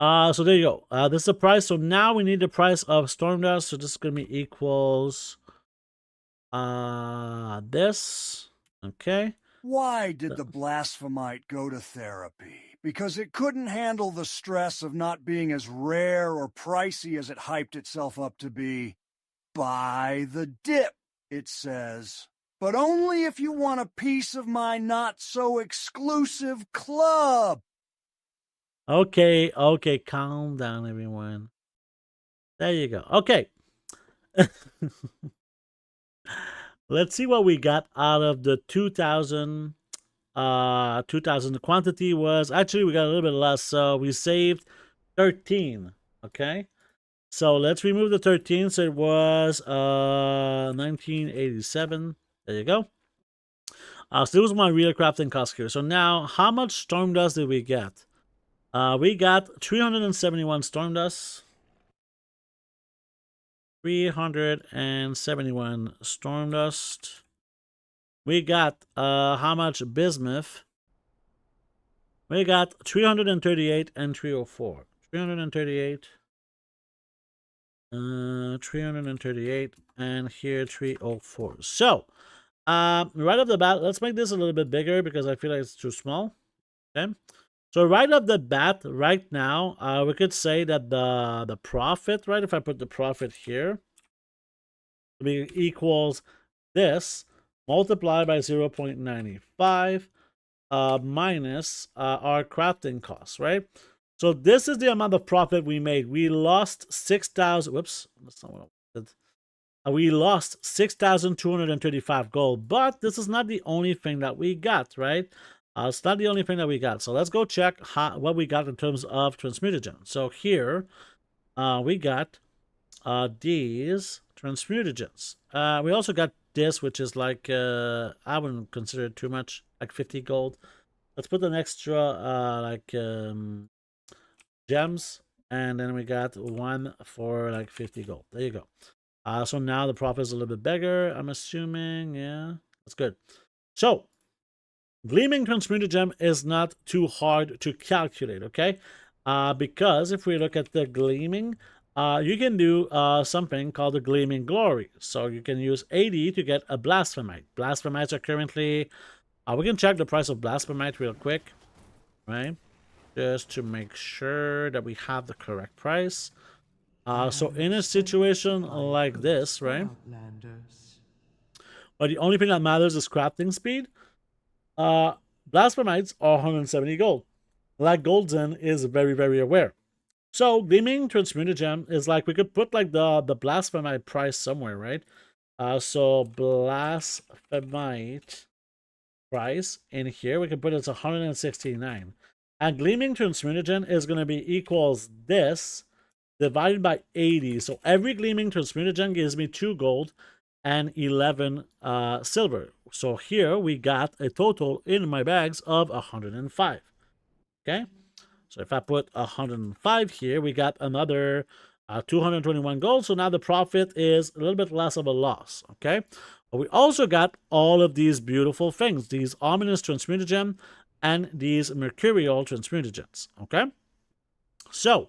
So there you go. This is the price. So now we need the price of Stormdust. So this is gonna be equals this. Okay. Why did the blasphemite go to therapy? Because it couldn't handle the stress of not being as rare or pricey as it hyped itself up to be. Buy the dip, it says. But only if you want a piece of my not-so-exclusive club. Okay, okay, calm down, everyone. There you go. Okay. Let's see what we got out of the 2000. 2000. The quantity was actually we got a little bit less, so we saved 13. Okay. So let's remove the 13. So it was 1987. There you go. So this was my real crafting cost here. So now, how much storm dust did we get? We got 371 storm dust. 371 storm dust. We got how much bismuth? We got 338 and 304. 338. 338 and here 304. So right off the bat, let's make this a little bit bigger because I feel like it's too small. Okay. So right off the bat, right now, we could say that the profit, right? If I put the profit here, equals this multiplied by 0.95 minus our crafting costs, right? So this is the amount of profit we made. We lost 6,000. Whoops, that's not what I wanted. We lost 6,235 gold, but this is not the only thing that we got, right? It's not the only thing that we got. So let's go check what we got in terms of transmutagen. So here we got these transmutagens. We also got this, which is like, I wouldn't consider it too much, like 50 gold. Let's put an extra gems, and then we got one for like 50 gold. There you go. So now the profit is a little bit bigger, I'm assuming. Yeah, that's good. So gleaming transmutagen is not too hard to calculate, okay? Because if we look at the gleaming, you can do something called the gleaming glory. So you can use 80 to get a blasphemite. Blasphemites are currently, we can check the price of blasphemite real quick, right? Just to make sure that we have the correct price. So in a situation like this, right? But the only thing that matters is crafting speed. Blasphemites are 170 gold. Like Golden is very, very aware. So gleaming transmutagen is like, we could put like the blasphemite price somewhere, right? So blasphemite price in here, we can put it's 169. And gleaming transmutagen is going to be equals this divided by 80. So every gleaming transmutagen gives me 2 gold and 11 silver. So here we got a total in my bags of 105. Okay. So if I put 105 here, we got another 221 gold. So now the profit is a little bit less of a loss. Okay. But we also got all of these beautiful things, these ominous transmutagen and these mercurial transmutagens. Okay. So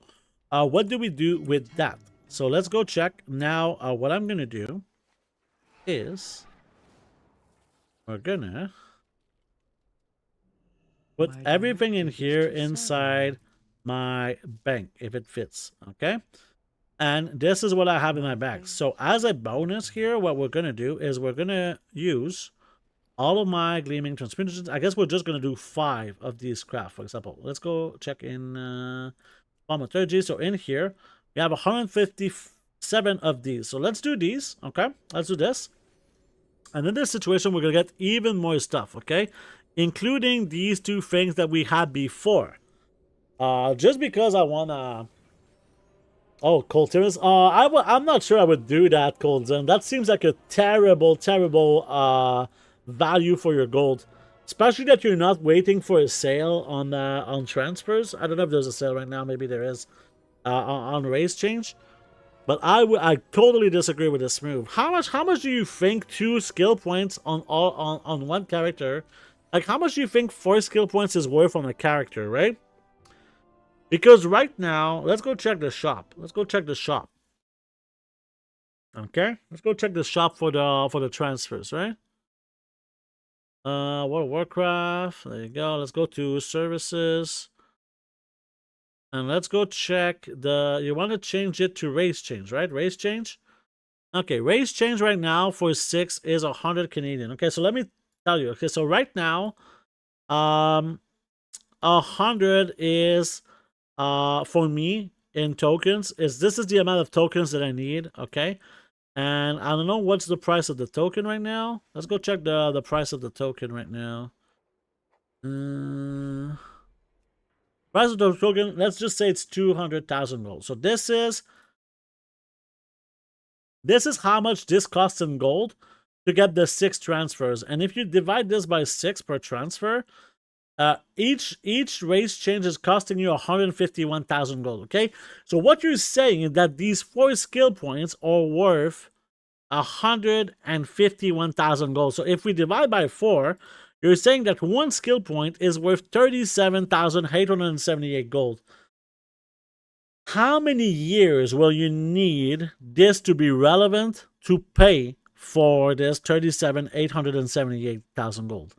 what do we do with that? So let's go check. Now what I'm going to do is we're gonna put everything in here inside my bank if it fits. Okay. And this is what I have in my bag. So as a bonus here, what we're gonna do is we're gonna use all of my gleaming transmutagens. I guess we're just gonna do 5 of these craft, for example. Let's go check in Thaumaturgy. So in here we have 157 of these. So let's do these. Okay, let's do this. And in this situation, we're going to get even more stuff, okay? Including these 2 things that we had before. Just because I want to... Oh, Cold Timmins. I'm not sure I would do that, Cold Zim. That seems like a terrible, terrible value for your gold. Especially that you're not waiting for a sale on transfers. I don't know if there's a sale right now. Maybe there is on race change. But I totally disagree with this move. How much do you think 2 skill points on one character? Like how much do you think 4 skill points is worth on a character, right? Because right now, let's go check the shop. Let's go check the shop. Okay, let's go check the shop for the transfers, right? World of Warcraft. There you go. Let's go to services. And let's go check the, you want to change it to race change, right? Race change. Okay, race change right now for 6 is 100 Canadian. Okay, so let me tell you. Okay, so right now, 100 is for me in tokens is this is the amount of tokens that I need. Okay, and I don't know what's the price of the token right now. Let's go check the price of the token right now. Price of the token, let's just say it's 200,000 gold. So this is how much this costs in gold to get the 6 transfers. And if you divide this by 6 per transfer, each race change is costing you 151,000 gold. Okay, so what you're saying is that these 4 skill points are worth 151,000 gold. So if we divide by 4, you're saying that 1 skill point is worth 37,878 gold. How many years will you need this to be relevant to pay for this 37,878,000 gold?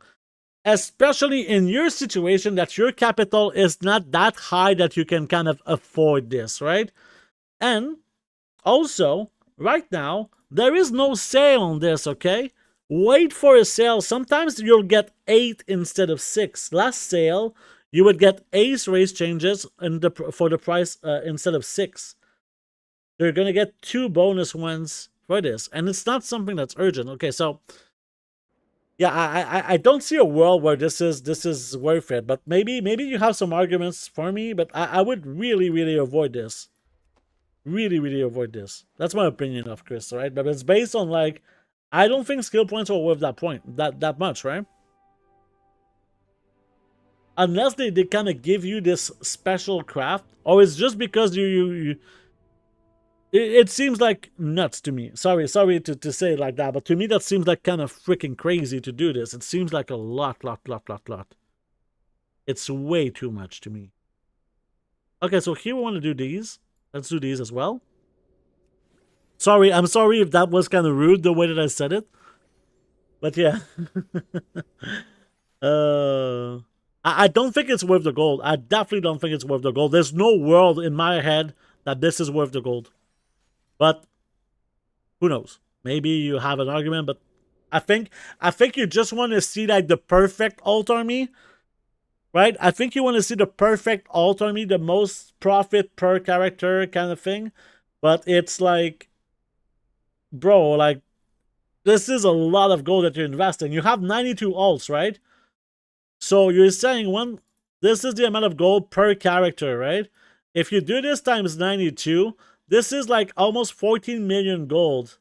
Especially in your situation that your capital is not that high that you can kind of afford this, right? And also, right now, there is no sale on this, okay? Wait for a sale. Sometimes you'll get 8 instead of 6. Last sale, you would get 8 race changes for the price instead of 6. You're going to get 2 bonus ones for this. And it's not something that's urgent. Okay, so yeah, I don't see a world where this is worth it. But maybe you have some arguments for me. But I would really avoid this. Really avoid this. That's my opinion of Chris, right? But it's based on like, I don't think skill points are worth that point, that much, right? Unless they kind of give you this special craft, or it's just because it seems like nuts to me. Sorry to say it like that, but to me that seems like kind of freaking crazy to do this. It seems like a lot. It's way too much to me. Okay, so here we want to do these. Let's do these as well. Sorry, I'm sorry if that was kind of rude the way that I said it. But yeah. I don't think it's worth the gold. I definitely don't think it's worth the gold. There's no world in my head that this is worth the gold. But who knows? Maybe you have an argument, but I think you just want to see like the perfect alt army. Right? I think you want to see the perfect alt army, the most profit per character kind of thing. But it's like, bro, like, this is a lot of gold that you're investing. You have 92 alts, right? So you're saying this is the amount of gold per character, right? If you do this times 92, this is like almost 14 million gold.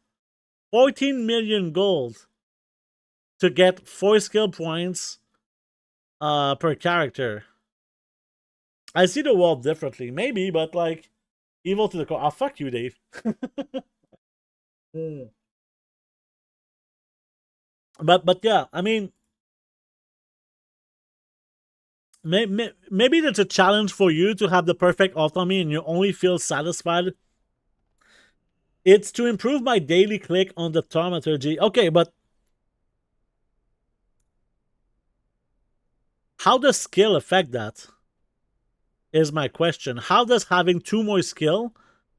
14 million gold to get 4 skill points per character. I see the world differently, maybe, but like, evil to the core. Oh, fuck you, Dave. But yeah, I mean, maybe it's a challenge for you to have the perfect autonomy and you only feel satisfied. It's to improve my daily click on the Thaumaturgy. Okay, but how does skill affect that? Is my question. How does having 2 more skill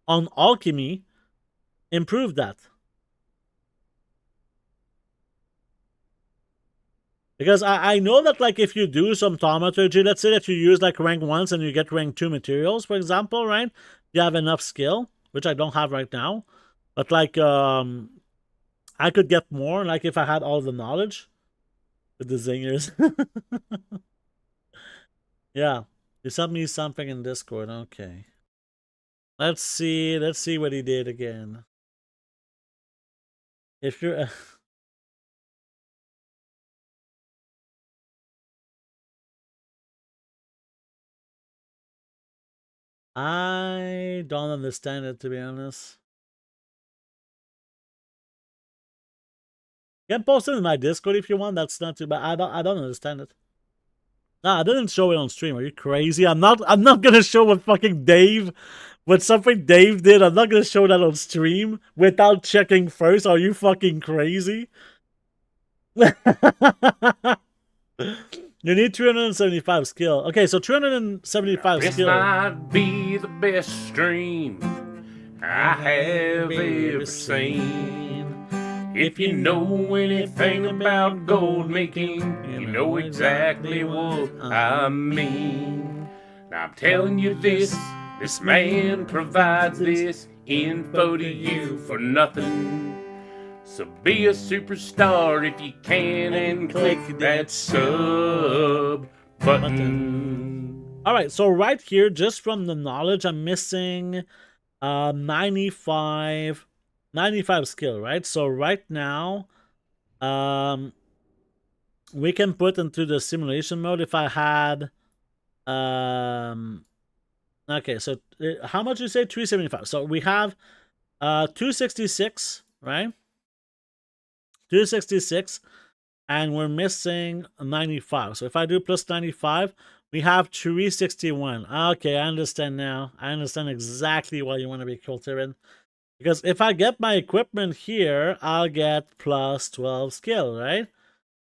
on alchemy improve that? Because I know that like if you do some Thaumaturgy, let's say that you use like rank 1 and you get rank 2 materials, for example, right? You have enough skill, which I don't have right now. But like I could get more like if I had all the knowledge with the zingers. Yeah. You sent me something in Discord. Okay. Let's see what he did again. If you're I don't understand it, to be honest. You can post it in my Discord if you want. That's not too bad. I don't understand it. Nah, I didn't show it on stream. Are you crazy? I'm not gonna show what fucking what something Dave did. I'm not gonna show that on stream without checking first. Are you fucking crazy? You need 375 skill. Okay, so 375 This skill. might be the best stream I have ever seen. If you know anything about gold making, you know exactly what I mean. Now I'm telling you this man provides this info to you for nothing. So be a superstar if you can and click that sub button. All right, so right here, just from the knowledge, I'm missing 95 skill, right? So right now, we can put into the simulation mode if I had okay, so how much you say? 375. So we have 266, right? 266, and we're missing 95. So if I do plus 95, we have 361. Okay, I understand now. I understand exactly why you want to be cultivated. Because if I get my equipment here, I'll get plus 12 skill, right?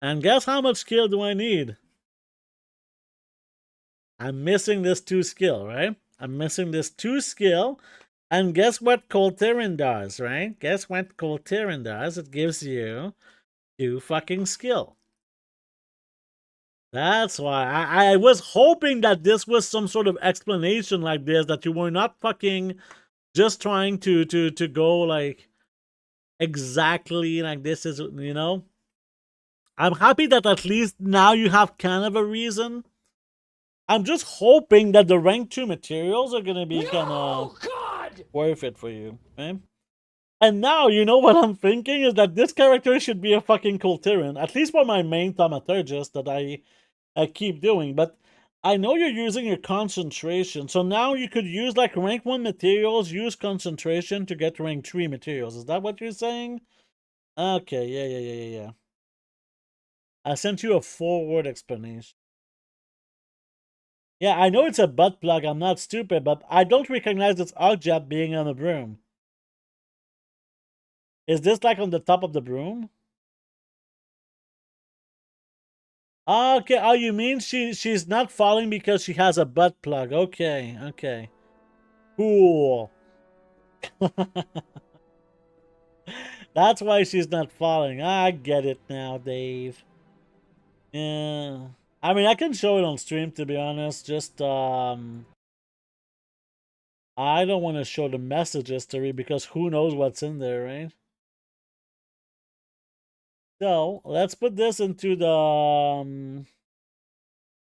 And guess how much skill do I need? I'm missing this 2 skill, right? I'm missing this 2 skill. And guess what Colterin does, right? Guess what Colterin does? It gives you 2 fucking skill. That's why I was hoping that this was some sort of explanation like this, that you were not fucking just trying to go like exactly like this is, you know. I'm happy that at least now you have kind of a reason. I'm just hoping that the rank 2 materials are gonna be kind of worth it for you, okay? And now, you know what I'm thinking is that this character should be a fucking Colterin, at least for my main Thaumaturgist that I keep doing. But I know you're using your concentration, so now you could use like rank 1 materials, use concentration to get rank 3 materials. Is that what you're saying? Okay, yeah. I sent you a forward explanation. Yeah, I know it's a butt plug, I'm not stupid, but I don't recognize this object being on the broom. Is this like on the top of the broom? Okay, oh, you mean she's not falling because she has a butt plug. Okay. Cool. That's why she's not falling. I get it now, Dave. Yeah. I mean, I can show it on stream, to be honest. Just, I don't want to show the message history because who knows what's in there, right? So, let's put this into the,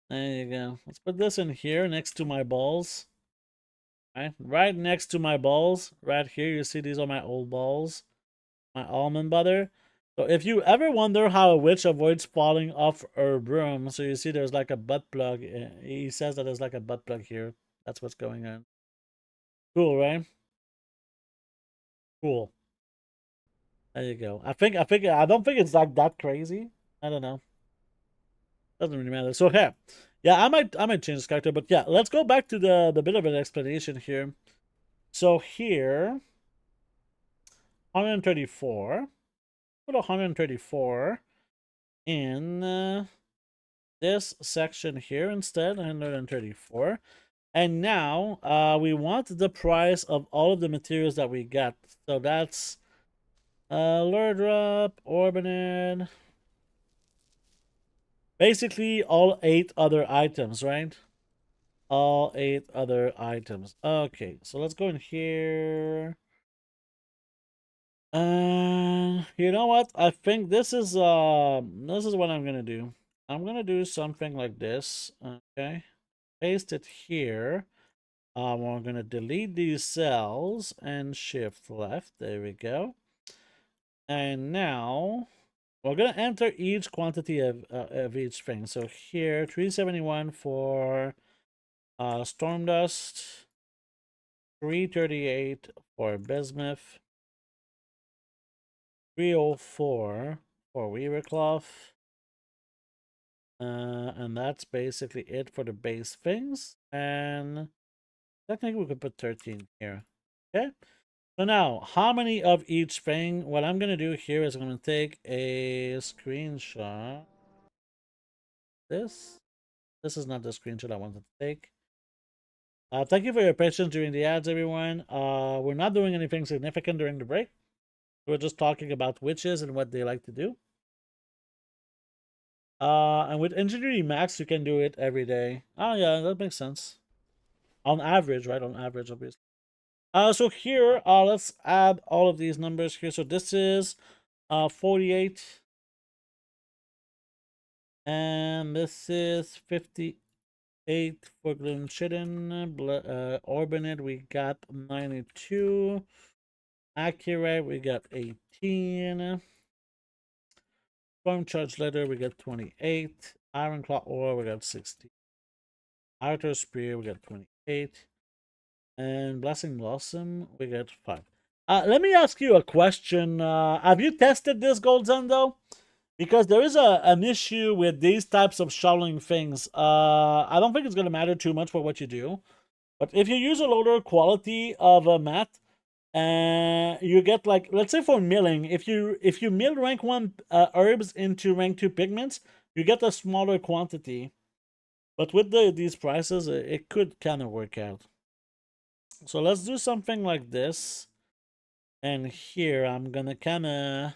there you go. Let's put this in here next to my balls. Right next to my balls. Right here, you see these are my old balls. My almond butter. So if you ever wonder how a witch avoids falling off her broom, so you see there's like a butt plug. He says that there's like a butt plug here. That's what's going on. Cool, right? Cool. There you go. I don't think it's like that crazy. I don't know. Doesn't really matter. So here. Yeah, I might change this character, but yeah, let's go back to the bit of an explanation here. So here 134. Put 134 in this section here instead, 134. And now we want the price of all of the materials that we got. So that's lure drop, orbinid. Basically all 8 other items, right? All 8 other items. Okay, so let's go in here. You know what? I think this is what I'm gonna do. I'm gonna do something like this. Okay, paste it here. We're gonna delete these cells and shift left. There we go. And now we're gonna enter each quantity of each thing. So here, 371 for storm dust, 338 for bismuth, 304 for weaver cloth, And that's basically it for the base things. And technically we could put 13 here. Okay. So now, how many of each thing? What I'm gonna do here is I'm gonna take a screenshot. This is not the screenshot I wanted to take. Thank you for your patience during the ads, everyone. We're not doing anything significant during the break. We're just talking about witches and what they like to do. And with Engineering Max, you can do it every day. Oh yeah, that makes sense. On average, right? On average, obviously. So here, let's add all of these numbers here. So this is 48. And this is 58 for Glenshidden. Orbinate, we got 92. Accurate, we got 18. Storm Charge Letter, we got 28. Ironclaw Ore, we got 60. Outer Spear, we got 28. And Blessing Blossom, we got 5. Let me ask you a question. Have you tested this, Gold Zendo? Because there is an issue with these types of shoveling things. I don't think it's going to matter too much for what you do. But if you use a lower quality of a mat, you get like, let's say for milling, if you mill rank 1 herbs into rank 2 pigments, you get a smaller quantity. But with these prices, it could kind of work out. So let's do something like this. And here I'm going to kind of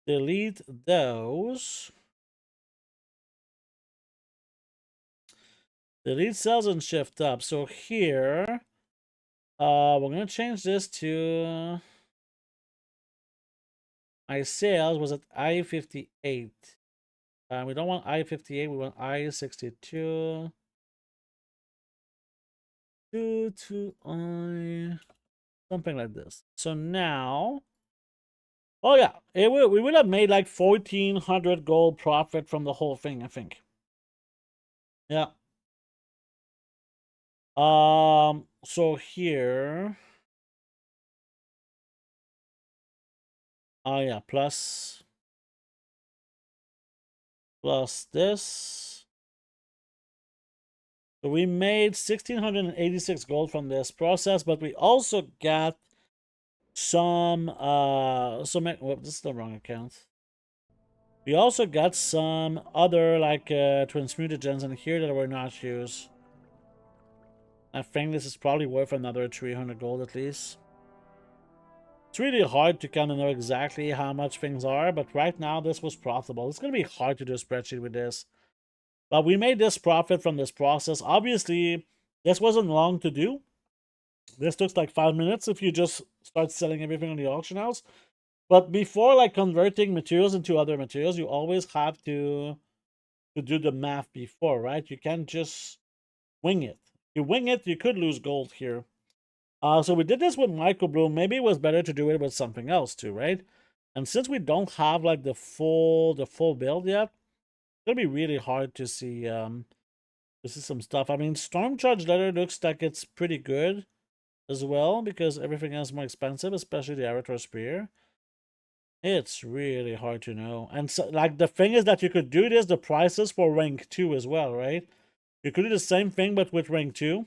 delete those. Delete cells and shift up. So here, we're going to change this to my sales was at I-58. We don't want I-58, we want I-62. 2 I, something like this. So now, oh yeah, we would have made like 1,400 gold profit from the whole thing, I think. Yeah. So here, oh yeah, plus this. So we made 1,686 gold from this process, but we also got some well, this is the wrong account. We also got some other like transmutagens in here that were not used. I think this is probably worth another 300 gold at least. It's really hard to kind of know exactly how much things are, but right now this was profitable. It's going to be hard to do a spreadsheet with this. But we made this profit from this process. Obviously, this wasn't long to do. This took like 5 minutes if you just start selling everything on the auction house. But before like converting materials into other materials, you always have to do the math before, right? You can't just wing it. If you wing it, you could lose gold here. So we did this with microbloom. Maybe it was better to do it with something else too, right? And since we don't have like the full build yet, it's gonna be really hard to see some stuff. I mean, Storm Charge Letter looks like it's pretty good as well because everything else is more expensive, especially the Arator Spear. It's really hard to know. And so, like, the thing is that you could do this, the prices for rank 2 as well, right? You could do the same thing, but with rank 2.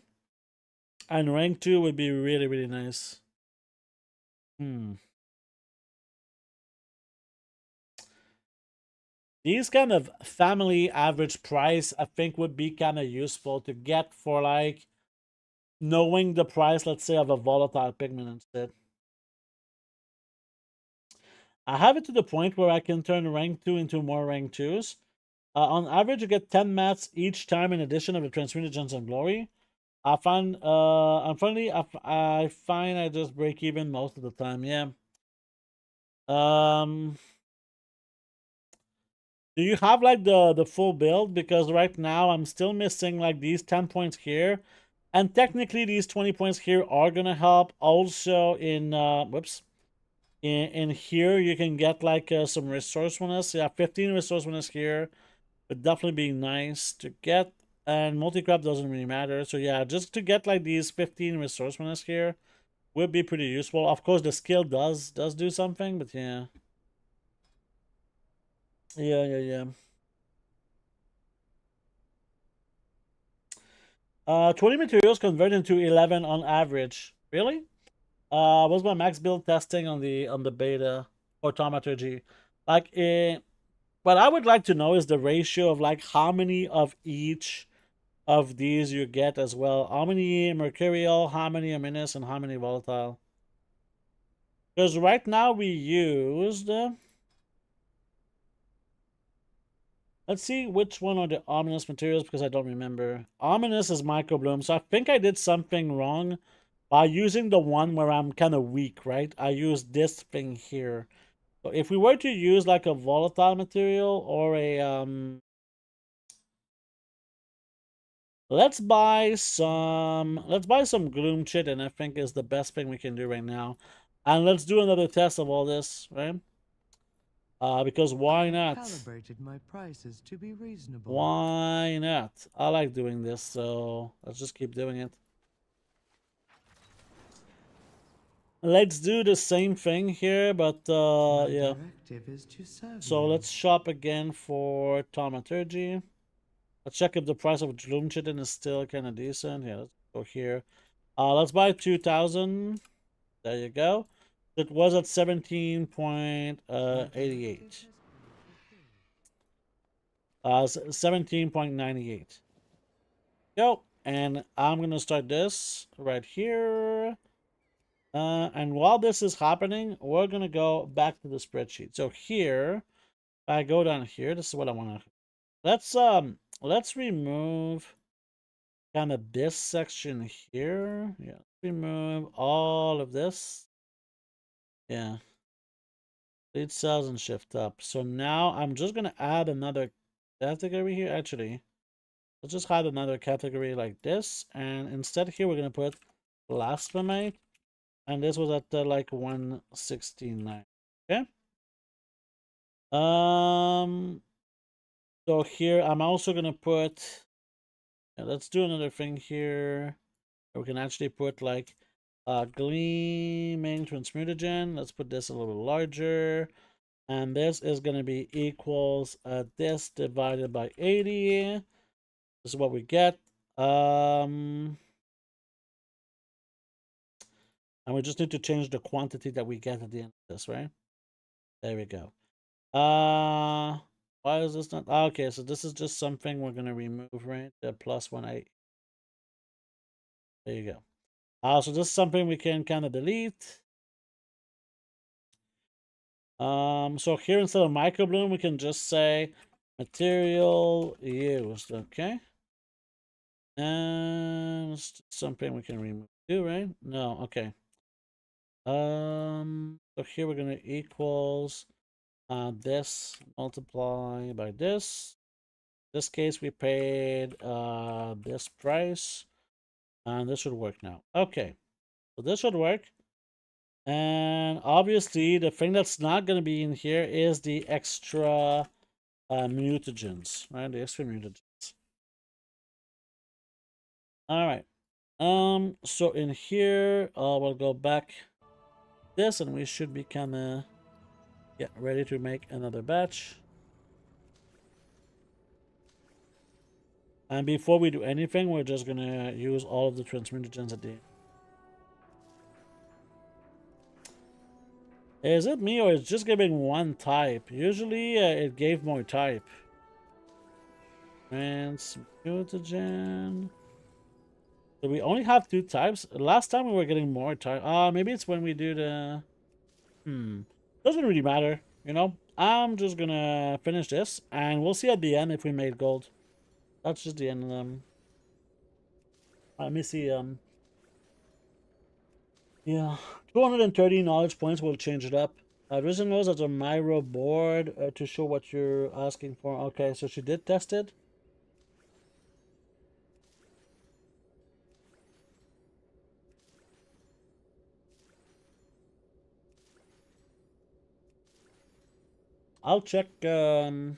And rank 2 would be really, really nice. These kind of family average price, I think, would be kind of useful to get for, like, knowing the price, let's say, of a volatile pigment instead. I have it to the point where I can turn rank 2 into more rank 2s. On average, you get 10 mats each time in addition of the Transmutagens and Glory. I find, unfortunately, I find I just break even most of the time, yeah. Do you have, like, the full build? Because right now, I'm still missing, like, these 10 points here. And technically, these 20 points here are gonna help. Also, in, in here, you can get, like, some resourcefulness. Yeah, 15 resourcefulness here would definitely be nice to get. And multi-crop doesn't really matter. So yeah, just to get like these 15 resourcefulness here would be pretty useful. Of course, the skill does do something, but yeah. Yeah. 20 materials convert into 11 on average. Really? What's my max build testing on the beta for Thaumaturgy? Like, what I would like to know is the ratio of like how many of each of these you get as well. How many mercurial, how many aminous, and how many volatile? Because right now we used. Let's see which one are the ominous materials because I don't remember. Ominous is microbloom, so I think I did something wrong by using the one where I'm kind of weak, right? I used this thing here. So if we were to use like a volatile material or a let's buy some gloom chit, and I think is the best thing we can do right now. And let's do another test of all this, right? Because why not? Calibrated my prices to be reasonable. Why not? I like doing this, so let's just keep doing it. Let's do the same thing here, but My yeah. directive is to serve So you. let's shop again for Thaumaturgy. Let's check if the price of Gloom Chitin is still kind of decent. Yeah, let's go here. Let's buy 2,000. There you go. It was at 17.88. 17.98. Go. And I'm gonna start this right here. And while this is happening, we're gonna go back to the spreadsheet. So here, I go down here. This is what I want to. Let's remove kind of this section here. Yeah, let's remove all of this. Yeah, lead cells and shift up. So now I'm just gonna add another category here. Actually, let's just add another category like this, and instead here we're gonna put blasphemite, and this was at like 169. Okay. So here I'm also gonna put. Yeah, let's do another thing here. We can actually put like gleaming transmutagen. Let's put this a little larger. And this is going to be equals this divided by 80. This is what we get. And we just need to change the quantity that we get at the end of this, right? There we go. Why is this not? Okay, so this is just something we're going to remove, right? The plus 180. There you go. So this is something we can kind of delete. So here instead of microbloom, we can just say material used, okay? And it's something we can remove too, right? No, okay. So here we're gonna equals this multiply by this. In this case we paid this price, and this should work now. Okay, so this should work. And obviously the thing that's not gonna be in here is the extra mutagens, right? The extra mutagens. All right. So in here, we'll go back this, and we should be kind of ready to make another batch. And before we do anything, we're just gonna use all of the transmutagens at the end. Is it me or it's just giving one type? Usually it gave more type. Transmutagen. So we only have 2 types. Last time we were getting more type. Maybe it's when we do the... Doesn't really matter, you know? I'm just gonna finish this, and we'll see at the end if we made gold. That's just the end of them. Let me see, yeah. 230 knowledge points will change it up. Risen knows as a Myro board to show what you're asking for. Okay, so she did test it. I'll check check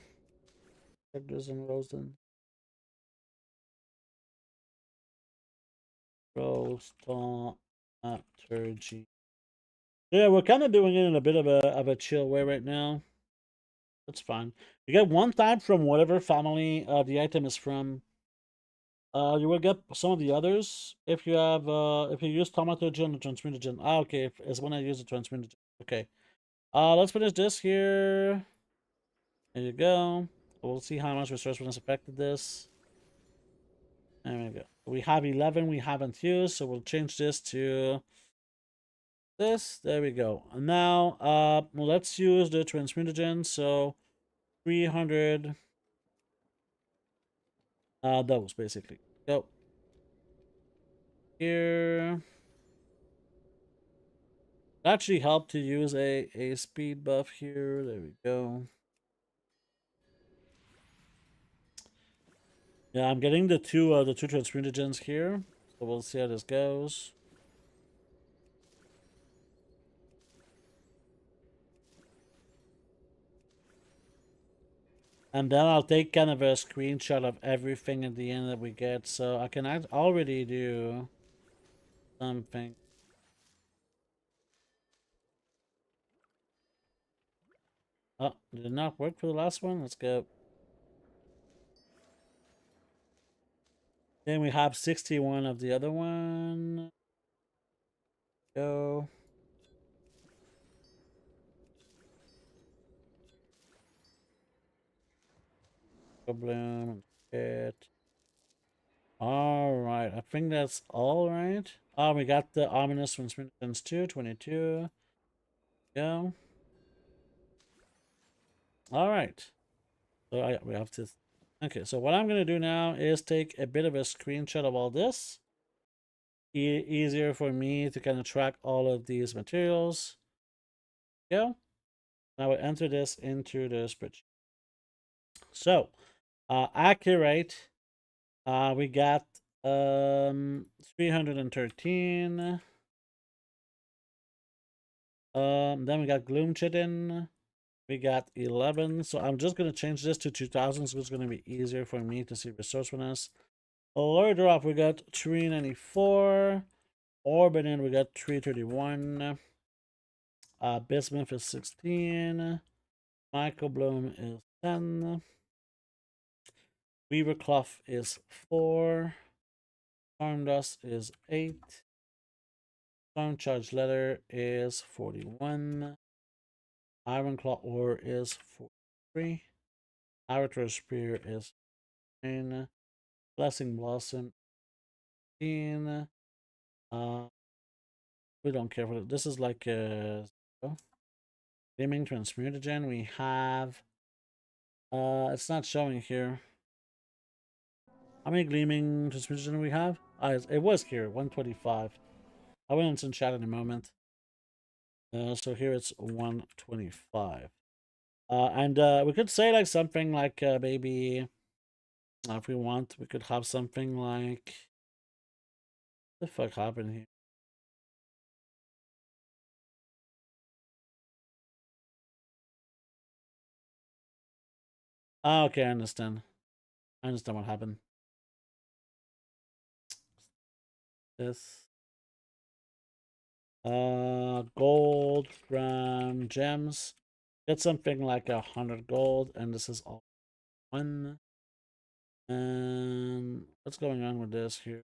this in Rosen. Thaumaturgy. Yeah, we're kind of doing it in a bit of a chill way right now. That's fine. You get 1 type from whatever family the item is from. You will get some of the others if you have if you use Thaumaturgy and the transmutagen. Ah, okay, it's when I use the transmutagen. Okay. Let's finish this here. There you go. We'll see how much resourcefulness affected this. There we go. We have 11 we haven't used, so we'll change this to this. There we go. And now let's use the transmutagen. So 300 those basically. Go. Here. It actually helped to use a speed buff here. There we go. Yeah, I'm getting the two transmutagens here. So we'll see how this goes. And then I'll take kind of a screenshot of everything at the end that we get. So I can already do something. Oh, did it not work for the last one? Let's go. Then we have 61 of the other one. Go. Go bloom. It. Alright, I think that's all right. Oh, we got the ominous transmittance too, 22. Go. Alright. So we have to... Okay, so what I'm going to do now is take a bit of a screenshot of all this. Easier for me to kind of track all of these materials. Go. Now I will enter this into the spreadsheet. So, accurate. We got 313. Then we got gloom chitin. We got 11. So I'm just gonna change this to 2000, so it's gonna be easier for me to see resourcefulness. Lower drop, we got 394. Orbitin, we got 331. Bismuth is 16. Microbloom is 10. Weaver cloth is 4. Storm dust is 8. Storm charged leather is 41. Iron claw ore is 43. Arator spear is 9. Blessing blossom 15. We don't care for it. This is like gleaming transmutagen. We have it's not showing here. How many gleaming transmutagen we have? It was here, 125. I will instant chat in a moment. So here it's 125. And we could say like something like maybe if we want, we could have something like what the fuck happened here? Ah, okay, I understand. I understand what happened. This gold from gems. Get something like 100 gold, and this is all one. And what's going on with this here?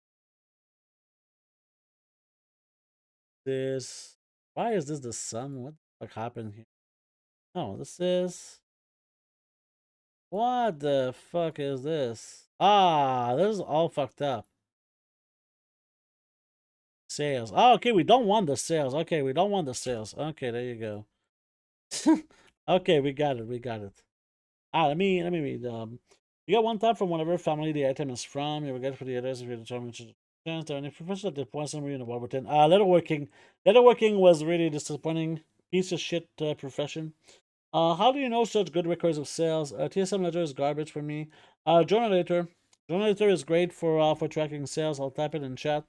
This why is this the sun? What the fuck happened here? Oh, this is what the fuck is this? Ah, this is all fucked up. Sales. Oh, okay, we don't want the sales. Okay, we don't want the sales. Okay, there you go. Okay, we got it. We got it. Let me read. You get one type from whatever family the item is from. You will get for the others if you determine which is chance. There are any professional that points somewhere in the Warburton. Leatherworking. Leatherworking was really disappointing. Piece of shit profession. How do you know such good records of sales? TSM ledger is garbage for me. Journalator. Journalator is great for tracking sales. I'll type it in chat.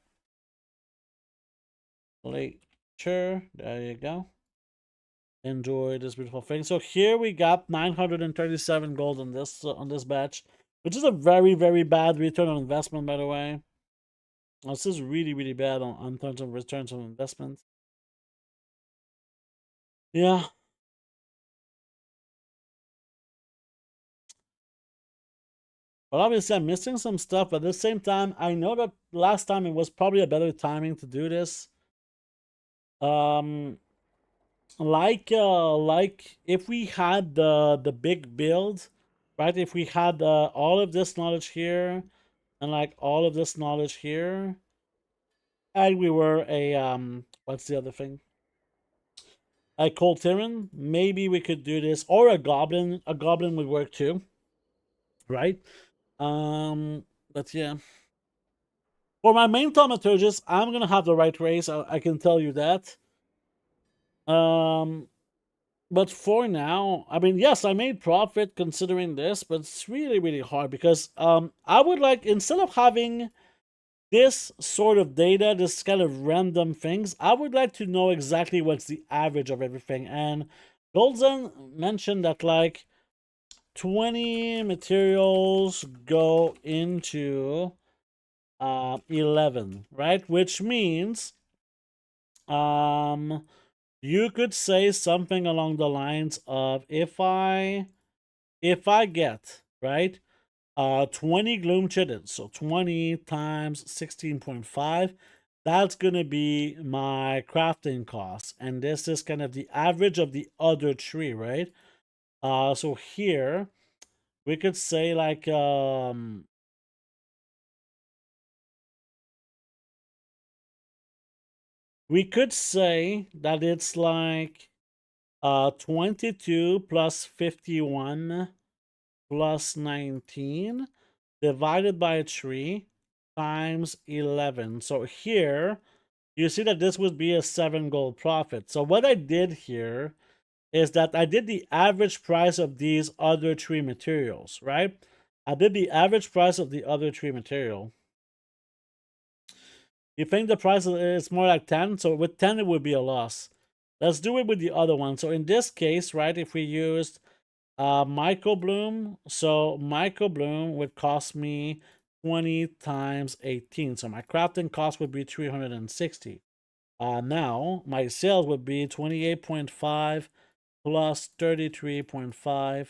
Later. There you go. Enjoy this beautiful thing. So here we got 937 gold on this batch, which is a very, very bad return on investment, by the way. This is really, really bad on terms of returns on investment. Yeah. But obviously I'm missing some stuff, but at the same time, I know that last time it was probably a better timing to do this. Like if we had the big build, right? If we had all of this knowledge here and like all of this knowledge here, and we were a what's the other thing? A Cold Tyran, maybe we could do this, or a Goblin. A Goblin would work too, right? But yeah. For my main Thaumaturgist, I'm gonna have the right race. I can tell you that. But for now, I mean, yes, I made profit considering this, but it's really, really hard because I would like, instead of having this sort of data, this kind of random things, I would like to know exactly what's the average of everything. And Golden mentioned that like 20 materials go into 11, right? Which means you could say something along the lines of if I get, right, 20 gloom chittens, so 20 times 16.5, that's going to be my crafting cost. And this is kind of the average of the other tree, right? So here we could say like we could say that it's like 22 plus 51 plus 19 divided by 3 times 11. So here, you see that this would be a 7 gold profit. So what I did here is that I did the average price of these other 3 materials, right? I did the average price of the other 3 material. You think the price is more like 10? So with 10, it would be a loss. Let's do it with the other one. So in this case, right, if we used Michael Bloom, so Michael Bloom would cost me 20 times 18. So my crafting cost would be 360. Now my sales would be 28.5 plus 33.5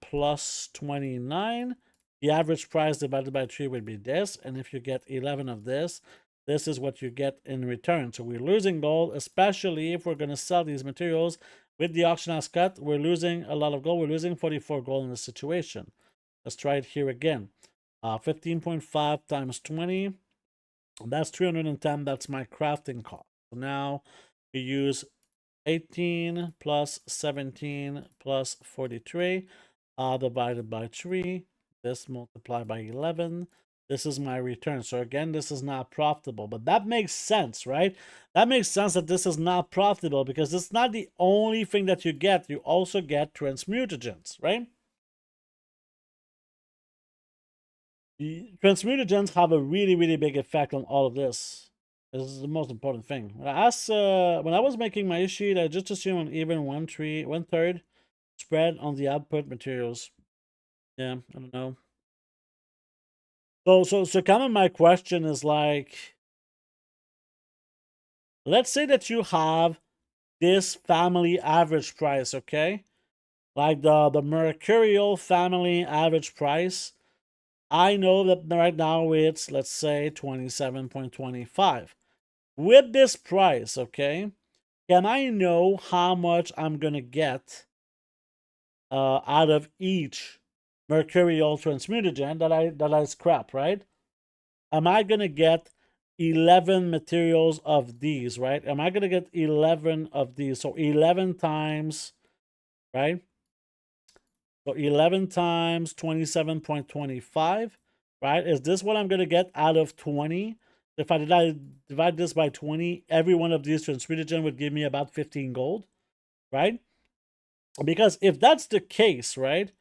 plus 29. The average price divided by 3 would be this. And if you get 11 of this, this is what you get in return. So we're losing gold, especially if we're going to sell these materials with the auction house cut. We're losing a lot of gold. We're losing 44 gold in this situation. Let's try it here again. 15.5 times 20. That's 310. That's my crafting cost. So now we use 18 plus 17 plus 43 divided by 3. This multiplied by 11. This is my return. So again, this is not profitable, but that makes sense, right? That makes sense that this is not profitable because it's not the only thing that you get. You also get transmutagens, right? The transmutagens have a really, really big effect on all of this. This is the most important thing. When I was making my sheet, I just assumed an even 1/3 spread on the output materials. Yeah, I don't know. So kind of my question is like, let's say that you have this family average price, okay? Like the mercurial family average price. I know that right now it's, let's say, 27.25. With this price, okay, can I know how much I'm gonna get out of each mercurial transmutagen that I scrap, right? Am I gonna get 11 materials of these, right? Am I gonna get 11 of these? So 11 times, right? So 11 times 27.25, right? Is this what I'm gonna get out of 20? If I divide this by 20, every one of these transmutagen would give me about 15 gold, right? Because if that's the case, right?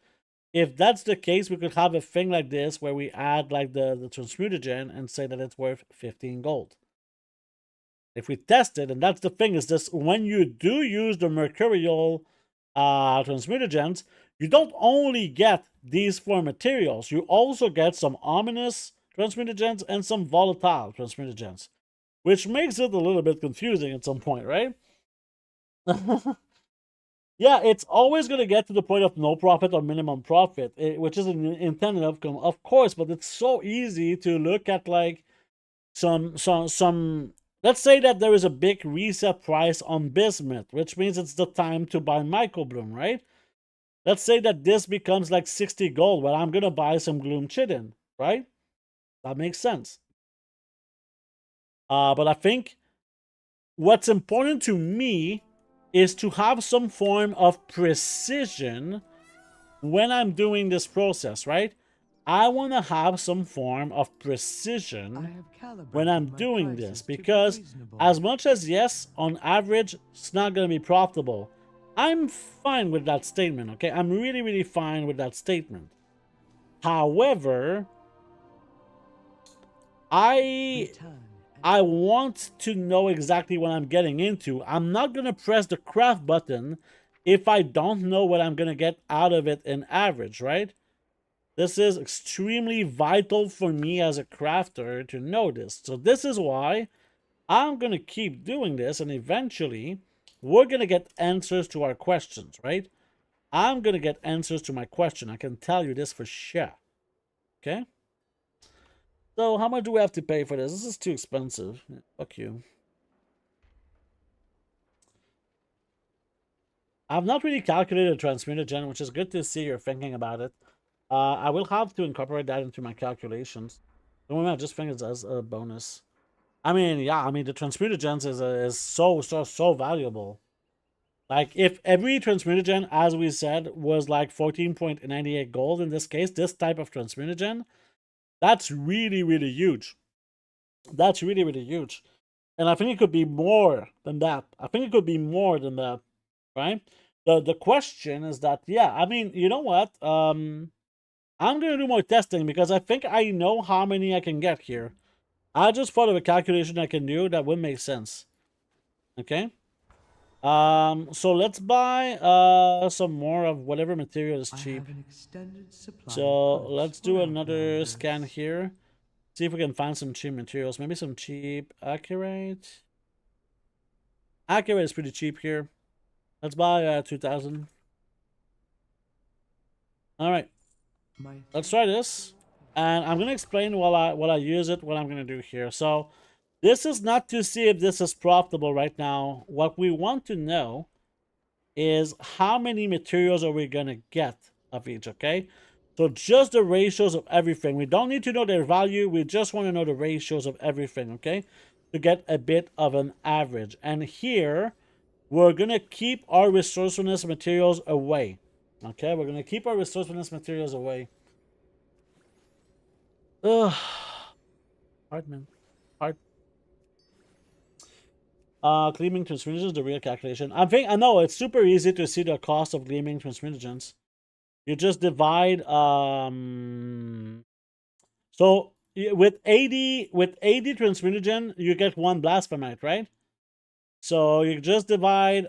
If that's the case, we could have a thing like this where we add like the transmutagen and say that it's worth 15 gold. If we test it, and that's the thing, is this: when you do use the mercurial transmutagens, you don't only get these 4 materials, you also get some ominous transmutagens and some volatile transmutagens, which makes it a little bit confusing at some point, right? Yeah, it's always going to get to the point of no profit or minimum profit, which is an intended outcome, of course. But it's so easy to look at like some. Let's say that there is a big reset price on bismuth, which means it's the time to buy microbloom, right? Let's say that this becomes like 60 gold. Well, I'm gonna buy some gloom chitin, right? That makes sense. But I think what's important to me is to have some form of precision when I'm doing this process, right? I want to have some form of precision when I'm doing this, because as much as yes, on average, it's not going to be profitable, I'm fine with that statement, okay? I'm really, really fine with that statement. However, I want to know exactly what I'm getting into. I'm not going to press the craft button if I don't know what I'm going to get out of it in average, right? This is extremely vital for me as a crafter to know this. So this is why I'm going to keep doing this, and eventually we're going to get answers to our questions, right? I'm going to get answers to my question. I can tell you this for sure. Okay? So how much do we have to pay for this? This is too expensive. Fuck you. I've not really calculated transmuted gen, which is good to see you're thinking about it. I will have to incorporate that into my calculations. I just think it's as a bonus. I mean, yeah, I mean the transmuted gens is so valuable. Like if every transmuted gen, as we said, was like 14.98 gold in this case, this type of transmuted gen, that's really, really huge. That's really, really huge. And I think it could be more than that. I think it could be more than that, right? The question is that, yeah, I mean, you know what? I'm gonna do more testing because I think I know how many I can get here. I just thought of a calculation I can do that would make sense. Okay. So let's buy some more of whatever material is cheap. So let's do another scan here. See if we can find some cheap materials. Maybe some cheap accurate. Accurate is pretty cheap here. Let's buy 2,000. All right. Let's try this. And I'm going to explain while I use it, what I'm going to do here. So this is not to see if this is profitable right now. What we want to know is how many materials are we going to get of each, okay? So just the ratios of everything. We don't need to know their value. We just want to know the ratios of everything, okay? To get a bit of an average. And here, we're going to keep our resourcefulness materials away. Okay, we're going to keep our resourcefulness materials away. Ugh. Hard, man. Hard. Gleaming transmutagens, the real calculation. I know it's super easy to see the cost of gleaming transmutagens. You just divide so with 80 transmutagen, you get 1 blasphemite, right? So you just divide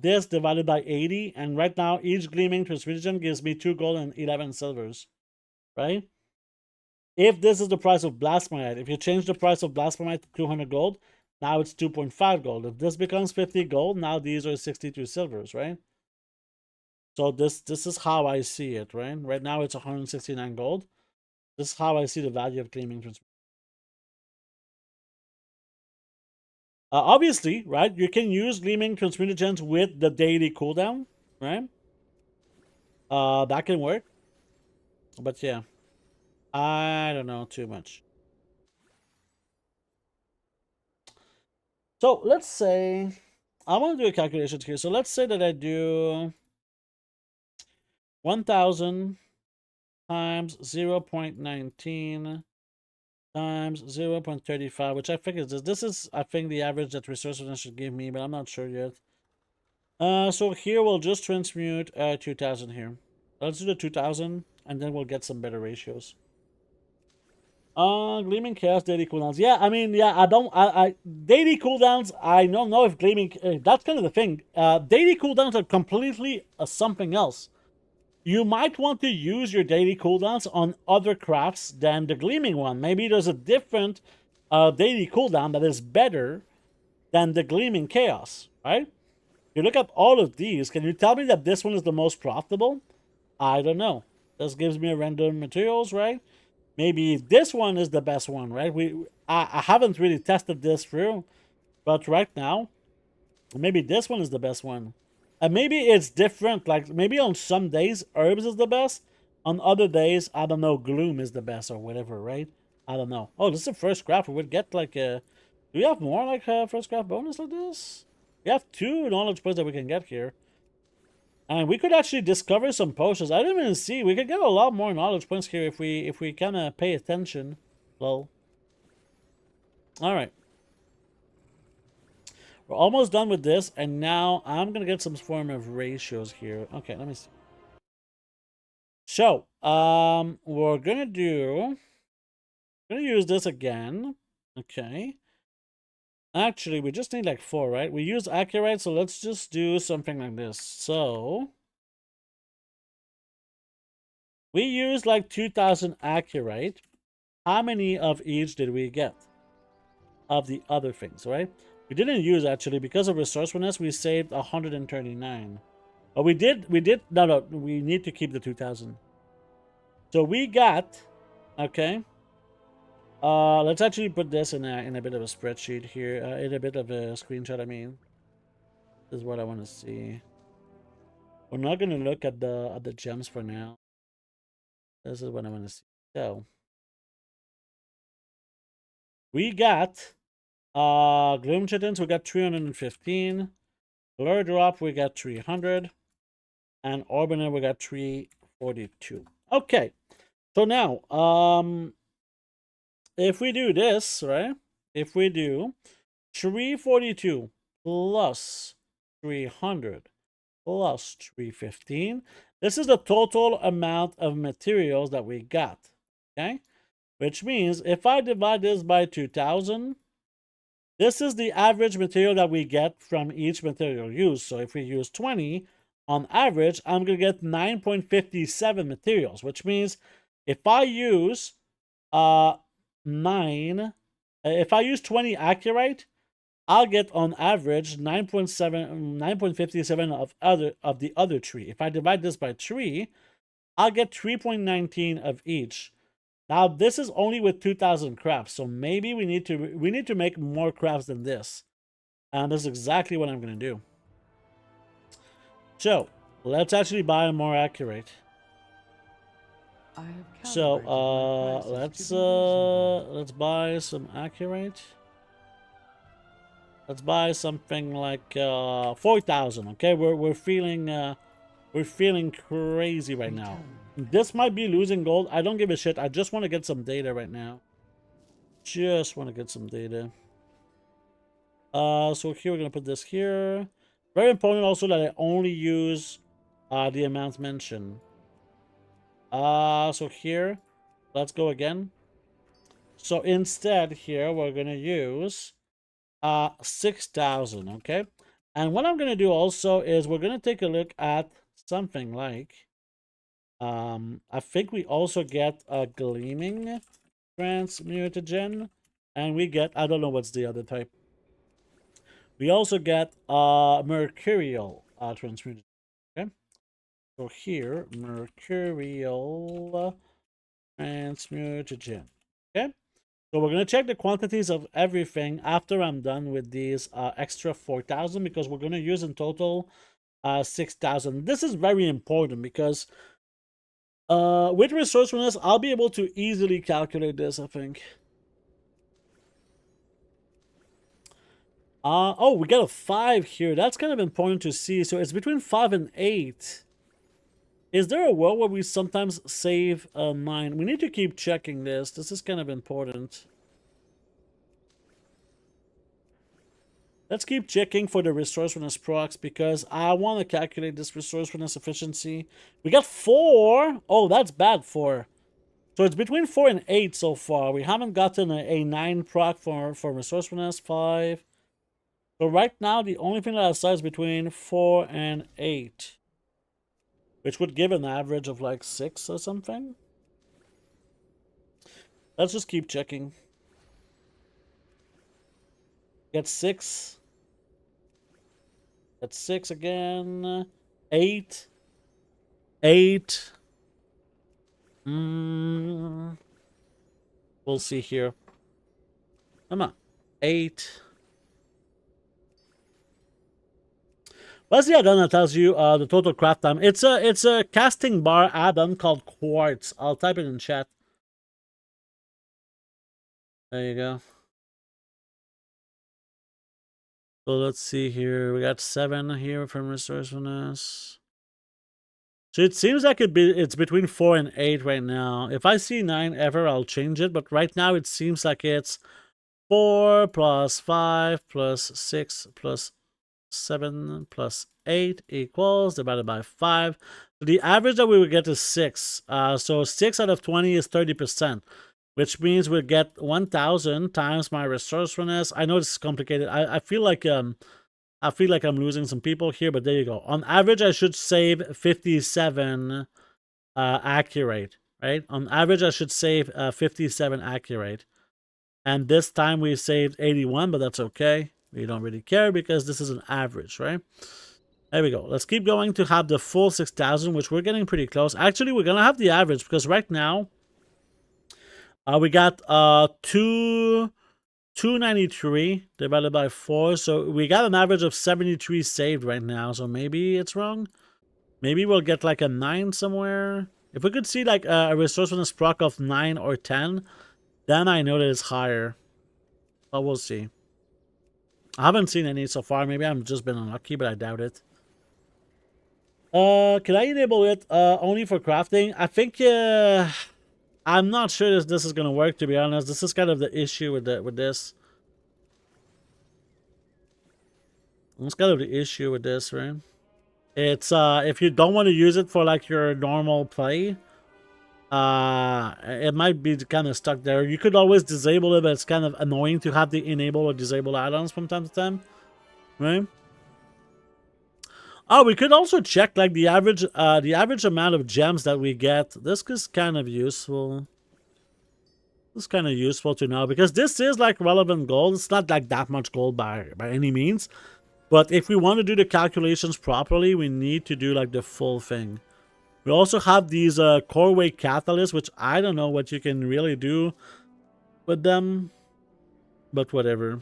this divided by 80, and right now each gleaming transmutagen gives me 2 gold and 11 silvers, right? If this is the price of blasphemite, if you change the price of blasphemite to 200 gold, now it's 2.5 gold. If this becomes 50 gold, now these are 62 silvers, right? So this is how I see it, right? Right now it's 169 gold. This is how I see the value of gleaming transmutagen. Obviously, right, you can use gleaming transmutagens with the daily cooldown, right? That can work. But yeah, I don't know too much. So let's say, I want to do a calculation here. So let's say that I do 1,000 times 0.19 times 0.35, which I think is this. This is, I think, the average that resourcefulness should give me, but I'm not sure yet. So here we'll just transmute 2,000 here. Let's do the 2,000, and then we'll get some better ratios. Gleaming Chaos daily cooldowns. Yeah, I mean, yeah, I daily cooldowns, I don't know if Gleaming, that's kind of the thing. Daily cooldowns are completely something else. You might want to use your daily cooldowns on other crafts than the Gleaming one. Maybe there's a different daily cooldown that is better than the Gleaming Chaos, right? You look at all of these. Can you tell me that this one is the most profitable? I don't know. This gives me a random materials, right? Maybe this one is the best one, right? I haven't really tested this through, but right now, maybe this one is the best one. And maybe it's different. Like maybe on some days herbs is the best. On other days, I don't know, gloom is the best or whatever, right? I don't know. Oh, this is the first craft. We would get like a. Do we have more like first craft bonus like this? We have 2 knowledge points that we can get here. And we could actually discover some potions. I didn't even see. We could get a lot more knowledge points here if we kind of pay attention. Well, all right. We're almost done with this, and now I'm gonna get some form of ratios here. Okay, let me see. So, we're gonna use this again. Okay. Actually, we just need like 4, right? We use accurate, so let's just do something like this. So, we used like 2,000 accurate. How many of each did we get? Of the other things, right? We didn't use actually because of resourcefulness. We saved 139. But we did. No. We need to keep the 2,000. So we got. Okay. Let's actually put this in a bit of a spreadsheet here. In a bit of a screenshot. I mean, this is what I want to see. We're not gonna look at the gems for now. This is what I want to see. So we got Gloom Chittens, we got 315. Blur Drop, we got 300. And Orbiter, we got 342. Okay. So now, if we do this, right? If we do 342 plus 300 plus 315, this is the total amount of materials that we got. Okay? Which means if I divide this by 2,000, this is the average material that we get from each material used. So if we use 20, on average, I'm going to get 9.57 materials, which means if I use if I use 20 accurate, I'll get on average 9.57 of the other tree. If I divide this by 3, I'll get 3.19 of each. Now this is only with 2,000 crafts, so maybe we need to make more crafts than this, and that's exactly what I'm gonna do. So let's actually buy more accurate. So let's buy some accurate. Let's buy something like 4,000. Okay, we're feeling crazy right now. This might be losing gold. I don't give a shit. I just want to get some data right now. Just want to get some data. So here we're gonna put this here. Very important also that I only use the amounts mentioned. So here, let's go again. So instead here we're gonna use 6,000. Okay, and what I'm gonna do also is we're gonna take a look at something like. I think we also get a gleaming transmutagen, and we get, I don't know what's the other type. We also get mercurial transmutagen. Okay, so here mercurial transmutagen. Okay, so we're gonna check the quantities of everything after I'm done with these extra 4,000 because we're gonna use in total 6,000. This is very important because with resourcefulness, I'll be able to easily calculate this, I think. Oh, we got a 5 here. That's kind of important to see. So it's between 5 and 8. Is there a world where we sometimes save 9? We need to keep checking this. This is kind of important. Let's keep checking for the resourcefulness procs because I want to calculate this resourcefulness efficiency. We got 4. Oh, that's bad, 4. So it's between 4 and 8 so far. We haven't gotten a 9 proc for resourcefulness, 5. So right now, the only thing that I saw is between 4 and 8. Which would give an average of like 6 or something. Let's just keep checking. Get 6. That's 6 again. 8. 8. We'll see here. Come on. 8. What's the add-on that tells you the total craft time? It's a casting bar add-on called Quartz. I'll type it in chat. There you go. So let's see here. We got 7 here from resourcefulness. So it seems like it's between 4 and 8 right now. If I see 9 ever, I'll change it. But right now it seems like it's 4 plus 5 plus 6 plus 7 plus 8 equals divided by 5. So the average that we would get is 6. So 6 out of 20 is 30%, which means we'll get 1,000 times my resourcefulness. I know this is complicated. I feel like I'm losing some people here, but there you go. On average, I should save 57 accurate, right? On average, I should save 57 accurate. And this time we saved 81, but that's okay. We don't really care because this is an average, right? There we go. Let's keep going to have the full 6,000, which we're getting pretty close. Actually, we're going to have the average because right now we got 293 divided by 4. So we got an average of 73 saved right now. So maybe it's wrong. Maybe we'll get like a 9 somewhere. If we could see like a resourcefulness proc of 9 or 10, then I know that it's higher. But we'll see. I haven't seen any so far. Maybe I've just been unlucky, but I doubt it. Can I enable it only for crafting? I think I'm not sure this is gonna work, to be honest. This is kind of the issue with this. That's kind of the issue with this, right? It's if you don't want to use it for like your normal play, it might be kind of stuck there. You could always disable it, but it's kind of annoying to have the enable or disable add-ons from time to time, right? Oh, we could also check like the average amount of gems that we get. This is kind of useful. This is kind of useful to know because this is like relevant gold. It's not like that much gold by any means, but if we want to do the calculations properly, we need to do like the full thing. We also have these core weight catalysts, which I don't know what you can really do with them, but whatever.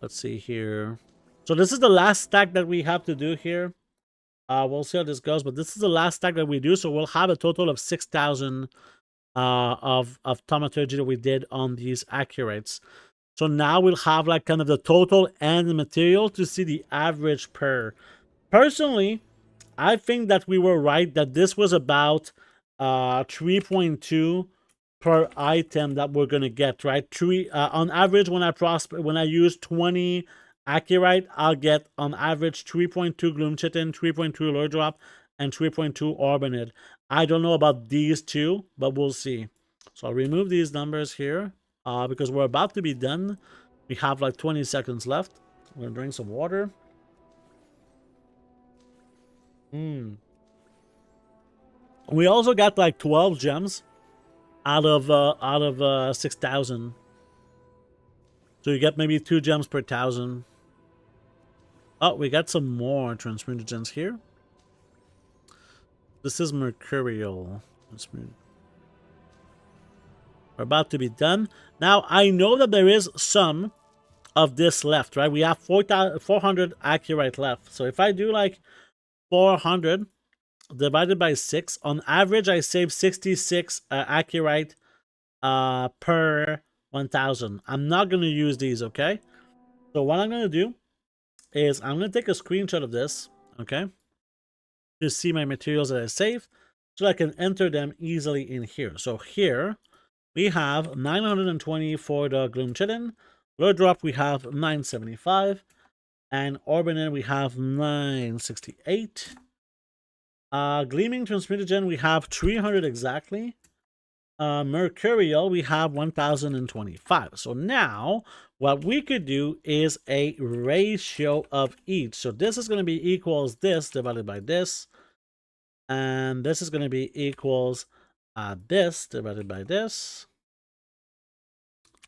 Let's see here. So this is the last stack that we have to do here. We'll see how this goes, but this is the last stack that we do. So we'll have a total of 6,000 of Thaumaturgy that we did on these accurates. So now we'll have like kind of the total and the material to see the average per. Personally, I think that we were right that this was about 3.2 per item that we're gonna get, right? On average, when I use 20 accurate, I'll get on average 3.2 gloom chitin, 3.2 lure drop, and 3.2 orbinid. I don't know about these two, but we'll see. So I'll remove these numbers here because we're about to be done. We have like 20 seconds left. I'm gonna drink some water. We also got like 12 gems out of 6,000. So you get maybe 2 gems per 1,000. Oh, we got some more transmutagens here. This is mercurial. We're about to be done. Now, I know that there is some of this left, right? We have 400 accurate left. So if I do like 400 divided by 6, on average, I save 66 accurate per 1,000. I'm not going to use these, okay? So what I'm going to do is I'm going to take a screenshot of this, okay? To see my materials that I saved so I can enter them easily in here. So here we have 920 for the gloom chitin. Lure drop we have 975. And orbinid we have 968. Gleaming transmutagen we have 300 exactly. Mercurial we have 1025. So now what we could do is a ratio of each. So this is going to be equals this divided by this, and this is going to be equals this divided by this.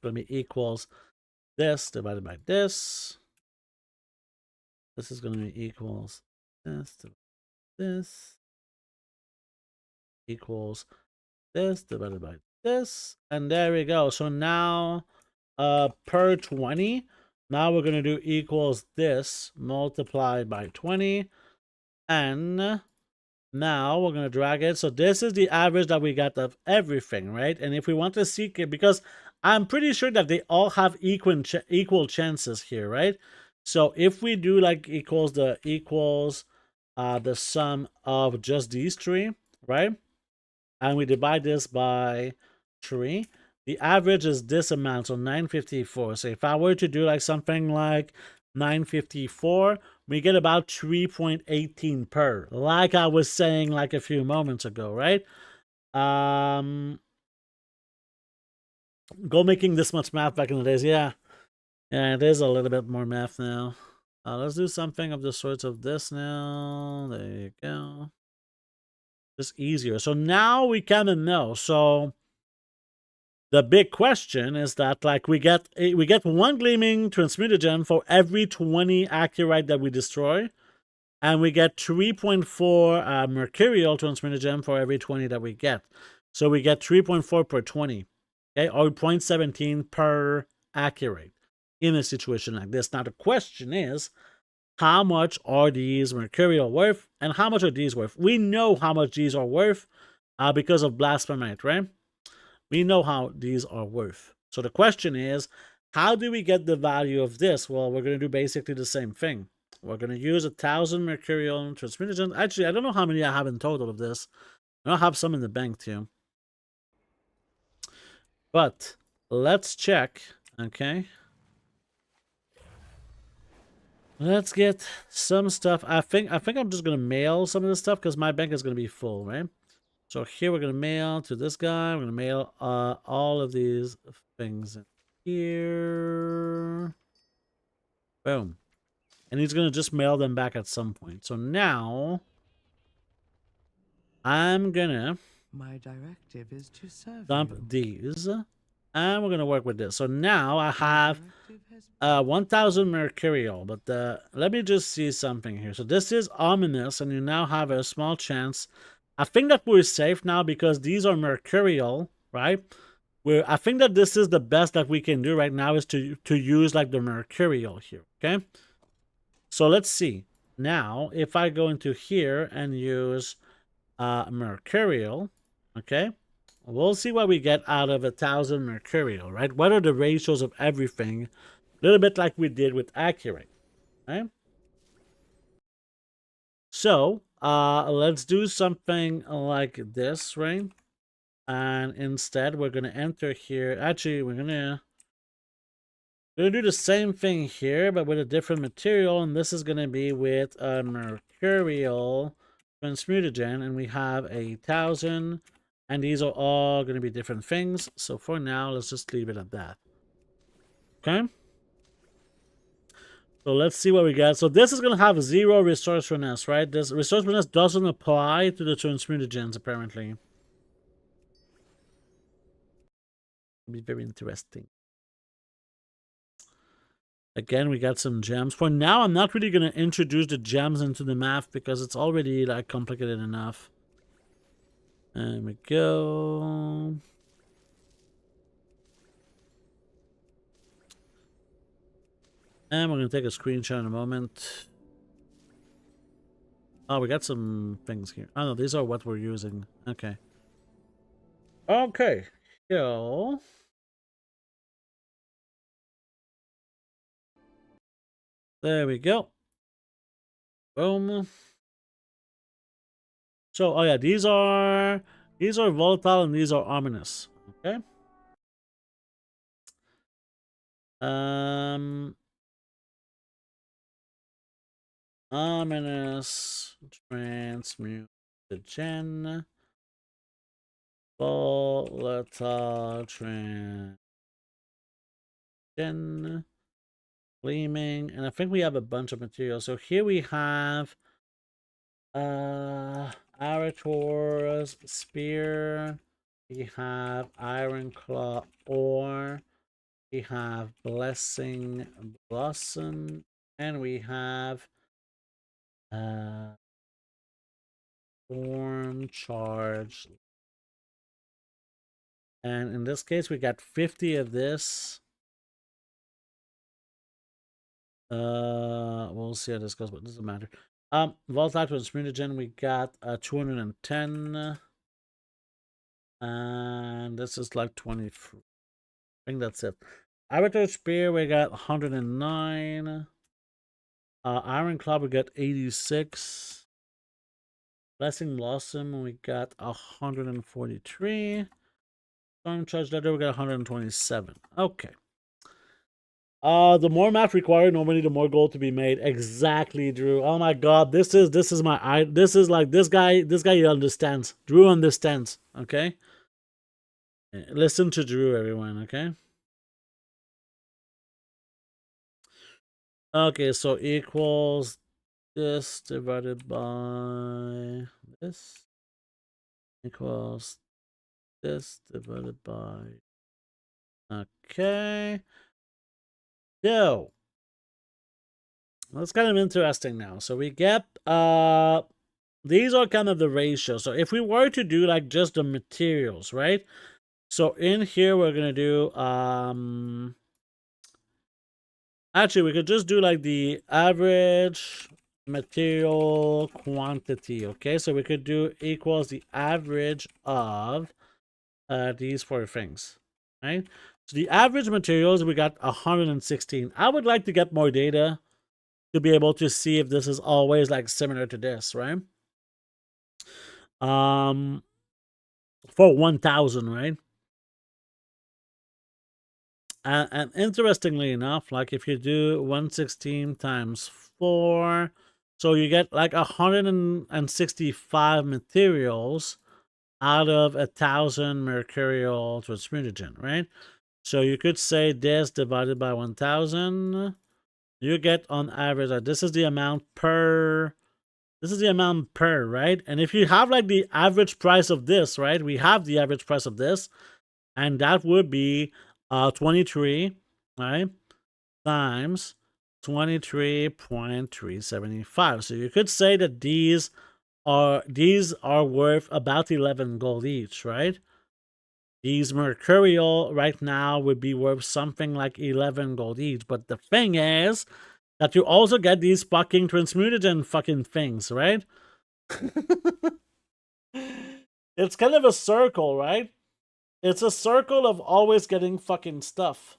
going to be equals this divided by this. This is going to be equals this divided by this equals this divided by this. And there we go. So now per 20, now we're going to do equals this multiplied by 20. And now we're going to drag it. So this is the average that we got of everything, right? And if we want to seek it, because I'm pretty sure that they all have equal chances here, right? So if we do like equals the sum of just these three, right? And we divide this by 3, the average is this amount, so 954. So if I were to do like something like 954, we get about 3.18 per, like I was saying like a few moments ago, right? Go making this much math back in the days. Yeah, it is a little bit more math now. Let's do something of the sorts of this now. There you go. Just easier. So now we kind of know. So the big question is that like we get 1 gleaming transmutagen for every 20 accurite that we destroy, and we get 3.4 mercurial transmutagen for every 20 that we get. So we get 3.4 per 20, okay, or 0.17 per accurate in a situation like this. Now the question is, how much are these mercurial worth, and how much are these worth? We know how much these are worth because of blasphemite, right? We know how these are worth. So the question is, how do we get the value of this? Well, we're going to do basically the same thing. We're going to use 1,000 mercurial transmutagen. Actually, I don't know how many I have in total of this. I have some in the bank too. But let's check, okay? Let's get some stuff. I think I'm just going to mail some of this stuff because my bank is going to be full, right? So here we're going to mail to this guy. We're going to mail all of these things in here. Boom. And he's going to just mail them back at some point. So now I'm going to My directive is to serve dump you. these. And we're going to work with this. So now I My have directive has 1,000 mercurial. But let me just see something here. So this is ominous. And you now have a small chance. I think that we're safe now because these are mercurial, right? I think that this is the best that we can do right now is to use like the mercurial here, okay? So let's see. Now, if I go into here and use mercurial, okay? We'll see what we get out of 1,000 mercurial, right? What are the ratios of everything? A little bit like we did with accurate, right? So, let's do something like this, right? And instead, we're going to enter here. Actually, we're going to do the same thing here, but with a different material. And this is going to be with a mercurial transmutagen. And we have 1,000. And these are all going to be different things. So for now, let's just leave it at that. Okay? So let's see what we get. So this is going to have 0 resourcefulness, right? This resourcefulness doesn't apply to the transmutagens, apparently. It'll be very interesting. Again, we got some gems. For now, I'm not really going to introduce the gems into the map because it's already like complicated enough. There we go. And we're going to take a screenshot in a moment. Oh, we got some things here. Oh, no, these are what we're using. Okay. Okay. So... there we go. Boom. So, oh yeah, these are volatile and these are ominous. Okay. Ominous transmutagen. Volatile transmutagen. Gleaming. And I think we have a bunch of materials. So here we have Arator's spear. We have iron claw ore. We have Blessing Blossom, and we have Form Charge. And in this case, we got 50 of this. We'll see how this goes, but it doesn't matter. Volatile transmutagen, we got 210. And this is like 23. I think that's it. Arbiter Spear, we got 109. Iron Club, we got 86. Blessing Blossom, we got 143. Storm Charge Letter, we got 127. Okay. The more math required, normally the more gold to be made. Exactly, Drew. Oh my god, this is like this guy understands. Drew understands, okay? Listen to Drew, everyone, okay? Okay, so equals this divided by this equals this divided by. Okay. So that's kind of interesting now. So we get these are kind of the ratio. So if we were to do like just the materials, right? So in here we're gonna do actually we could just do like the average material quantity. Okay, so we could do equals the average of these four things, right? So the average materials, we got 116. I would like to get more data to be able to see if this is always like similar to this, right? For 1,000, right? And interestingly enough, like if you do 116 times 4, so you get like 165 materials out of 1,000 mercurial transmutagen, right? So you could say this divided by 1,000, you get on average, like this is the amount per, right? And if you have like the average price of this, right? We have the average price of this, and that would be 23, right? Times 23.375. So you could say that these are worth about 11 gold each, right? These mercurial right now would be worth something like 11 gold each. But the thing is that you also get these fucking transmutagen fucking things, right? It's kind of a circle, right? It's a circle of always getting fucking stuff.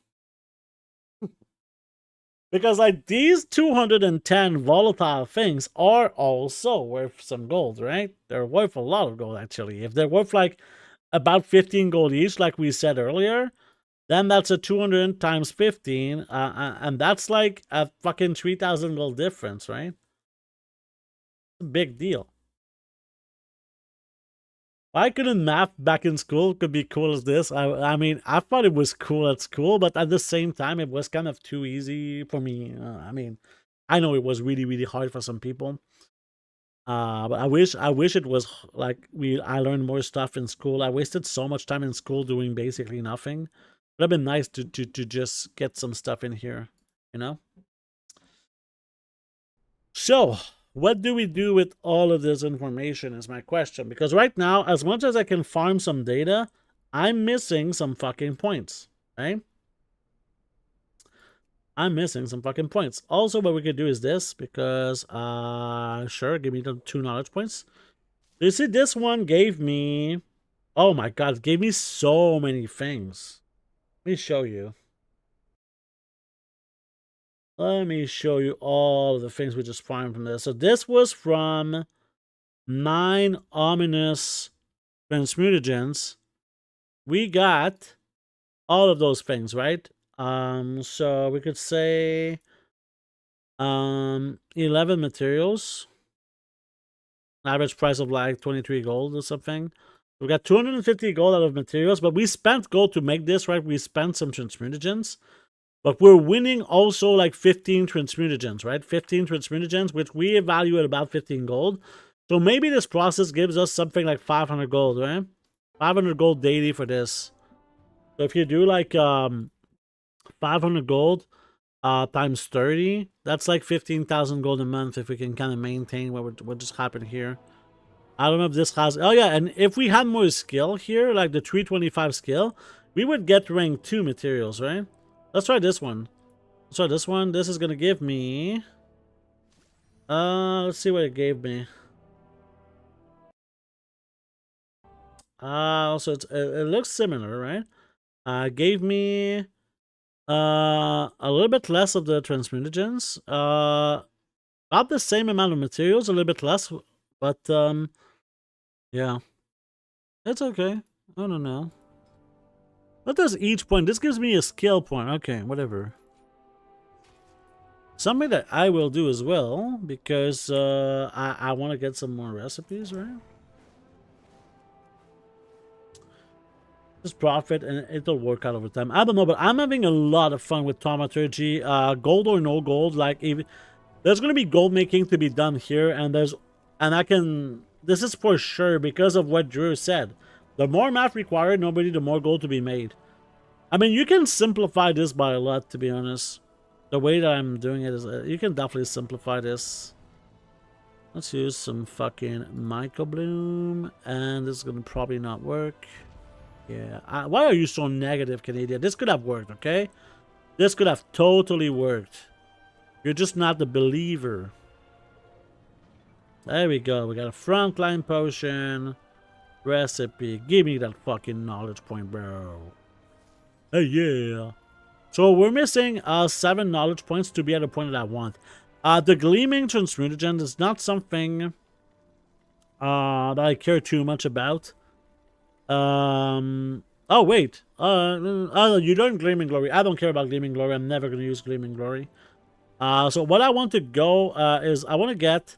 Because like these 210 volatile things are also worth some gold, right? They're worth a lot of gold, actually. If they're worth like about 15 gold each, like we said earlier, then that's a 200 times 15, and that's like a fucking 3,000 gold difference, right? It's a big deal. Why couldn't math back in school could be cool as this? I mean, I thought it was cool at school, but at the same time, it was kind of too easy for me. I mean, I know it was really, really hard for some people. But I wish it was like I learned more stuff in school. I wasted so much time in school doing basically nothing. It would have been nice to just get some stuff in here, you know? So, what do we do with all of this information is my question. Because right now, as much as I can farm some data, I'm missing some fucking points, right? I'm missing some fucking points. Also, what we could do is this, because, sure, give me the 2 knowledge points. You see, this one gave me, oh my god, it gave me so many things. Let me show you. Let me show you all of the things we just farmed from this. So this was from 9 ominous transmutagens. We got all of those things, right? So we could say 11 materials. Average price of like 23 gold or something. We got 250 gold out of materials, but we spent gold to make this, right? We spent some transmutagens. But we're winning also like 15 transmutagens, right? 15 transmutagens, which we evaluate about 15 gold. So maybe this process gives us something like 500 gold, right? 500 gold daily for this. So if you do like 500 gold times 30. That's like 15,000 gold a month if we can kind of maintain what just happened here. I don't know if this has... Oh, yeah, and if we had more skill here, like the 325 skill, we would get rank 2 materials, right? Let's try this one. Let's try this one. This is going to give me... let's see what it gave me. Also, it looks similar, right? Gave me a little bit less of the transmutagens. About the same amount of materials, a little bit less, but yeah, it's okay. I don't know. What does each point? This gives me a skill point. Okay, whatever. Something that I will do as well because I want to get some more recipes, right? Just profit and it'll work out over time. I don't know, but I'm having a lot of fun with Thaumaturgy. Gold or no gold, like if there's gonna be gold making to be done here, and this is for sure because of what Drew said. The more math required, the more gold to be made. I mean, you can simplify this by a lot, to be honest. The way that I'm doing it is, you can definitely simplify this. Let's use some fucking microbloom, and this is gonna probably not work. Yeah. Why are you so negative, Canadian? This could have worked, okay? This could have totally worked. You're just not the believer. There we go. We got a frontline potion. Recipe. Give me that fucking knowledge point, bro. Hey, yeah. So we're missing 7 knowledge points to be at the point that I want. The gleaming transmutagen is not something that I care too much about. Oh wait. You don't Gleaming Glory. I don't care about Gleaming Glory. I'm never gonna use Gleaming Glory. So what I want to go is I want to get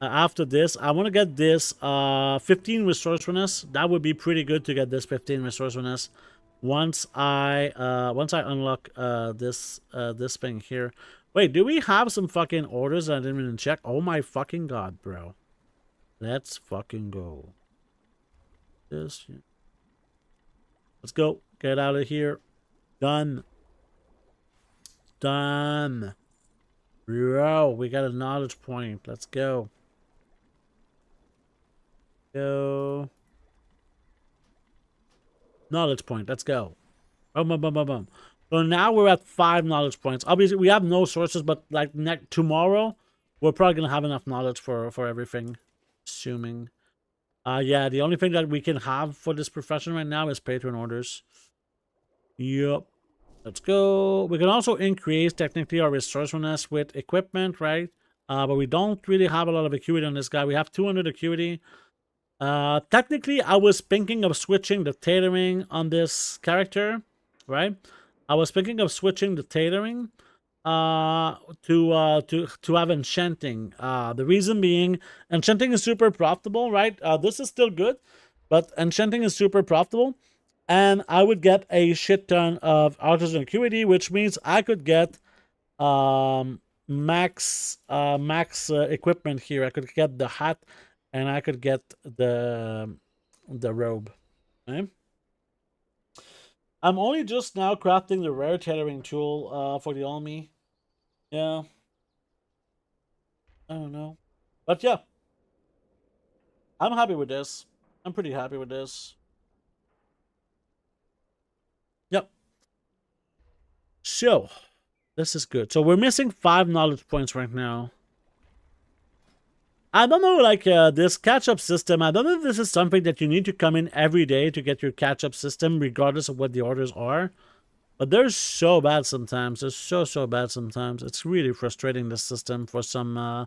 after this. I want to get this 15 resourcefulness. That would be pretty good to get this 15 resourcefulness once I unlock this thing here. Wait, do we have some fucking orders that I didn't even check? Oh my fucking god, bro. Let's fucking go. This. Let's go. Get out of here. Done. Done. Bro, we got a knowledge point. Let's go. Go. Knowledge point. Let's go. Boom, boom, boom, boom, boom. So now we're at 5 knowledge points. Obviously, we have no sources, but like tomorrow, we're probably going to have enough knowledge for everything. Assuming. Yeah, the only thing that we can have for this profession right now is patron orders. Yep. Let's go. We can also increase technically our resourcefulness with equipment, right? But we don't really have a lot of acuity on this guy. We have 200 acuity. Technically, I was thinking of switching the tailoring on this character, right? I was thinking of switching the tailoring to have enchanting. The reason being, enchanting is super profitable, right? This is still good, but enchanting is super profitable, and I would get a shit ton of artisan acuity, which means I could get max equipment here. I could get the hat, and I could get the robe. Okay? I'm only just now crafting the rare tailoring tool for the Almi. Yeah. I don't know. But yeah. I'm happy with this. I'm pretty happy with this. Yep. So, this is good. So we're missing 5 knowledge points right now. I don't know, like, this catch-up system, I don't know if this is something that you need to come in every day to get your catch-up system, regardless of what the orders are. But they're so bad sometimes. They're so bad sometimes. It's really frustrating, this system, for some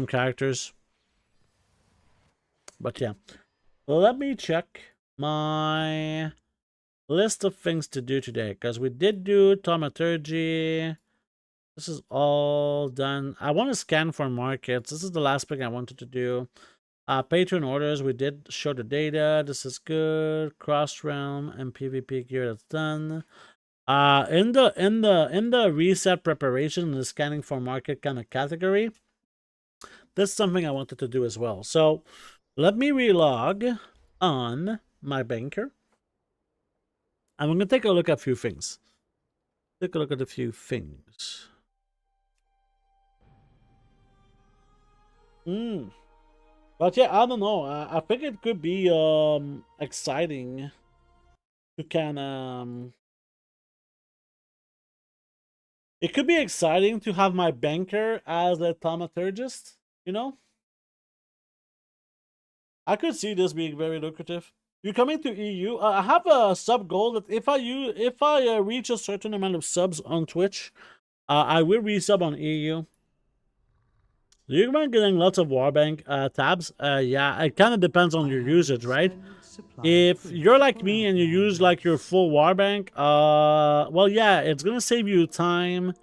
characters. But yeah. Let me check my list of things to do today, because we did do Thaumaturgy. This is all done. I want to scan for markets. This is the last thing I wanted to do. Patron orders, we did show the data. This is good. Cross realm and PvP gear, that's done. In the reset preparation, the scanning for market kind of category, this is something I wanted to do as well. So let me relog on my banker. I'm going to take a look at a few things. Take a look at a few things. But yeah, I don't know. I think it could be exciting to kind of. It could be exciting to have my banker as a thaumaturgist. You know, I could see this being very lucrative. You're coming to EU. I have a sub goal that if I reach a certain amount of subs on Twitch, I will resub on EU. You're going getting lots of Warbank tabs. Yeah, it kind of depends on your usage, right? If you're like me and you use like your full Warbank, well, yeah, it's gonna save you time,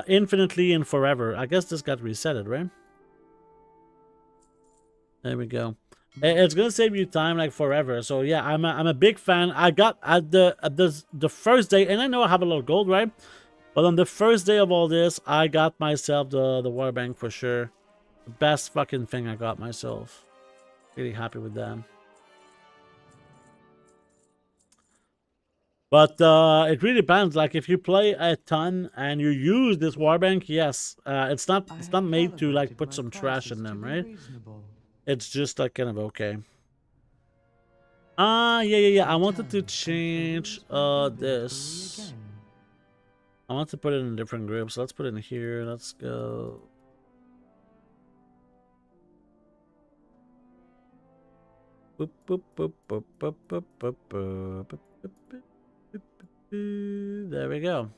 infinitely and forever. I guess this got resetted, right? There we go. It's gonna save you time like forever. So yeah, I'm a big fan. I got at the first day, and I know I have a lot of gold, right? But on the first day of all this, I got myself the Warbank for sure. The best fucking thing I got myself. Really happy with that. But it really depends. Like if you play a ton and you use this Warbank, yes, it's not made to like put some trash in them, right? It's just like kind of okay. Yeah. I wanted to change this. I want to put it in a different group, so let's put it in here. Let's go. Boop, boop, boop, boop, boop, boop, boop, boop, boop, boop. There we go.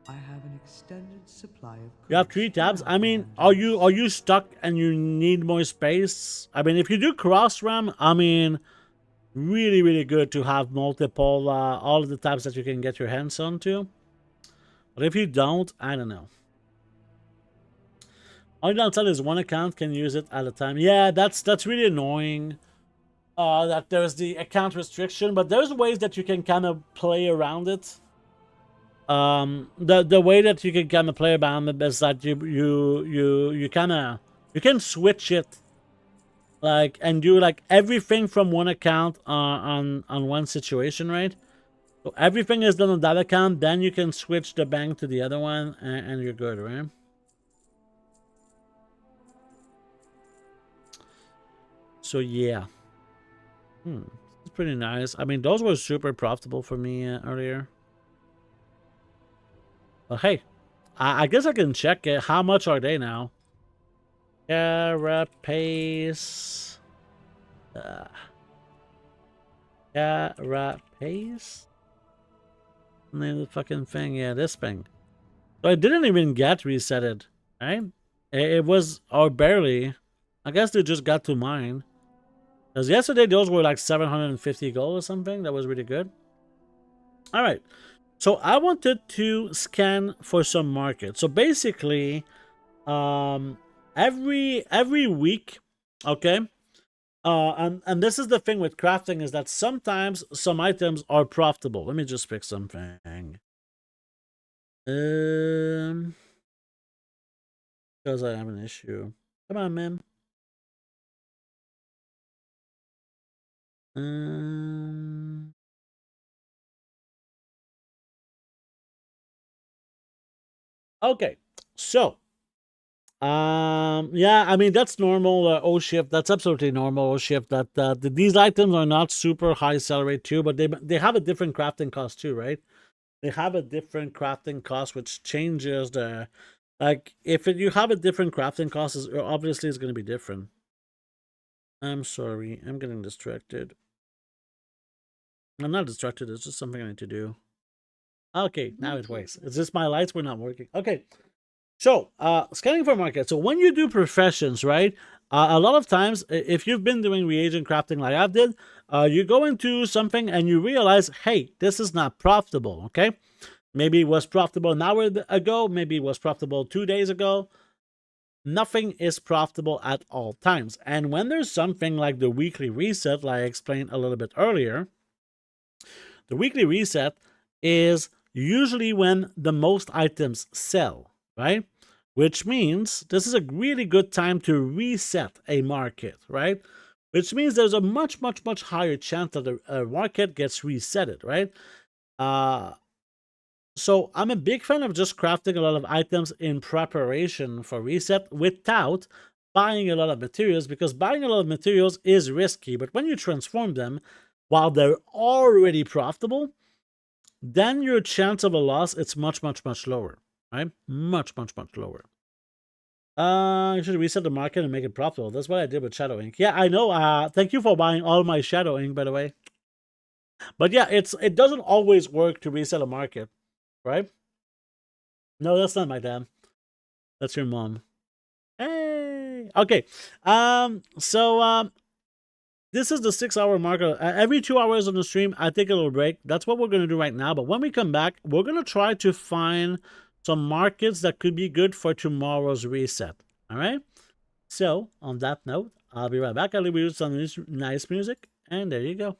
I have an extended supply of. You have 3 tabs. I mean, are you stuck and you need more space? I mean, if you do cross RAM, I mean, really good to have multiple all of the tabs that you can get your hands on to. But if you don't, I don't know. All downside is one account can use it at a time. Yeah, that's really annoying. That there's the account restriction, but there's ways that you can kind of play around it. The way that you can kind of play around it is that you can switch it, like, and do like everything from one account on one situation, right? So everything is done on that account, then you can switch the bank to the other one, and you're good, right? So yeah. It's pretty nice. I mean, those were super profitable for me earlier. But hey, I guess I can check it. How much are they now? Carapace. Carapace? Name the fucking thing. Yeah, this thing. So it didn't even get resetted, right? It was, or barely. I guess they just got to mine. Because yesterday, those were like 750 gold or something. That was really good. All right. So I wanted to scan for some market. So basically, every week, okay? And this is the thing with crafting, is that sometimes some items are profitable. Let me just pick something. Because I have an issue. Come on, man. Okay, so yeah, I mean that's normal. O shift, that's absolutely normal. O shift that these items are not super high sell rate too, but they have a different crafting cost too, right? They have a different crafting cost, which changes the, like, if you have a different crafting cost, obviously it's going to be different. I'm sorry, I'm getting distracted. I'm not distracted, it's just something I need to do. Okay, now it works. It's just my lights were not working. Okay, so scanning for market. So when you do professions, right, a lot of times, if you've been doing reagent crafting like I did, you go into something and you realize, hey, this is not profitable, okay? Maybe it was profitable an hour ago, maybe it was profitable 2 days ago. Nothing is profitable at all times. And when there's something like the weekly reset, like I explained a little bit earlier, the weekly reset is usually when the most items sell, right? Which means this is a really good time to reset a market, right? Which means there's a much higher chance that a market gets resetted, right? So I'm a big fan of just crafting a lot of items in preparation for reset without buying a lot of materials, because buying a lot of materials is risky. But when you transform them while they're already profitable, then your chance of a loss it's much lower, right? Much lower. You should reset the market and make it profitable. That's what I did with Shadow Ink. Yeah, I know. Thank you for buying all my Shadow Ink, by the way. But yeah, it doesn't always work to reset a market, right? No, that's not my dad. That's your mom. Hey. Okay. This is the 6-hour marker. Every 2 hours on the stream, I take a little break. That's what we're gonna do right now. But when we come back, we're gonna try to find some markets that could be good for tomorrow's reset. All right. So on that note, I'll be right back. I'll leave you with some nice music, and there you go.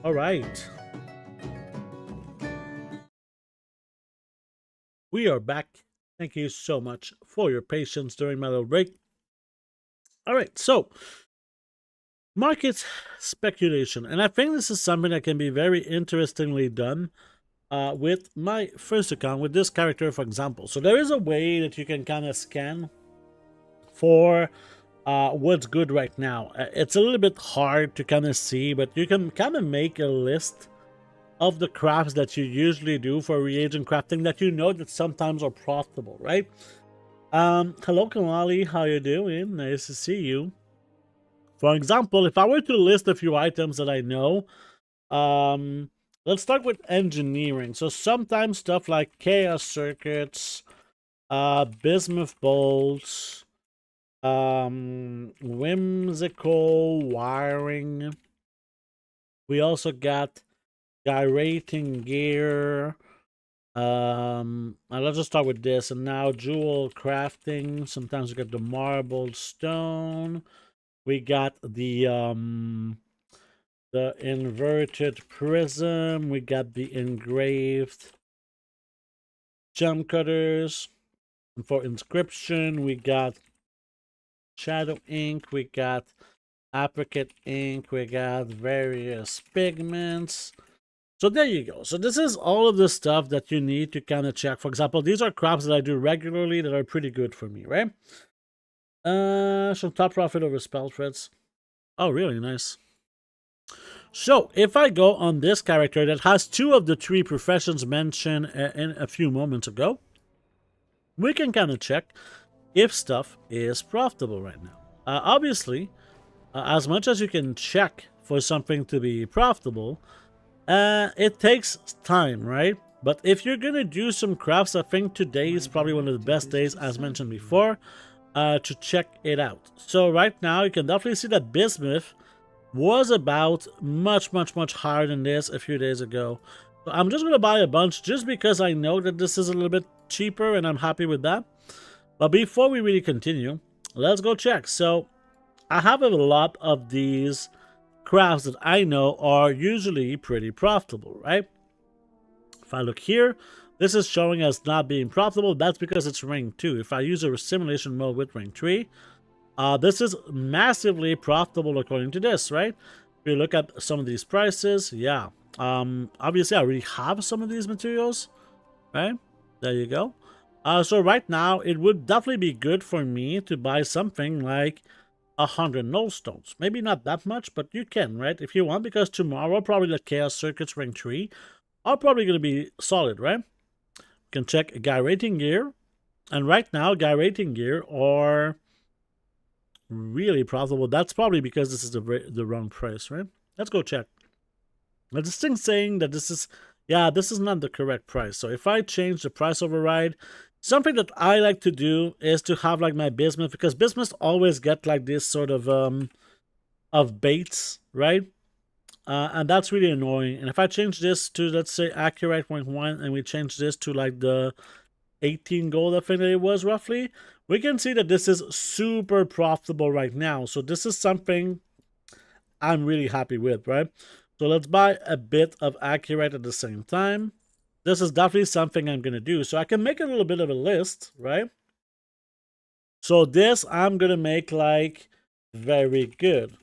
All right. We are back. Thank you so much for your patience during my little break. All right, so market speculation. And I think this is something that can be very interestingly done with my first account, with this character, for example. So there is a way that you can kind of scan for what's good right now. It's a little bit hard to kind of see, but you can kind of make a list of the crafts that you usually do for reagent crafting that you know that sometimes are profitable, right? Hello Kalali, how you doing? Nice to see you. For example, if I were to list a few items that I know, let's start with engineering. So sometimes stuff like chaos circuits, bismuth bolts, whimsical wiring. We also got gyrating gear. Let's just start with this. And now jewel crafting. Sometimes we got the marbled stone. We got the inverted prism. We got the engraved gem cutters. And for inscription, we got shadow ink. We got apricot ink. We got various pigments. So there you go. So this is all of the stuff that you need to kind of check. For example, these are crafts that I do regularly that are pretty good for me, right? Some top profit over spell threads. Oh, really nice. So if I go on this character that has 2 of the 3 professions mentioned in a few moments ago, we can kind of check if stuff is profitable right now. Obviously, as much as you can check for something to be profitable, it takes time, right? But if you're gonna do some crafts, I think today is probably one of the best days, as mentioned before, to check it out. So right now, you can definitely see that bismuth was about much higher than this a few days ago. So I'm just gonna buy a bunch just because I know that this is a little bit cheaper and I'm happy with that. But before we really continue, let's go check. So I have a lot of these crafts that I know are usually pretty profitable, right? If I look here, this is showing as not being profitable. That's because it's rank 2. If I use a simulation mode with rank 3, this is massively profitable according to this, right? If you look at some of these prices, yeah. Obviously, I already have some of these materials, right? There you go. So right now, it would definitely be good for me to buy something like 100 null stones. Maybe not that much, but you can, right? If you want, because tomorrow, probably the chaos circuits rank 3 are probably going to be solid, right? You can check gyrating gear. And right now, gyrating gear are really profitable. That's probably because this is the wrong price, right? Let's go check. Now, this thing saying that this is, yeah, this is not the correct price. So if I change the price override, something that I like to do is to have like my bismuth, because bismuth always get like this sort of baits, right? And that's really annoying. And if I change this to, let's say, accurate 0.1, and we change this to like the 18 gold, I think that it was roughly, we can see that this is super profitable right now. So this is something I'm really happy with, right? So let's buy a bit of accurate at the same time. This is definitely something I'm going to do. So I can make a little bit of a list, right? So this I'm going to make like very good,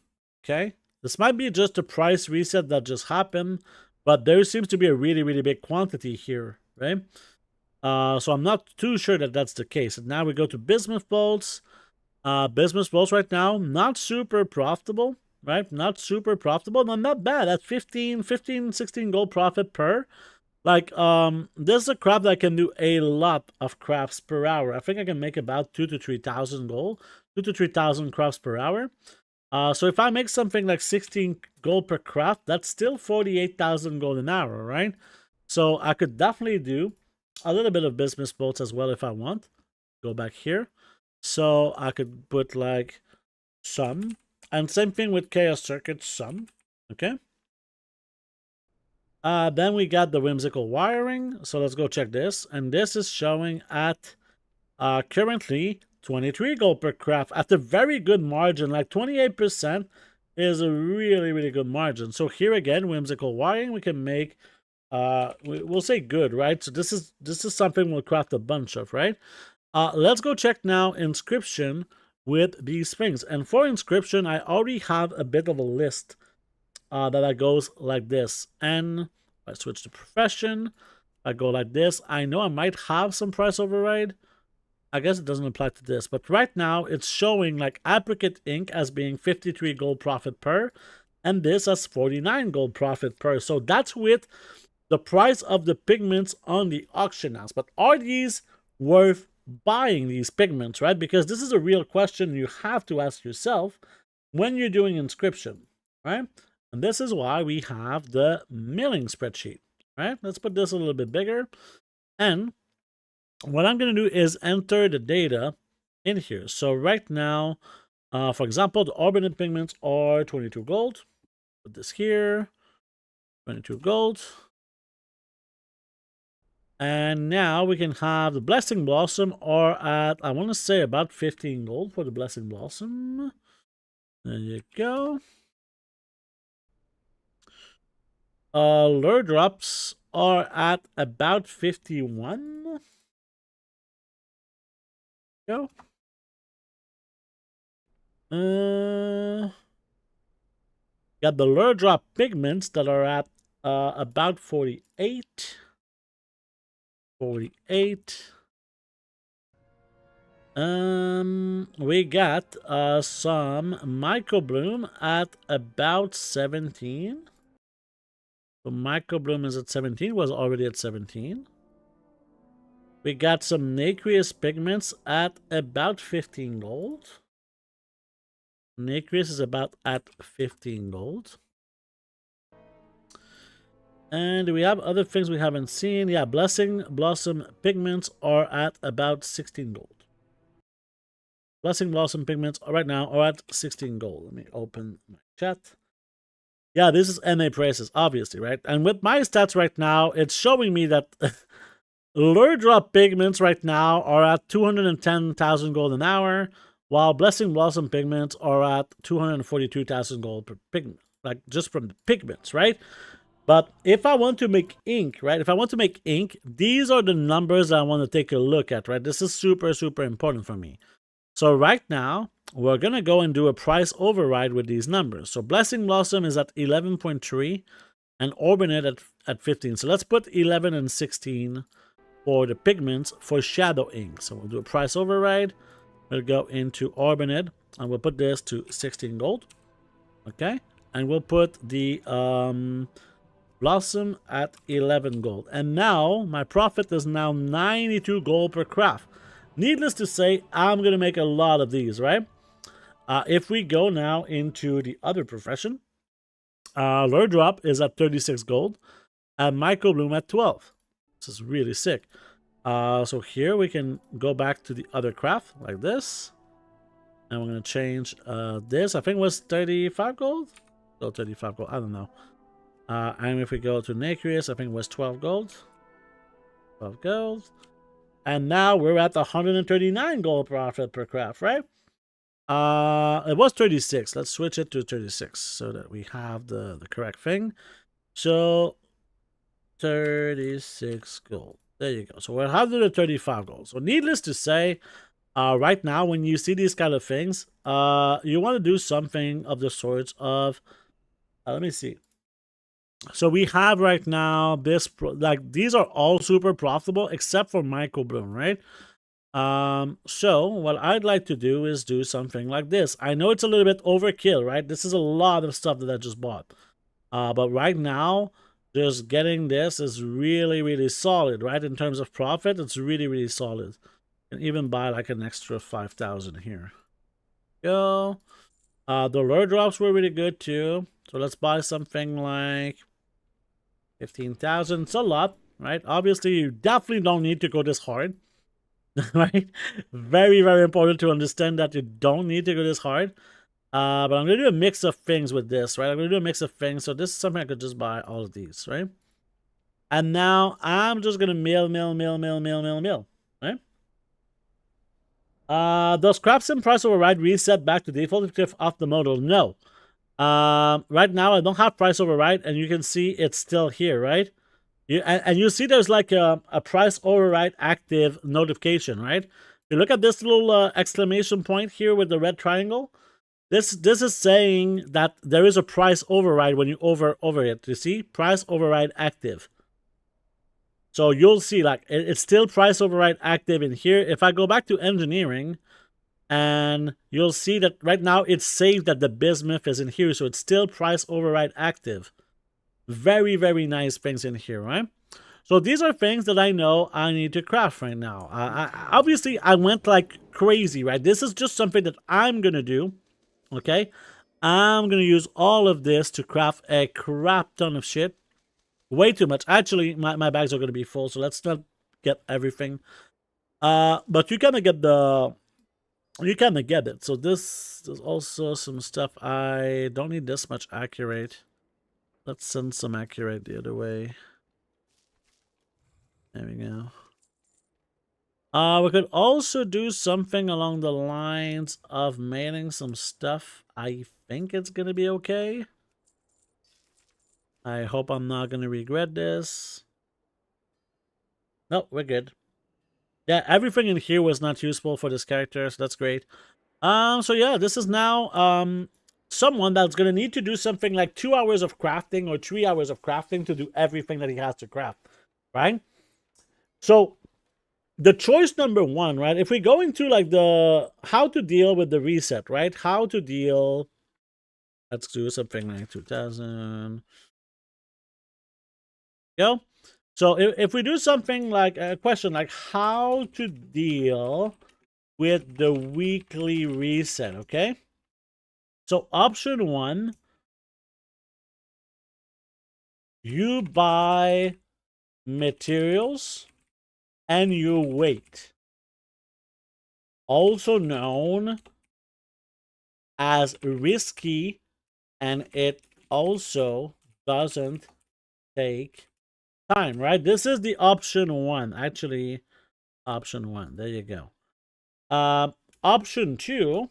okay? This might be just a price reset that just happened, but there seems to be a really big quantity here, right? So I'm not too sure that that's the case. And now we go to bismuth bolts. Bismuth bolts right now, not super profitable, right? Not super profitable, but not bad. At 15, 16 gold profit per. Like, this is a craft that can do a lot of crafts per hour. I think I can make about 2,000 to 3,000 gold. 2,000 to 3,000 crafts per hour. So if I make something like 16 gold per craft, that's still 48,000 gold an hour, right? So I could definitely do a little bit of bismuth bolts as well if I want. Go back here. So I could put like some. And same thing with chaos circuits, some. Okay. Then we got the whimsical wiring. So let's go check this. And this is showing at currently 23 gold per craft at a very good margin, like 28%. is a really, really good margin. So here again, whimsical wiring, we can make, we'll say good, right? So this is something we'll craft a bunch of, right? Let's go check now inscription with these things. And for inscription, I already have a bit of a list that goes like this. And I switch to profession. I go like this. I know I might have some price override. I guess it doesn't apply to this, but right now it's showing like apricot ink as being 53 gold profit per, and this as 49 gold profit per. So that's with the price of the pigments on the auction house. But are these worth buying, these pigments, right? Because this is a real question you have to ask yourself when you're doing inscription, right? And this is why we have the milling spreadsheet, right? Let's put this a little bit bigger. And what I'm going to do is enter the data in here. So right now, for example, the orbited pigments are 22 gold. Put this here, 22 gold. And now we can have the Blessing Blossom are at, I want to say about 15 gold for the Blessing Blossom. There you go. Lure drops are at about 51. Go. Got the lure drop pigments that are at about 48. 48. We got some microbloom at about 17. So microbloom is at 17, was already at 17. We got some nacreous pigments at about 15 gold. Nacreous is about at 15 gold. And we have other things we haven't seen. Yeah, Blessing Blossom pigments are at about 16 gold. Blessing Blossom pigments right now are at 16 gold. Let me open my chat. Yeah, this is NA prices, obviously, right? And with my stats right now, it's showing me that Lure Drop pigments right now are at 210,000 gold an hour, while Blessing Blossom pigments are at 242,000 gold per pigment, like just from the pigments, right? But if I want to make ink, right? If I want to make ink, these are the numbers I want to take a look at, right? This is super, super important for me. So right now, we're going to go and do a price override with these numbers. So Blessing Blossom is at 11.3 and Orbinet at 15. So let's put 11 and 16 for the pigments for shadow ink. So we'll do a price override. We'll go into Orbinet and we'll put this to 16 gold. Okay. And we'll put the Blossom at 11 gold. And now my profit is now 92 gold per craft. Needless to say, I'm going to make a lot of these, right? If we go now into the other profession, Lure Drop is at 36 gold and Microbloom at 12. This is really sick. So here we can go back to the other craft like this. And we're going to change this. I think it was 35 gold. Oh, 35 gold. I don't know. And if we go to Nacreous, I think it was 12 gold. 12 gold. And now we're at 139 gold profit per craft, right? It was 36. Let's switch it to 36 so that we have the correct thing. So 36 gold. There you go. So we're 135 gold. So needless to say, right now when you see these kind of things, you want to do something of the sorts of, let me see. So we have right now this, like these are all super profitable except for Microbloom, right? So what I'd like to do is do something like this. I know it's a little bit overkill, right? This is a lot of stuff that I just bought. But right now, just getting this is really, really solid, right? In terms of profit, it's really, really solid. And even buy like an extra 5,000 here. Go. The lure drops were really good too. So let's buy something like 15,000. It's a lot, right? Obviously, you definitely don't need to go this hard. Right? Very, very important to understand that you don't need to go this hard. But I'm going to do a mix of things with this, right? I'm going to do a mix of things. So this is something I could just buy all of these, right? And now I'm just going to mill, right? Does crafts and price override reset back to default if off the model? No. Right now I don't have price override, and you can see it's still here, right? And you see there's like a price override active notification, right? You look at this little exclamation point here with the red triangle. This is saying that there is a price override when you over it. You see, price override active. So you'll see like it's still price override active in here. If I go back to engineering, and you'll see that right now it's saved that the bismuth is in here, so it's still price override active. Very, very nice things in here, right? So these are things that I know I need to craft right now. Obviously, I went like crazy, right? This is just something that I'm going to do, okay? I'm going to use all of this to craft a crap ton of shit. Way too much. Actually, my bags are going to be full, so let's not get everything. But you kind of get the... You kind of get it. So there's also some stuff. I don't need this much accurate. Let's send some accurate the other way. There we go. We could also do something along the lines of mailing some stuff. I think it's going to be okay. I hope I'm not going to regret this. No, we're good. Yeah, everything in here was not useful for this character, so that's great. So yeah, this is now someone that's gonna need to do something like 2 hours of crafting or 3 hours of crafting to do everything that he has to craft, right? So the choice number one, right? If we go into like the how to deal with the reset, right? How to deal. Let's do something like 2000. Go. So if we do something like a question like how to deal with the weekly reset, okay? So option one, you buy materials and you wait. Also known as risky, and it also doesn't take time, right? This is the option one. Actually, option one. There you go. Option two,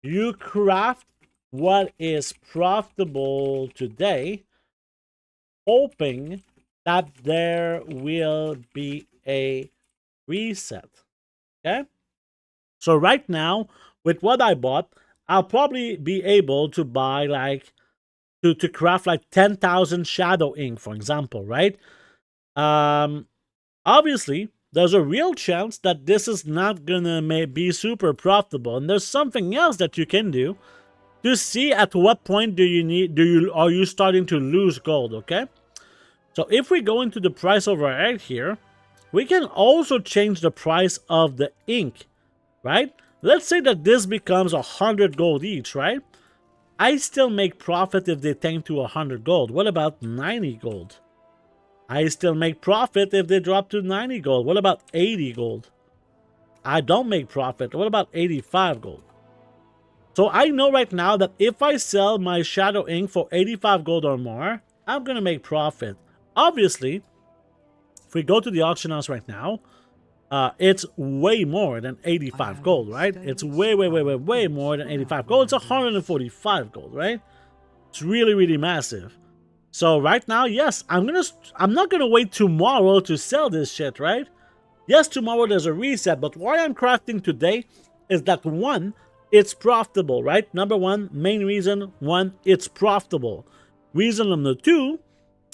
you craft what is profitable today, hoping that there will be a reset. Okay? So right now, with what I bought, I'll probably be able to buy like to craft like 10,000 shadow ink, for example, right? Obviously, there's a real chance that this is not gonna be super profitable, and there's something else that you can do to see at what point are you starting to lose gold, okay? So if we go into the price override here, we can also change the price of the ink, right? Let's say that this becomes 100 gold each, right? I still make profit if they tank to 100 gold. What about 90 gold? I still make profit if they drop to 90 gold. What about 80 gold? I don't make profit. What about 85 gold? So I know right now that if I sell my shadow ink for 85 gold or more, I'm going to make profit. Obviously, if we go to the auction house right now, it's way more than 85 gold, right? It's way more than 85 gold. It's 145 gold, right? It's really, really massive. So right now, yes, I'm not gonna wait tomorrow to sell this shit, right? Yes, tomorrow there's a reset, but why I'm crafting today is that one, it's profitable, right? Number one, main reason, one, it's profitable. Reason number two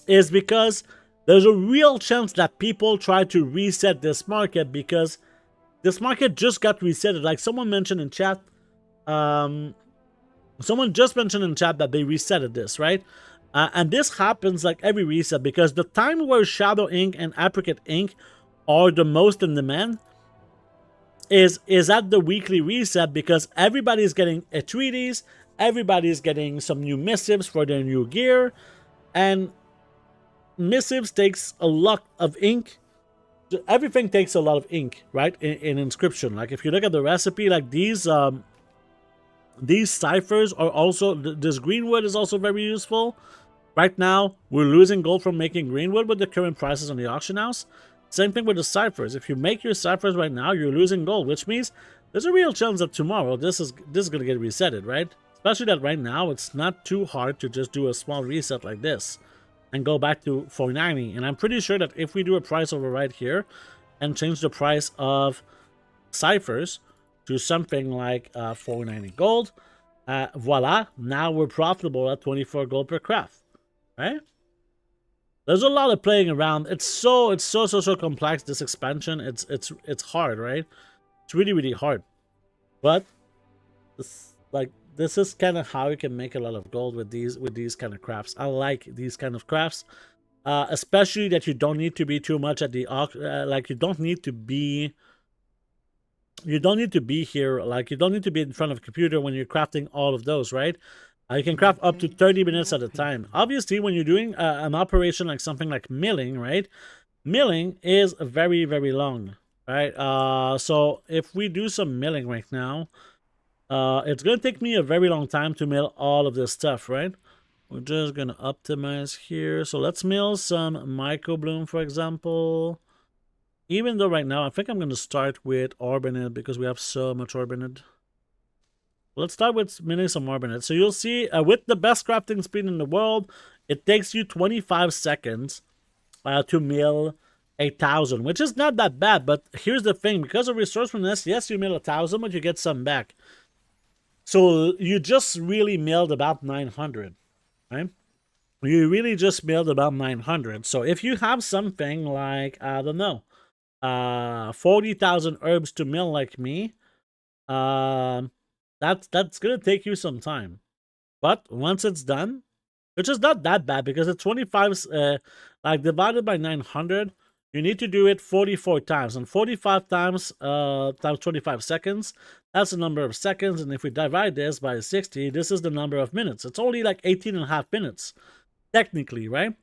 is because there's a real chance that people try to reset this market because this market just got resetted. Like someone mentioned in chat, someone just mentioned in chat that they resetted this, right? And this happens like every reset because the time where shadow ink and apricot ink are the most in demand is at the weekly reset because everybody's getting a treaties, everybody's getting some new missives for their new gear, and missives takes a lot of ink. Everything takes a lot of ink, right? In inscription. Like if you look at the recipe, like these ciphers are also, this greenwood is also very useful. Right now, we're losing gold from making greenwood with the current prices on the auction house. Same thing with the ciphers. If you make your ciphers right now, you're losing gold, which means there's a real chance that tomorrow this is gonna get resetted, right? Especially that right now it's not too hard to just do a small reset like this and go back to 490. And I'm pretty sure that if we do a price override here and change the price of ciphers to something like 490 gold, voila, now we're profitable at 24 gold per craft, right? There's a lot of playing around. It's so complex, this expansion. It's hard, right? It's really hard. But this is kind of how you can make a lot of gold with these kind of crafts. I like these kind of crafts, especially that you don't need to be too much at the like you don't need to be here, like you don't need to be in front of a computer when you're crafting all of those, right? You can craft up to 30 minutes at a time. Obviously, when you're doing an operation like something like milling, right? Milling is very long, right? So if we do some milling right now, it's gonna take me a very long time to mill all of this stuff, right? We're just gonna optimize here. So let's mill some microbloom, for example. Even though right now I think I'm gonna start with Orbinid because we have so much Orbinid. Let's start with milling some Orbinid. So you'll see with the best crafting speed in the world, it takes you 25 seconds to mill 1,000, which is not that bad. But here's the thing, because of resourcefulness, yes, you mill 1,000, but you get some back. So you just really milled about 900, right? You really just milled about 900. So if you have something like, I don't know, 40,000 herbs to mill like me, that's gonna take you some time. But once it's done, which is not that bad because it's 25, like divided by 900, you need to do it 44 times, and 45 times times 25 seconds, that's the number of seconds. And if we divide this by 60, this is the number of minutes. It's only like 18.5 minutes technically, right?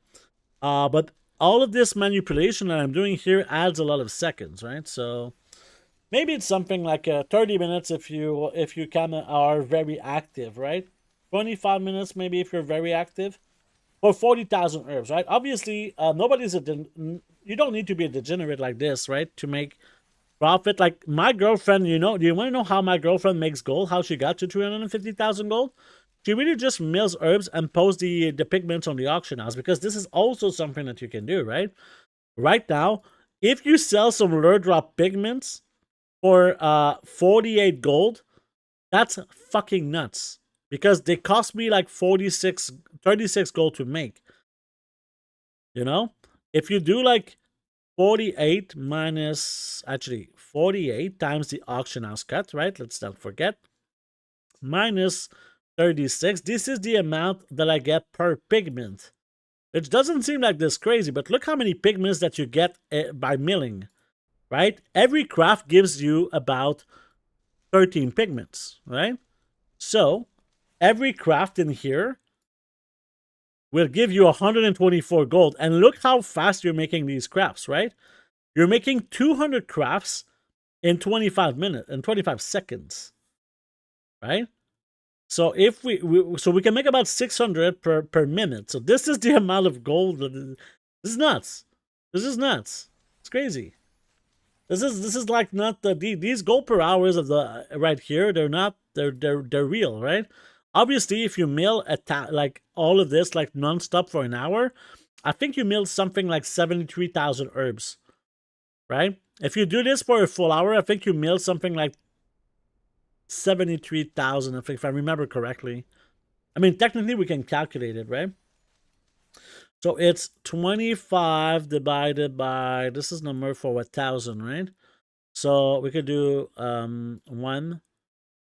But all of this manipulation that I'm doing here adds a lot of seconds, right? So maybe it's something like 30 minutes if you kind of are very active, right? 25 minutes maybe if you're very active, or 40,000 herbs, right? Obviously, you don't need to be a degenerate like this, right, to make profit. Like my girlfriend, do you want to know how my girlfriend makes gold? How she got to 350,000 gold? She really just mills herbs and posts the pigments on the auction house, because this is also something that you can do, right? Right now, if you sell some lure drop pigments for 48 gold, that's fucking nuts, because they cost me like 36 gold to make. If you do like 48 minus, actually 48 times the auction house cut, right? Let's not forget, minus 36, this is the amount that I get per pigment, which doesn't seem like this crazy, but look how many pigments that you get by milling, right? Every craft gives you about 13 pigments, right? So every craft in here will give you 124 gold. And look how fast you're making these crafts, right? You're making 200 crafts in 25 minutes and 25 seconds, right? So if we can make about 600 per minute. So this is the amount of gold. This is nuts. It's crazy. This is like not these gold per hours of the right here. They're real, right? Obviously, if you mill like all of this like nonstop for an hour, I think you mill something like 73,000 herbs, right? If you do this for a full hour, I think you mill something like 73,000, if I remember correctly. I mean, technically we can calculate it, right? So it's 25 divided by, this is number for 1,000, right? So we could do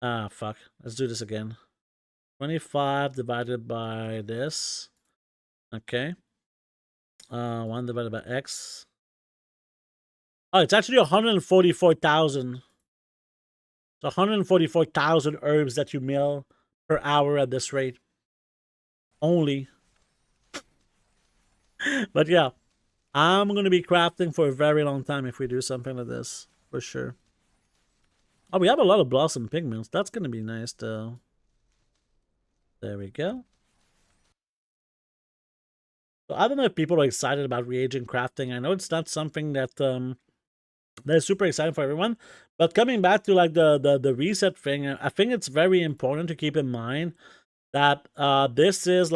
let's do this again. 25 divided by this. Okay. 1 divided by x. Oh, it's actually 144,000. So 144,000 herbs that you mill per hour at this rate. Only. But yeah, I'm going to be crafting for a very long time if we do something like this, for sure. Oh, we have a lot of blossom pigments. That's going to be nice, though. There we go. So I don't know if people are excited about reagent crafting. I know it's not something that That's super exciting for everyone. But coming back to like the reset thing, I think it's very important to keep in mind that this is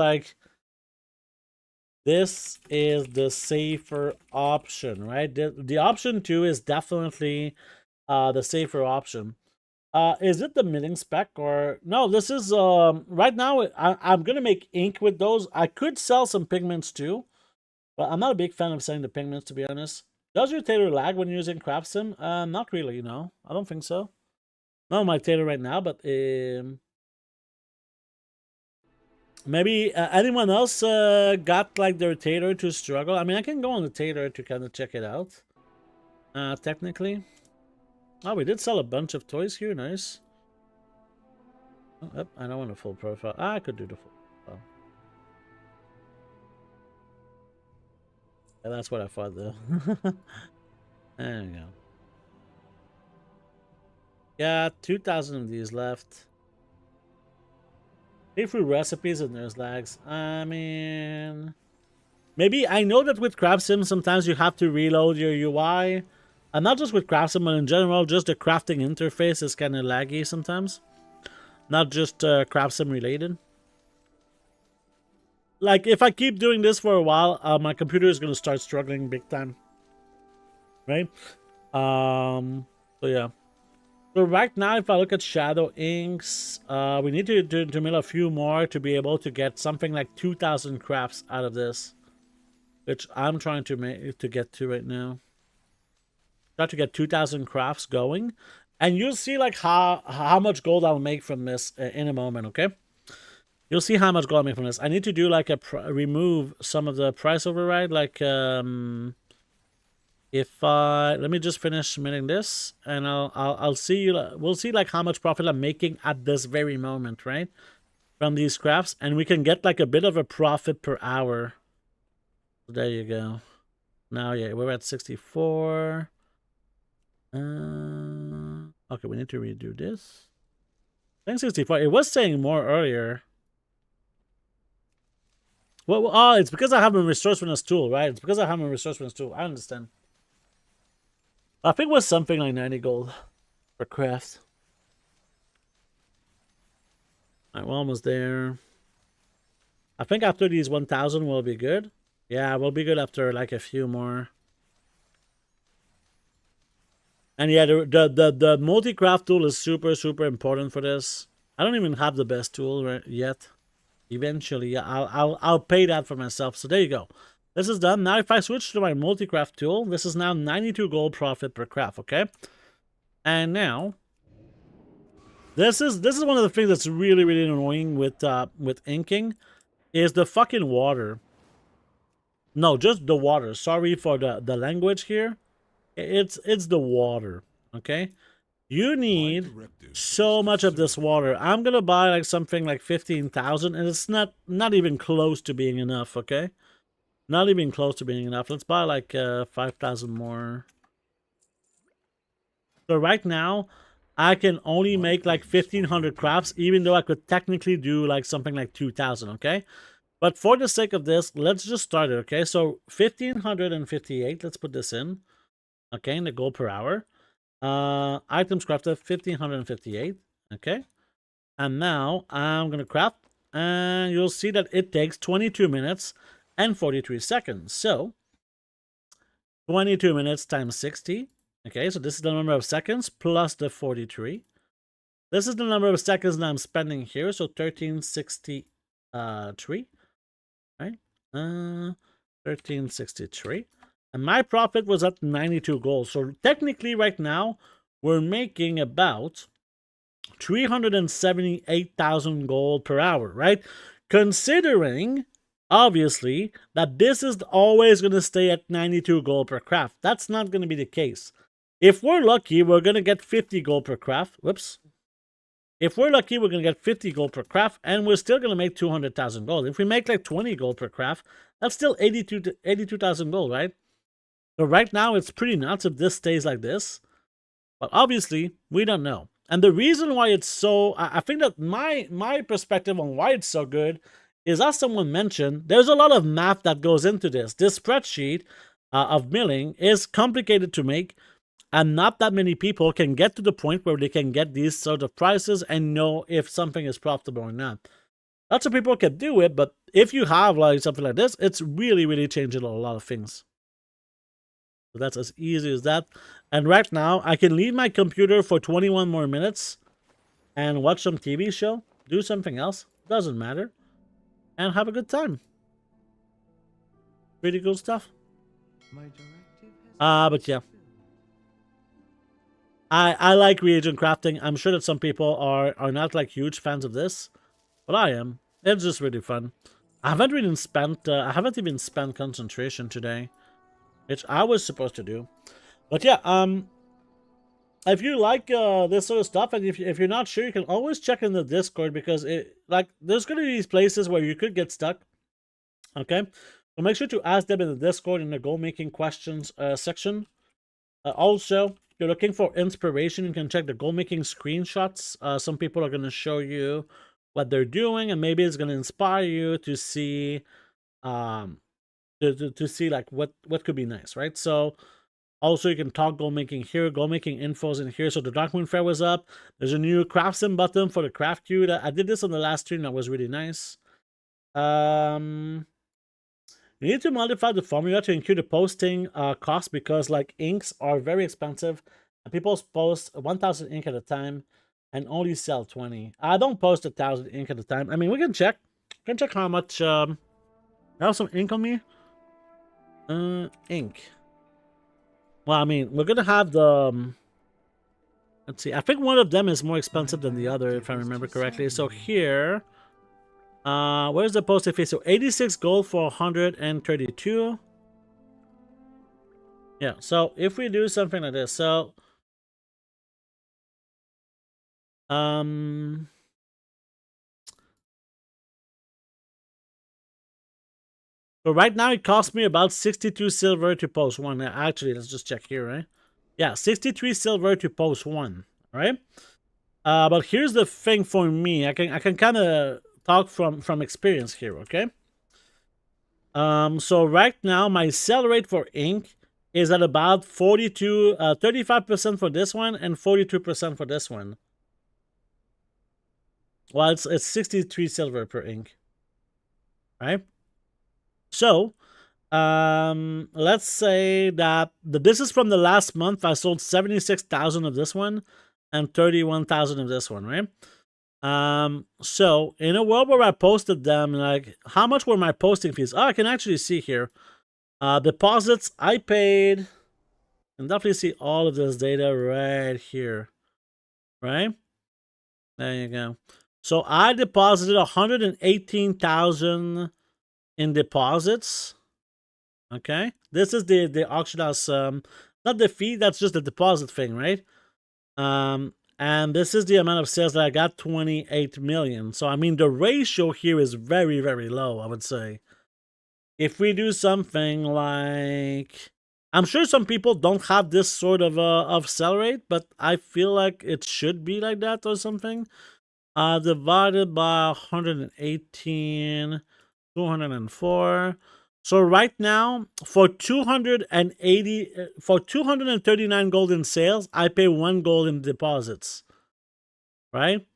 the safer option, right? The option 2 is definitely the safer option. Is it the milling spec or no? This is right now. I'm gonna make ink with those. I could sell some pigments too, but I'm not a big fan of selling the pigments, to be honest. Does your tailor lag when using craft sim? Not really. No, I don't think so. Not on my tailor right now, but maybe anyone else got like their tailor to struggle. I mean, I can go on the tailor to kind of check it out. Technically. Oh, we did sell a bunch of toys here. Nice. Oh, I don't want a full profile. I could do the full profile. Yeah, that's what I thought, though. There you go. Yeah, 2,000 of these left. Pay through recipes and there's lags. I mean... Maybe, I know that with Craft Sim, sometimes you have to reload your UI. And not just with Craft Sim, but in general, just the crafting interface is kind of laggy sometimes. Not just Craft Sim related. Like, if I keep doing this for a while, my computer is going to start struggling big time. Right? So yeah. So right now, if I look at Shadow Inks, we need to mill a few more to be able to get something like 2,000 crafts out of this. Which I'm trying to get to right now. Try to get 2,000 crafts going. And you'll see like how much gold I'll make from this in a moment, okay? You'll see how much gold I'll make from this. I need to do like remove some of the price override, like let me just finish milling this, and I'll see we'll see like how much profit I'm making at this very moment, right? From these crafts, and we can get like a bit of a profit per hour. So there you go. Now, yeah, we're at 64. Okay, we need to redo this. I think 64. It was saying more earlier. Well, oh, it's because I have a resourcefulness tool, right? It's because I have a resourcefulness tool. I understand. I think it was something like 90 gold per craft. Alright, we're almost there. I think after these 1,000 we'll be good. Yeah, we'll be good after like a few more. And yeah, the multi-craft tool is super, super important for this. I don't even have the best tool yet. Eventually, yeah, I'll pay that for myself. So there you go. This is done. Now if I switch to my multi-craft tool, this is now 92 gold profit per craft, okay? And now, this is one of the things that's really, really annoying with inking, is the fucking water. No, just the water. Sorry for the language here. It's the water, okay? You need so much of this water. I'm gonna buy like something like 15,000, and it's not even close to being enough, okay? Not even close to being enough. Let's buy like 5,000 more. So right now, I can only make like 1,500 crafts, even though I could technically do like something like 2,000, okay? But for the sake of this, let's just start it, okay? So 1,558, let's put this in. Okay, in the gold per hour. Items crafted 1,558. Okay. And now I'm gonna craft, and you'll see that it takes 22 minutes and 43 seconds. So 22 minutes times 60. Okay, so this is the number of seconds plus the 43. This is the number of seconds that I'm spending here, so 1363. Right? 1363. And my profit was at 92 gold. So technically right now, we're making about 378,000 gold per hour, right? Considering, obviously, that this is always going to stay at 92 gold per craft. That's not going to be the case. If we're lucky, we're going to get 50 gold per craft. Whoops. If we're lucky, we're going to get 50 gold per craft, and we're still going to make 200,000 gold. If we make like 20 gold per craft, that's still 82,000 gold, right? So right now, it's pretty nuts if this stays like this. But obviously, we don't know. And the reason why it's so... I think that my perspective on why it's so good is, as someone mentioned, there's a lot of math that goes into this. This spreadsheet of milling is complicated to make. And not that many people can get to the point where they can get these sort of prices and know if something is profitable or not. Lots of people can do it, but if you have like something like this, it's really, really changing a lot of things. So that's as easy as that. And right now, I can leave my computer for 21 more minutes and watch some TV show, do something else, doesn't matter, and have a good time. Pretty cool stuff. My directive has But yeah. I like reagent crafting. I'm sure that some people are not like huge fans of this, but I am. It's just really fun. I haven't even spent concentration today, which I was supposed to do. But yeah, if you like this sort of stuff, and if you're not sure, you can always check in the Discord, because there's gonna be these places where you could get stuck. Okay, so make sure to ask them in the Discord in the goal making questions section. Also, if you're looking for inspiration, you can check the goal making screenshots. Some people are gonna show you what they're doing, and maybe it's gonna inspire you to see, to see like what could be nice, right? So. Also, you can talk goal making here. Goal making infos in here. So the Darkmoon Fair was up. There's a new craft sim button for the craft queue. I did this on the last stream. That was really nice. You need to modify the formula to include the posting cost, because like inks are very expensive, and people post 1,000 ink at a time and only sell 20. I don't post 1,000 ink at a time. I mean, we can check. We can check how much. I have some ink on me. Ink. Well, I mean, we're gonna have the. Let's see. I think one of them is more expensive than the other, if I remember correctly. So here, where's the posting fee? So 86 gold for 132. Yeah. So if we do something like this, so So right now it costs me about 62 silver to post one. Actually, let's just check here, right? Yeah, 63 silver to post one, right? But here's the thing for me. I can kind of talk from experience here, okay? So right now my sell rate for ink is at about 35% for this one and 42% for this one. Well, it's 63 silver per ink, right? So, let's say that this is from the last month. I sold 76,000 of this one and 31,000 of this one, right? So in a world where I posted them, like, how much were my posting fees? Oh, I can actually see here. Deposits, I paid, you can definitely see all of this data right here, right? There you go. So I deposited 118,000 in deposits. Okay, this is the auction house, not the fee, that's just the deposit thing, right? And this is the amount of sales that I got, 28 million. So I mean, the ratio here is very, very low, I would say. If we do something like, I'm sure some people don't have this sort of sell rate, but I feel like it should be like that or something. Divided by 118, 204. So right now, for 239 gold in sales, I pay 1 gold in deposits. Right?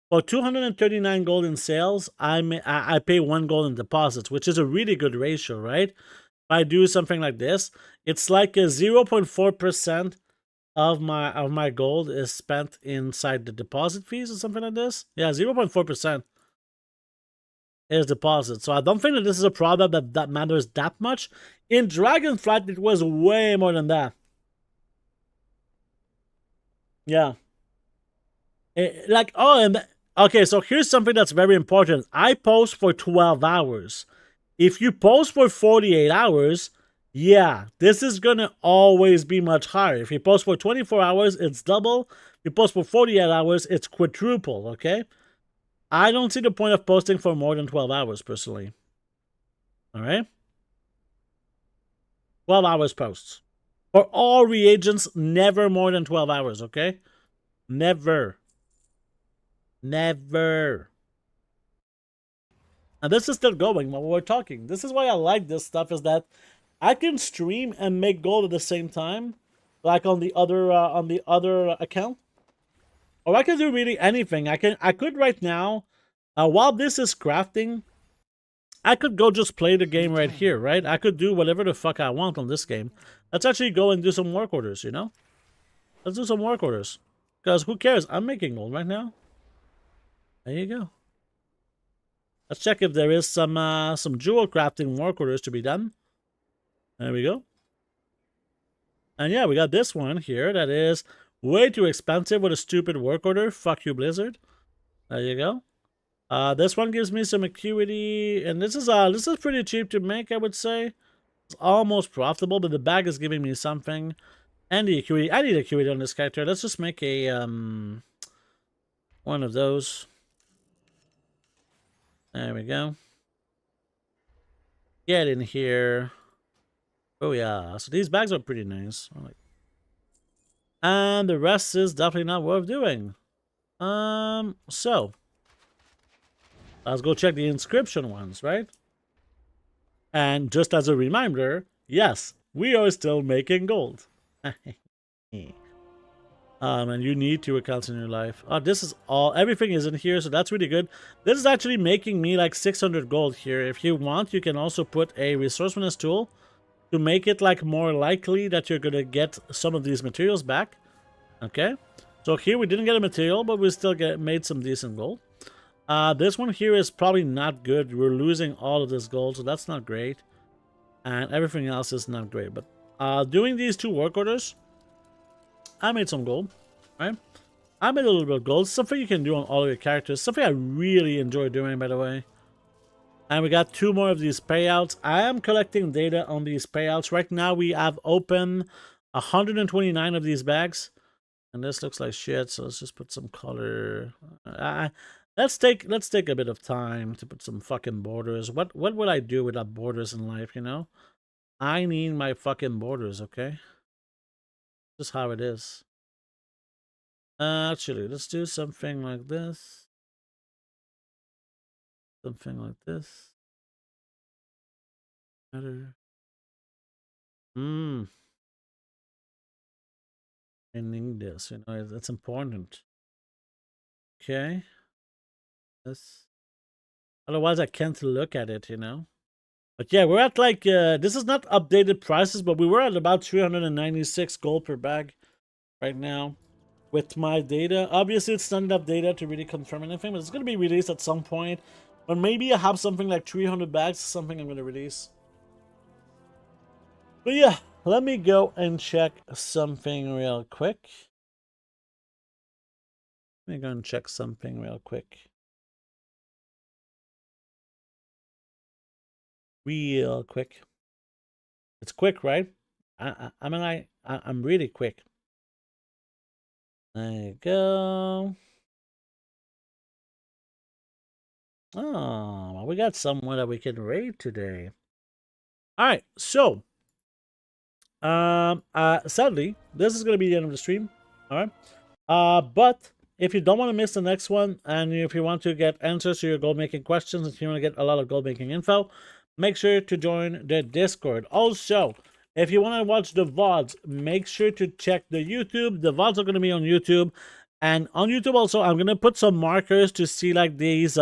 For 239 gold in sales, I pay 1 gold in deposits, which is a really good ratio, right? If I do something like this, it's like a 0.4% of my gold is spent inside the deposit fees or something like this. Yeah, 0.4%. is deposit. So I don't think that this is a product that matters that much. In Dragonflight, it was way more than that. Yeah. Okay, so here's something that's very important. I post for 12 hours. If you post for 48 hours, yeah, this is going to always be much higher. If you post for 24 hours, it's double. If you post for 48 hours, it's quadruple, okay? I don't see the point of posting for more than 12 hours, personally. All right? 12 hours posts. For all reagents, never more than 12 hours, okay? Never. Never. And this is still going while we're talking. This is why I like this stuff, is that I can stream and make gold at the same time. like on the other account. Or I can do really anything. I could right now, while this is crafting, I could go just play the game right here, right? I could do whatever the fuck I want on this game. Let's actually go and do some work orders, you know? Let's do some work orders. Because who cares? I'm making gold right now. There you go. Let's check if there is some jewel crafting work orders to be done. There we go. And yeah, we got this one here that is way too expensive with a stupid work order. Fuck you, Blizzard. There you go. This one gives me some acuity, and this is pretty cheap to make, I would say. It's almost profitable, but the bag is giving me something. And the acuity. I need acuity on this character. Let's just make a one of those. There we go. Get in here. Oh yeah. So these bags are pretty nice. And the rest is definitely not worth doing. So let's go check the inscription ones, right? And just as a reminder, yes, we are still making gold. And you need 2 accounts in your life. This is everything is in here, so that's really good. This is actually making me like 600 gold here. If you want, you can also put a resourcefulness tool to make it like more likely that you're gonna get some of these materials back. Okay, so here we didn't get a material, but we still made some decent gold. This one here is probably not good. We're losing all of this gold, so that's not great. And everything else is not great. But doing these 2 work orders, I made some gold, right? I made a little bit of gold. Something you can do on all of your characters. Something I really enjoy doing, by the way. And we got 2 more of these payouts. I am collecting data on these payouts. Right now, we have open 129 of these bags. And this looks like shit, so let's just put some color. Let's take a bit of time to put some fucking borders. What would I do without borders in life, you know? I need my fucking borders, okay? Just how it is. Actually, let's do something like this. Something like this. Better. I need this, you know, that's important. Okay. This. Otherwise, I can't look at it, you know. But yeah, we're at like, this is not updated prices, but we were at about 396 gold per bag right now with my data. Obviously, it's not enough data to really confirm anything, but it's going to be released at some point. But maybe I have something like 300 bags, something I'm going to release. But yeah, let me go and check something real quick. Let me go and check something real quick. Real quick. It's quick, right? I'm really quick. There you go. Oh, well, we got someone that we can raid today. All right, so sadly, this is gonna be the end of the stream. All right, but if you don't want to miss the next one, and if you want to get answers to your gold making questions, if you want to get a lot of gold making info, make sure to join the Discord. Also, if you want to watch the VODs, make sure to check the YouTube. The VODs are going to be on YouTube. And on YouTube also, I'm going to put some markers to see like these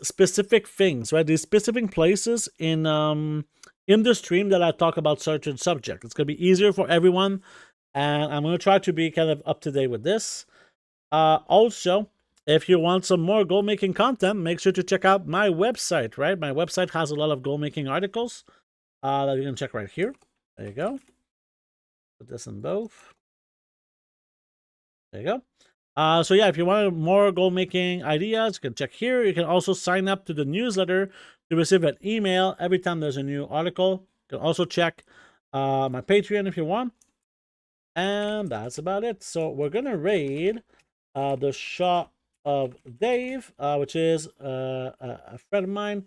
specific things, right? These specific places in the stream that I talk about certain subject. It's going to be easier for everyone. And I'm going to try to be kind of up to date with this. Also, if you want some more gold making content, make sure to check out my website, right? My website has a lot of gold making articles that you can check right here. There you go. Put this in both. There you go. So yeah, if you want more gold making ideas, you can check here. You can also sign up to the newsletter to receive an email every time there's a new article. You can also check my Patreon if you want. And that's about it. So we're gonna raid the shop of Dave, which is a friend of mine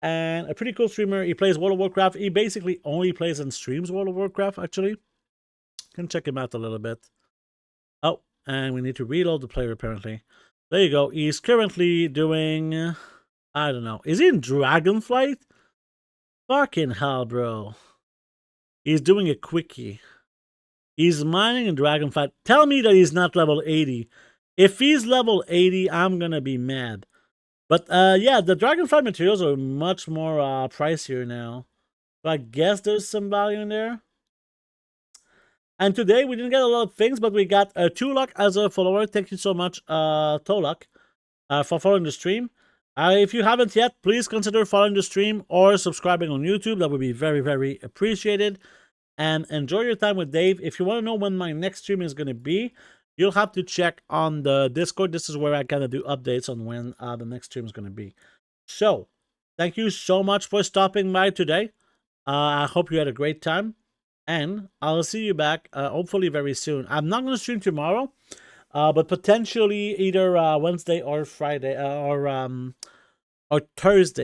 and a pretty cool streamer. He plays World of Warcraft. He basically only plays and streams World of Warcraft, actually. You can check him out a little bit. Oh, and we need to reload the player, apparently. There you go. He's currently doing, I don't know. Is he in Dragonflight? Fucking hell, bro. He's doing a quickie. He's mining in Dragonflight. Tell me that he's not level 80. If he's level 80, I'm gonna be mad. But yeah, the Dragonflight materials are much more pricier now. So I guess there's some value in there. And today we didn't get a lot of things, but we got 2 luck as a follower. Thank you so much, Tolak, for following the stream. If you haven't yet, please consider following the stream or subscribing on YouTube. That would be very, very appreciated. And enjoy your time with Dave. If you want to know when my next stream is going to be, you'll have to check on the Discord. This is where I kind of do updates on when the next stream is going to be. So, thank you so much for stopping by today. I hope you had a great time. And I'll see you back hopefully very soon. I'm not going to stream tomorrow, but potentially either Wednesday or Friday or Thursday.